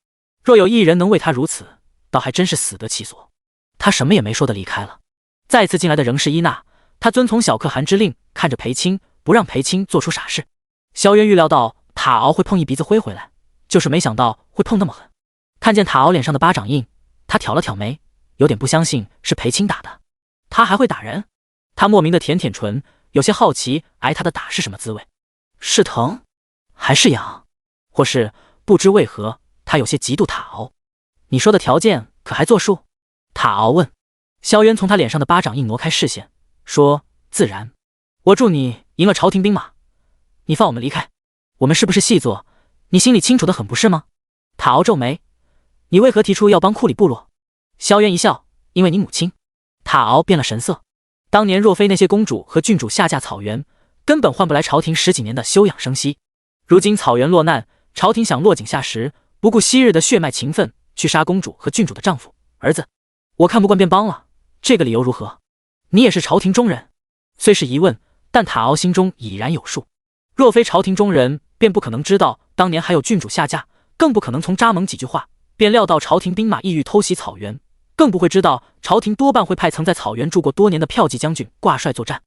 若有一人能为他如此，倒还真是死得其所。他什么也没说的离开了。再次进来的仍是伊娜，他遵从小可汗之令，看着裴青，不让裴青做出傻事。萧渊预料到塔敖会碰一鼻子灰回来，就是没想到会碰那么狠。看见塔敖脸上的巴掌印，他挑了挑眉，有点不相信是裴青打的。他还会打人？他莫名的舔舔唇，有些好奇挨他的打是什么滋味，是疼还是痒，或是不知为何他有些嫉妒塔敖。你说的条件可还作数？塔敖问。萧渊从他脸上的巴掌印挪开视线，说，自然，我助你赢了朝廷兵马，你放我们离开。我们是不是细作，你心里清楚的很不是吗？塔敖皱眉，你为何提出要帮库里部落？萧渊一笑，因为你母亲。塔敖变了神色，当年若非那些公主和郡主下嫁草原，根本换不来朝廷10几年的休养生息。如今草原落难，朝廷想落井下石，不顾昔日的血脉情分，去杀公主和郡主的丈夫儿子。我看不惯便帮了，这个理由如何？你也是朝廷中人。虽是疑问，但塔敖心中已然有数。若非朝廷中人，便不可能知道当年还有郡主下嫁，更不可能从扎蒙几句话便料到朝廷兵马意欲偷袭草原，更不会知道朝廷多半会派曾在草原住过多年的骠骑将军挂帅作战。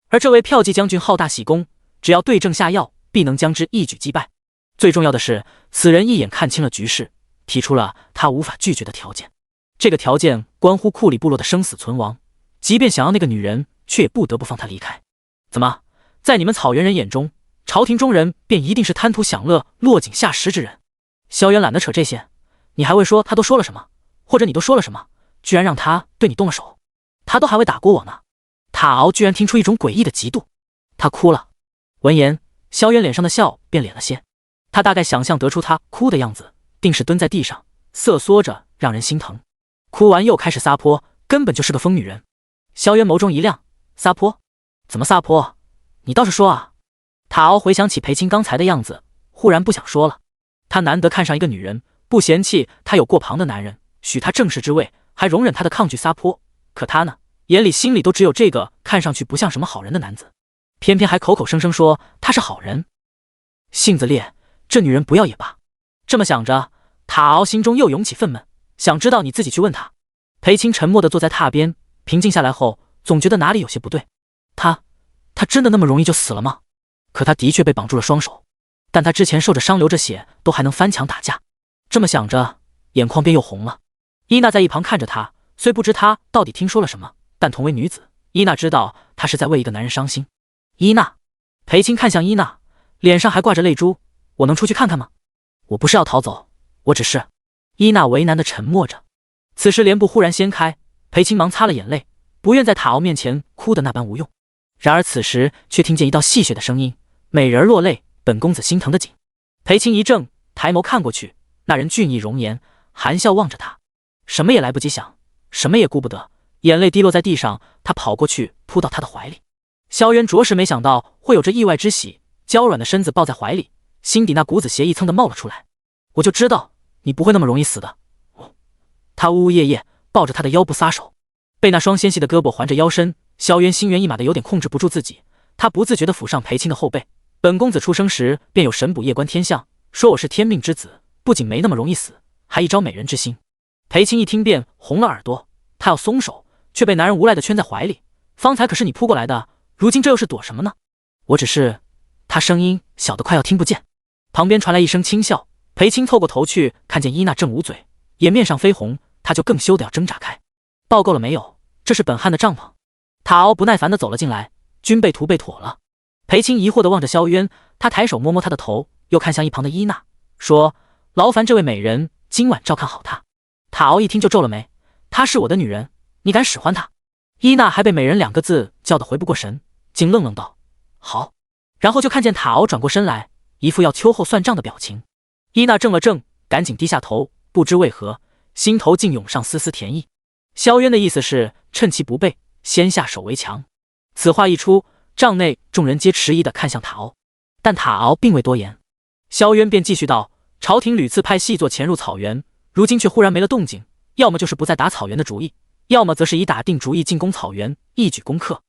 而这位骠骑将军好大喜功，只要对症下药，必能将之一举击败。最重要的是，此人一眼看清了局势，提出了他无法拒绝的条件。这个条件关乎库里部落的生死存亡，即便想要那个女人，却也不得不放她离开。怎么，在你们草原人眼中，朝廷中人便一定是贪图享乐、落井下石之人？萧渊懒得扯这些，你还会说他都说了什么，或者你都说了什么，居然让他对你动了手？他都还未打过我呢。塔敖居然听出一种诡异的嫉妒，他哭了。闻言，萧渊脸上的笑变敛了些，他大概想象得出他哭的样子，定是蹲在地上瑟缩着，让人心疼。哭完又开始撒泼，根本就是个疯女人。萧渊眸中一亮，撒泼？怎么撒泼？你倒是说啊！塔敖回想起裴青刚才的样子，忽然不想说了。他难得看上一个女人，不嫌弃她有过旁的男人，许她正室之位，还容忍她的抗拒撒泼。可他呢，眼里心里都只有这个看上去不像什么好人的男子，偏偏还口口声声说他是好人。性子烈，这女人不要也罢。这么想着，塔敖心中又涌起愤懑，想知道你自己去问他。裴青沉默地坐在榻边，平静下来后，总觉得哪里有些不对。他真的那么容易就死了吗？可他的确被绑住了双手，但他之前受着伤流着血，都还能翻墙打架。这么想着，眼眶便又红了。伊娜在一旁看着他，虽不知他到底听说了什么，但同为女子，伊娜知道他是在为一个男人伤心。伊娜，裴青看向伊娜，脸上还挂着泪珠。我能出去看看吗？我不是要逃走，我只是……伊娜为难地沉默着。此时帘布忽然掀开，裴青忙擦了眼泪，不愿在塔敖面前哭得那般无用。然而此时却听见一道戏谑的声音：“美人落泪，本公子心疼的紧。”裴青一怔，抬眸看过去，那人俊逸容颜，含笑望着他，什么也来不及想，什么也顾不得，眼泪滴落在地上，他跑过去扑到他的怀里。萧渊着实没想到会有这意外之喜，娇软的身子抱在怀里，心底那股子邪意噌地冒了出来。我就知道你不会那么容易死的。他呜呜咽咽抱着他的腰部撒手，被那双纤细的胳膊环着腰身，萧渊心猿意马的有点控制不住自己，他不自觉地抚上裴青的后背。本公子出生时便有神卜夜观天象，说我是天命之子，不仅没那么容易死，还一招美人之心。裴青一听便红了耳朵，他要松手，却被男人无赖地圈在怀里。方才可是你扑过来的，如今这又是躲什么呢？我只是……他声音小得快要听不见。旁边传来一声轻笑，裴青凑过头去，看见伊娜正捂嘴，眼面上绯红，他就更羞得要挣扎开。报够了没有？这是本汉的帐篷。塔敖不耐烦地走了进来，军备图备妥了。裴青疑惑地望着萧渊，他抬手摸摸他的头，又看向一旁的伊娜，说：“劳烦这位美人今晚照看好她。”塔敖一听就皱了眉，她是我的女人，你敢使唤她？伊娜还被美人2个字叫得回不过神，竟愣愣道：“好。”然后就看见塔敖转过身来，一副要秋后算账的表情。伊娜怔了怔，赶紧低下头，不知为何，心头竟涌上丝丝甜意。萧渊的意思是趁其不备，先下手为强。此话一出，帐内众人皆迟疑地看向塔敖，但塔敖并未多言。萧渊便继续道：“朝廷屡次派细作潜入草原，如今却忽然没了动静，要么就是不再打草原的主意，要么则是已打定主意进攻草原，一举攻克。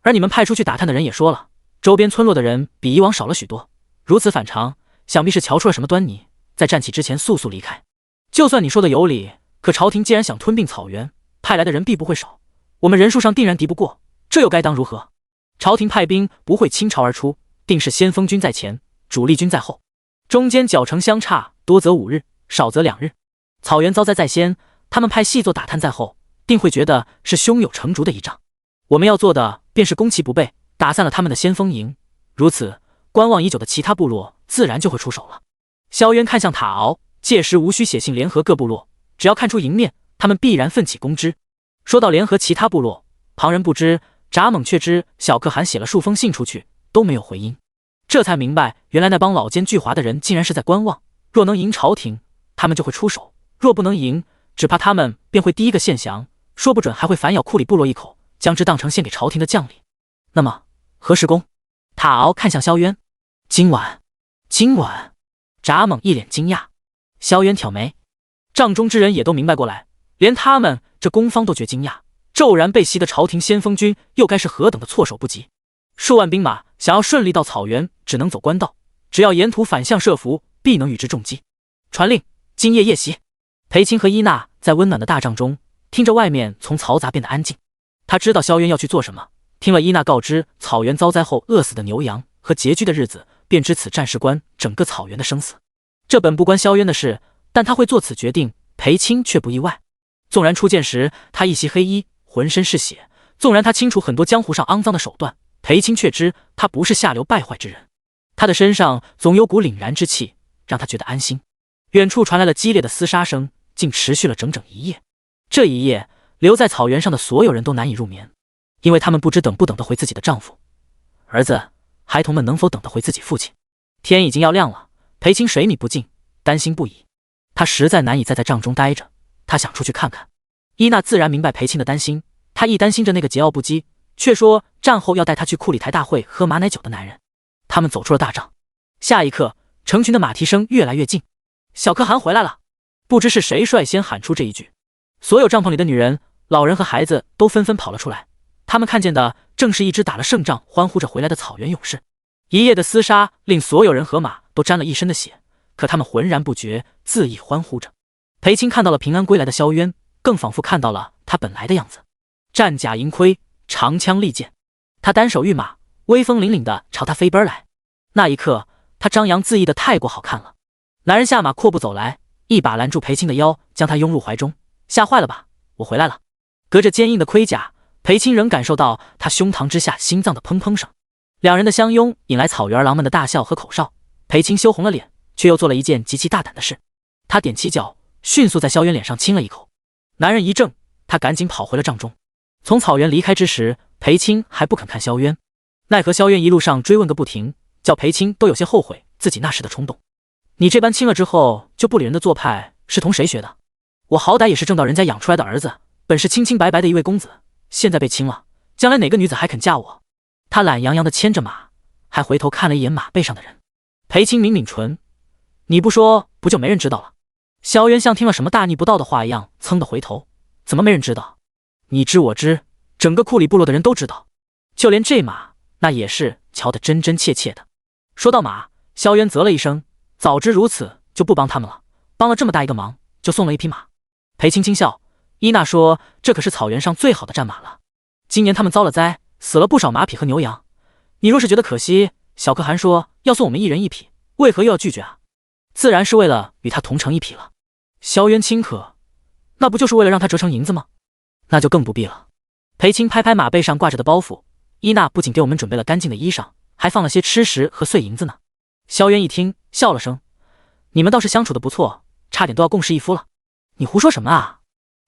而你们派出去打探的人也说了，周边村落的人比以往少了许多，如此反常，想必是瞧出了什么端倪，在战起之前速速离开。就算你说的有理，可朝廷既然想吞并草原，派来的人必不会少，我们人数上定然敌不过，这又该当如何？朝廷派兵不会倾巢而出，定是先锋军在前，主力军在后，中间脚程相差，多则5日，少则2日。草原遭灾在先，他们派细作打探在后，定会觉得是胸有成竹的一仗。我们要做的便是攻其不备，打散了他们的先锋营，如此观望已久的其他部落自然就会出手了。萧渊看向塔敖，届时无需写信联合各部落，只要看出迎面，他们必然奋起攻之。说到联合其他部落，旁人不知，札猛却知小可汗写了数封信出去，都没有回音。这才明白，原来那帮老奸巨猾的人竟然是在观望，若能赢朝廷，他们就会出手；若不能赢，只怕他们便会第一个献降，说不准还会反咬库里部落一口，将之当成献给朝廷的将礼。那么何时攻？塔敖看向萧渊，今晚。札猛一脸惊讶，萧渊挑眉，帐中之人也都明白过来，连他们这攻方都觉惊讶，骤然被袭的朝廷先锋军又该是何等的措手不及。数万兵马想要顺利到草原，只能走官道，只要沿途反向设伏，必能与之重击。传令，今夜夜袭。裴青和伊娜在温暖的大帐中，听着外面从嘈杂变得安静。他知道萧渊要去做什么，听了伊娜告知草原遭灾后饿死的牛羊和拮据的日子，便知此战事关整个草原的生死。这本不关萧渊的事，但他会做此决定，裴青却不意外。纵然初见时他一袭黑衣，浑身是血，纵然他清楚很多江湖上肮脏的手段，裴青却知他不是下流败坏之人。他的身上总有股凛然之气，让他觉得安心。远处传来了激烈的厮杀声，竟持续了整整一夜。这一夜，留在草原上的所有人都难以入眠，因为他们不知等不等得回自己的丈夫、儿子，孩童们能否等得回自己父亲。天已经要亮了，裴青水米不进，担心不已。他实在难以再在帐中待着，他想出去看看。伊娜自然明白裴青的担心，他一担心着那个桀骜不羁，却说战后要带他去库里台大会喝马奶酒的男人。他们走出了大帐，下一刻，成群的马蹄声越来越近。小可汗回来了！不知是谁率先喊出这一句，所有帐篷里的女人、老人和孩子都纷纷跑了出来。他们看见的正是一支打了胜仗、欢呼着回来的草原勇士。一夜的厮杀令所有人和马都沾了一身的血，可他们浑然不觉，恣意欢呼着。裴青看到了平安归来的萧渊，更仿佛看到了他本来的样子：战甲银盔，长枪利剑。他单手御马，威风凛凛地朝他飞奔来。那一刻，他张扬恣意的太过好看了。男人下马阔步走来，一把拦住裴青的腰，将他拥入怀中。吓坏了吧？我回来了。隔着坚硬的盔甲，裴青仍感受到他胸膛之下心脏的砰砰声。两人的相拥引来草原狼们的大笑和口哨。裴青羞红了脸，却又做了一件极其大胆的事。他踮起脚，迅速在萧渊脸上亲了一口。男人一怔，他赶紧跑回了帐中。从草原离开之时，裴青还不肯看萧渊，奈何萧渊一路上追问个不停，叫裴青都有些后悔自己那时的冲动。你这般亲了之后就不理人的做派是同谁学的？我好歹也是正道人家养出来的儿子，本是清清白白的一位公子，现在被亲了，将来哪个女子还肯嫁我？他懒洋洋地牵着马，还回头看了一眼马背上的人。裴青抿抿唇，你不说不就没人知道了？萧渊像听了什么大逆不道的话一样，噌地回头，怎么没人知道？你知我知，整个库里部落的人都知道，就连这马那也是瞧得真真切切的。说到马，萧渊啧了一声，早知如此就不帮他们了，帮了这么大一个忙，就送了一匹马。裴青轻笑，伊娜说这可是草原上最好的战马了，今年他们遭了灾，死了不少马匹和牛羊，你若是觉得可惜，小可汗说要送我们一人一匹，为何又要拒绝啊？自然是为了与他同乘一匹了。萧渊轻咳，那不就是为了让他折成银子吗？那就更不必了。裴青拍拍马背上挂着的包袱，伊娜不仅给我们准备了干净的衣裳，还放了些吃食和碎银子呢。萧渊一听笑了声，你们倒是相处的不错，差点都要共侍一夫了。你胡说什么啊？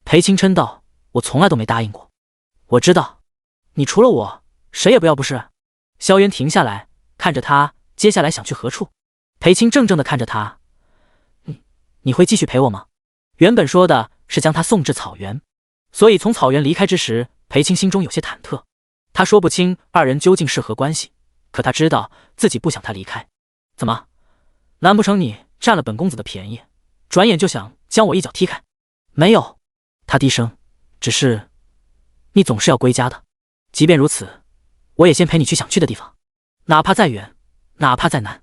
裴青嗔道，我从来都没答应过。我知道，你除了我谁也不要不是？萧渊停下来看着他，接下来想去何处？裴青怔怔地看着他，你会继续陪我吗？原本说的是将他送至草原，所以从草原离开之时，裴青心中有些忐忑。他说不清二人究竟是何关系，可他知道自己不想他离开。怎么，难不成你占了本公子的便宜，转眼就想将我一脚踢开？没有，他低声，只是你总是要归家的。即便如此，我也先陪你去想去的地方，哪怕再远，哪怕再难。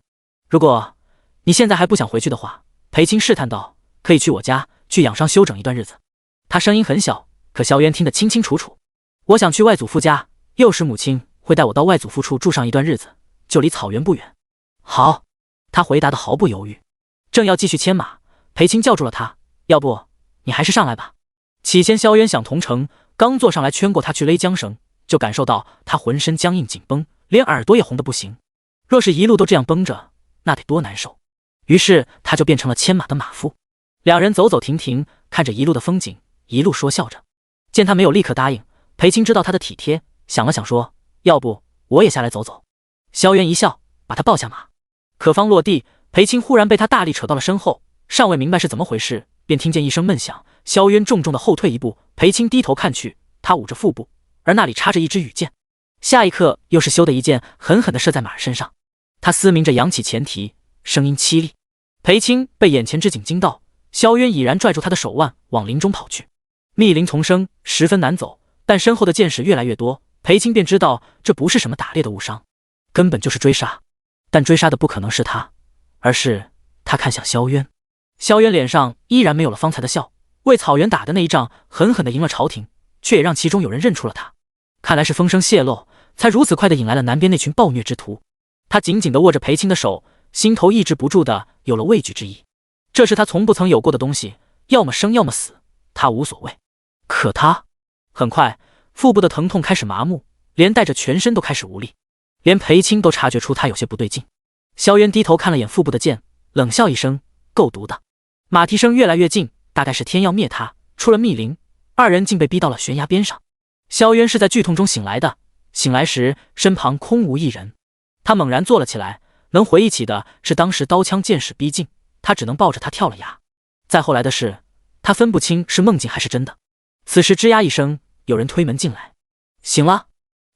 如果你现在还不想回去的话，裴青试探道，可以去我家去养伤休整一段日子。他声音很小，可萧渊听得清清楚楚。我想去外祖父家，幼时母亲会带我到外祖父处住上一段日子，就离草原不远。好，他回答得毫不犹豫。正要继续牵马，裴青叫住了他，要不你还是上来吧。起先萧渊想同乘，刚坐上来圈过他去勒缰绳，就感受到他浑身僵硬紧绷，连耳朵也红得不行。若是一路都这样绷着，那得多难受。于是他就变成了牵马的马夫。两人走走停停，看着一路的风景，一路说笑着。见他没有立刻答应，裴青知道他的体贴，想了想说，要不我也下来走走。萧渊一笑，把他抱下马。可方落地，裴青忽然被他大力扯到了身后，尚未明白是怎么回事，便听见一声闷响，萧渊重重的后退一步。裴青低头看去，他捂着腹部，而那里插着一支羽箭。下一刻又是咻的一箭，狠狠地射在马儿身上。他嘶鸣着扬起前蹄，声音凄厉。裴青被眼前之景惊到，萧渊已然拽住他的手腕往林中跑去。密林丛生，十分难走，但身后的箭矢越来越多，裴青便知道这不是什么打猎的误伤，根本就是追杀。但追杀的不可能是他，而是他看向萧渊。萧渊脸上依然没有了方才的笑，为草原打的那一仗狠狠地赢了朝廷，却也让其中有人认出了他。看来是风声泄露，才如此快地引来了南边那群暴虐之徒。他紧紧地握着裴青的手，心头抑制不住的有了畏惧之意。这是他从不曾有过的东西，要么生要么死，他无所谓。可他很快，腹部的疼痛开始麻木，连带着全身都开始无力，连裴青都察觉出他有些不对劲。萧渊低头看了眼腹部的剑，冷笑一声，够毒的。马蹄声越来越近，大概是天要灭他。出了密林，二人竟被逼到了悬崖边上。萧渊是在剧痛中醒来的，醒来时身旁空无一人。他猛然坐了起来，能回忆起的是当时刀枪剑矢逼近，他只能抱着他跳了崖。再后来的事，他分不清是梦境还是真的。此时吱呀一声，有人推门进来。醒了。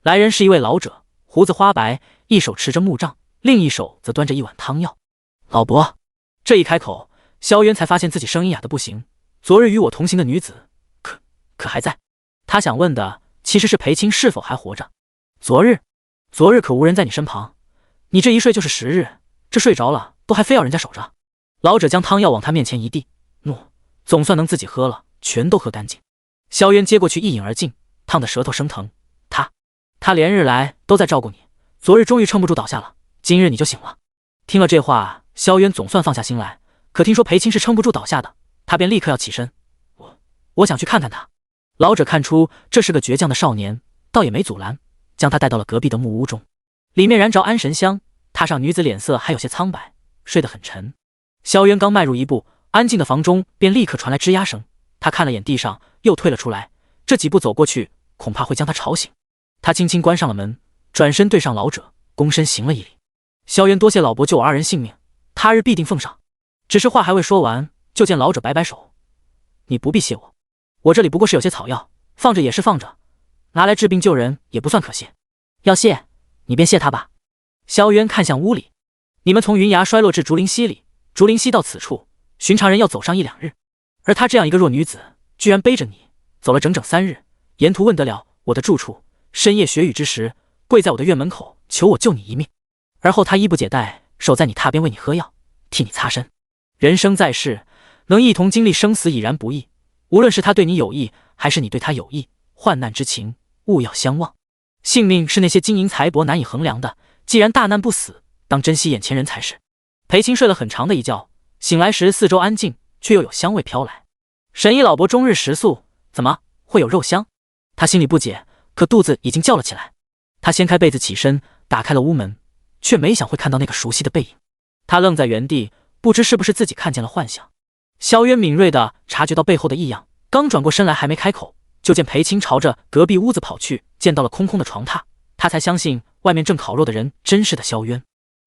来人是一位老者，胡子花白，一手持着木杖，另一手则端着一碗汤药。老伯，这一开口，萧渊才发现自己声音哑得不行。昨日与我同行的女子，可还在？他想问的其实是裴青是否还活着。昨日可无人在你身旁，你这一睡就是10日，这睡着了都还非要人家守着。老者将汤药往他面前一递，怒，总算能自己喝了，全都喝干净。萧渊接过去一饮而尽，烫得舌头生疼。他连日来都在照顾你，昨日终于撑不住倒下了，今日你就醒了。听了这话，萧渊总算放下心来，可听说裴青是撑不住倒下的，他便立刻要起身。我想去看看他。老者看出这是个倔强的少年，倒也没阻拦，将他带到了隔壁的木屋中。里面燃着安神香，榻上女子脸色还有些苍白，睡得很沉。萧渊刚迈入一步，安静的房中便立刻传来吱呀声。他看了眼地上，又退了出来，这几步走过去，恐怕会将他吵醒。他轻轻关上了门，转身对上老者，躬身行了一礼。萧渊多谢老伯救我2人性命，他日必定奉上。只是话还未说完，就见老者摆摆手，你不必谢我这里不过是有些草药，放着也是放着，拿来治病救人也不算可谢。要谢你便谢他吧。萧渊看向屋里，你们从云崖摔落至竹林溪里，竹林溪到此处，寻常人要走上1-2日，而她这样一个弱女子，居然背着你走了整整3日，沿途问得了我的住处，深夜雪雨之时，跪在我的院门口求我救你一命，而后他衣不解带，守在你榻边为你喝药，替你擦身。人生在世，能一同经历生死已然不易，无论是他对你有意，还是你对他有意，患难之情勿要相忘。性命是那些金银财帛难以衡量的，既然大难不死，当珍惜眼前人才是。裴青睡了很长的一觉，醒来时四周安静，却又有香味飘来。神医老伯终日食素，怎么会有肉香？他心里不解，可肚子已经叫了起来。他掀开被子起身，打开了屋门，却没想会看到那个熟悉的背影。他愣在原地，不知是不是自己看见了幻想。萧渊敏锐地察觉到背后的异样，刚转过身来还没开口，就见裴青朝着隔壁屋子跑去，见到了空空的床榻，他才相信外面正烤肉的人真是的萧渊。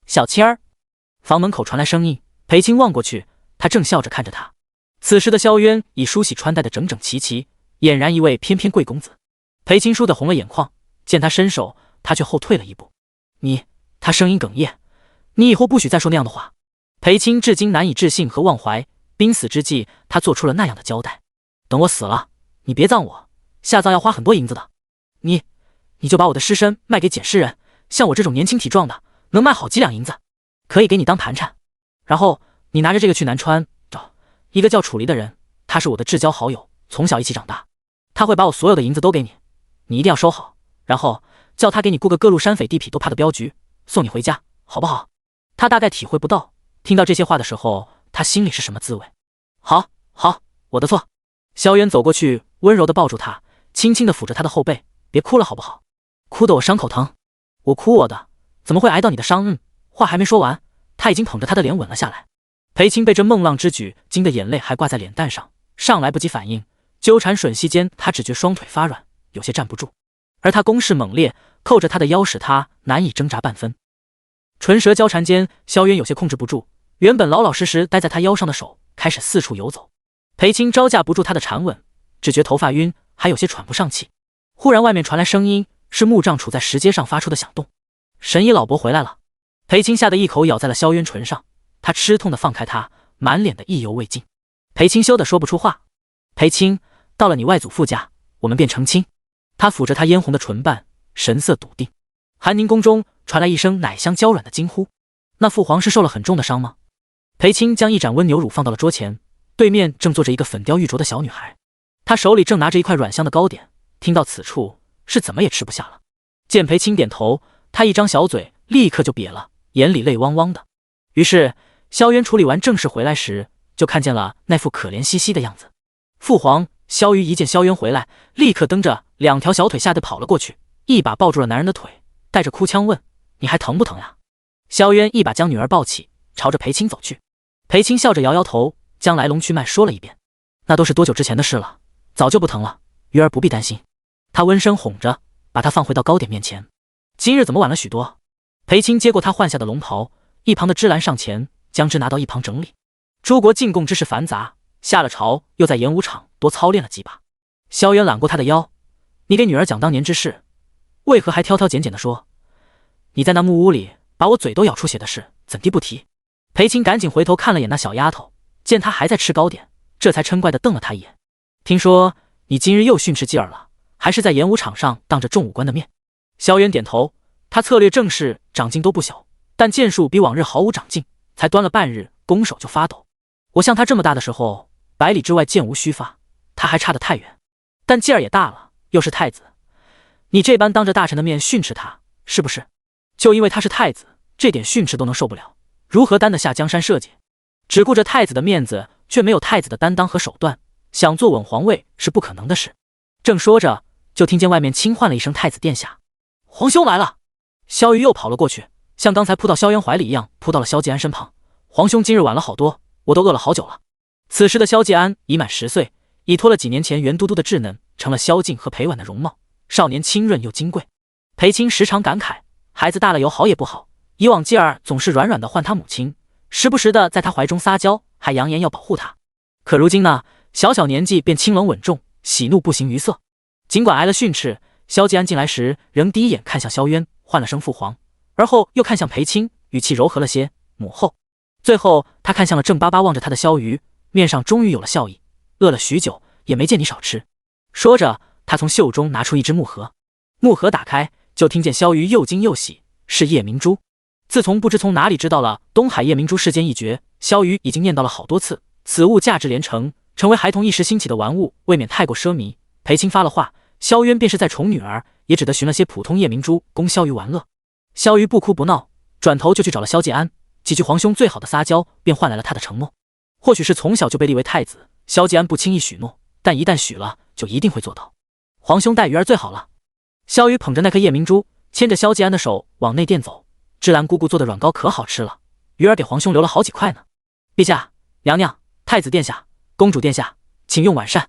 小青儿，房门口传来声音，裴青望过去，他正笑着看着他。此时的萧渊已梳洗穿戴得整整齐齐，俨然一位翩翩贵公子。裴青倏地红了眼眶，见他伸手，他却后退了一步。他声音哽咽，你以后不许再说那样的话。裴青至今难以置信和忘怀，濒死之际他做出了那样的交代。等我死了，你别葬我，下葬要花很多银子的。你就把我的尸身卖给捡尸人，像我这种年轻体壮的，能卖好几两银子，可以给你当盘缠。然后你拿着这个去南川找一个叫楚离的人，他是我的至交好友，从小一起长大，他会把我所有的银子都给你，你一定要收好，然后叫他给你雇个各路山匪地痞都怕的镖局，送你回家，好不好？他大概体会不到听到这些话的时候他心里是什么滋味。好，我的错。萧渊走过去，温柔地抱住他，轻轻地抚着他的后背，别哭了好不好？哭得我伤口疼。我哭我的，怎么会挨到你的伤？话还没说完，他已经捧着他的脸吻了下来。裴青被这梦浪之举惊得眼泪还挂在脸蛋上，尚来不及反应，纠缠吮吸间，他只觉双腿发软，有些站不住，而他攻势猛烈，扣着他的腰，使他难以挣扎半分。唇舌交缠间，萧渊有些控制不住，原本老老实实待在他腰上的手开始四处游走。裴青招架不住他的缠吻，只觉头发晕，还有些喘不上气。忽然外面传来声音，是木杖杵在石阶上发出的响动。神医老伯回来了。裴青吓得一口咬在了萧渊唇上，他吃痛的放开他，满脸的意犹未尽。裴青羞得说不出话。裴青，到了你外祖父家，我们便成亲。他抚着他嫣红的唇瓣，神色笃定。寒宁宫中传来一声奶香娇软的惊呼。那父皇是受了很重的伤吗？裴青将一盏温牛乳放到了桌前，对面正坐着一个粉雕玉琢的小女孩，她手里正拿着一块软香的糕点，听到此处是怎么也吃不下了。见裴青点头，她一张小嘴立刻就瘪了，眼里泪汪汪的。于是萧渊处理完正事回来时，就看见了那副可怜兮兮的样子。父皇萧瑜一见萧渊回来，立刻蹬着2条小腿吓得跑了过去，一把抱住了男人的腿，带着哭腔问：你还疼不疼呀？萧渊一把将女儿抱起，朝着裴青走去。裴青笑着摇摇头，将来龙去脉说了一遍。那都是多久之前的事了，早就不疼了，鱼儿不必担心。他温声哄着，把她放回到糕点面前。今日怎么晚了许多？裴青接过他换下的龙袍，一旁的芝兰上前将之拿到一旁整理。诸国进贡之事繁杂，下了朝又在演武场多操练了几把。萧渊揽过他的腰，你给女儿讲当年之事，为何还挑挑拣拣地说？你在那木屋里把我嘴都咬出血的事，怎地不提？裴青赶紧回头看了眼那小丫头，见她还在吃糕点，这才嗔怪地瞪了她一眼。听说你今日又训斥继儿了，还是在演武场上当着众武官的面？萧渊点头，他策略正是长进都不小，但剑术比往日毫无长进，才端了半日，弓手就发抖。我像他这么大的时候，百里之外箭无虚发，他还差得太远。但继儿也大了，又是太子，你这般当着大臣的面训斥他，是不是？就因为他是太子，这点训斥都能受不了，如何担得下江山社稷？只顾着太子的面子，却没有太子的担当和手段，想坐稳皇位是不可能的事。正说着，就听见外面轻唤了一声太子殿下。皇兄来了。萧瑜又跑了过去，像刚才扑到萧渊怀里一样扑到了萧继安身旁。皇兄今日晚了好多，我都饿了好久了。此时的萧继安已满10岁，已脱了几年前圆嘟嘟的稚嫩，成了萧静和裴婉的容貌，少年清润又金贵。裴青时常感慨，孩子大了有好也不好，以往继儿总是软软的唤他母亲，时不时的在他怀中撒娇，还扬言要保护他。可如今呢，小小年纪便清冷稳重，喜怒不形于色。尽管挨了训斥，萧继安进来时仍第一眼看向萧渊，唤了声父皇，而后又看向裴青，语气柔和了些，母后。最后他看向了正巴巴望着他的萧瑜，面上终于有了笑意。饿了许久，也没见你少吃。说着，他从袖中拿出一只木盒，木盒打开，就听见萧瑜又惊又喜，是夜明珠。自从不知从哪里知道了东海夜明珠事件一绝，萧瑜已经念叨了好多次，此物价值连城，成为孩童一时兴起的玩物，未免太过奢靡。裴青发了话，萧渊便是在宠女儿，也只得寻了些普通夜明珠供萧瑜玩乐。萧瑜不哭不闹，转头就去找了萧继安，几句皇兄最好的撒娇，便换来了他的承诺。或许是从小就被立为太子，萧继安不轻易许诺，但一旦许了，就一定会做到。皇兄待鱼儿最好了。萧瑜捧着那颗夜明珠，牵着萧继安的手往内殿走。芝兰姑姑做的软糕可好吃了，鱼儿给皇兄留了好几块呢。陛下、娘娘、太子殿下、公主殿下，请用晚膳。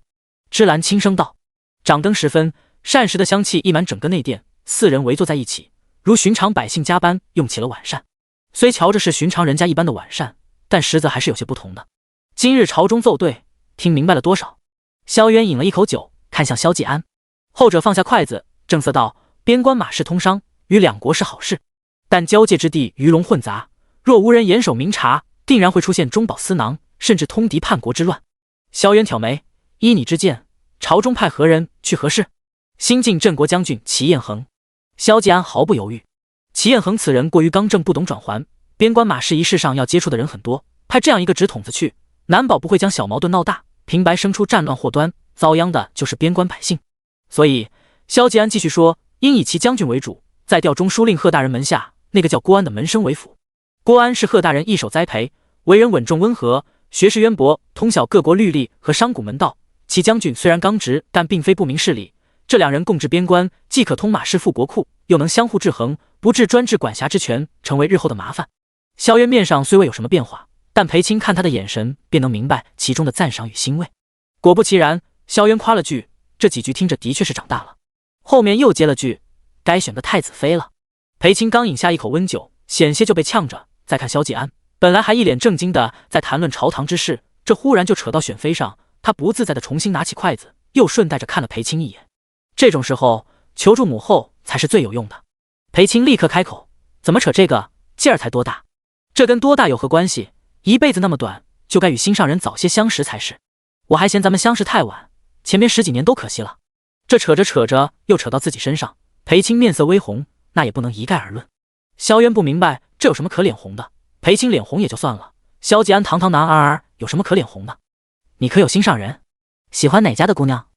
芝兰轻声道。掌灯时分，膳食的香气溢满整个内殿，四人围坐在一起，如寻常百姓家般用起了晚膳。虽瞧着是寻常人家一般的晚膳，但实则还是有些不同的。今日朝中奏对，听明白了多少？萧渊饮了一口酒，看向萧继安，后者放下筷子，正色道：边关马氏通商，与两国是好事，但交界之地鱼龙混杂，若无人严守明察，定然会出现中饱私囊，甚至通敌叛国之乱。萧渊挑眉，依你之见，朝中派何人去何事？新晋镇国将军齐彦衡。萧继安毫不犹豫，齐彦衡此人过于刚正，不懂转圜，边关马氏一事上要接触的人很多，派这样一个直筒子去，难保不会将小矛盾闹大，平白生出战乱祸端，遭殃的就是边关百姓。所以萧继安继续说，应以齐将军为主，再调中书令贺大人门下那个叫郭安的门生为辅。郭安是贺大人一手栽培，为人稳重温和，学识渊博，通晓各国律例和商贾门道。齐将军虽然刚直，但并非不明事理，这两人共治边关，既可通马氏富国库，又能相互制衡，不致专制管辖之权成为日后的麻烦。萧渊面上虽未有什么变化，但裴青看他的眼神便能明白其中的赞赏与欣慰。果不其然，萧渊夸了句，这几句听着的确是长大了，后面又接了句，该选个太子妃了。裴青刚饮下一口温酒，险些就被呛着。再看萧继安，本来还一脸正经的在谈论朝堂之事，这忽然就扯到选妃上，他不自在的重新拿起筷子，又顺带着看了裴青一眼。这种时候求助母后才是最有用的。裴青立刻开口，怎么扯这个？继儿才多大？这跟多大有何关系？一辈子那么短，就该与心上人早些相识才是。我还嫌咱们相识太晚，前边10几年都可惜了。这扯着扯着又扯到自己身上，裴青面色微红，那也不能一概而论。萧渊不明白这有什么可脸红的，裴青脸红也就算了，萧继安堂堂男儿有什么可脸红的？你可有心上人？喜欢哪家的姑娘？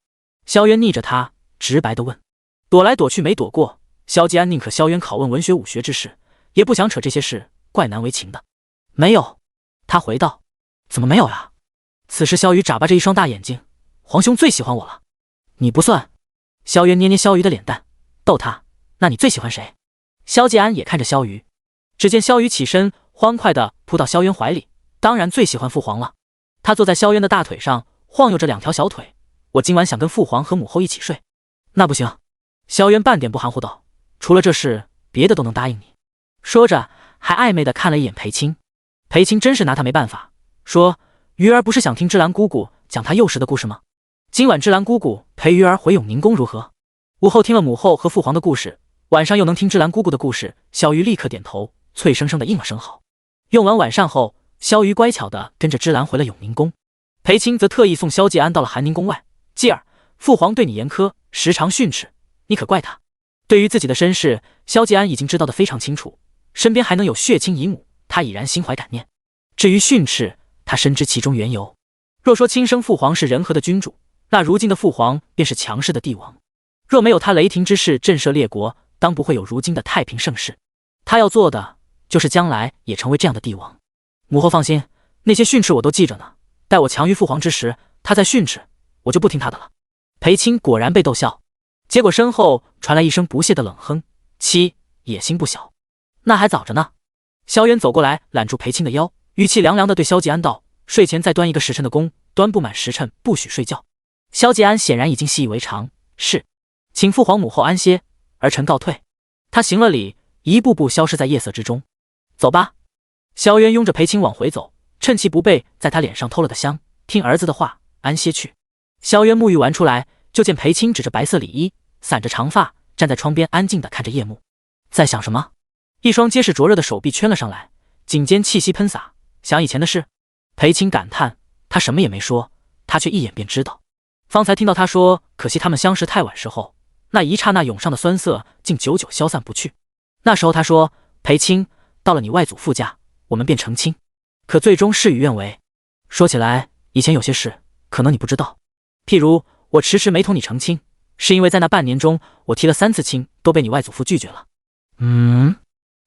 萧渊逆着他直白地问。躲来躲去没躲过，萧继安宁可萧渊拷问文学武学之事，也不想扯这些事，怪难为情的。没有，他回道。怎么没有呀？此时萧瑜眨巴着一双大眼睛，皇兄最喜欢我了。你不算。萧渊捏捏萧瑜的脸蛋，逗他，那你最喜欢谁？萧继安也看着萧瑜，只见萧瑜起身欢快地扑到萧渊怀里，当然最喜欢父皇了。他坐在萧渊的大腿上，晃悠着2条小腿，我今晚想跟父皇和母后一起睡。那不行。萧渊半点不含糊道，除了这事，别的都能答应你。说着还暧昧地看了一眼裴青。裴青真是拿他没办法，说鱼儿不是想听芝兰姑姑讲她幼时的故事吗？今晚芝兰姑姑陪鱼儿回永宁宫如何？午后听了母后和父皇的故事，晚上又能听芝兰姑姑的故事，萧瑜立刻点头，脆生生的应了声好。用完晚膳后，萧瑜乖巧的跟着芝兰回了永宁宫，裴青则特意送萧继安到了寒宁宫外。继儿，父皇对你严苛，时常训斥，你可怪他。对于自己的身世，萧继安已经知道得非常清楚，身边还能有血亲姨母，他已然心怀感念。至于训斥，他深知其中缘由。若说亲生父皇是仁和的君主，那如今的父皇便是强势的帝王。若没有他雷霆之势震慑列国，当不会有如今的太平盛世。他要做的就是将来也成为这样的帝王。母后放心，那些训斥我都记着呢，待我强于父皇之时，他再训斥，我就不听他的了。裴青果然被逗笑，结果身后传来一声不屑的冷哼，妻野心不小。那还早着呢。萧渊走过来揽住裴青的腰，语气凉凉地对萧继安道，睡前再端1个时辰的弓，端不满时辰不许睡觉。萧继安显然已经习以为常，是，请父皇母后安歇，儿臣告退。他行了礼，一步步消失在夜色之中。走吧。萧渊拥着裴青往回走，趁其不备，在他脸上偷了个香，听儿子的话，安歇去。萧渊沐浴完出来，就见裴青指着白色里衣，散着长发，站在窗边安静地看着夜幕。在想什么？一双结实灼热的手臂圈了上来，颈间气息喷洒，想以前的事。裴青感叹，他什么也没说，他却一眼便知道。方才听到他说可惜他们相识太晚时候，那一刹那涌上的酸涩竟久久消散不去。那时候他说，裴青，到了你外祖父家，我们便成亲。可最终事与愿违。说起来，以前有些事可能你不知道，譬如我迟迟没同你成亲，是因为在那半年中，我提了3次亲，都被你外祖父拒绝了。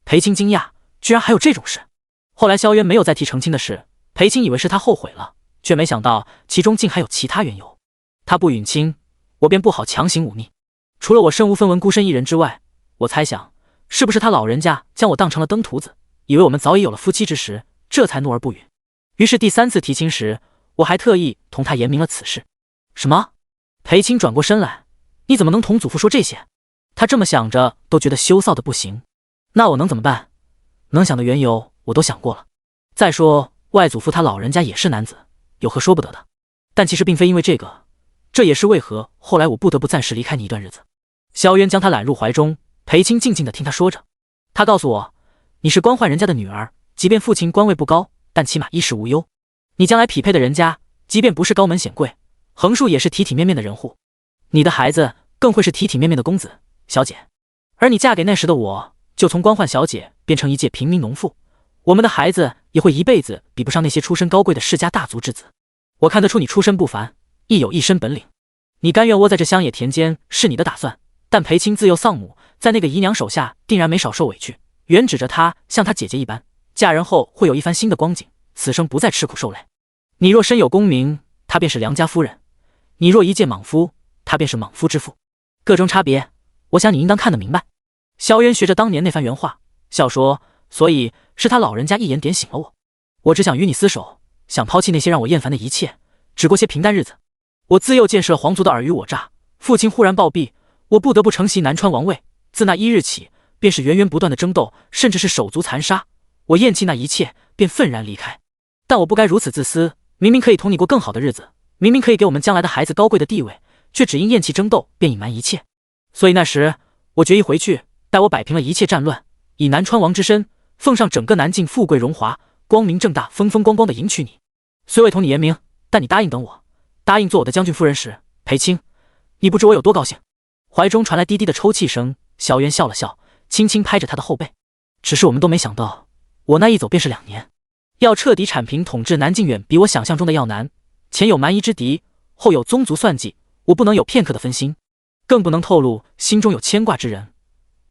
裴青惊讶，居然还有这种事。后来萧渊没有再提成亲的事，裴青以为是他后悔了，却没想到其中竟还有其他缘由。他不允亲，我便不好强行忤逆。除了我身无分文孤身一人之外，我猜想是不是他老人家将我当成了登徒子，以为我们早已有了夫妻之实，这才怒而不允。于是第3次提亲时，我还特意同他言明了此事。什么？裴青转过身来，你怎么能同祖父说这些？他这么想着都觉得羞臊的不行。那我能怎么办？能想的缘由我都想过了。再说外祖父他老人家也是男子，有何说不得的？但其实并非因为这个，这也是为何后来我不得不暂时离开你一段日子。萧渊将他揽入怀中，裴青静静地听他说着。他告诉我，你是官宦人家的女儿，即便父亲官位不高，但起码衣食无忧。你将来匹配的人家，即便不是高门显贵，横竖也是体体面面的人户。你的孩子更会是体体面面的公子小姐。而你嫁给那时的我，就从官宦小姐变成一介平民农妇，我们的孩子也会一辈子比不上那些出身高贵的世家大族之子。我看得出你出身不凡，亦有一身本领。你甘愿窝在这乡野田间是你的打算，但裴青自幼丧母，在那个姨娘手下定然没少受委屈，原指着她像她姐姐一般，嫁人后会有一番新的光景，此生不再吃苦受累。你若身有功名，她便是良家夫人；你若一介莽夫，她便是莽夫之妇。个中差别，我想你应当看得明白。萧渊学着当年那番原话，笑说，所以是他老人家一眼点醒了我。我只想与你厮守，想抛弃那些让我厌烦的一切，只过些平淡日子。我自幼见识了皇族的尔虞我诈，父亲忽然暴毙，我不得不承袭南川王位。自那一日起，便是源源不断的争斗，甚至是手足残杀。我厌弃那一切，便愤然离开。但我不该如此自私，明明可以同你过更好的日子，明明可以给我们将来的孩子高贵的地位，却只因厌弃争斗便隐瞒一切。所以那时我决意回去，待我摆平了一切战乱，以南川王之身，奉上整个南境富贵荣华，光明正大风风光光的迎娶你。虽未同你言明，但你答应等我，答应做我的将军夫人时，裴青，你不知我有多高兴。怀中传来低低的抽泣声，萧渊笑了笑，轻轻拍着他的后背。只是我们都没想到，我那一走便是2年，要彻底铲平统治南境，远比我想象中的要难。前有蛮夷之敌，后有宗族算计，我不能有片刻的分心，更不能透露心中有牵挂之人。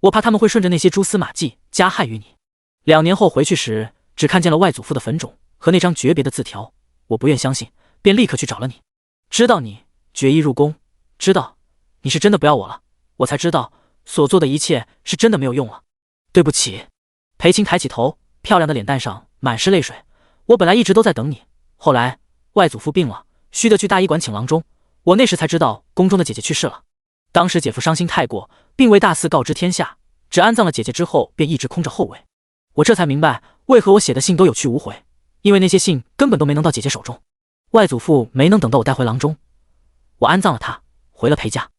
我怕他们会顺着那些蛛丝马迹加害于你。2年后回去时，只看见了外祖父的坟冢和那张诀别的字条，我不愿相信，便立刻去找了你。知道你决意入宫，知道你是真的不要我了，我才知道所做的一切是真的没有用了。对不起。裴青抬起头，漂亮的脸蛋上满是泪水。我本来一直都在等你，后来外祖父病了，须得去大医馆请郎中，我那时才知道宫中的姐姐去世了。当时姐夫伤心太过，并未大肆告知天下，只安葬了姐姐之后便一直空着后位。我这才明白为何我写的信都有去无回，因为那些信根本都没能到姐姐手中。外祖父没能等到我带回郎中，我安葬了他，回了裴家。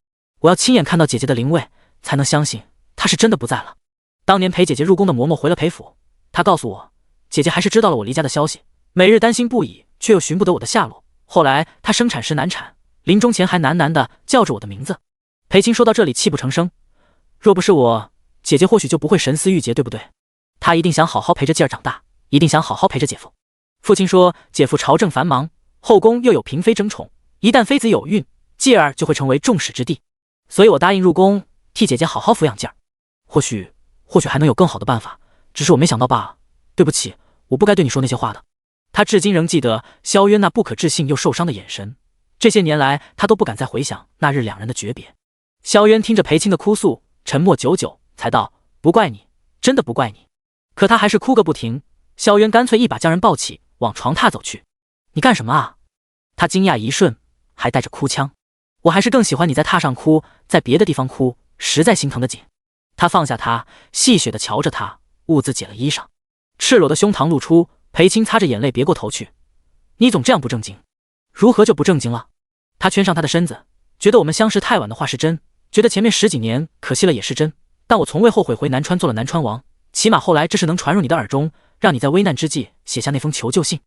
我要亲眼看到姐姐的灵位，才能相信她是真的不在了。当年陪姐姐入宫的嬷嬷回了裴府，她告诉我，姐姐还是知道了我离家的消息，每日担心不已，却又寻不得我的下落。后来她生产时难产，临终前还喃喃地叫着我的名字。裴青说到这里泣不成声，若不是我，姐姐或许就不会神思郁结，对不对？她一定想好好陪着继儿长大，一定想好好陪着姐夫。父亲说，姐夫朝政繁忙，后宫又有嫔妃争宠，一旦妃子有孕，继儿就会成为众矢之的，所以我答应入宫替姐姐好好抚养继儿。或许还能有更好的办法，只是我没想到罢了。对不起，我不该对你说那些话的。他至今仍记得萧渊那不可置信又受伤的眼神，这些年来他都不敢再回想那日两人的诀别。萧渊听着裴青的哭诉，沉默久久，才道：不怪你，真的不怪你。可他还是哭个不停。萧渊干脆一把将人抱起，往床榻走去。你干什么啊？他惊讶一瞬，还带着哭腔。我还是更喜欢你在榻上哭，在别的地方哭，实在心疼的紧。他放下他，戏谑地瞧着他，兀自解了衣裳，赤裸的胸膛露出。裴青擦着眼泪别过头去。你总这样不正经，如何就不正经了？他圈上他的身子，觉得我们相识太晚的话是真，觉得前面10几年可惜了也是真，但我从未后悔回南川做了南川王，起码后来这事能传入你的耳中，让你在危难之际写下那封求救信。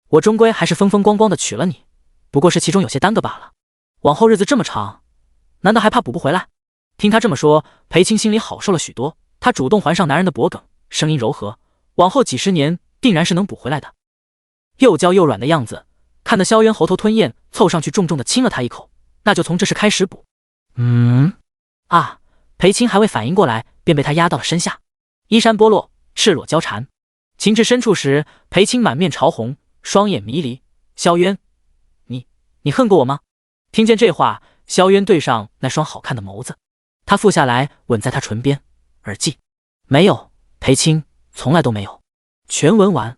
我终归还是风风光光的娶了你，不过是其中有些耽搁罢了。往后日子这么长，难道还怕补不回来？听他这么说，裴青心里好受了许多。他主动环上男人的脖颈，声音柔和，往后几10年定然是能补回来的。又娇又软的样子，看得萧渊喉头吞咽，凑上去重重的亲了他一口。那就从这时开始补。裴青还未反应过来，便被他压到了身下，衣衫剥落，赤裸交缠。情至深处时，裴青满面潮红，双眼迷离。萧渊，你恨过我吗？听见这话，萧渊对上那双好看的眸子，他俯下来吻在他唇边，耳际。没有，裴青，从来都没有。全文完。